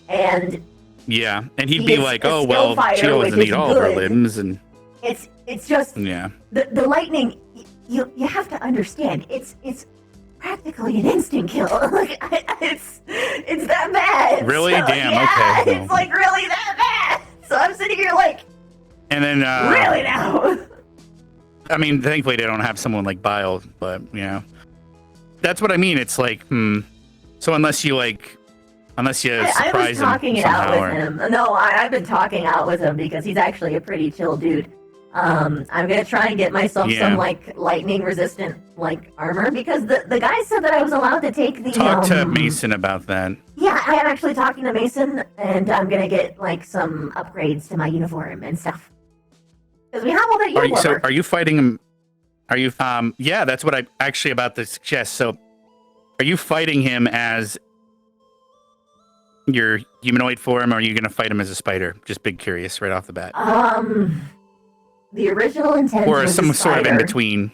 and yeah, and he'd be like, oh well, she doesn't need all of her limbs, and it's just yeah. The lightning. You have to understand. It's practically an instant kill. Like it's that bad. Really? So, damn. Yeah, Okay. it's like really that bad. So I'm sitting here like. And then really now. I mean, thankfully they don't have someone like Bile, but that's what I mean. It's like, So unless you surprise him I was talking it out somehow, with him. No, I've been talking out with him because he's actually a pretty chill dude. I'm gonna try and get myself some lightning resistant armor because the guy said that I was allowed to take the. Talk to Mason about that. Yeah, I am actually talking to Mason, and I'm gonna get some upgrades to my uniform and stuff. Because we have all that uniform. So are you fighting him? Are you? Yeah, that's what I actually about to suggest. So, are you fighting him as your humanoid form, or are you gonna fight him as a spider? Just big curious right off the bat. The original intent or was some a sort of in spider, between.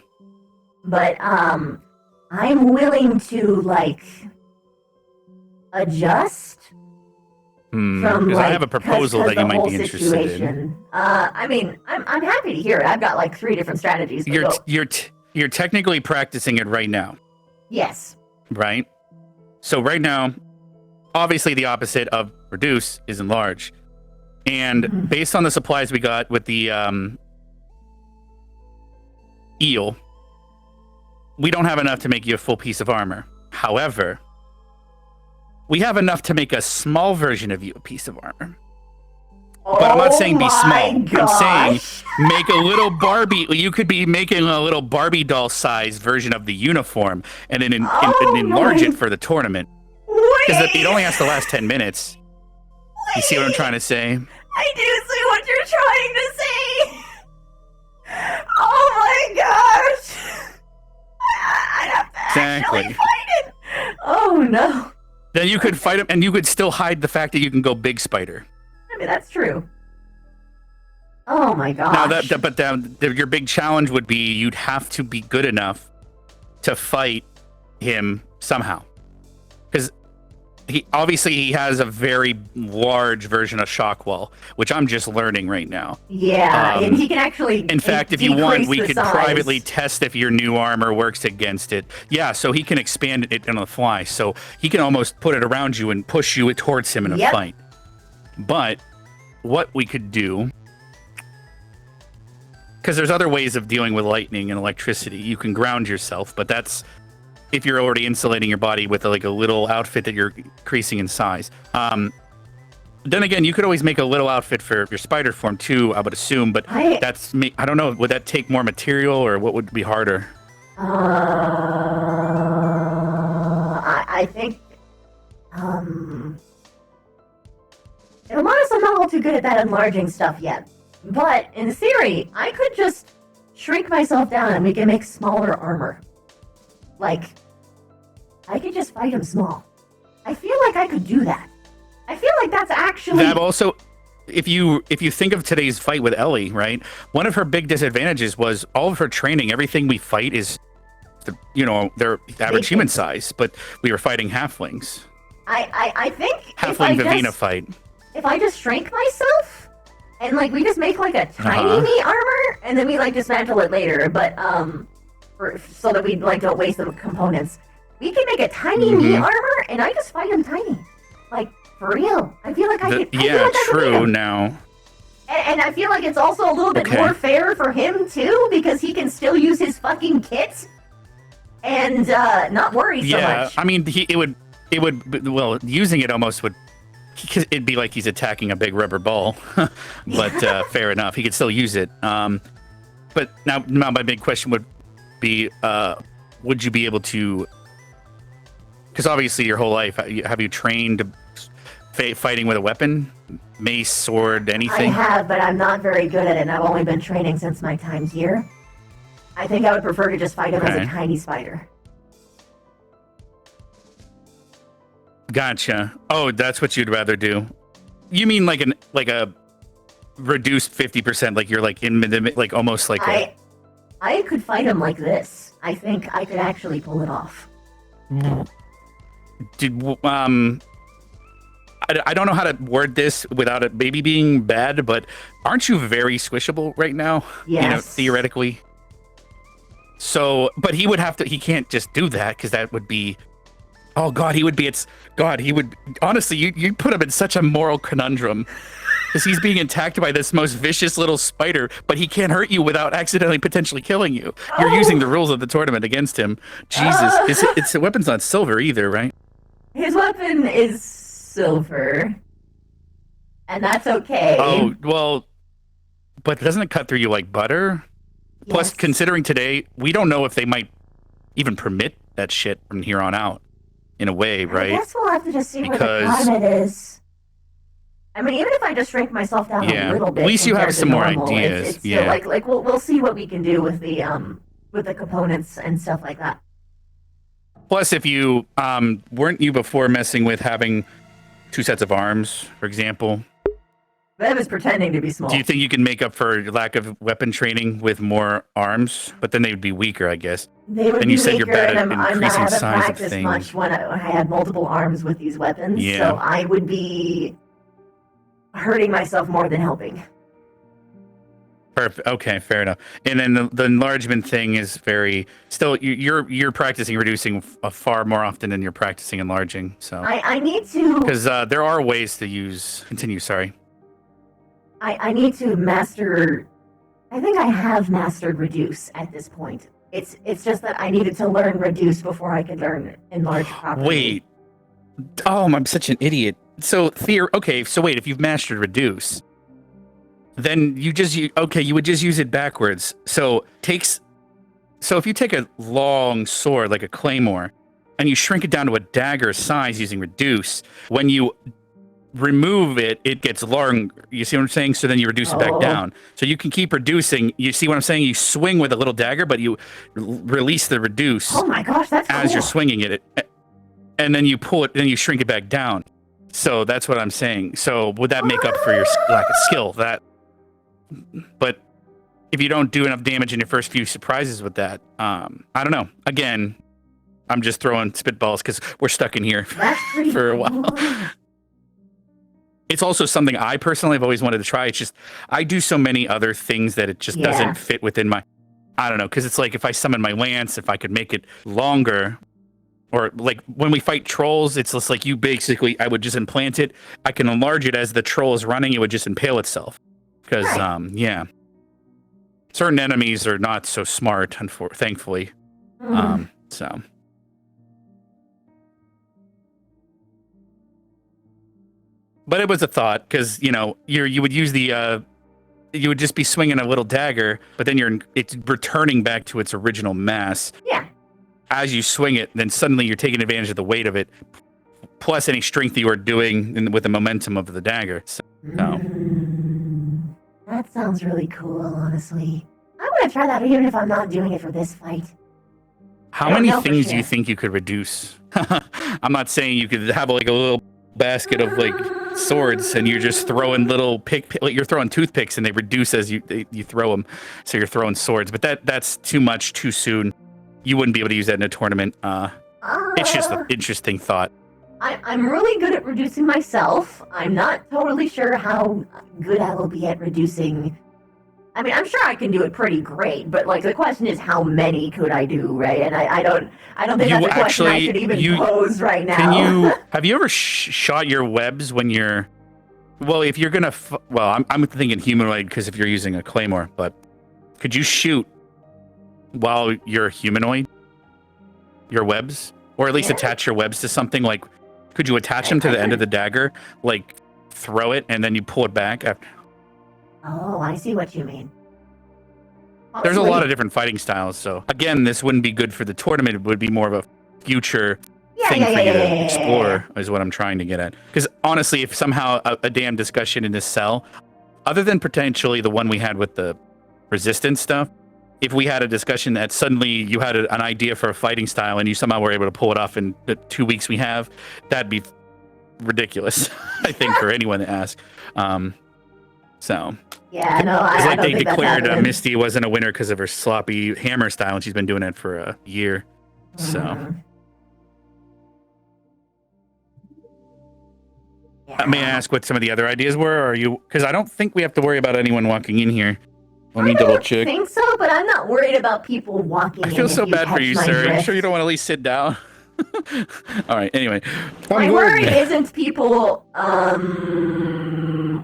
But I'm willing to adjust. Because I have a proposal that you might be interested in. I mean, I'm happy to hear it. I've got 3 different strategies. You're technically practicing it right now. Yes. Right. So right now, obviously the opposite of reduce is enlarge, and based on the supplies we got with the eel, we don't have enough to make you a full piece of armor. However, we have enough to make a small version of you a piece of armor. But I'm not saying be small. Gosh. I'm saying make a little Barbie. You could be making a little Barbie doll size version of the uniform and then enlarge it for the tournament. Because it only has to last 10 minutes. You see what I'm trying to say? I do see what you're trying to say. Oh my gosh. I'd have to Exactly. actually fight it. Oh no. Then you could fight him, and you could still hide the fact that you can go big spider. I mean, that's true. Oh my gosh. Now your big challenge would be you'd have to be good enough to fight him somehow, because obviously he has a very large version of Shockwall, which I'm just learning right now. Yeah, and he can actually. In fact, if you want, we could size. privately test if your new armor works against it. Yeah, so he can expand it on the fly. So he can almost put it around you and push you towards him in a fight. But what we could do, because there's other ways of dealing with lightning and electricity. You can ground yourself, but that's if you're already insulating your body with like a little outfit that you're increasing in size. Then again, you could always make a little outfit for your spider form too, I would assume, but that's me. I don't know. Would that take more material or what would be harder? I think. If I'm honest, I'm not all too good at that enlarging stuff yet. But in theory, I could just shrink myself down and we can make smaller armor. Like, I could just fight him small. I feel like I could do that. I feel like that's actually... That also, if you think of today's fight with Ellie, right? One of her big disadvantages was all of her training, everything we fight is, they're average human size, but we were fighting halflings. I think Halfling Vivina fight. If I just shrink myself, and like we just make like a tiny me armor, and then we like dismantle it later, but so that we like don't waste the components. We can make a tiny me armor, and I just fight him tiny, like for real. I feel like I could. Yeah, true. Now, and I feel like it's also a little bit more fair for him too, because he can still use his fucking kit and not worry so much. Yeah, I mean, it would. Well, using it almost would. It'd be like he's attacking a big rubber ball, but fair enough. He could still use it. But now my big question would be, would you be able to? Because obviously your whole life, have you trained fighting with a weapon? Mace, sword, anything? I have, but I'm not very good at it, and I've only been training since my time here. I think I would prefer to just fight him as a tiny spider. Gotcha. Oh, that's what you'd rather do. You mean like a reduced 50%, like you're like in like almost like I could fight him like this. I think I could actually pull it off. I don't know how to word this without it maybe being bad, but aren't you very squishable right now? Yes. Theoretically. So, but he can't just do that because that would be, oh God, he would honestly, you put him in such a moral conundrum because he's being attacked by this most vicious little spider, but he can't hurt you without accidentally potentially killing you. You're using the rules of the tournament against him. Jesus, it's the weapon's not silver either, right? His weapon is silver, and that's okay. Oh, well, but doesn't it cut through you like butter? Yes. Plus, considering today, we don't know if they might even permit that shit from here on out, in a way, right? I guess we'll have to just see what the climate is. I mean, even if I just shrink myself down a little bit, at least you have some more ideas. It's still like we'll see what we can do with the components and stuff like that. Plus, if you weren't you before messing with having 2 sets of arms, for example? That is pretending to be small. Do you think you can make up for lack of weapon training with more arms? But then they would be weaker, I guess. They would and be you said weaker, you're bad at and I'm increasing not size of practice things. much when I had multiple arms with these weapons, so I would be hurting myself more than helping. Perfect. Okay, fair enough. And then the enlargement thing is still you're practicing reducing far more often than you're practicing enlarging. So I need to, because there are ways to use. Continue. Sorry. I need to master. I think I have mastered reduce at this point. It's just that I needed to learn reduce before I could learn enlarge properly. Wait. Oh, I'm such an idiot. So okay. So wait, if you've mastered reduce, then you would just use it backwards. So if you take a long sword like a claymore and you shrink it down to a dagger size using reduce, when you remove it, it gets long. You see what I'm saying? So then you reduce it back down. So you can keep reducing. You see what I'm saying? You swing with a little dagger, but you release the reduce. Oh my gosh, that's as you're swinging it, and then you pull it, then you shrink it back down. So that's what I'm saying. So would that make up for your lack of skill? But if you don't do enough damage in your first few surprises with that, I don't know. Again, I'm just throwing spitballs because we're stuck in here for a while. It's also something I personally have always wanted to try. It's just I do so many other things that it just doesn't fit within my. I don't know, because it's like if I summon my lance, if I could make it longer, or like when we fight trolls, it's just like I would just implant it. I can enlarge it as the troll is running. It would just impale itself. Because certain enemies are not so smart, thankfully. So. But it was a thought, because you would use the you would just be swinging a little dagger, but then it's returning back to its original mass. Yeah. As you swing it, then suddenly you're taking advantage of the weight of it, plus any strength you are doing with the momentum of the dagger. So. That sounds really cool, honestly. I'm gonna try that even if I'm not doing it for this fight. How many things do you think you could reduce? I'm not saying you could have like a little basket of like swords and you're just throwing little you're throwing toothpicks and they reduce as you throw them, so you're throwing swords, but that's too much too soon. You wouldn't be able to use that in a tournament. It's just an interesting thought. I'm really good at reducing myself. I'm not totally sure how good I will be at reducing. I mean, I'm sure I can do it pretty great, but like the question is, how many could I do, right? And I don't think that's a question I should even pose right now. Have you ever shot your webs when you're? Well, if you're gonna, I'm thinking humanoid because if you're using a claymore, but could you shoot while you're humanoid? Your webs, or at least attach your webs to something like. Could you attach them to the end of the dagger, like throw it and then you pull it back after? Oh, I see what you mean. There's a lot of different fighting styles, so again, this wouldn't be good for the tournament. It would be more of a future thing for you to explore, is what I'm trying to get at. Because honestly, if somehow a damn discussion in this cell, other than potentially the one we had with the resistance stuff, if we had a discussion that suddenly you had an idea for a fighting style and you somehow were able to pull it off in the 2 weeks we have, that'd be ridiculous, I think, for anyone to ask. So. Yeah, no, it's like I they don't think declared Misty wasn't a winner because of her sloppy hammer style, and she's been doing it for a year. So. May I ask what some of the other ideas were? Or are you? Because I don't think we have to worry about anyone walking in here. Let me double check. I think so, but I'm not worried about people walking in. I feel so bad for you, sir. Are you sure you don't want to at least sit down? All right, anyway. My worry isn't people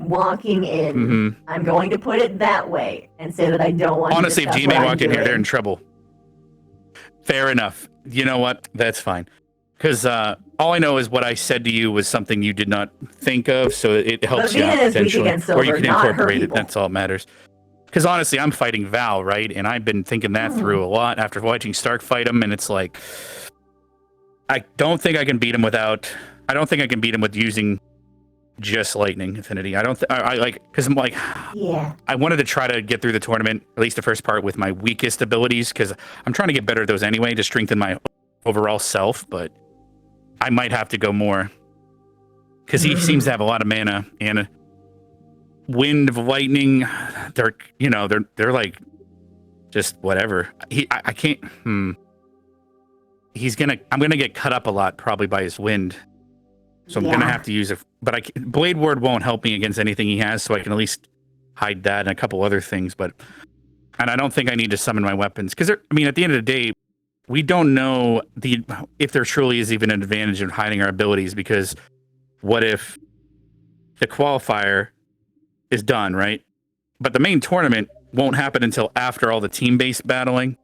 walking in. Mm-hmm. I'm going to put it that way and say that I don't want Honestly, to if discuss GMA what walked I'm in here, they're doing. in trouble. Fair enough. You know what? That's fine. Because all I know is what I said to you was something you did not think of, so it helps you out potentially. Or you can incorporate it. That's all that matters. Because honestly, I'm fighting Val, right? And I've been thinking that through a lot after watching Stark fight him, and it's like, I don't think I can beat him with using just lightning affinity. Because I'm like, I wanted to try to get through the tournament, at least the first part, with my weakest abilities, because I'm trying to get better at those anyway to strengthen my overall self, but I might have to go more. Because he seems to have a lot of mana, and wind of lightning, they're like just whatever. I can't. I'm gonna get cut up a lot probably by his wind, so I'm gonna have to use it. But Blade Ward won't help me against anything he has, so I can at least hide that and a couple other things. And I don't think I need to summon my weapons because at the end of the day, we don't know if there truly is even an advantage in hiding our abilities, because what if the qualifier is done, right? But the main tournament won't happen until after all the team-based battling,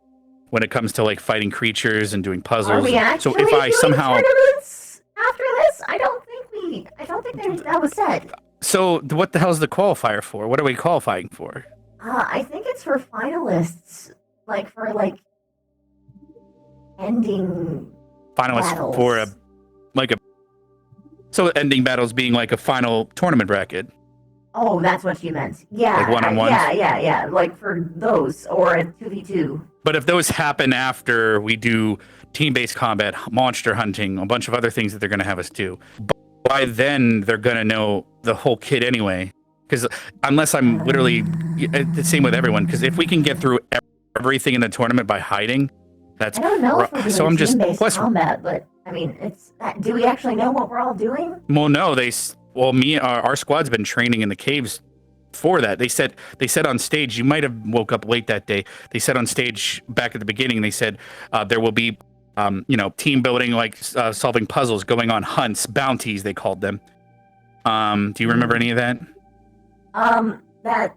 when it comes to like fighting creatures and doing puzzles. Are we actually so if I doing somehow tournaments after this? I don't think that was said. So what the hell's the qualifier for? What are we qualifying for? I think it's for finalists, for ending Finalists battles. for so ending battles being like a final tournament bracket. Oh, that's what you meant. Yeah. Like one-on-ones? Yeah. Like for those, or a 2v2. But if those happen after we do team-based combat, monster hunting, a bunch of other things that they're going to have us do, by then they're going to know the whole kit anyway. Because unless I'm literally the same with everyone, because if we can get through everything in the tournament by hiding, That's I don't know if we're doing so I'm just team-based plus. combat, but I mean, it's. Do we actually know what we're all doing? Well, no, our squad's been training in the caves for that. They said on stage. You might have woke up late that day. They said on stage back at the beginning. They said there will be, team building, like solving puzzles, going on hunts, bounties. They called them. Do you remember any of that? That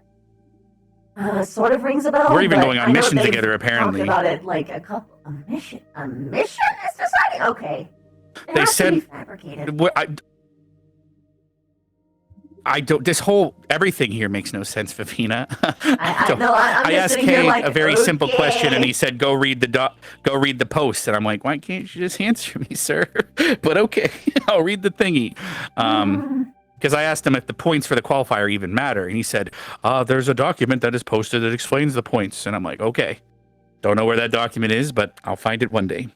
sort of rings a bell. We're even but going on I know missions they've together, apparently. Talked about it like a mission is deciding. Okay. They said fabricated. I don't. This whole everything here makes no sense, Vivina. I'm I asked sitting here Kay like, a very simple okay. question, and he said, "Go read the post." And I'm like, "Why can't you just answer me, sir?" But okay, I'll read the thingy. Because I asked him if the points for the qualifier even matter, and he said, "There's a document that is posted that explains the points." And I'm like, "Okay, don't know where that document is, but I'll find it one day."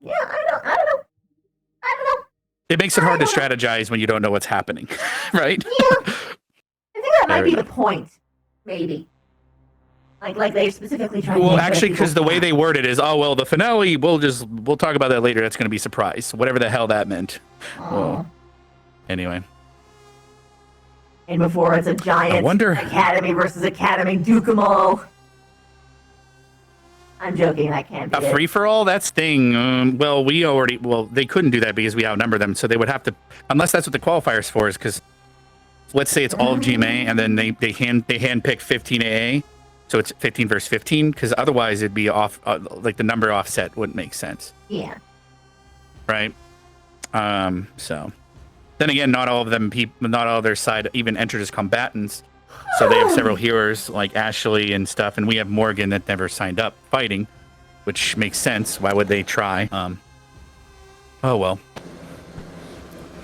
Yeah, I don't know. It makes it hard to strategize when you don't know what's happening, right? Yeah, I think that might be the point. Maybe. Like they specifically try. Well, actually, because the way they word it is, the finale. We'll talk about that later. That's going to be a surprise. Whatever the hell that meant. Well, anyway. And before it's a giant Academy versus Academy Duke 'em all. I'm joking. I can't be A free for all? That's thing. They couldn't do that because we outnumber them. So they would have to, unless that's what the qualifiers for is. Because let's say it's all of GMA, and then they hand pick 15 AA. So it's 15 versus 15, because otherwise it'd be off, like the number offset wouldn't make sense. Yeah. Right. So then again, not all of their side even entered as combatants. So they have several heroes like Ashley and stuff, and we have Morgan that never signed up fighting, which makes sense. Why would they try? Oh well.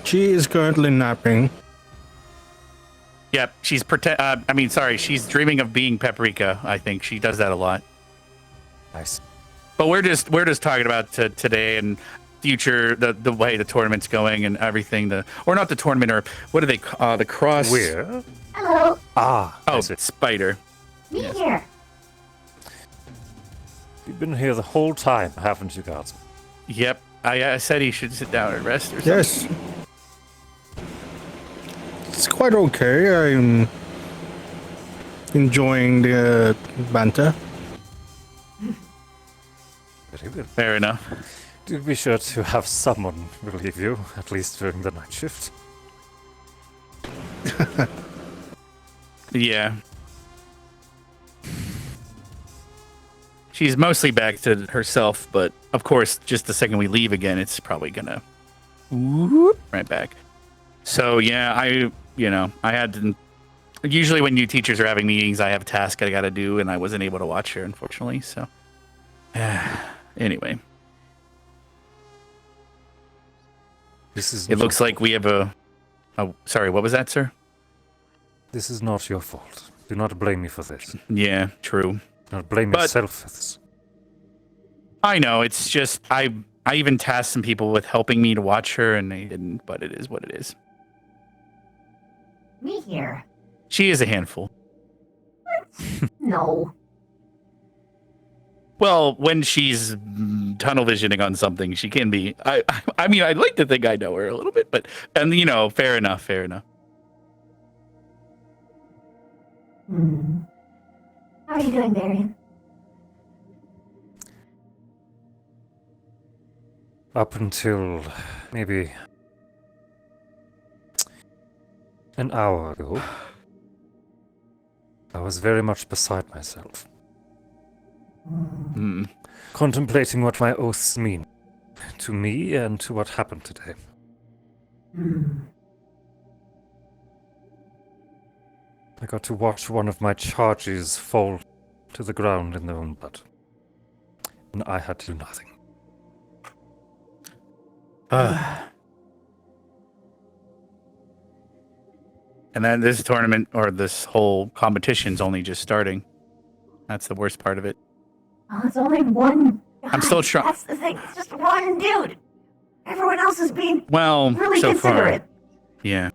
She is currently napping. Yep, she's she's dreaming of being Paprika. I think she does that a lot. Nice. But we're just talking about today and future, the way the tournament's going and everything. Or not the tournament, or what do they call the cross? Where? Hello. Spider. Me here. You've been here the whole time, haven't you, guards? Yep. I said he should sit down and rest or something. Yes. It's quite okay. I'm enjoying the banter. Very good. Fair enough. Do be sure to have someone relieve you, at least during the night shift. Yeah. She's mostly back to herself, but of course, just the second we leave again, it's probably gonna whoop right back. So yeah, I had to. Usually, when new teachers are having meetings, I have a task I got to do, and I wasn't able to watch her, unfortunately. So, anyway, it looks like we have a. Oh, sorry. What was that, sir? This is not your fault. Do not blame me for this. Yeah, true. Do not blame yourself for this. I know. It's just I even tasked some people with helping me to watch her, and they didn't. But it is what it is. Me here. She is a handful. No. Well, when she's tunnel visioning on something, she can be. I mean, I'd like to think I know her a little bit, but fair enough. How are you doing, Darian? Up until maybe an hour ago, I was very much beside myself. Contemplating what my oaths mean to me and to what happened today. I got to watch one of my charges fall to the ground in their own blood. And I had to do nothing. And then this tournament, or this whole competition's only just starting. That's the worst part of it. Oh, it's only one guy. I'm still trying. That's the thing. It's just one dude. Everyone else is being really so considerate. far. Yeah.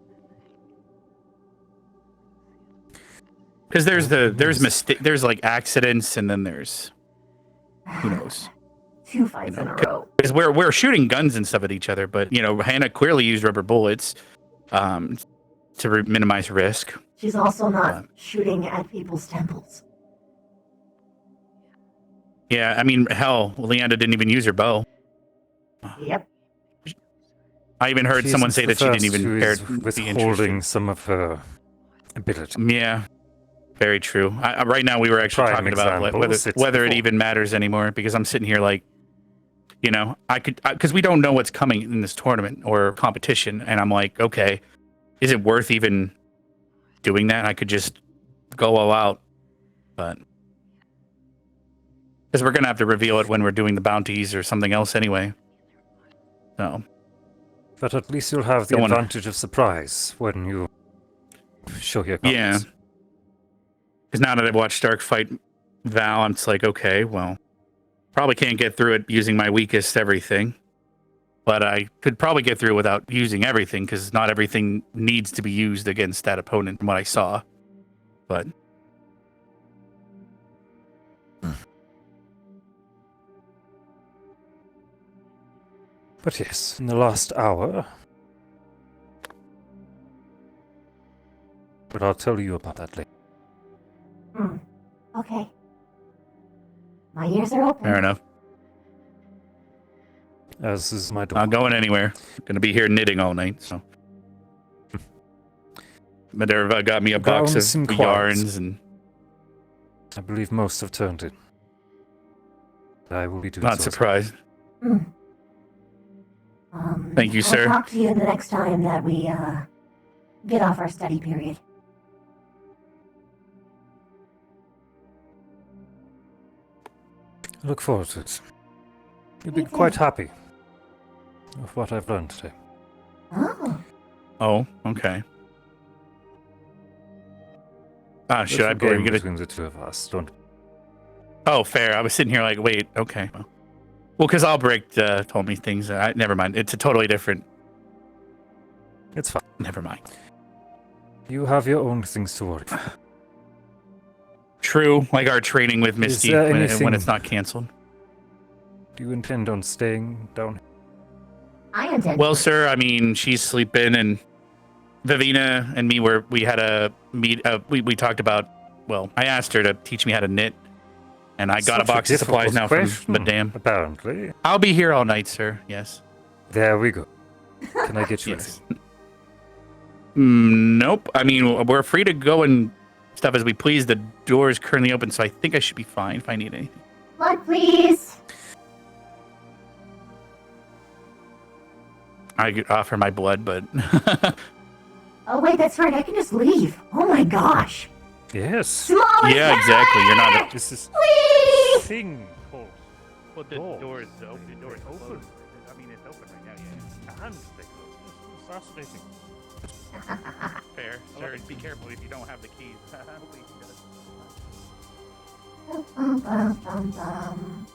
Because there's like accidents, and then there's who knows. 2 fights in a row. Because we're shooting guns and stuff at each other, but Hannah clearly used rubber bullets to minimize risk. She's also not shooting at people's temples. Yeah, I mean, hell, Leanda didn't even use her bow. Yep. I even heard someone say that she didn't even care withholding some of her ability. Yeah, very true. Right now, we were actually talking about whether it even matters anymore, because I'm sitting here like, because we don't know what's coming in this tournament or competition, and I'm like, okay, is it worth even doing that? I could just go all out, but because we're gonna have to reveal it when we're doing the bounties or something else anyway. So, but at least you'll have the advantage of surprise when you show your cards. Yeah. Because now that I've watched Stark fight Val, I'm just like, okay, well, probably can't get through it using my weakest everything. But I could probably get through it without using everything, because not everything needs to be used against that opponent from what I saw. But yes, in the last hour. But I'll tell you about that later. Okay. My ears are open. fair enough. As is my door. Not going anywhere. Gonna be here knitting all night, so. Minerva got me a box of yarns, and I believe most have turned in. I will be doing not surprised. Thank you, sir. I'll talk to you the next time that we get off our study period. I look forward to it. You'll be quite happy with what I've learned today. Oh, okay. Should I game get it between the two of us? Don't. Oh, fair. I was sitting here like, wait, okay. Well, because Albrecht told me things. Never mind. It's a totally different. It's fine. Never mind. You have your own things to worry about. True, like our training with Misty when it's not canceled. Do you intend on staying down here? I intend. Well, sir, I mean, she's sleeping, and Vivina and me we had a meet. We talked about. Well, I asked her to teach me how to knit, and I got a box of supplies now from Madame. Apparently, I'll be here all night, sir. Yes. There we go. Can I get you anything? Nope. I mean, we're free to go and stuff as we please. The door is currently open, so I think I should be fine if I need anything. Blood, please. I could offer my blood, but Oh wait, that's right. I can just leave. Oh my gosh. Yes. Smallest yeah, exactly. You're not. This is please. Thing called. Well, the door is open. The door is open. I mean, it's open right now. Yeah. And they close. This is fascinating. Fair. Sir, be careful if you don't have the keys. Bum, bum, bum, bum.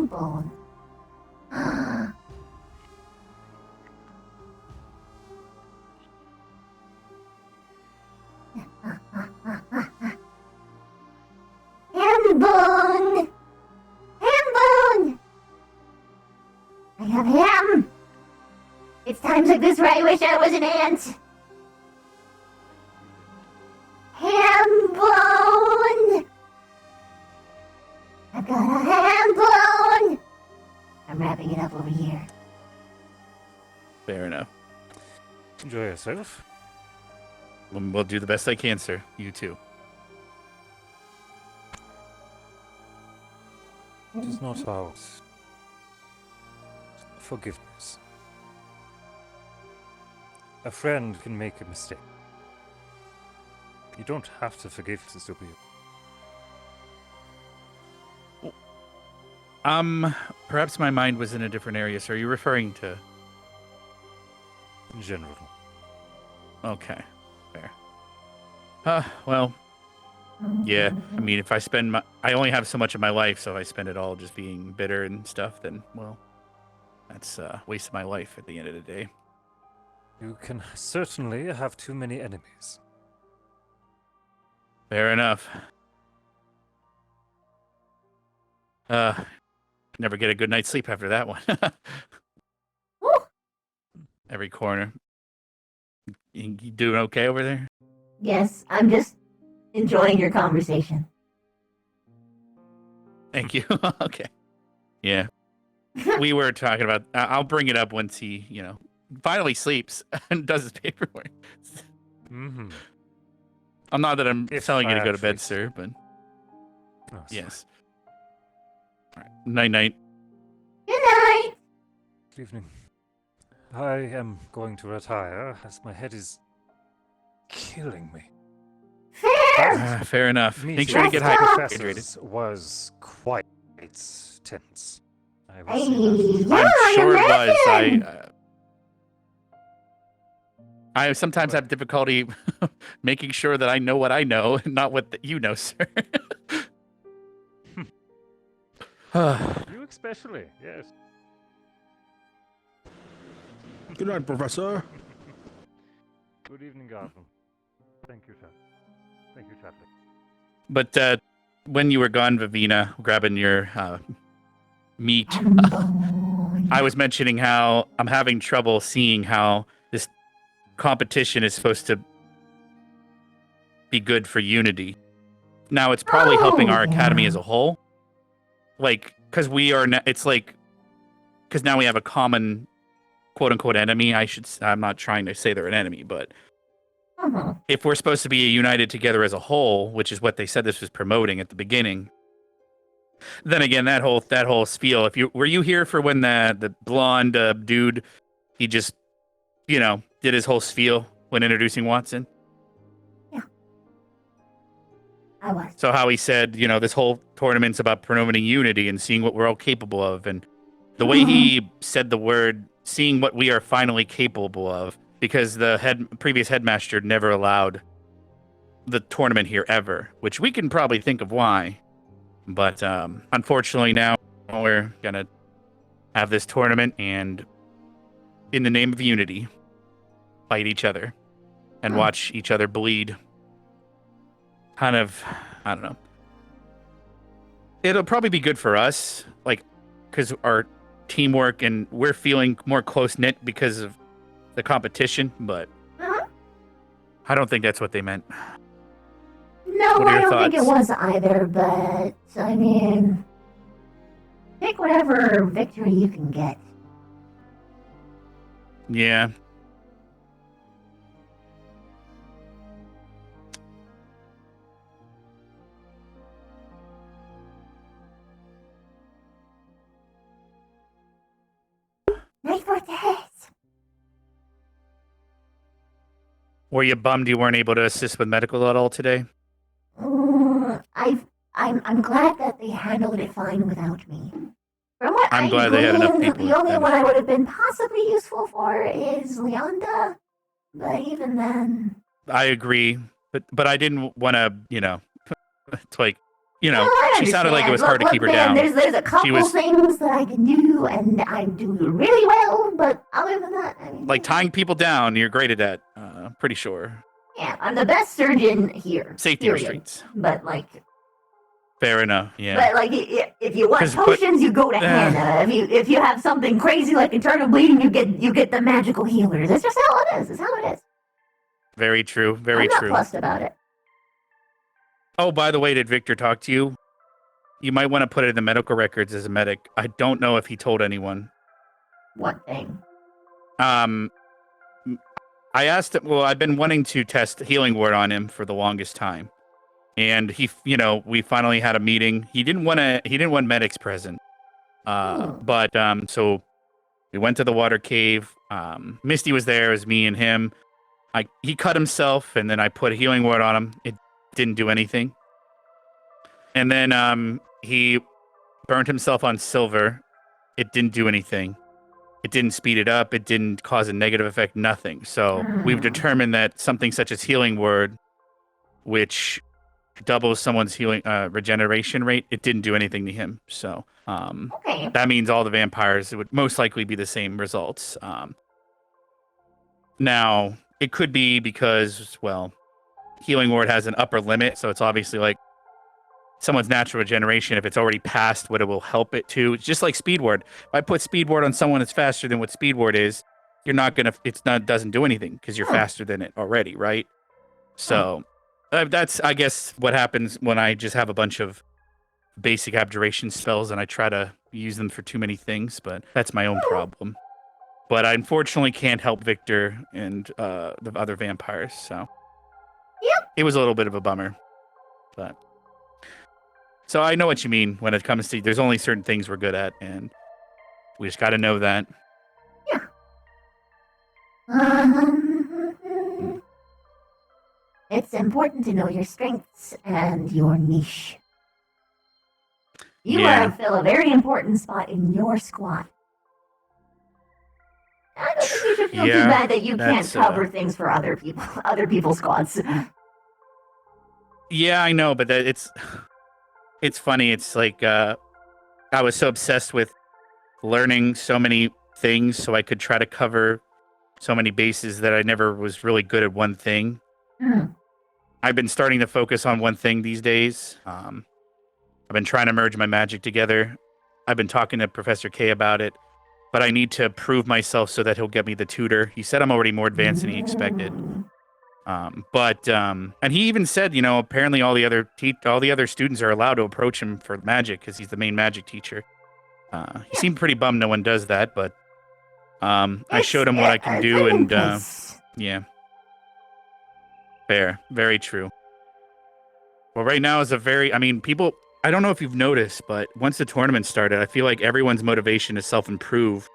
Bone. Hambone! Hambone! I have ham! It's times like this where I wish I was an ant! Hambone! I've got a ham bone! I'm wrapping it up over here. Fair enough. Enjoy yourself. We'll do the best I can, sir. You too. It is not ours. forgiveness. A friend can make a mistake. You don't have to forgive to still be. Perhaps my mind was in a different area. So are you referring to? In general. Okay, fair. Well, yeah. I mean, if I I only have so much of my life, so if I spend it all just being bitter and stuff, then, well, that's a waste of my life at the end of the day. You can certainly have too many enemies. Fair enough. Never get a good night's sleep after that one. Every corner. You doing okay over there? Yes, I'm just enjoying your conversation. Thank you. Okay. Yeah. We were talking about, I'll bring it up once he, finally sleeps and does his paperwork. Mm-hmm. I'm not that I'm telling you to go to bed, sir, but yes. All right. Night-night. Good night. Good evening. I am going to retire as my head is killing me. Fair enough. Make sure you get hydrated. Was quite tense. I'm sure it was. I sometimes have difficulty making sure that I know what I know, and not what you know, sir. You especially, yes. Good night, Professor. Good evening, Gotham. Thank you, Chaplain. But when you were gone, Vivina, grabbing your meat, I was mentioning how I'm having trouble seeing how this competition is supposed to be good for unity. Now, it's probably helping our academy as a whole. Like, because because now we have a common quote-unquote enemy. I'm not trying to say they're an enemy, but if we're supposed to be united together as a whole, which is what they said this was promoting at the beginning, then again, that whole spiel. Were you here for when the blonde dude, he just did his whole spiel when introducing Watson? Yeah, I was. So how he said, this whole tournament's about promoting unity and seeing what we're all capable of, and the way he said the word, seeing what we are finally capable of, because the previous headmaster never allowed the tournament here ever, which we can probably think of why. But unfortunately now we're going to have this tournament and in the name of unity, fight each other and watch each other bleed. Kind of, I don't know. It'll probably be good for us, because our teamwork and we're feeling more close-knit because of the competition, but I don't think that's what they meant. No, I don't think it was either, but, I mean, take whatever victory you can get. Yeah. Night for this. Were you bummed you weren't able to assist with medical at all today? I'm glad that they handled it fine without me. From what I'm glad they had enough gleaned, people. The only one I would have been possibly useful for is Leonda, but even then... I agree, but I didn't want to, it's like, I she sounded like it was hard to keep her man, down. There's a couple things that I can do, and I do really well, but other than that, I mean... Like tying people down, you're great at that, pretty sure. Yeah, I'm the best surgeon here. Safety period. restraints. But, Fair enough, yeah. But, if you want potions, you go to Hannah. If you have something crazy like internal bleeding, you get the magical healers. It's just how it is. It's how it is. Very true, very I'm true. not fussed about it. Oh, by the way, did Victor talk to you? You might want to put it in the medical records as a medic. I don't know if he told anyone. What thing? I asked him, I've been wanting to test healing word on him for the longest time. And he, we finally had a meeting. He didn't want medics present. So We went to the water cave. Misty was there. It was me and him. He cut himself, and then I put a healing word on him. It didn't do anything. And then he burned himself on silver. It didn't do anything. It didn't speed it up. It didn't cause a negative effect. Nothing. So we've determined that something such as healing word, which doubles someone's healing regeneration rate, it didn't do anything to him. So that means all the vampires, it would most likely be the same results. Now, it could be because, well, healing word has an upper limit, so it's obviously like someone's natural regeneration. If it's already past what it will help it to, it's just like speed word. If I put speed word on someone that's faster than what speed word is, doesn't do anything because you're faster than it already, right? So that's, I guess, what happens when I just have a bunch of basic abjuration spells and I try to use them for too many things, but that's my own problem. But I unfortunately can't help Victor and the other vampires, so it was a little bit of a bummer. But so I know what you mean when it comes to, there's only certain things we're good at, and we just got to know that. It's important to know your strengths and your niche. You fill a very important spot in your squad. I don't think you should feel too bad that you can't cover things for other people's squads. Yeah, I know, but it's funny. It's like I was so obsessed with learning so many things so I could try to cover so many bases that I never was really good at one thing. I've been starting to focus on one thing these days. I've been trying to merge my magic together. I've been talking to Professor K about it, but I need to prove myself so that he'll get me the tutor. He said I'm already more advanced than he expected. And he even said, apparently all the other students are allowed to approach him for magic because he's the main magic teacher. He seemed pretty bummed no one does that, but I showed him what I can do, and yeah. Fair. Very true. Well, right now is people, I don't know if you've noticed, but once the tournament started, I feel like everyone's motivation to self-improve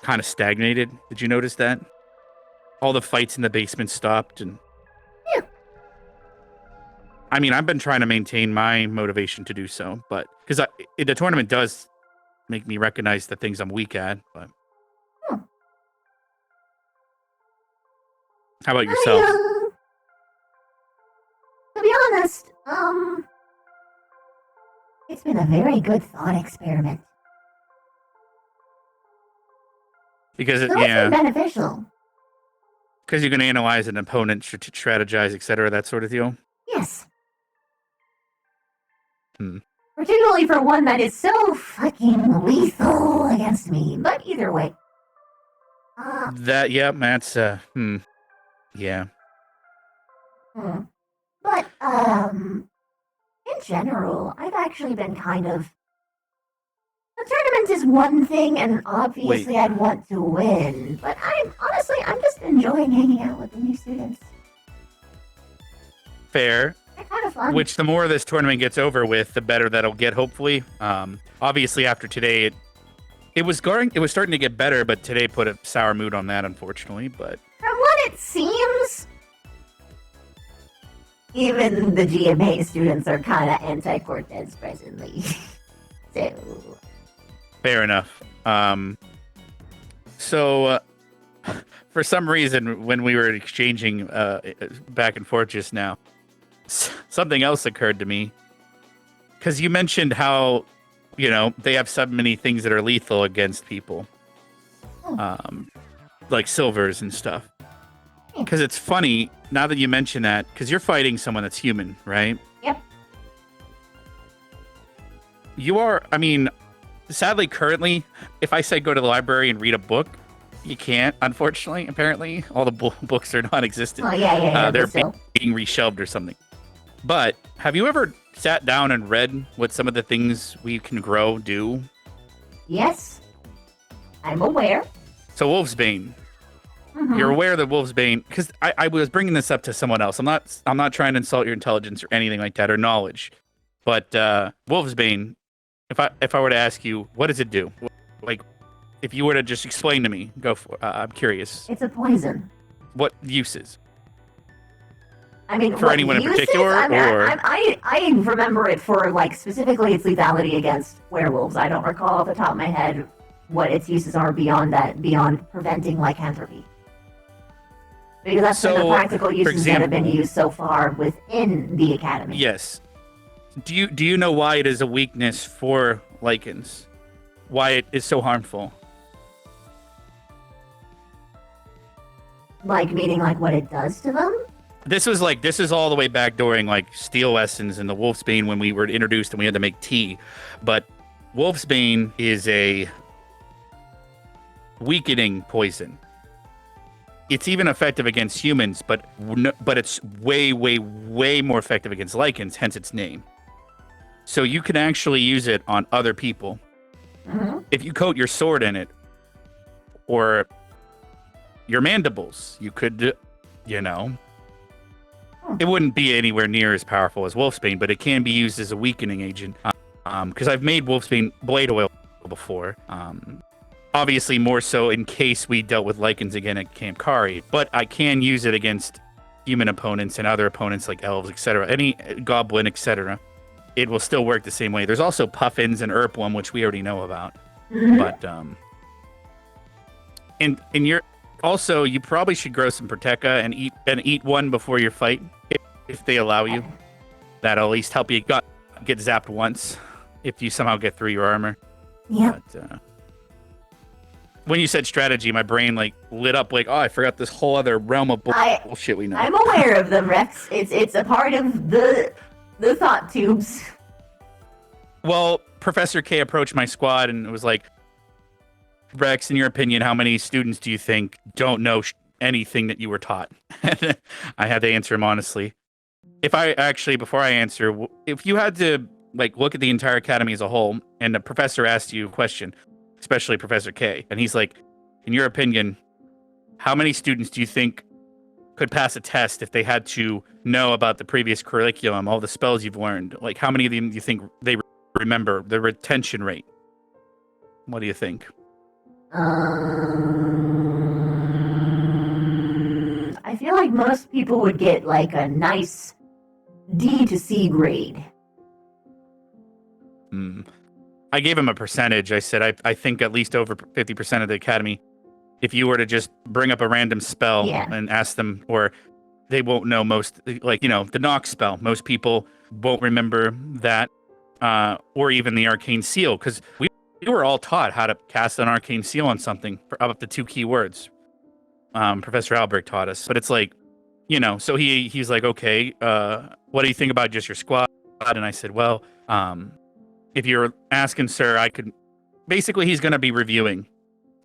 kind of stagnated. Did you notice that? All the fights in the basement stopped, and I've been trying to maintain my motivation to do so, but because the tournament does make me recognize the things I'm weak at. But how about yourself? To be honest, it's been a very good thought experiment. Because it's been beneficial. Because you can analyze an opponent, strategize, etc., that sort of deal. Yes. Particularly for one that is so fucking lethal against me. But either way. That's yeah. But, in general, I've actually been kind of... The tournament is one thing, and obviously I'd want to win, but I'm just enjoying hanging out with the new students. Fair. They're kind of fun. Which, the more this tournament gets over with, the better that'll get, hopefully. Obviously, after today, it was starting to get better, but today put a sour mood on that, unfortunately, but... From what it seems... Even the GMA students are kind of anti-Cortez presently. So... Fair enough. So, for some reason, when we were exchanging back and forth just now, something else occurred to me. Because you mentioned how, they have so many things that are lethal against people. Like silvers and stuff. Because it's funny, now that you mention that, because you're fighting someone that's human, right? Yep. You are, sadly, currently, if I say go to the library and read a book, you can't, unfortunately, apparently. All the books are non-existent. Oh, yeah. They're being reshelved or something. But have you ever sat down and read what some of the things we can grow do? Yes. I'm aware. So Wolfsbane. You're aware that Wolfsbane, because I was bringing this up to someone else. I'm not trying to insult your intelligence or anything like that, or knowledge. But Wolfsbane, if I were to ask you, what does it do? Like, If you were to just explain to me, go for. I'm curious. It's a poison. What uses? I mean, for what anyone in uses? particular, I remember it for like specifically its lethality against werewolves. I don't recall off the top of my head what its uses are beyond that, beyond preventing lycanthropy. Because that's been the practical uses that have been used so far within the academy. Yes. Do you know why it is a weakness for lichens? Why it is so harmful? Like, meaning like what it does to them? This is all the way back during like Steel Essence and the Wolfsbane when we were introduced and we had to make tea. But Wolfsbane is a weakening poison. It's even effective against humans, but it's way, way, way more effective against lichens, hence its name. So you can actually use it on other people. Mm-hmm. If you coat your sword in it, or your mandibles, you could, it wouldn't be anywhere near as powerful as Wolfsbane, but it can be used as a weakening agent. Because I've made Wolfsbane blade oil before. Obviously more so in case we dealt with lichens again at Camp Kari, but I can use it against human opponents and other opponents like elves, etc. Any goblin, etc. It will still work the same way. There's also puffins and Earthworm, which we already know about. Mm-hmm. But and you probably should grow some Protecca and eat one before your fight if they allow you. That'll at least help you get zapped once if you somehow get through your armor. Yeah. But, when you said strategy, my brain lit up oh, I forgot this whole other realm of bullshit we know. I'm aware of them, Rex. It's a part of the thought tubes. Well, Professor K approached my squad and was like, Rex, in your opinion, how many students do you think don't know anything that you were taught? I had to answer him honestly. Before I answer, if you had to look at the entire academy as a whole, and the professor asked you a question, especially Professor K, and he's like, in your opinion, how many students do you think could pass a test if they had to know about the previous curriculum, all the spells you've learned? How many of them do you think they remember? The retention rate? What do you think? I feel like most people would get a nice D to C grade. I gave him a percentage. I said I think at least over 50% of the academy, if you were to just bring up a random spell and ask them, or they won't know most, the knock spell. Most people won't remember that, or even the arcane seal, because we were all taught how to cast an arcane seal on something for up to 2 keywords. Professor Albrecht taught us, but it's so he's like, okay, what do you think about just your squad? And I said, well, if you're asking, sir, I could. Basically, he's going to be reviewing.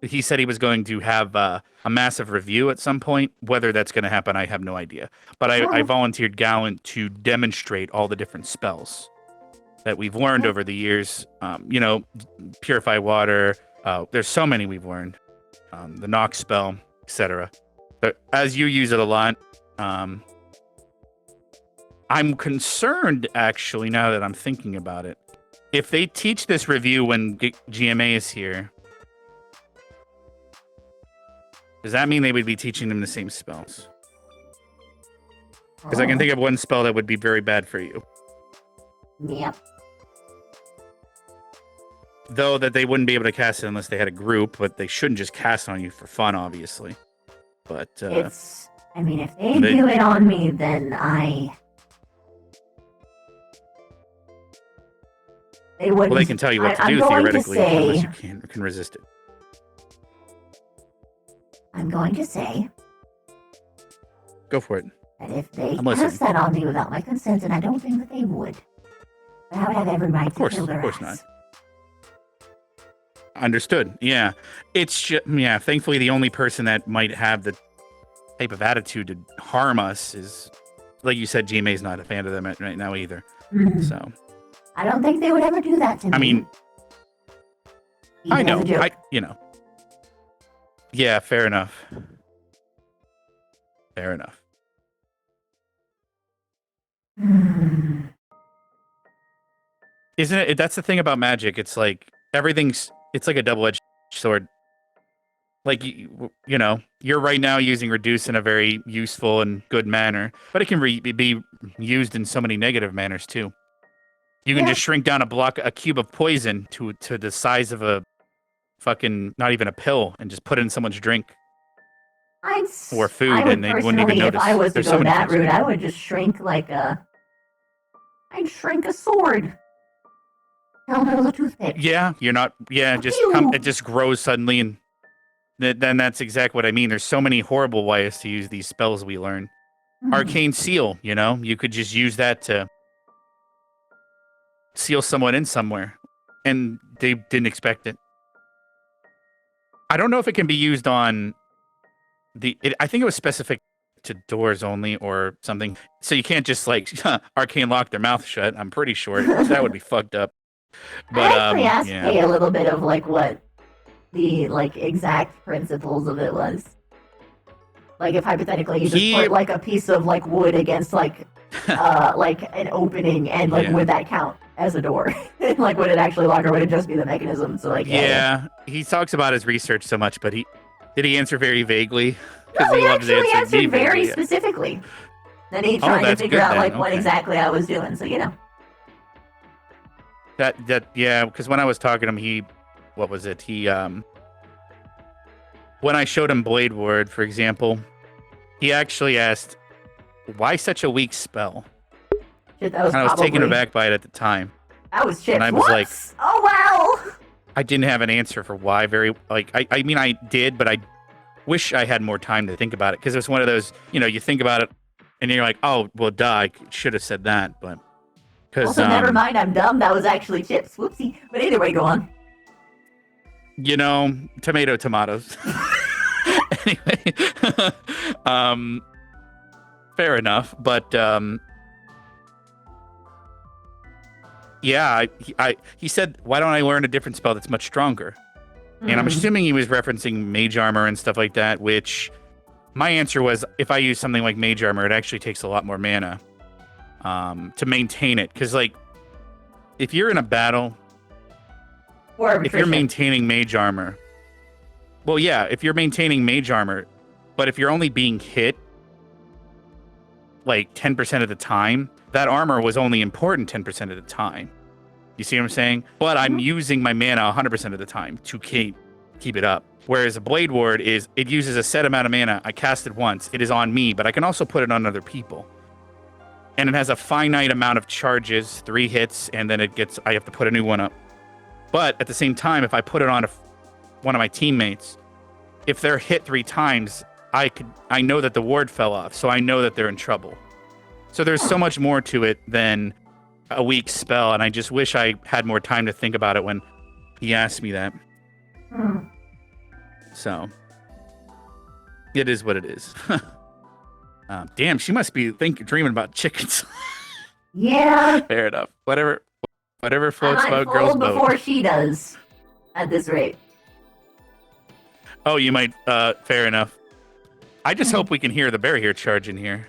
He said he was going to have a massive review at some point. Whether that's going to happen, I have no idea. But I volunteered Gallant to demonstrate all the different spells that we've learned over the years. Purify water. There's so many we've learned. The knock spell, etc. But as you use it a lot, I'm concerned, actually, now that I'm thinking about it. If they teach this review when GMA is here, does that mean they would be teaching them the same spells? Because I can think of one spell that would be very bad for you. Yep. Though that they wouldn't be able to cast it unless they had a group, but they shouldn't just cast on you for fun, obviously. But if they do it on me, then they wouldn't. Well, they can tell you what to do theoretically, unless you can resist it. I'm going to say. Go for it. That if they cast that on me without my consent, and I don't think that they would, but I would have every right to kill their ass. Of course not. Understood. Yeah, it's just, thankfully, the only person that might have the type of attitude to harm us is, like you said, GMA's not a fan of them right now either. Mm-hmm. So. I don't think they would ever do that to me. I mean, I know. Yeah, fair enough. Fair enough. Isn't it? That's the thing about magic. It's like everything's. It's like a double-edged sword. like you know, you're right now using reduce in a very useful and good manner, but it can be used in so many negative manners too. You can just shrink down a cube of poison to the size of a fucking not even a pill, and just put it in someone's drink or food, and they wouldn't even notice. If I was to There's go so many that things. route, I would just shrink like a. I'd shrink a sword. Tell them it was a toothpick. Yeah, you're not. Yeah, just it just grows suddenly, and then that's exactly what I mean. There's so many horrible ways to use these spells we learn. Arcane seal, you know, you could just use that to seal someone in somewhere, and they didn't expect it. I don't know if it can be used on I think it was specific to doors only or something. So you can't just like arcane lock their mouth shut. I'm pretty sure that would be fucked up. But I actually asked yeah. Kay a little bit of like what the like exact principles of it was. Like if hypothetically you just put like a piece of like wood against like an opening, and like would that count as a door? Like would it actually lock, or would it just be the mechanism? So like yeah, he talks about his research so much, but did he answer very vaguely? No, he loves actually answered very vaguely. specifically. Then he tried to that's figure good out then, like what okay. exactly I was doing. So you know. That yeah, because when I was talking to him, what was it? When I showed him Blade Ward, for example, he actually asked, "Why such a weak spell?" Shit, that was and I was taken probably- aback by it at the time. That was shit. And I was like, oh wow. I didn't have an answer for why. I mean, I did, but I wish I had more time to think about it, because it was one of those, you know, you think about it and you're like, oh, well, duh, I should have said that, but because Also, never mind, I'm dumb. That was actually chips. Whoopsie. But either way, go on. you know, tomatoes. Anyway, fair enough, but yeah, he said, why don't I learn a different spell that's much stronger? And I'm assuming he was referencing mage armor and stuff like that, which my answer was, if I use something like mage armor, it actually takes a lot more mana to maintain it. Because, like, if you're in a battle, if you're maintaining mage armor, well, yeah, if you're maintaining mage armor, but if you're only being hit, like, 10% of the time, that armor was only important 10% of the time. You see what I'm saying? But I'm using my mana 100% of the time to keep it up. Whereas a Blade Ward it uses a set amount of mana. I cast it once. It is on me, but I can also put it on other people. And it has a finite amount of charges, 3 hits, and then I have to put a new one up. But at the same time, if I put it on one of my teammates, if they're hit 3 times, I know that the ward fell off, so I know that they're in trouble. So there's so much more to it than a weak spell, and I just wish I had more time to think about it when he asked me that. So it is what it is. Damn, she must be dreaming about chickens. Yeah. Fair enough. Whatever floats I might boat, girls fold boat. before she does. At this rate. Oh, you might. Fair enough. I just hope we can hear the bear here charge in here.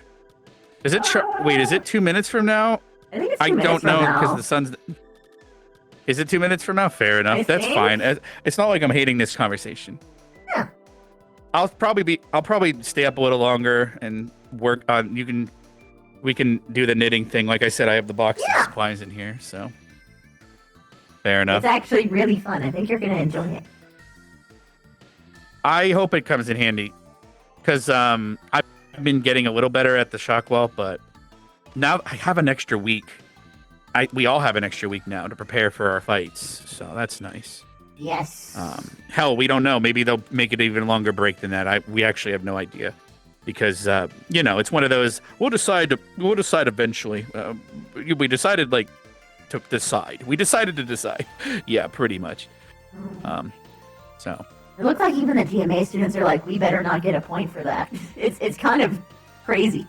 Is it? Wait, is it 2 minutes from now? I think it's 2 minutes don't know from now. because the sun's. Is it 2 minutes from now? Fair enough. That's think. fine. It's not like I'm hating this conversation. Yeah. I'll probably stay up a little longer and work on. We can do the knitting thing. Like I said, I have the box of supplies in here, so. Fair enough. It's actually really fun. I think you're gonna enjoy it. I hope it comes in handy, because I've been getting a little better at the shock wall, but now I have an extra week. We all have an extra week now to prepare for our fights, so that's nice. Yes. Hell, we don't know. Maybe they'll make it even longer break than that. We actually have no idea, because it's one of those. We'll decide eventually. We decided to decide. We decided to decide. Yeah, pretty much. So. It looks like even the GMA students are like, we better not get a point for that. It's kind of crazy.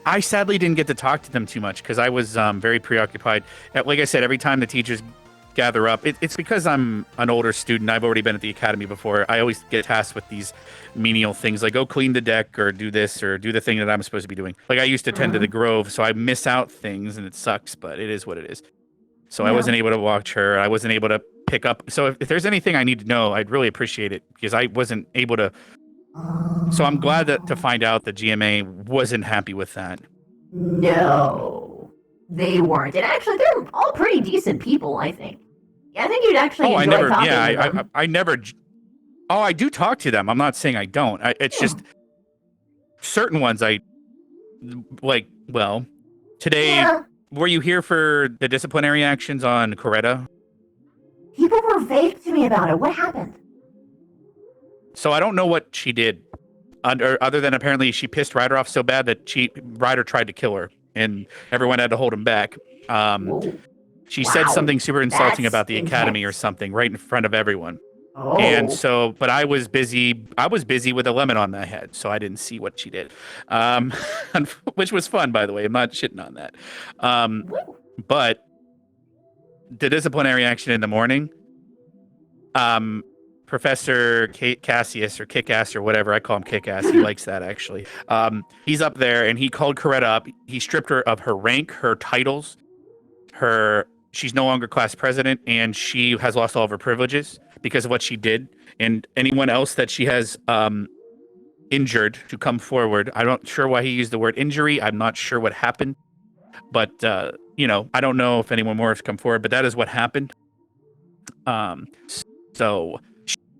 I sadly didn't get to talk to them too much because I was very preoccupied. Like I said, every time the teachers gather up, it's because I'm an older student. I've already been at the academy before. I always get tasked with these menial things like, go clean the deck or do this or do the thing that I'm supposed to be doing. Like I used to tend to the Grove, so I miss out things and it sucks, but it is what it is. So I wasn't able to watch her. I wasn't able to pick up. So if there's anything I need to know, I'd really appreciate it because I wasn't able to. So I'm glad to find out that GMA wasn't happy with that. No, they weren't. And actually, they're all pretty decent people, I think. I think you'd actually enjoy talking to them. I never. Oh, I do talk to them. I'm not saying I don't. It's just certain ones I like. Well, today, were you here for the disciplinary actions on Coretta? People were vague to me about it. What happened? So I don't know what she did, other than apparently she pissed Ryder off so bad that Ryder tried to kill her, and everyone had to hold him back. She said something super insulting about the academy or something right in front of everyone. And so, but I was busy. I was busy with a lemon on my head, so I didn't see what she did, which was fun, by the way. I'm not shitting on that. But the disciplinary action in the morning, Professor Cassius or Kickass or whatever, I call him Kickass. He likes that actually. He's up there and he called Coretta up. He stripped her of her rank, her titles, she's no longer class president, and she has lost all of her privileges because of what she did. And anyone else that she has injured to come forward. I'm not sure why he used the word injury. I'm not sure what happened. But, I don't know if anyone more has come forward, but that is what happened. So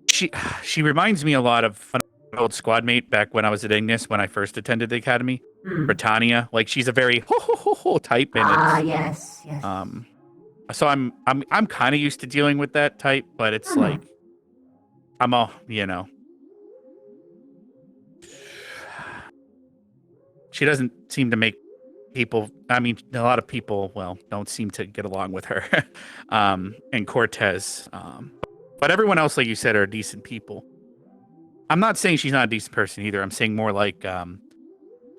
she reminds me a lot of an old squad mate back when I was at Ignis when I first attended the academy. Britannia. Like, she's a very ho type. And yes. So I'm kind of used to dealing with that type, but it's like I'm all, she doesn't seem to make people. I mean, a lot of people, don't seem to get along with her. And Cortez. But everyone else, like you said, are decent people. I'm not saying she's not a decent person either. I'm saying more like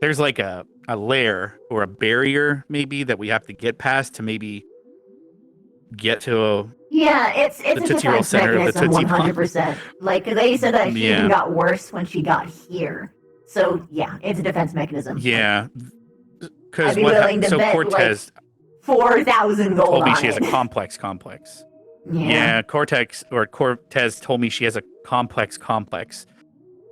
there's like a layer or a barrier maybe that we have to get past to maybe get to it's a defense mechanism, 100%. Like, they said that she even got worse when she got here. So, it's a defense memechanism. Yeah. Because Cortez 4,000 gold told me she has a complex. Yeah, Cortez told me she has a complex.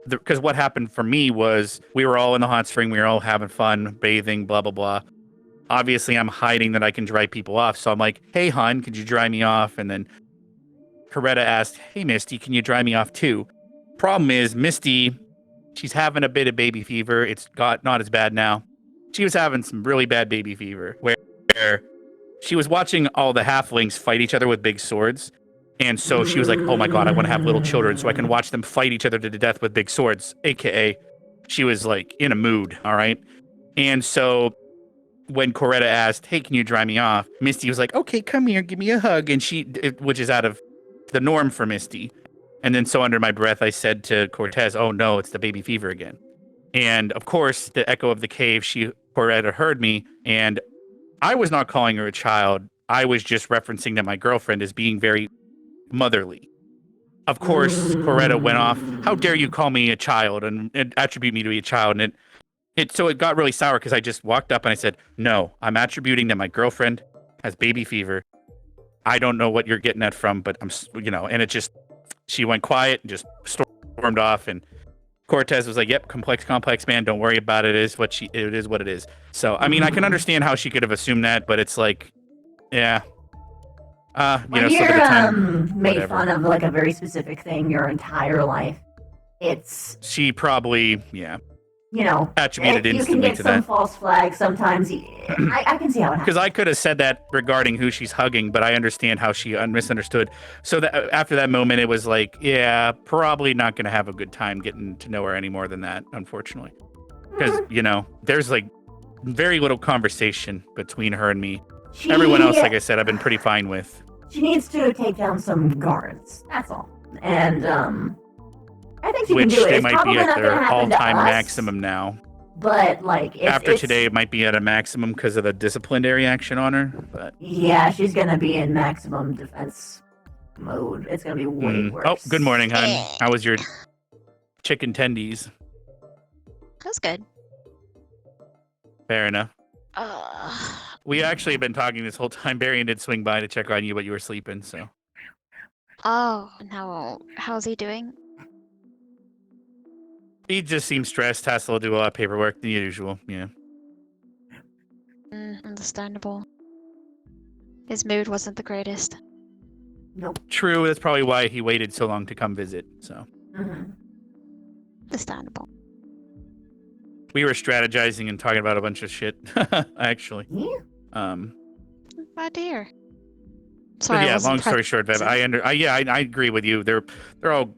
Because what happened for me was we were all in the hot spring. We were all having fun, bathing, blah, blah, blah. Obviously, I'm hiding that I can dry people off. So I'm like, hey, hon, could you dry me off? And then Coretta asked, hey, Misty, can you dry me off too? Problem is, Misty, she's having a bit of baby fever. It's not as bad now. She was having some really bad baby fever where she was watching all the halflings fight each other with big swords. And so she was like, oh my God, I want to have little children so I can watch them fight each other to the death with big swords. AKA, she was like in a mood, all right? And so when Coretta asked, hey, can you dry me off? Misty was like, okay, come here, give me a hug. And which is out of the norm for Misty. And then so under my breath, I said to Cortez, oh no, it's the baby fever again. And of course, the echo of the cave, Coretta heard me. And I was not calling her a child. I was just referencing that my girlfriend is being very motherly. Of course, Coretta went off, how dare you call me a child and attribute me to be a child? And so it got really sour because I just walked up and I said, no, I'm attributing that my girlfriend has baby fever. I don't know what you're getting that from, but and it just, she went quiet and just stormed off. And Cortez was like, yep, complex, man. Don't worry about it. It is what it is. So, I mean, I can understand how she could have assumed that, but it's like, yeah. When you're made fun of like a very specific thing your entire life, she probably, attributed you instantly can get to some that. false flags sometimes. I can see how it happens. Because I could have said that regarding who she's hugging, but I understand how she misunderstood. So that after that moment, it was like, yeah, probably not going to have a good time getting to know her any more than that, unfortunately. Because, there's like very little conversation between her and me. Everyone else, like I said, I've been pretty fine with. She needs to take down some guards. That's all. And I think she can do it. They It's might be probably at not their gonna happen to all-time us, maximum now. But like, After today, it might be at a maximum because of the disciplinary action on her. But yeah, she's gonna be in maximum defense mode. It's gonna be way worse. Oh, good morning, hon. How was your chicken tendies? That's good. Fair enough. We actually have been talking this whole time. Barian did swing by to check on you, but you were sleeping, so. Oh, and how's he doing? He just seems stressed, has to do a lot of paperwork, the usual, yeah. Understandable. His mood wasn't the greatest. Nope. True, that's probably why he waited so long to come visit, so. Understandable. We were strategizing and talking about a bunch of shit, actually. Oh dear. But Sorry, I yeah, wasn't long story short, present. Bev, I agree with you. They're all,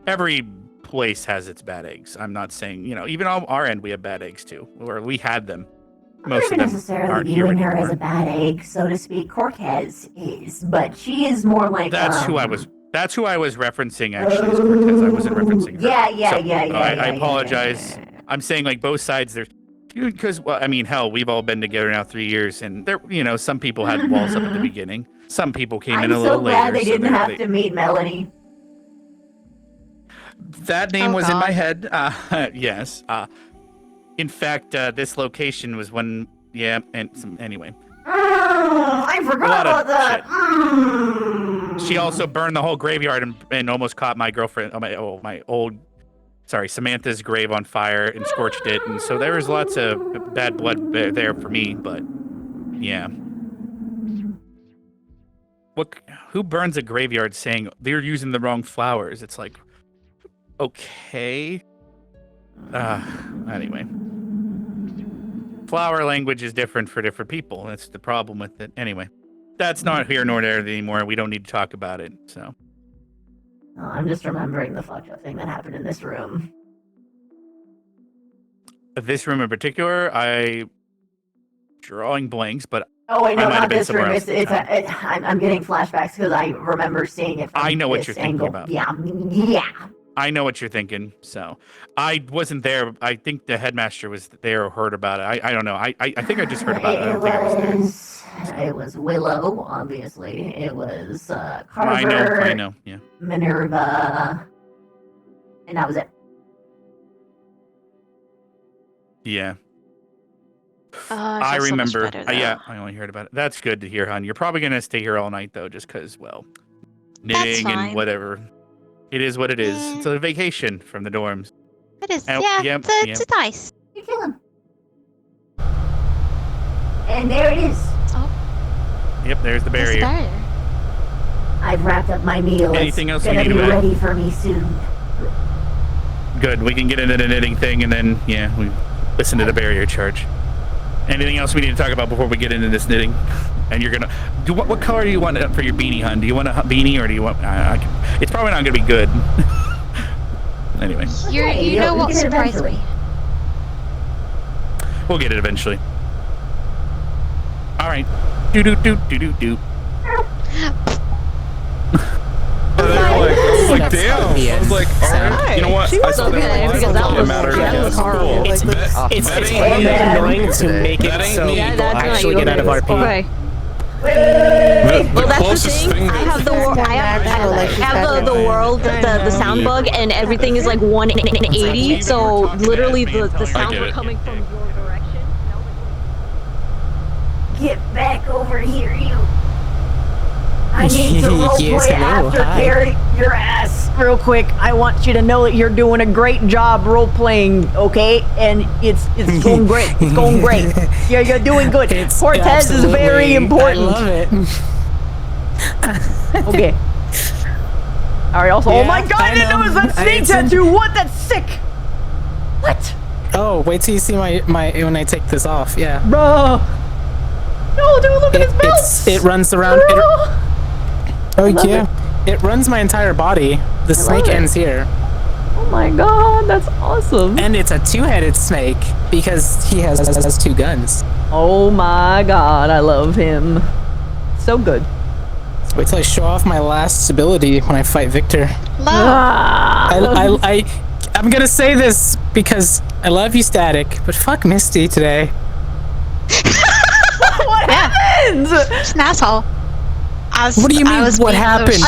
every place has its bad eggs. I'm not saying, even on our end we have bad eggs too, or we had them. Most I'm of not them necessarily aren't here viewing her anymore. as a bad egg, so to speak. Cortez is, but she is more like. That's who I was referencing. Actually, is Cortez. I wasn't referencing her. I apologize. I'm saying like both sides. There's because hell, we've all been together now 3 years, and there, some people had walls up at the beginning. Some people came in a little later. I'm so glad they didn't have to meet Melanie. That name was in my head. Yes. In fact, this location was one. Yeah, and anyway. I forgot about that. She also burned the whole graveyard and almost caught my girlfriend, Samantha's grave on fire and scorched it. And so there was lots of bad blood there for me, but yeah. Who burns a graveyard saying they're using the wrong flowers? It's like, okay. Anyway. Flower language is different for different people. That's the problem with it. Anyway, that's not here nor there anymore. We don't need to talk about it, so. Oh, I'm just remembering the fucked up thing that happened in this room. This room in particular, drawing blanks, but oh wait, no, I might not have been this room. somewhere else. I'm getting flashbacks because I remember seeing it. From I know what this you're thinking angle. about. Yeah. I know what you're thinking. So I wasn't there. I think the headmaster was there or heard about it. I don't know. I think I just heard about it. I don't think I was there. It was Willow, obviously. It was Carver. I know. Yeah. Minerva, and that was it. Yeah. I I remember. So Yeah, I only heard about it. That's good to hear, hon. You're probably gonna stay here all night though, just because, knitting and whatever. It is what it is. It's a vacation from the dorms. It is. And, It's nice. You kill him. And there it is. Oh. Yep, there's the barrier. I've wrapped up my meal. Anything else it's we gonna need be to add? ready for me soon. Good. We can get into the knitting thing, and then we listen to the barrier charge. Anything else we need to talk about before we get into this knitting? And you're gonna do what color do you want for your beanie, hun? Do you want a beanie or do you want? It's probably not gonna be good. Anyway, You know what surprised me? We'll get it eventually. All right. Do. I was like, damn. I was like, all right, you know what? I still okay, because that was horrible. It's annoying to make it so people actually get out of RP. Okay. Well, that's the thing. I have the world, the sound bug, and everything is like 180. So literally, the sounds are coming from your direction. Get back over here, you. I need to roleplay after carry your ass. Real quick, I want you to know that you're doing a great job role-playing, okay? And it's going great. It's going great. You're doing good. Cortez is very important. I love it. Okay. Alright, also, oh my god, I didn't notice that snake tattoo! What? That's sick! What? Oh, wait till you see my when I take this off, yeah. Bro! No, dude, look at his belt! It runs around. Oh yeah, it runs my entire body. The snake ends here. Oh my god, that's awesome. And it's a two-headed snake because he has two guns. Oh my god, I love him. So good. Wait till I show off my last ability when I fight Victor. I'm gonna say this because I love you, Static, but fuck Misty today. What happened? She's an asshole. What do you mean? What happened?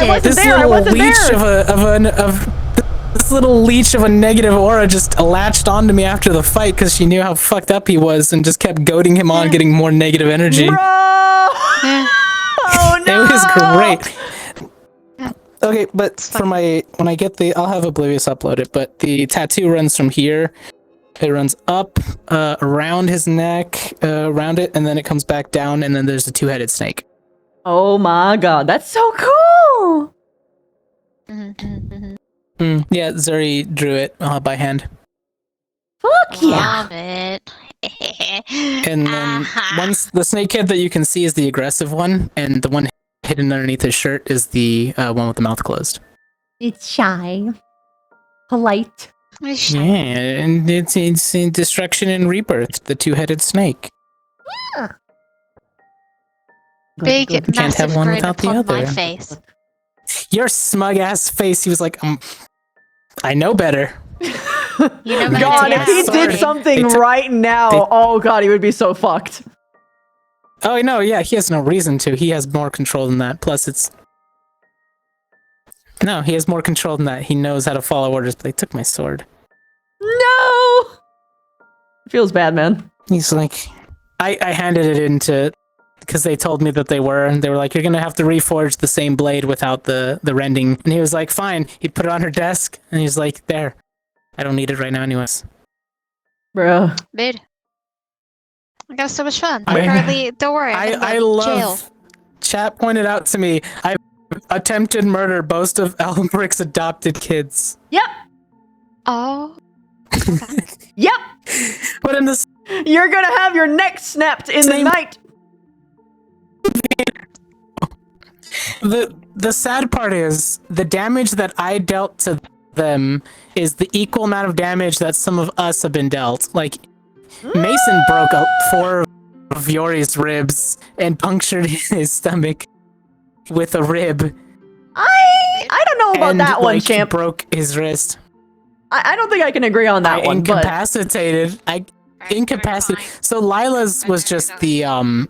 This little leech of a negative aura just latched onto me after the fight because she knew how fucked up he was and just kept goading him on, getting more negative energy. Bro! Oh no! It was great. Okay, but for when I get I'll have Oblivious upload it, but the tattoo runs from here. It runs up, around his neck, around it, and then it comes back down, and then there's a two-headed snake. Oh my god, that's so cool! Yeah, Zuri drew it by hand. Fuck yeah! Love it. And then once the snake head that you can see is the aggressive one, and the one hidden underneath his shirt is the one with the mouth closed. It's shy. Polite. Yeah, and it's in Destruction and Rebirth, the two-headed snake. Yeah. Big, You can't have massive one grin without the upon other. my face. Your smug-ass face, he was like, I know better. You know God, if he did something right now, oh god, he would be so fucked. Oh, no, yeah, he has no reason to. He has more control than that. Plus, it's... No, he has more control than that. He knows how to follow orders, but they took my sword. No! Feels bad, man. He's like... I handed it into... Because they told me that they were, and they were like, you're gonna have to reforge the same blade without the rending. And he was like, fine. He put it on her desk, and he's like, there. I don't need it right now anyways. Bro. Dude. I got so much fun. I- Apparently, don't worry, I'm in the I love... jail. Chat pointed out to me, I attempted murder both of Almbric's adopted kids. Yep. Oh. Yep. But in this... You're gonna have your neck snapped in the night. The sad part is the damage that I dealt to them is the equal amount of damage that some of us have been dealt. Like Mason broke up 4 of Yori's ribs and punctured his stomach with a rib. I don't know about and, that one, like, champ. Broke his wrist. I don't think I can agree on that one. Incapacitated. Incapacitated. So Lila's was just the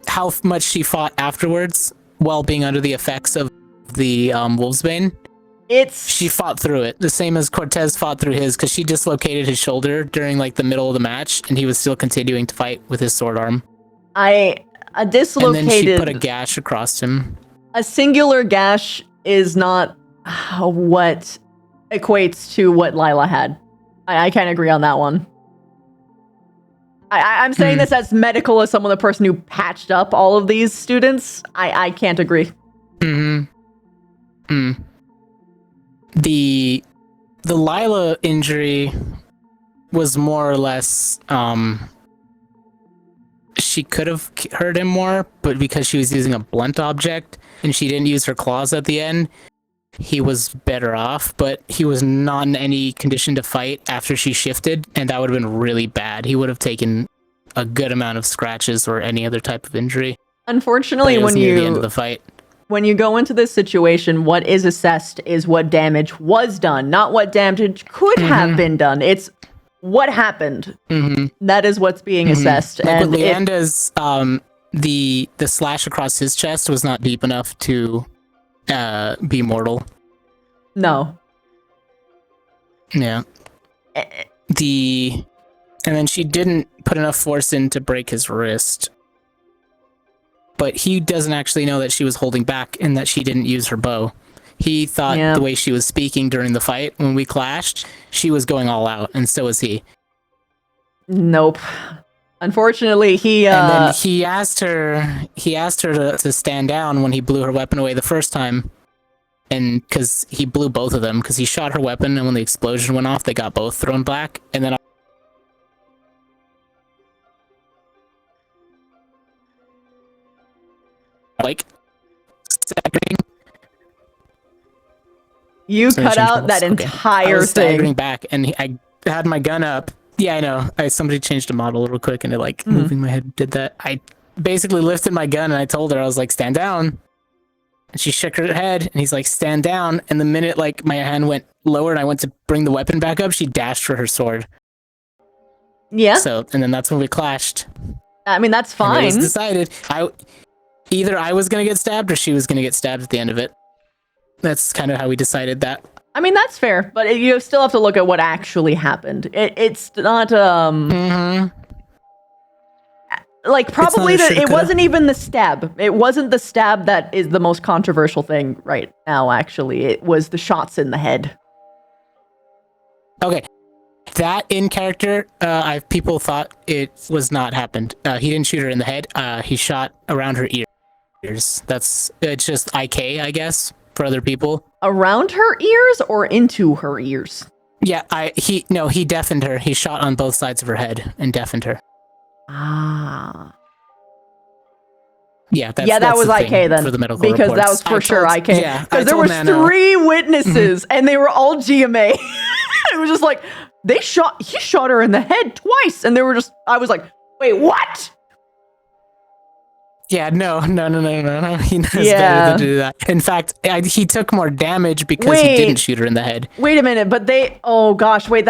how much she fought afterwards while being under the effects of the Wolfsbane. She fought through it, the same as Cortez fought through his, because she dislocated his shoulder during like the middle of the match, and he was still continuing to fight with his sword arm. I dislocated. And then she put a gash across him. A singular gash is not what equates to what Lila had. I can't agree on that one. I'm saying this as medical as someone, the person who patched up all of these students. I can't agree. The Lila injury was more or less she could have hurt him more, but because she was using a blunt object and she didn't use her claws at the end, he was better off, but he was not in any condition to fight after she shifted, and that would have been really bad. He would have taken a good amount of scratches or any other type of injury. Unfortunately, when near the end of the fight. When you go into this situation, what is assessed is what damage was done, not what damage could have been done. It's what happened. That is what's being assessed. Like and with Leanda's, the slash across his chest was not deep enough to be mortal. No. Yeah. And then she didn't put enough force in to break his wrist. But he doesn't actually know that she was holding back and that she didn't use her bow. He thought the way she was speaking during the fight when we clashed, she was going all out, and so was he. Nope. Unfortunately, he and then he asked her to stand down when he blew her weapon away the first time. And because he blew both of them, because he shot her weapon, and when the explosion went off, they got both thrown back. And then staggering. You cut out that entire I was staggering thing. back, and I had my gun up. Yeah, I know. Somebody changed the model real quick, and it moving my head did that. I basically lifted my gun, and I told her, I was like, stand down. And she shook her head, and he's like, stand down. And the minute my hand went lower, and I went to bring the weapon back up, she dashed for her sword. Yeah. So, and then that's when we clashed. I mean, that's And fine. it was decided. Either I was gonna get stabbed, or she was gonna get stabbed at the end of it. That's kind of how we decided that. I mean, that's fair, but you still have to look at what actually happened. It's not like probably It's not a it shoulda, wasn't even the stab. It wasn't the stab that is the most controversial thing right now, actually. It was the shots in the head. Okay. That in character, people thought it was not happened. He didn't shoot her in the head. He shot around her ears. It's just IK, I guess, for other people. Around her ears or into her ears? Yeah, he deafened her. He shot on both sides of her head and deafened her. Ah. Yeah, that was IK then, for the medical because reports. that was for sure IK. Yeah, because there was Nano. 3 witnesses and they were all GMA. It was just like he shot her in the head twice, and I was like, wait, what? Yeah, no. He knows better than to do that. In fact, he took more damage because he didn't shoot her in the head. Wait a minute, but oh gosh, wait,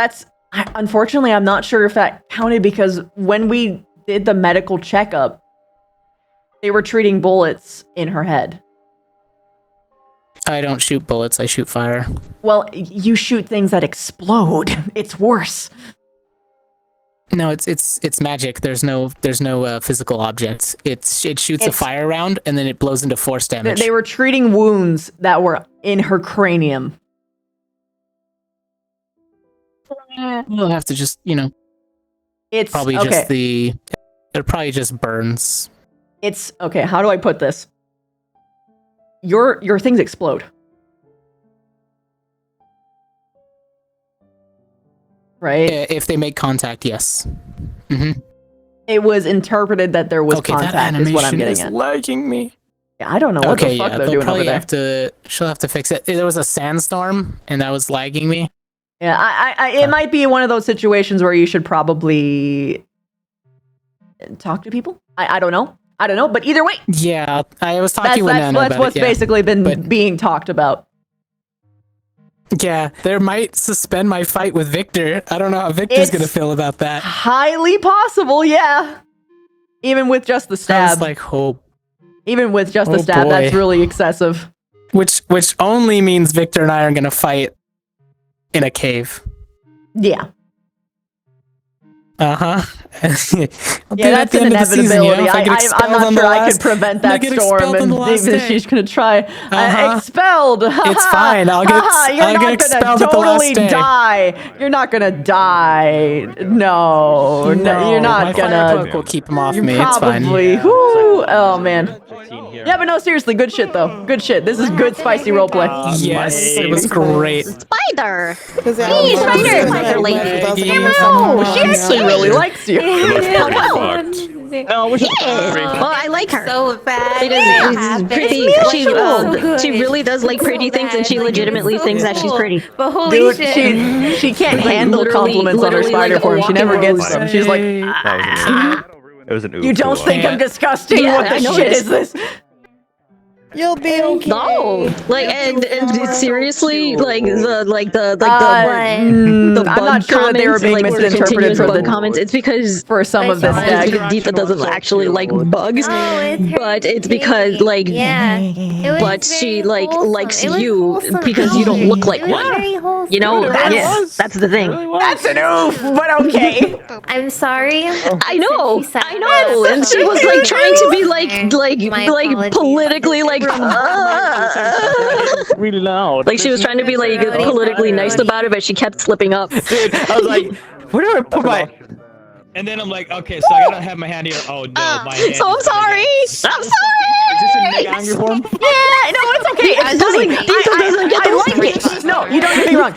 unfortunately, I'm not sure if that counted because when we did the medical checkup, they were treating bullets in her head. I don't shoot bullets, I shoot fire. Well, you shoot things that explode. It's worse. No, it's magic. There's no physical objects. It shoots a fire round and then it blows into force damage. They were treating wounds that were in her cranium. We'll have to just, it's probably okay. It probably just burns. It's okay. How do I put this? Your things explode. Right? If they make contact, yes. Mm-hmm. It was interpreted that there was contact, is what I'm getting at. Lagging me. Yeah, I don't know what the fuck they're doing over there. She'll have to fix it. There was a sandstorm, and that was lagging me. Yeah, it might be one of those situations where you should probably talk to people. I don't know. But either way. Yeah, I was talking with Nana that's about what's it, yeah. basically been being talked about. Yeah, they might suspend my fight with Victor. I don't know how Victor's gonna feel about that. Highly possible, yeah. Even with just the stab. Sounds like hope. Even with just the stab, boy. that's really excessive. Which only means Victor and I are gonna fight in a cave. Yeah. Yeah, that's an inevitability. I'm not sure I could prevent that storm, and even she's gonna try. Expelled. It's fine. I'll get expelled at the last day. Die. You're not gonna die. No, you're not gonna. Will keep him off me. It's fine. Probably. Oh man. Yeah, but no, seriously, good shit though. Good shit. This is good spicy roleplay. Yes, it was great. Spider. Hey, Spider lady. She actually really likes you. No, well, I like her. So bad. She's pretty. She really does like pretty things, and she legitimately thinks that she's pretty. But holy Dude, shit. she can't handle compliments on her spider form. She never gets them. She's like, It was an oof. you don't think I'm disgusting? Yeah, What the shit is this? You'll be okay. No, like and seriously, like the I'm bug not sure that they were comments, being like where misinterpreted continuous for bug the comments. It's because for some of this deck. Deetha doesn't actually like bugs, but it's because like, but she like likes you because you don't look like one. You know, that's the thing. That's an oof, but okay. I'm sorry. I know, and she was like trying to be like politically like. Really loud. Like she was trying to be like politically nice about it, but she kept slipping up. Dude, I was like, where do I put my? And then I'm like, okay, so I gotta have my hand here. Oh no, my hand. So I'm sorry. I'm sorry. Is this a big angry form? Yeah, no, it's okay. It's funny. I like it. No, you don't get me wrong.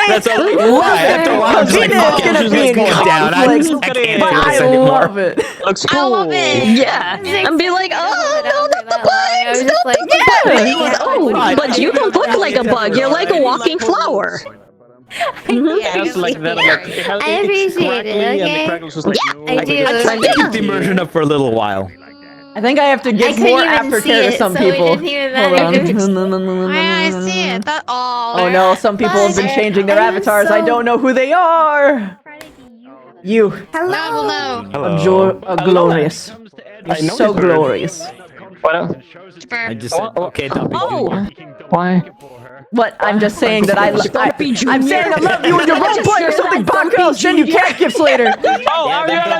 That's all I right. love After a while, I'm it. just like, It's okay, gonna I'm be just in going down. I conflict, can't do but this I anymore. love it. Looks cool. I love it. Yeah, and be like, oh no, not the I was bugs. just like, Oh, but you don't look like a bug. You're like a walking flower. Just like that, I'm like, it has- I it's appreciate crackly, it, and the okay? crackle's just like, I do. I keep the immersion up for a little while. I think I have to give couldn't more even see aftercare to it, some so we people. didn't hear that. Hold on. I see it. Oh no, some people have been changing their avatars. I don't know who they are. You. Hello. Glorious. You're so glorious. What else? I just said, okay, W. Oh. Why? What? I'm just saying that I'm saying I love you and your role play or something, Bucko. Send you cat gifts later.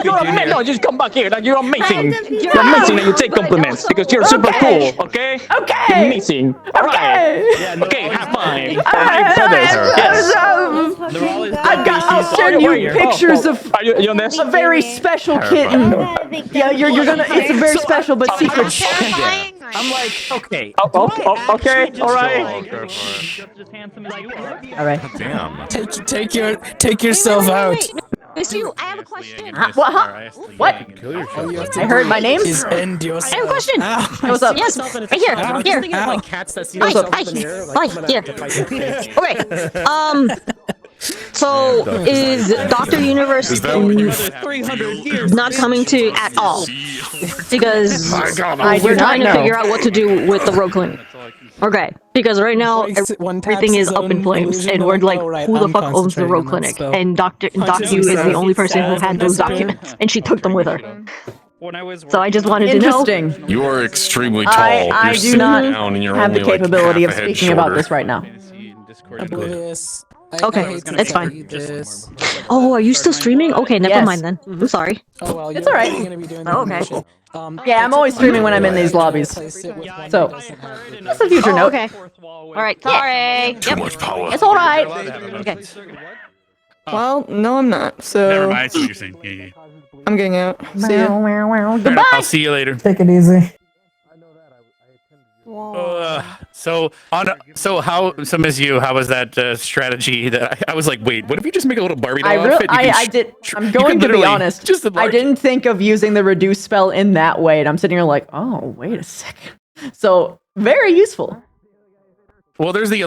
You're amazing. No, just come back here. You're amazing. You're amazing and you take compliments because you're super cool, okay? Okay. You're amazing. All right. Okay, have fun. I'll send you pictures of a very special kitten. Yeah, you're gonna. It's a very special but secret. I'm like, okay. Okay, all right. All right. Damn. Take yourself out. Miss you, I have a question. What? What? I heard my name. I have a question. Hey, what's up? Yes, right here. Here. Like cats that see Hi, themselves hi, in the mirror. hi, here. Okay. So is Dr. Universe not coming to at all? Because we're trying to figure out what to do with the road clinic. Okay, because right now everything is up in flames, and we're like, who the fuck owns the road clinic? And Doc Yu is the only person who had those documents, and she took them with her. So I just wanted to know. Interesting. You are extremely tall. I do not have the capability of speaking about this right now. Oblivious. Okay, it's fine. Oh, are you still streaming? Okay, never mind then. I'm sorry. Oh well, it's alright. Oh, okay. Yeah, I'm always streaming when I'm in these lobbies. So, that's a future note. Okay. Alright, sorry. Too much power. It's alright. Okay. Well, no, I'm not. So Never mind. I see what you're saying. Yeah. I'm getting out. See ya. Goodbye. I'll see you later. Take it easy. So Miss You, how was that strategy? That I was like, wait, what if you just make a little Barbie doll outfit? I'm going to be honest. I didn't think of using the reduce spell in that way, and I'm sitting here like, oh, wait a second. So very useful. Well, there's the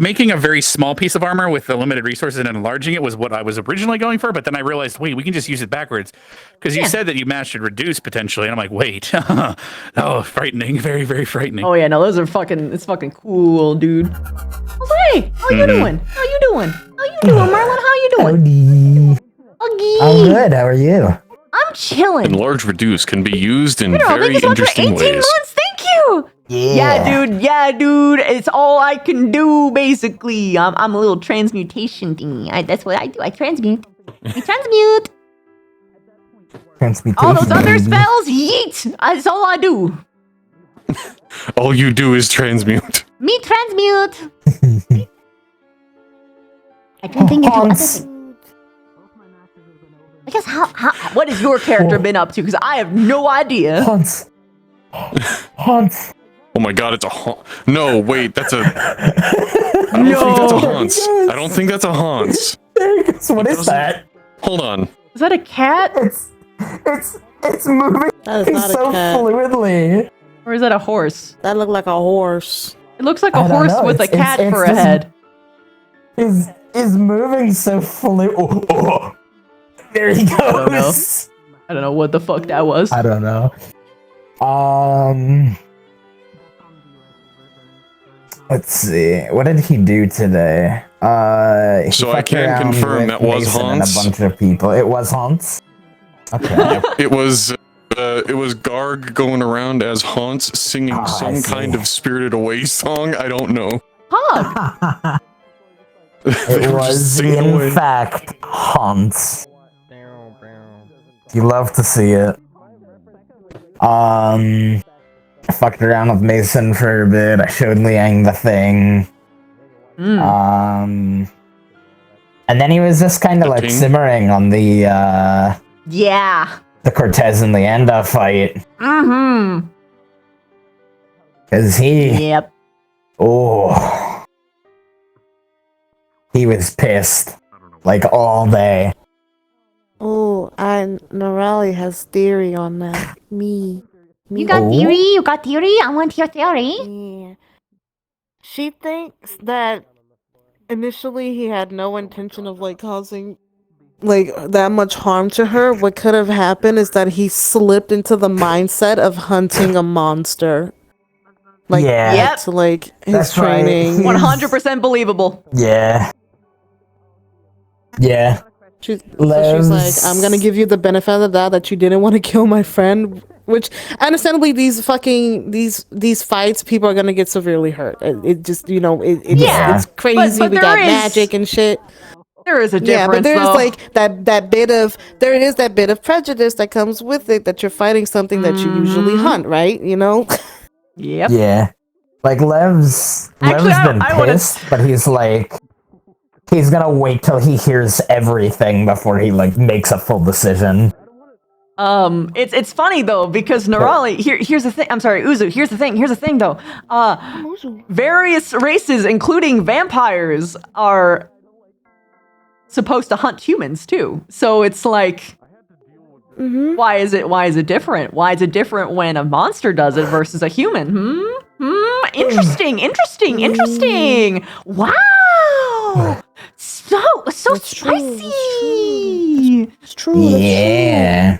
making a very small piece of armor with the limited resources and enlarging it was what I was originally going for, but then I realized, wait, we can just use it backwards because you said that you matched it reduce potentially, and I'm like, wait, oh, frightening, very, very frightening. Oh yeah, no, those are it's fucking cool, dude. Hey, how you doing? How you doing? How you doing, Marlon? How you doing? I'm good. How are you? I'm chilling. Enlarge reduce can be used in Thank very you so much for interesting 18 ways. months. Thank you. Yeah, dude. It's all I can do, basically. I'm a little transmutation thingy. That's what I do. I transmute. Transmutation. All those other spells, yeet. That's all I do. All you do is transmute. Me transmute. I don't think I guess what has your character been up to? Because I have no idea. Hans. Oh my god, it's a haunt. No, wait, that's a... I don't think that's a Hans. I don't think that's a Hans. What is that? Hold on. Is that a cat? It's moving so fluidly. Or is that a horse? That looked like a horse. It looks like a horse with a cat for a head. Is moving so fluid. Oh. There he goes. I don't know what the fuck that was. I don't know. Let's see. What did he do today? He So I fucked can around confirm with that was Mason Hans. And a bunch of people. It was Hans. Okay. It was Garg going around as Hans singing some kind of Spirited Away song. I don't know. Hog. It was in fact Hans. You love to see it. I fucked around with Mason for a bit. I showed Liang the thing. And then he was just kind of like simmering on the the Cortez and Leanda fight. Mm-hmm. Cause he he was pissed like all day. Oh, and Norelli has theory on that. Me. You got theory? You got theory? I want your theory. Yeah. She thinks that initially he had no intention of like causing like that much harm to her. What could have happened is that he slipped into the mindset of hunting a monster. Like to like his That's training. right. 100% believable. Yeah. So she was like, I'm gonna give you the benefit of the doubt that you didn't want to kill my friend Which, understandably, these fights, people are gonna get severely hurt. It just, it's crazy. But we there got is- magic and shit. There is a difference, Yeah, but there's though. like that bit of prejudice that comes with it, that you're fighting something that you usually hunt, right? Yep. Yeah. Like Lev's Actually, been I would've- pissed, but he's like, he's gonna wait till he hears everything before he like makes a full decision. It's funny though, because Nerali, here's the thing. I'm sorry, Uzu. Here's the thing though. Various races, including vampires, are supposed to hunt humans too. So it's like, why is it different? Why is it different when a monster does it versus a human? Interesting. Wow. So spicy. It's true. Yeah.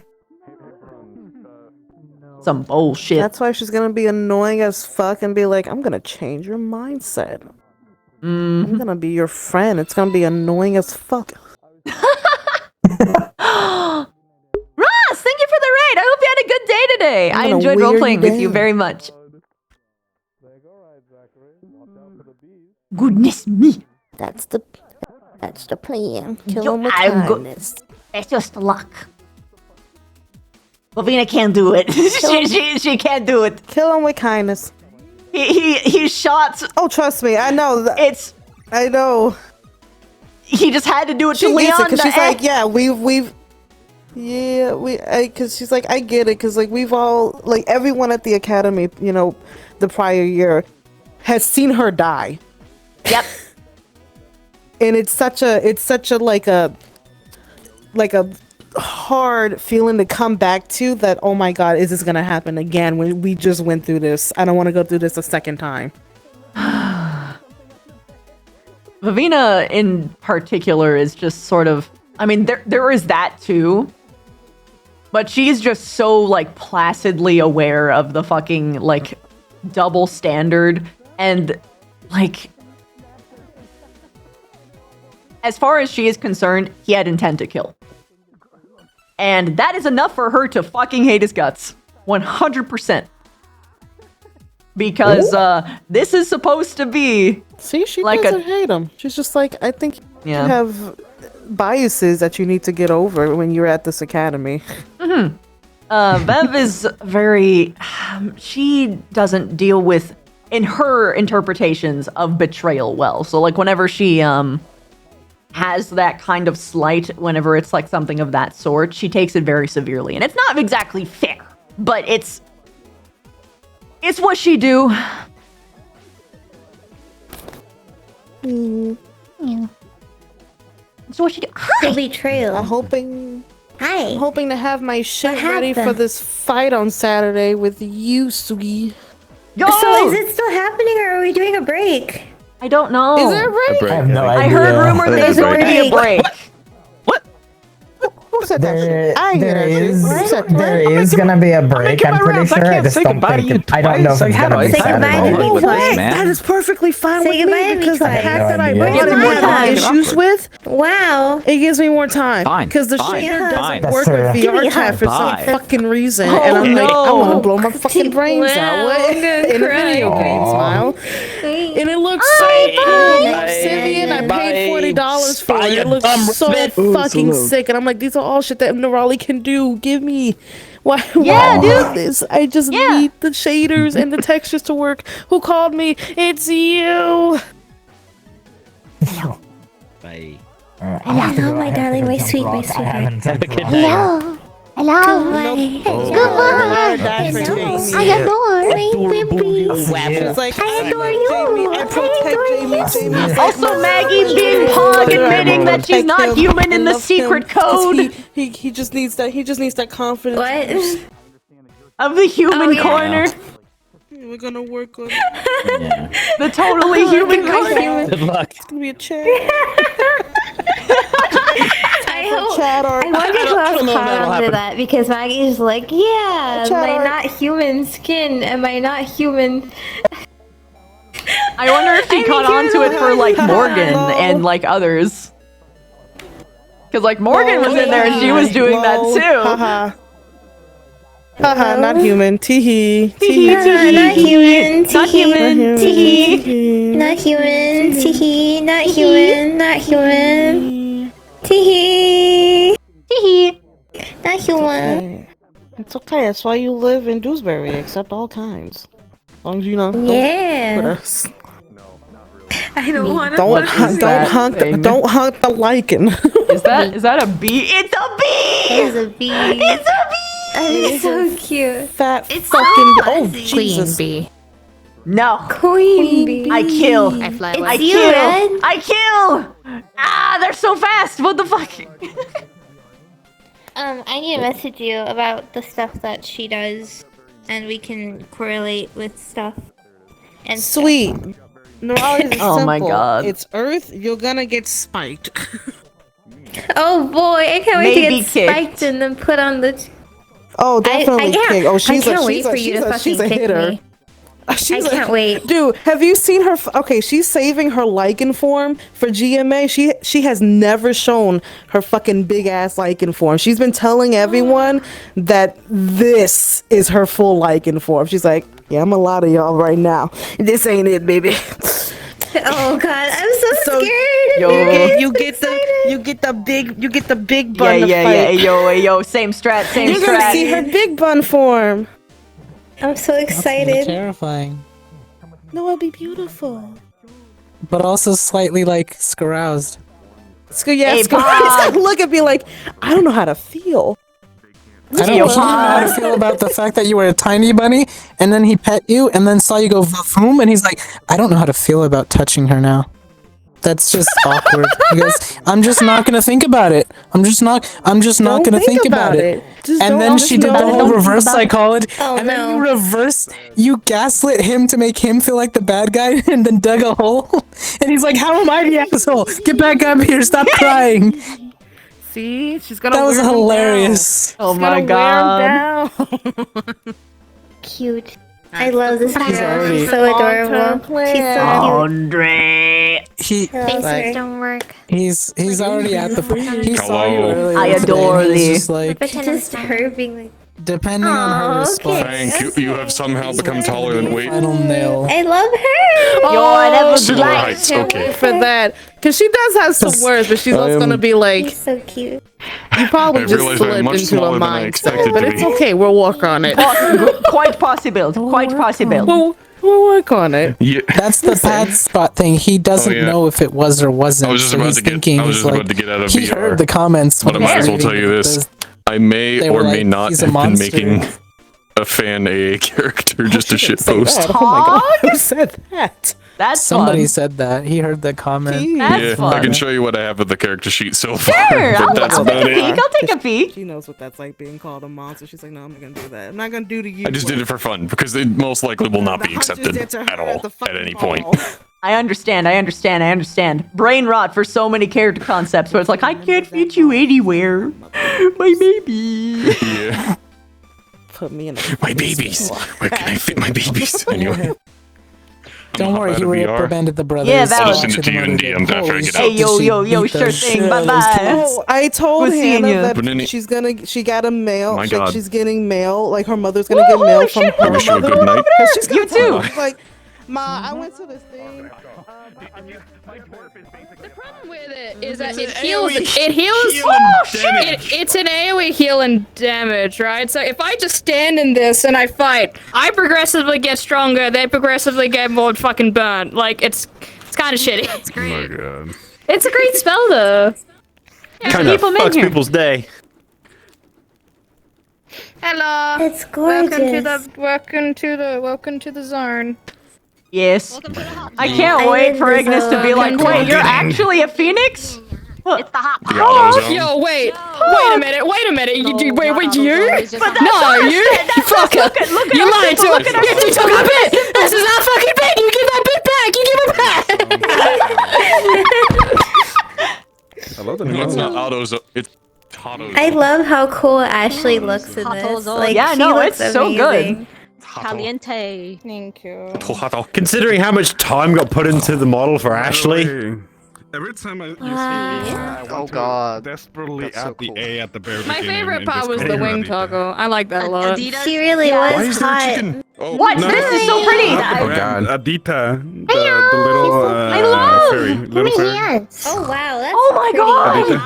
Some bullshit. That's why she's gonna be annoying as fuck and be like, I'm gonna change your mindset. I'm gonna be your friend. It's gonna be annoying as fuck. Ross, thank you for the raid. I hope you had a good day today. I enjoyed role playing with you very much. Goodness me. That's the plan. Kill Yo, him with I'm go- kindness. It's just luck. Lavina can't do it. she can't do it. Kill him with kindness. He shot. Oh, trust me, I know. I know. He just had to do it She to gets Leon. it because she's like, because she's like, I get it, because like we've all, like everyone at the academy, the prior year, has seen her die. Yep. And it's such a like a hard feeling to come back to, that, oh my god, is this gonna happen again when we just went through this? I don't want to go through this a second time. Lavina in particular is just sort of, I mean, there is that too, but she's just so like placidly aware of the fucking like double standard, and like, as far as she is concerned, he had intent to kill. And that is enough for her to fucking hate his guts. 100%. Because this is supposed to be... See, she like doesn't hate him. She's just like, I think you have biases that you need to get over when you're at this academy. Bev is very... she doesn't deal with, in her interpretations of betrayal well. So like whenever she... has that kind of slight, whenever it's like something of that sort, she takes it very severely. And it's not exactly fair, but it's what she do. Yeah. It's what she do. The betrayal. I'm hoping Hi. to have my shit ready happened? for this fight on Saturday with you, Sugi. Yo! So is it still happening, or are we doing a break? I don't know. Is there a break? I have no idea. I heard rumor there's going to be a break. Who said that shit? I ain't hear that shit. There is gonna be a break. I'm pretty sure. I just don't think I don't know if it's gonna be Say goodbye to Saturday. me twice. That is perfectly fine Say with goodbye me, to me because the twice. hack that I Give brought me and more I have time. issues with, Wow. it gives me more time. Fine, Because the fine, shit here fine. doesn't work That's with Give me VR a chat hug. for some Bye. fucking reason. Oh, And I'm like, I want to no. blow my fucking brains out. Wow, What? I'm gonna In a cry. video game, smile. And it looks so Sivian, I paid $40 for it. It looks so fucking sick. And I'm like, these are all shit that Nerali can do. Give me. Why dude. this? I just need the shaders and the textures to work. Who called me? It's you. Bye. Hello, my darling, my sweet, my sweetheart. Have a good night. Hello. Hello. Goodbye. I adore. It's like, I adore you. I protect Jamie. Also, Maggie being Pog admitting that she's not human in the secret code He just needs that. He just needs that confidence. What? of the human corner. We're gonna work on it. Yeah. The totally human corner. Good luck. It's gonna be a chat. I wonder who else caught on to that, because Maggie's like, yeah, my not human skin and my not human. I wonder if she caught on to it for like Morgan and like others. Because like Morgan was in there and she was doing that too. Haha, not human. Teehee. Teehee, teehee. Not human. Not human. Teehee. Not human. Teehee. Not human. Not human. Teehee. Teehee. Not human. It's okay. That's why you live in Dewsbury. Accept all kinds. As long as you know. Yeah. Don't put us. I don't want to. Don't hunt the lichen. Is that a bee? It's a bee! It's a bee. It's a bee! It's so cute. Fat It's fucking. so Oh fuzzy. Jesus. bee. No. Queen bee. I kill. I fly I away. kill. Red? I kill. Ah, they're so fast. What the fuck? I need to message you about the stuff that she does, and we can correlate with stuff. And Sweet. Neurology is Oh my simple. God. It's Earth. You're gonna get spiked. Oh boy, I can't wait to Maybe get kicked. spiked and then put on the. Oh, definitely can't- kick. Oh, she's I can't a, wait she's for a, you she's to a, fucking she's a kick hitter. me. She's I can't wait. Dude, have you seen her? Okay, she's saving her lichen form for GMA. She has never shown her fucking big ass lichen form. She's been telling everyone that this is her full lichen form. She's like, yeah, I'm a lot of y'all right now. This ain't it, baby. Oh god, I'm so scared. Yo. You get the big bun. Yeah, to yeah, fight. yeah. Yo. Same strat. Same You're strat. gonna see her big bun form. I'm so That's excited. terrifying. No, it'll be beautiful. But also slightly like scaroused. Yes, Hey, Bob. look at me like I don't know how to feel. I don't know how to feel about the fact that you were a tiny bunny, and then he pet you, and then saw you go vafoom, and he's like, I don't know how to feel about touching her now. That's just awkward. Because I'm just not gonna think about it. I'm just not gonna think about it. And then she did the whole reverse psychology, and then you reversed, you gaslit him to make him feel like the bad guy, and then dug a hole. And he's like, how am I the asshole? Get back up here, stop crying. See, she's gonna. That was wear him hilarious. Oh down. my She's gonna god. wear him down. Cute. I love this girl. already- She's so adorable. She's so Andre. cute. Faces don't work. He's already at the point. He saw you Hello. earlier. I adore today, and he's thee. just like, Just her being like, depending on her Aw, response. okay. Thank you. You have somehow become taller than weight. Final nail. I love her. Yo, I never Similar liked. heights. Okay. For that, because she does have some words, but she's also gonna be like, She's so cute. you probably I just realize I'm slipped much into smaller a than I mindset, expected but to it's be. okay. We'll work on it. Quite possible. Quite possible. We'll work on it. Yeah. That's the pad spot thing. He doesn't yeah. know if it was or wasn't. I was just so about he's to get. thinking, I was he's just like, about to get out of he VR. heard the comments. But I when might he as was well tell reading you it. this. I may They or were may like, not he's a have been monster. making a fan AA character just to shit Say post. that. Oh my god, who said that? That's Somebody fun. said that. He heard the comment. That's Yeah, fun. I can show you what I have with the character sheet so far. Sure, but I'll that's take about a it. peek. I'll take a peek. She knows what that's like being called a monster. She's like, no, I'm not gonna do that. I'm not gonna do to you. I just did it for fun because it most likely will not be accepted at all at any point. I understand. Brain rot for so many character concepts where it's like, I can't fit you anywhere. My baby. Yeah. Put me in My babies. Where can I fit my babies? Anyway. Don't worry, he reprimanded the brothers. Yeah, I'll valid. just send it to you in DMs after I get out. Hey, yo, sure thing. Bye bye. Oh, I told We'll see Hannah you. that But any- she got a mail. My like, God. she's getting mail. Like her mother's gonna get mail from her. I wish you a good night. She's You too. She's like, Ma, I went to this thing. The problem with it is that it heals. It heals. It's an AoE heal and damage, right? So if I just stand in this and I fight, I progressively get stronger. They progressively get more fucking burnt. Like it's kind of shitty. It's Oh my god. It's a great spell though. Kind of fucks people's day. Hello. It's gorgeous. Welcome to the zone. Yes. I can't wait for Ignis to be like, wait, you're actually a phoenix? It's the hot The auto zone. Yo, wait a minute. Wait, you? No, you? You Fucker. look at You our lied to symbol, us. look at our You took our bit. This is our fucking bit. You give that bit back. I love that. It's not auto zone. It's auto I zone. love how cool Ashley looks in this. Like, Yeah, she no, looks it's so amazing. good. Caliente. Thank you. Considering how much time got put into the model for Ashley, Every time I Oh god. desperately That's so at the cool. A at the very My beginning. favorite and part just was call the her wing Adita. taco. I like that a lot. She really Why was is there a hot. chicken? Oh, What? no. This is so pretty. Oh god. Adita, the little I love. fairy. Little fairy. Oh wow, that's Oh my god.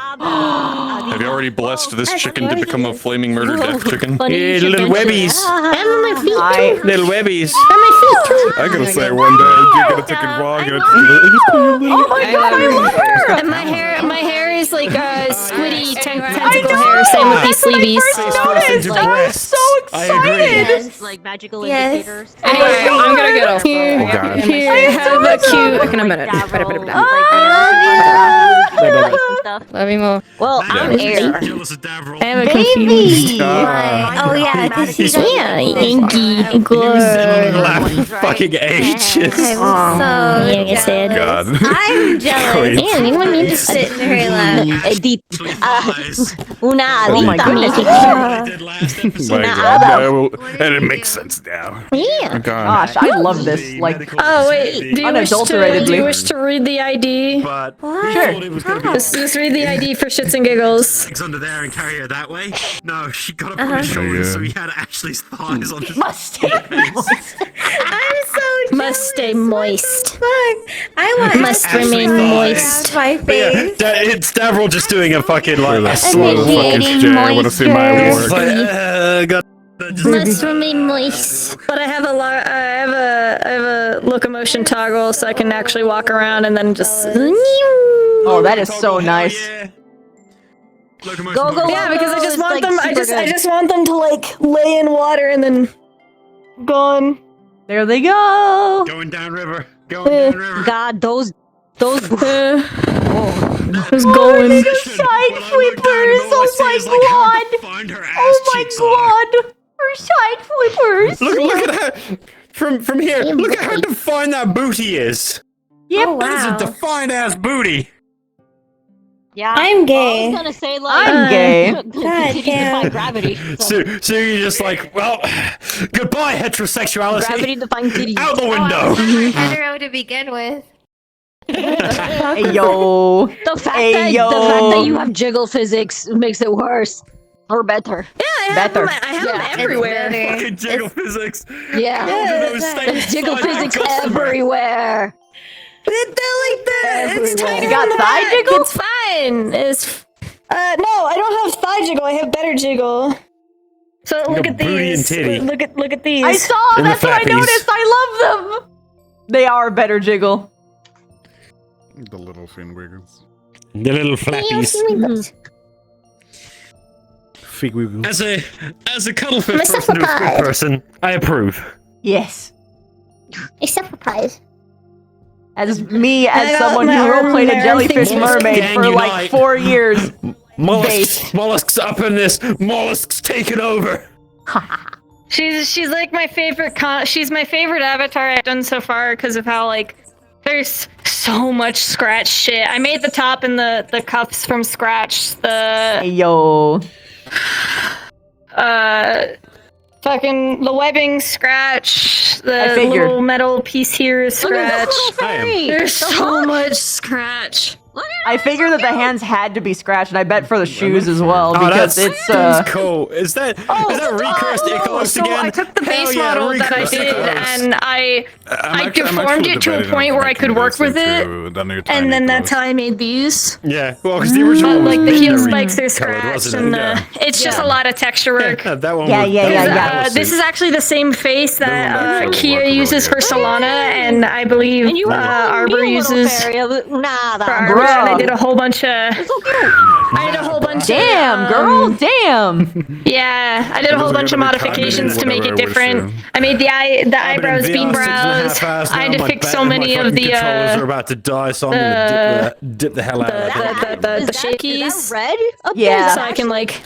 Have you already blessed this chicken to become a flaming murder death chicken? Yeah, little webbies. I'm on my feet I- too. Little webbies. On my feet too. I gotta say, One day you're gonna take it raw. You're gonna Oh my god, I love her. And my hair is like squiddy tentacle hair. Same with these sleeveys. Noticed. I was so excited. Yes, like magical indicators. Anyway, I'm gonna get off. Oh god. Here, have a cute. In a minute. Love you more. Well, I'm air. I am a confused. Oh yeah, because she's Inky. Fucking ages. I'm so jealous. God. I'm jealous. Crazy. And you want me to sit in her lap? Una Oh my goodness. My god. No, and it makes sense now. Yeah. Oh god. Gosh, I love this. Like, Oh wait, do you unadulteratedly. wish to read the ID? But Sure. Just read the ID for shits and giggles. Under there and carry her that way. No, she got up on his shoulders, so he had Ashley's thighs on his I'm so Must stay moist. fuck. I want Must remain moist. my But yeah, face. it's Davril just doing a fucking like a Slow fucking Initiating Jay. I want to see my moisture. It's work. like, God. Must remain moist. But I have a locomotion toggle, so I can actually walk around and then just. Oh, that is so nice. Go. Yeah, because I just It's, want like, them. I super good. just want them to like lay in water and then gone. There they go. Going downriver. Going downriver. God, those. Who's Oh, going? little side flippers. Oh my god. Find her ass Oh my cheeks on her. god. Her side flippers. Look at her from here. Look at how defined that booty is. Yep. Oh, That is wow. a defined ass booty. Yeah. I'm gay. I was gonna say like. I'm gay. God damn. Gravity. So you're just like, well, goodbye heterosexuality. Gravity defines titties. Out the Oh, window. I'm not hetero to begin with. Hey, yo. The fact Hey, that you have jiggle physics makes it worse or better. Yeah, I have Better. them. I have them everywhere. Fucking jiggle physics. Yeah. Those Jiggle things physics customer. everywhere. It's tiny You got on the thigh back. jiggle? It's fine. It's no, I don't have thigh jiggle. I have better jiggle. So look got at booty and these. titty. Look at these. I saw. And the That's what I flappies. noticed. I love them. They are better jiggle. The little fin wiggles. The little flappies. Fig wiggles. As a cuddlefish person to a squid person, I approve. Yes. Except for pies. As me, I as got someone my who arm roleplayed a there. jellyfish Gang mermaid for like unite. 4 years. Mollusks up in this. Mollusks taking over. She's like my favorite. She's my favorite avatar I've done so far because of how like there's so much scratch shit. I made the top and the cuffs from scratch. Hey, yo. Fucking the webbing scratch. I The figured. little metal piece here is Look at scratch. this little fairy. There's The so hook. much scratch. Look at I figure that the hands had to be scratched, and I bet for the shoes as well, Oh, because that's it's cool. Is that recursed Icarus So again? I took the Hell base yeah, model that I recursed did, Icarus. and I deformed it to a point where I could work with it, and then that's how I made these. Yeah, well, because the original But was like the heel very spikes are colored, scratched, wasn't and it? Yeah. it's just a lot of texture work. Yeah, that one Yeah, was, yeah, that yeah, was yeah. a cool This suit. is actually the same face That that one actually Kia worked uses really for good. Solana, and I believe And you Arbor uses for Arbor. And I did a whole bunch of. So cute. I did a whole bunch damn, of. girl, damn. Yeah, I did a whole bunch of modifications to make it different. I made the eyebrows bean brows. I had to fix so many of the controllers are about to die, so I'm gonna dip the hell out of it. the shakies. Red? Up Yeah. So I can like.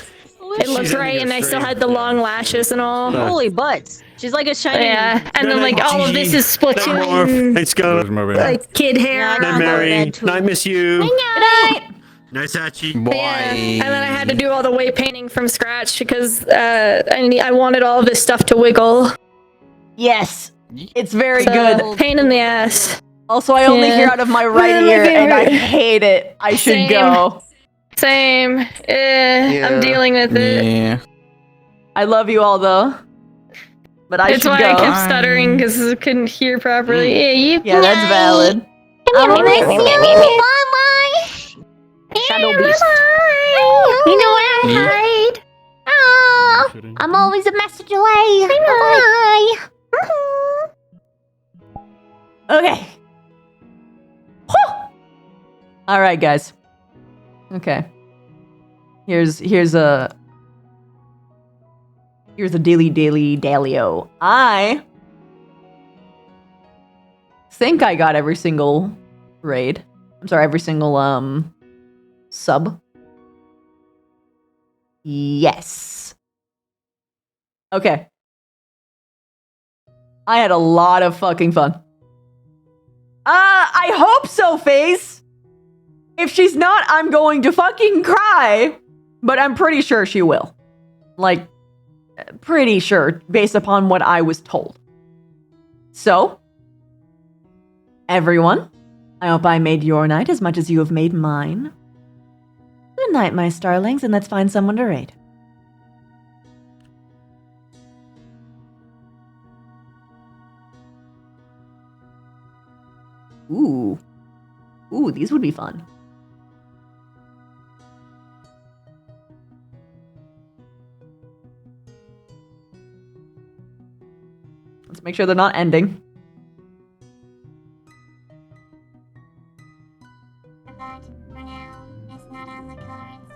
It looked right, and I still had the long lashes and all. Holy butts. She's like a shiny. Yeah, and then like all of this is Splatoon, It's going. like kid hair. Yeah, Night, Mary. red too. Night, miss you. Nice Hachi. Yeah. And then I had to do all the weight painting from scratch because I wanted all of this stuff to wiggle. Yes. It's very So, good. Pain in the ass. Also, I only hear out of my right ear, and I hate it. I should Same. go. Same. I'm dealing with it. Yeah. I love you all though, but I That's should why go. I kept stuttering because I couldn't hear properly. Yeah, you. Yeah, that's valid. I will miss you. Bye-bye. Shadow Beast. You know where I hide. Oh, I'm always a message away. Bye. Okay. All right, guys. Okay. Here's a dilly dalio. I think I got every single raid. I'm sorry, every single sub. Yes. Okay. I had a lot of fucking fun. I hope so, FaZe. If she's not, I'm going to fucking cry. But I'm pretty sure she will. Like, pretty sure, based upon what I was told. So, everyone, I hope I made your night as much as you have made mine. Good night, my starlings, and let's find someone to raid. Ooh. Ooh, these would be fun. Let's make sure they're not ending.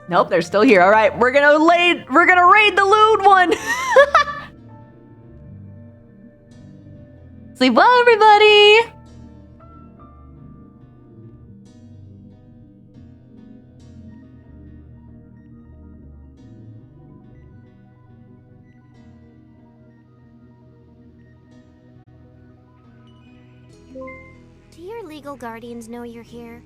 Nope, they're still here. All right, we're gonna raid the lewd one. Sleep well, everybody. Do your legal guardians know you're here?